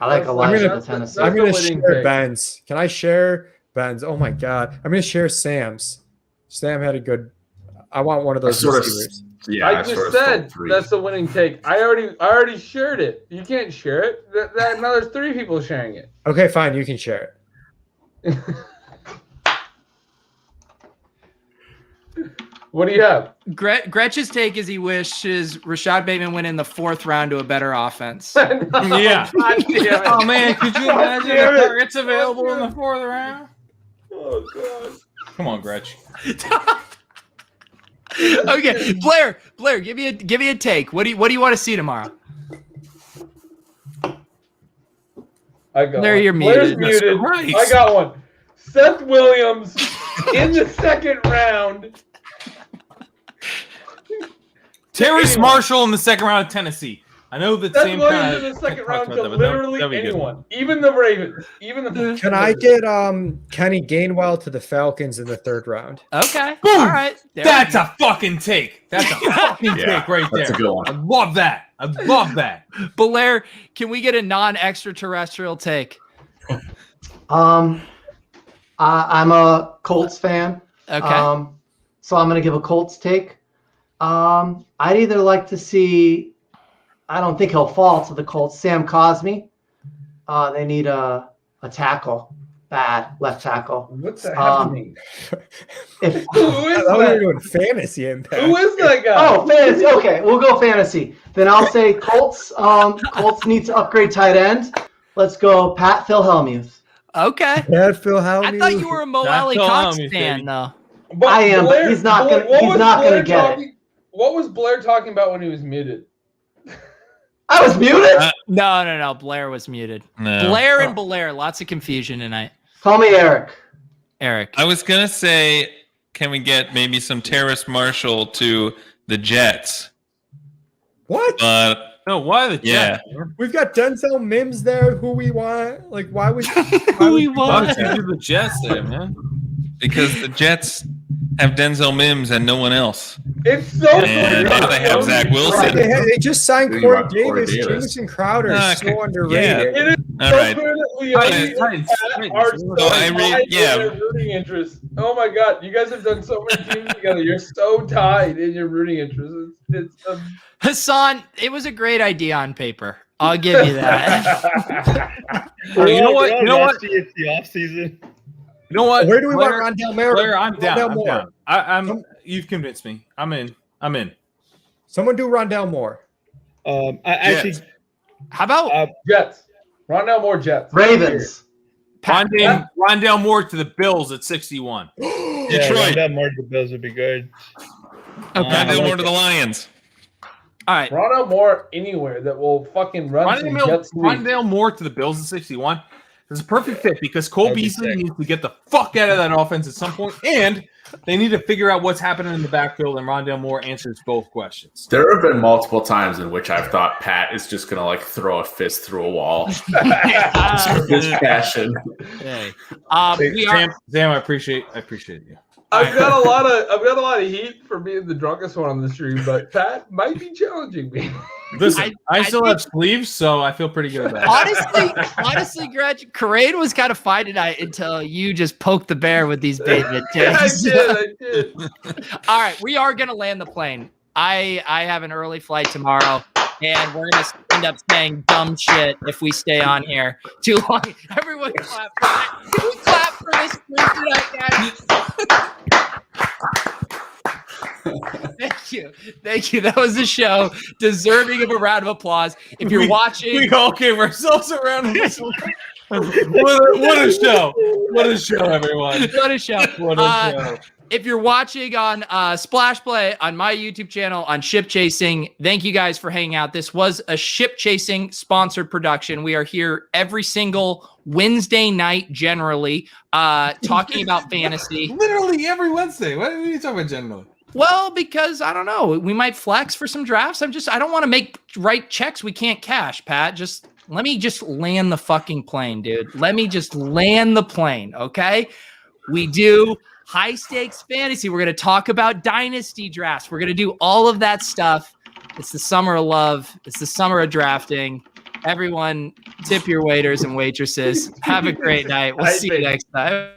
[SPEAKER 12] I like Elijah to Tennessee.
[SPEAKER 5] I'm going to
[SPEAKER 3] winning
[SPEAKER 5] share
[SPEAKER 3] pick.
[SPEAKER 5] Ben's. Can I share Ben's? Oh my God. I'm going to share Sam's. Sam had a good. I want one of those receivers.
[SPEAKER 3] I just said that's the winning take. I already shared it. You can't share it. Now there's 3 people sharing it.
[SPEAKER 5] Okay, fine. You can share it.
[SPEAKER 3] What do you have?
[SPEAKER 7] Gretch's take is he wishes Rashod Bateman went in the 4th round to a better offense.
[SPEAKER 2] Yeah.
[SPEAKER 3] God damn it.
[SPEAKER 2] Oh man, could you imagine
[SPEAKER 3] damn
[SPEAKER 2] if
[SPEAKER 3] it.
[SPEAKER 2] targets available in the 4th round?
[SPEAKER 3] Oh god.
[SPEAKER 2] Come on, Gretch.
[SPEAKER 7] Okay, Blair, give me a take. What do you want to see tomorrow?
[SPEAKER 3] I got
[SPEAKER 7] There,
[SPEAKER 3] one.
[SPEAKER 7] you're
[SPEAKER 3] Blair's
[SPEAKER 7] muted.
[SPEAKER 3] muted.
[SPEAKER 2] Christ.
[SPEAKER 3] I got one. Seth Williams in the 2nd round.
[SPEAKER 2] Terrace
[SPEAKER 3] Anyone.
[SPEAKER 2] Marshall in the 2nd round of Tennessee. I know that
[SPEAKER 3] Seth
[SPEAKER 2] Sam
[SPEAKER 3] Williams in the 2nd round to literally anyone, even the Ravens, even the.
[SPEAKER 5] Can I get Kenny Gainwell to the Falcons in the 3rd round?
[SPEAKER 7] Okay,
[SPEAKER 2] Boom!
[SPEAKER 7] all right. There
[SPEAKER 2] That's
[SPEAKER 7] we
[SPEAKER 2] a fucking take. That's a fucking take right there.
[SPEAKER 9] That's a good one.
[SPEAKER 2] I love that. I love that.
[SPEAKER 7] go. Blair, can we get a non-extraterrestrial take?
[SPEAKER 12] I'm a Colts fan.
[SPEAKER 7] Okay.
[SPEAKER 12] So I'm going to give a Colts take. I'd either like to see, I don't think he'll fall to the Colts, Sam Cosmi. They need a tackle, bad left tackle.
[SPEAKER 3] What's that happening?
[SPEAKER 12] If,
[SPEAKER 3] Who is
[SPEAKER 5] I thought we were
[SPEAKER 3] that?
[SPEAKER 5] doing fantasy impact.
[SPEAKER 3] Who is that guy?
[SPEAKER 12] oh, fantasy. Okay, we'll go fantasy. Then I'll say Colts. Colts need to upgrade tight end. Let's go Pat Philhelmuth.
[SPEAKER 7] Okay.
[SPEAKER 5] Bad Phil Howley.
[SPEAKER 7] I thought you were a Mo
[SPEAKER 2] That's
[SPEAKER 7] Alley
[SPEAKER 2] all
[SPEAKER 7] Cox
[SPEAKER 2] on me,
[SPEAKER 7] fan,
[SPEAKER 2] baby.
[SPEAKER 7] though.
[SPEAKER 3] But
[SPEAKER 12] I am, but he's not gonna-
[SPEAKER 3] what
[SPEAKER 12] he's
[SPEAKER 3] was
[SPEAKER 12] not gonna
[SPEAKER 3] Blair
[SPEAKER 12] get it.
[SPEAKER 3] talking- What was Blair talking about when he was muted?
[SPEAKER 12] I was muted.
[SPEAKER 7] No. Blair was muted.
[SPEAKER 11] No.
[SPEAKER 7] Blair and Belair, lots of confusion tonight.
[SPEAKER 12] Call me Eric.
[SPEAKER 7] Eric.
[SPEAKER 11] I was gonna say, can we get maybe some Terrace Marshall to the Jets?
[SPEAKER 5] What?
[SPEAKER 11] But
[SPEAKER 2] No, why the
[SPEAKER 11] Yeah.
[SPEAKER 2] Jets?
[SPEAKER 5] We've got Denzel Mims there, who we want. Like, why would
[SPEAKER 7] Who we
[SPEAKER 2] Why
[SPEAKER 7] want?
[SPEAKER 2] would you do the Jets there, man?
[SPEAKER 11] because the Jets have Denzel Mims and no one else,
[SPEAKER 3] It's so
[SPEAKER 11] and now they have Zach Wilson.
[SPEAKER 5] They just signed
[SPEAKER 9] Think
[SPEAKER 5] Corey
[SPEAKER 9] about Corey
[SPEAKER 5] Davis.
[SPEAKER 9] Davis.
[SPEAKER 5] Jamison Crowder
[SPEAKER 11] Ah,
[SPEAKER 5] is so underrated.
[SPEAKER 3] It is
[SPEAKER 11] All right.
[SPEAKER 9] Titans.
[SPEAKER 3] Are so
[SPEAKER 11] I read-
[SPEAKER 3] tied
[SPEAKER 11] yeah.
[SPEAKER 3] in their rooting interests. Oh my god, you guys have done so many teams together. You're so tied in your rooting interests. It's
[SPEAKER 7] Hasan, it was a great idea on paper. I'll give you that.
[SPEAKER 2] You know what? You know what?
[SPEAKER 10] It's the off season.
[SPEAKER 2] You know what?
[SPEAKER 5] Where do we
[SPEAKER 2] Blair,
[SPEAKER 5] want Rondell Moore?
[SPEAKER 2] Blair, I'm down.
[SPEAKER 5] Rondell
[SPEAKER 2] I'm
[SPEAKER 5] Moore.
[SPEAKER 2] down. I'm. You've convinced me. I'm in. I'm in.
[SPEAKER 5] Someone do Rondell Moore.
[SPEAKER 10] I actually,
[SPEAKER 7] How about
[SPEAKER 3] Jets. Rondell Moore Jets.
[SPEAKER 12] Ravens.
[SPEAKER 2] Rondell Moore to the Bills at 61.
[SPEAKER 10] yeah,
[SPEAKER 11] Detroit.
[SPEAKER 10] Rondell Moore to the Bills would be good.
[SPEAKER 11] Rondell Moore to the Lions.
[SPEAKER 7] all right?
[SPEAKER 3] Rondell Moore anywhere that will fucking run some Jets league.
[SPEAKER 2] Rondell Moore to the Bills at 61. It's a perfect fit because Cole
[SPEAKER 10] That'd be
[SPEAKER 2] Beasley
[SPEAKER 10] sick.
[SPEAKER 2] needs to get the fuck out of that offense at some point, and they need to figure out what's happening in the backfield, and Rondell Moore answers both questions.
[SPEAKER 9] There have been multiple times in which I've thought Pat is just gonna like throw a fist through a wall. His passion.
[SPEAKER 7] Hey, we are.
[SPEAKER 2] Sam, I appreciate you.
[SPEAKER 3] I've got a lot of heat for being the drunkest one on the stream, but Pat might be challenging me.
[SPEAKER 2] Listen, I still
[SPEAKER 7] think-
[SPEAKER 2] have sleeves, so I feel pretty good about it.
[SPEAKER 7] Honestly, Gretch, Crane was kind of fine tonight until you just poked the bear with these Bateman
[SPEAKER 3] I
[SPEAKER 7] takes.
[SPEAKER 3] did.
[SPEAKER 7] All right, we are gonna land the plane. I have an early flight tomorrow, and we're gonna end up saying dumb shit if we stay on here too long. Everyone clap for that. Can we clap for this stream tonight, guys? Thank you. That was the show, deserving of a round of applause. If you're watching,
[SPEAKER 2] We all gave ourselves a round of applause. What a show! What a show, everyone!
[SPEAKER 7] what a show.
[SPEAKER 2] What a show!
[SPEAKER 7] If you're watching on Splash Play, on my YouTube channel, on Ship Chasing, thank you guys for hanging out. This was a Ship Chasing sponsored production. We are here every single Wednesday night, generally, talking about fantasy.
[SPEAKER 2] Literally every Wednesday. What are you talking about generally?
[SPEAKER 7] Well, because I don't know, we might flex for some drafts. I don't want to write checks we can't cash, Pat. Let me just land the fucking plane, dude. Let me just land the plane, okay? We do high stakes fantasy. We're going to talk about dynasty drafts. We're going to do all of that stuff. It's the summer of love. It's the summer of drafting. Everyone, tip your waiters and waitresses. Have a great night. We'll see you next time.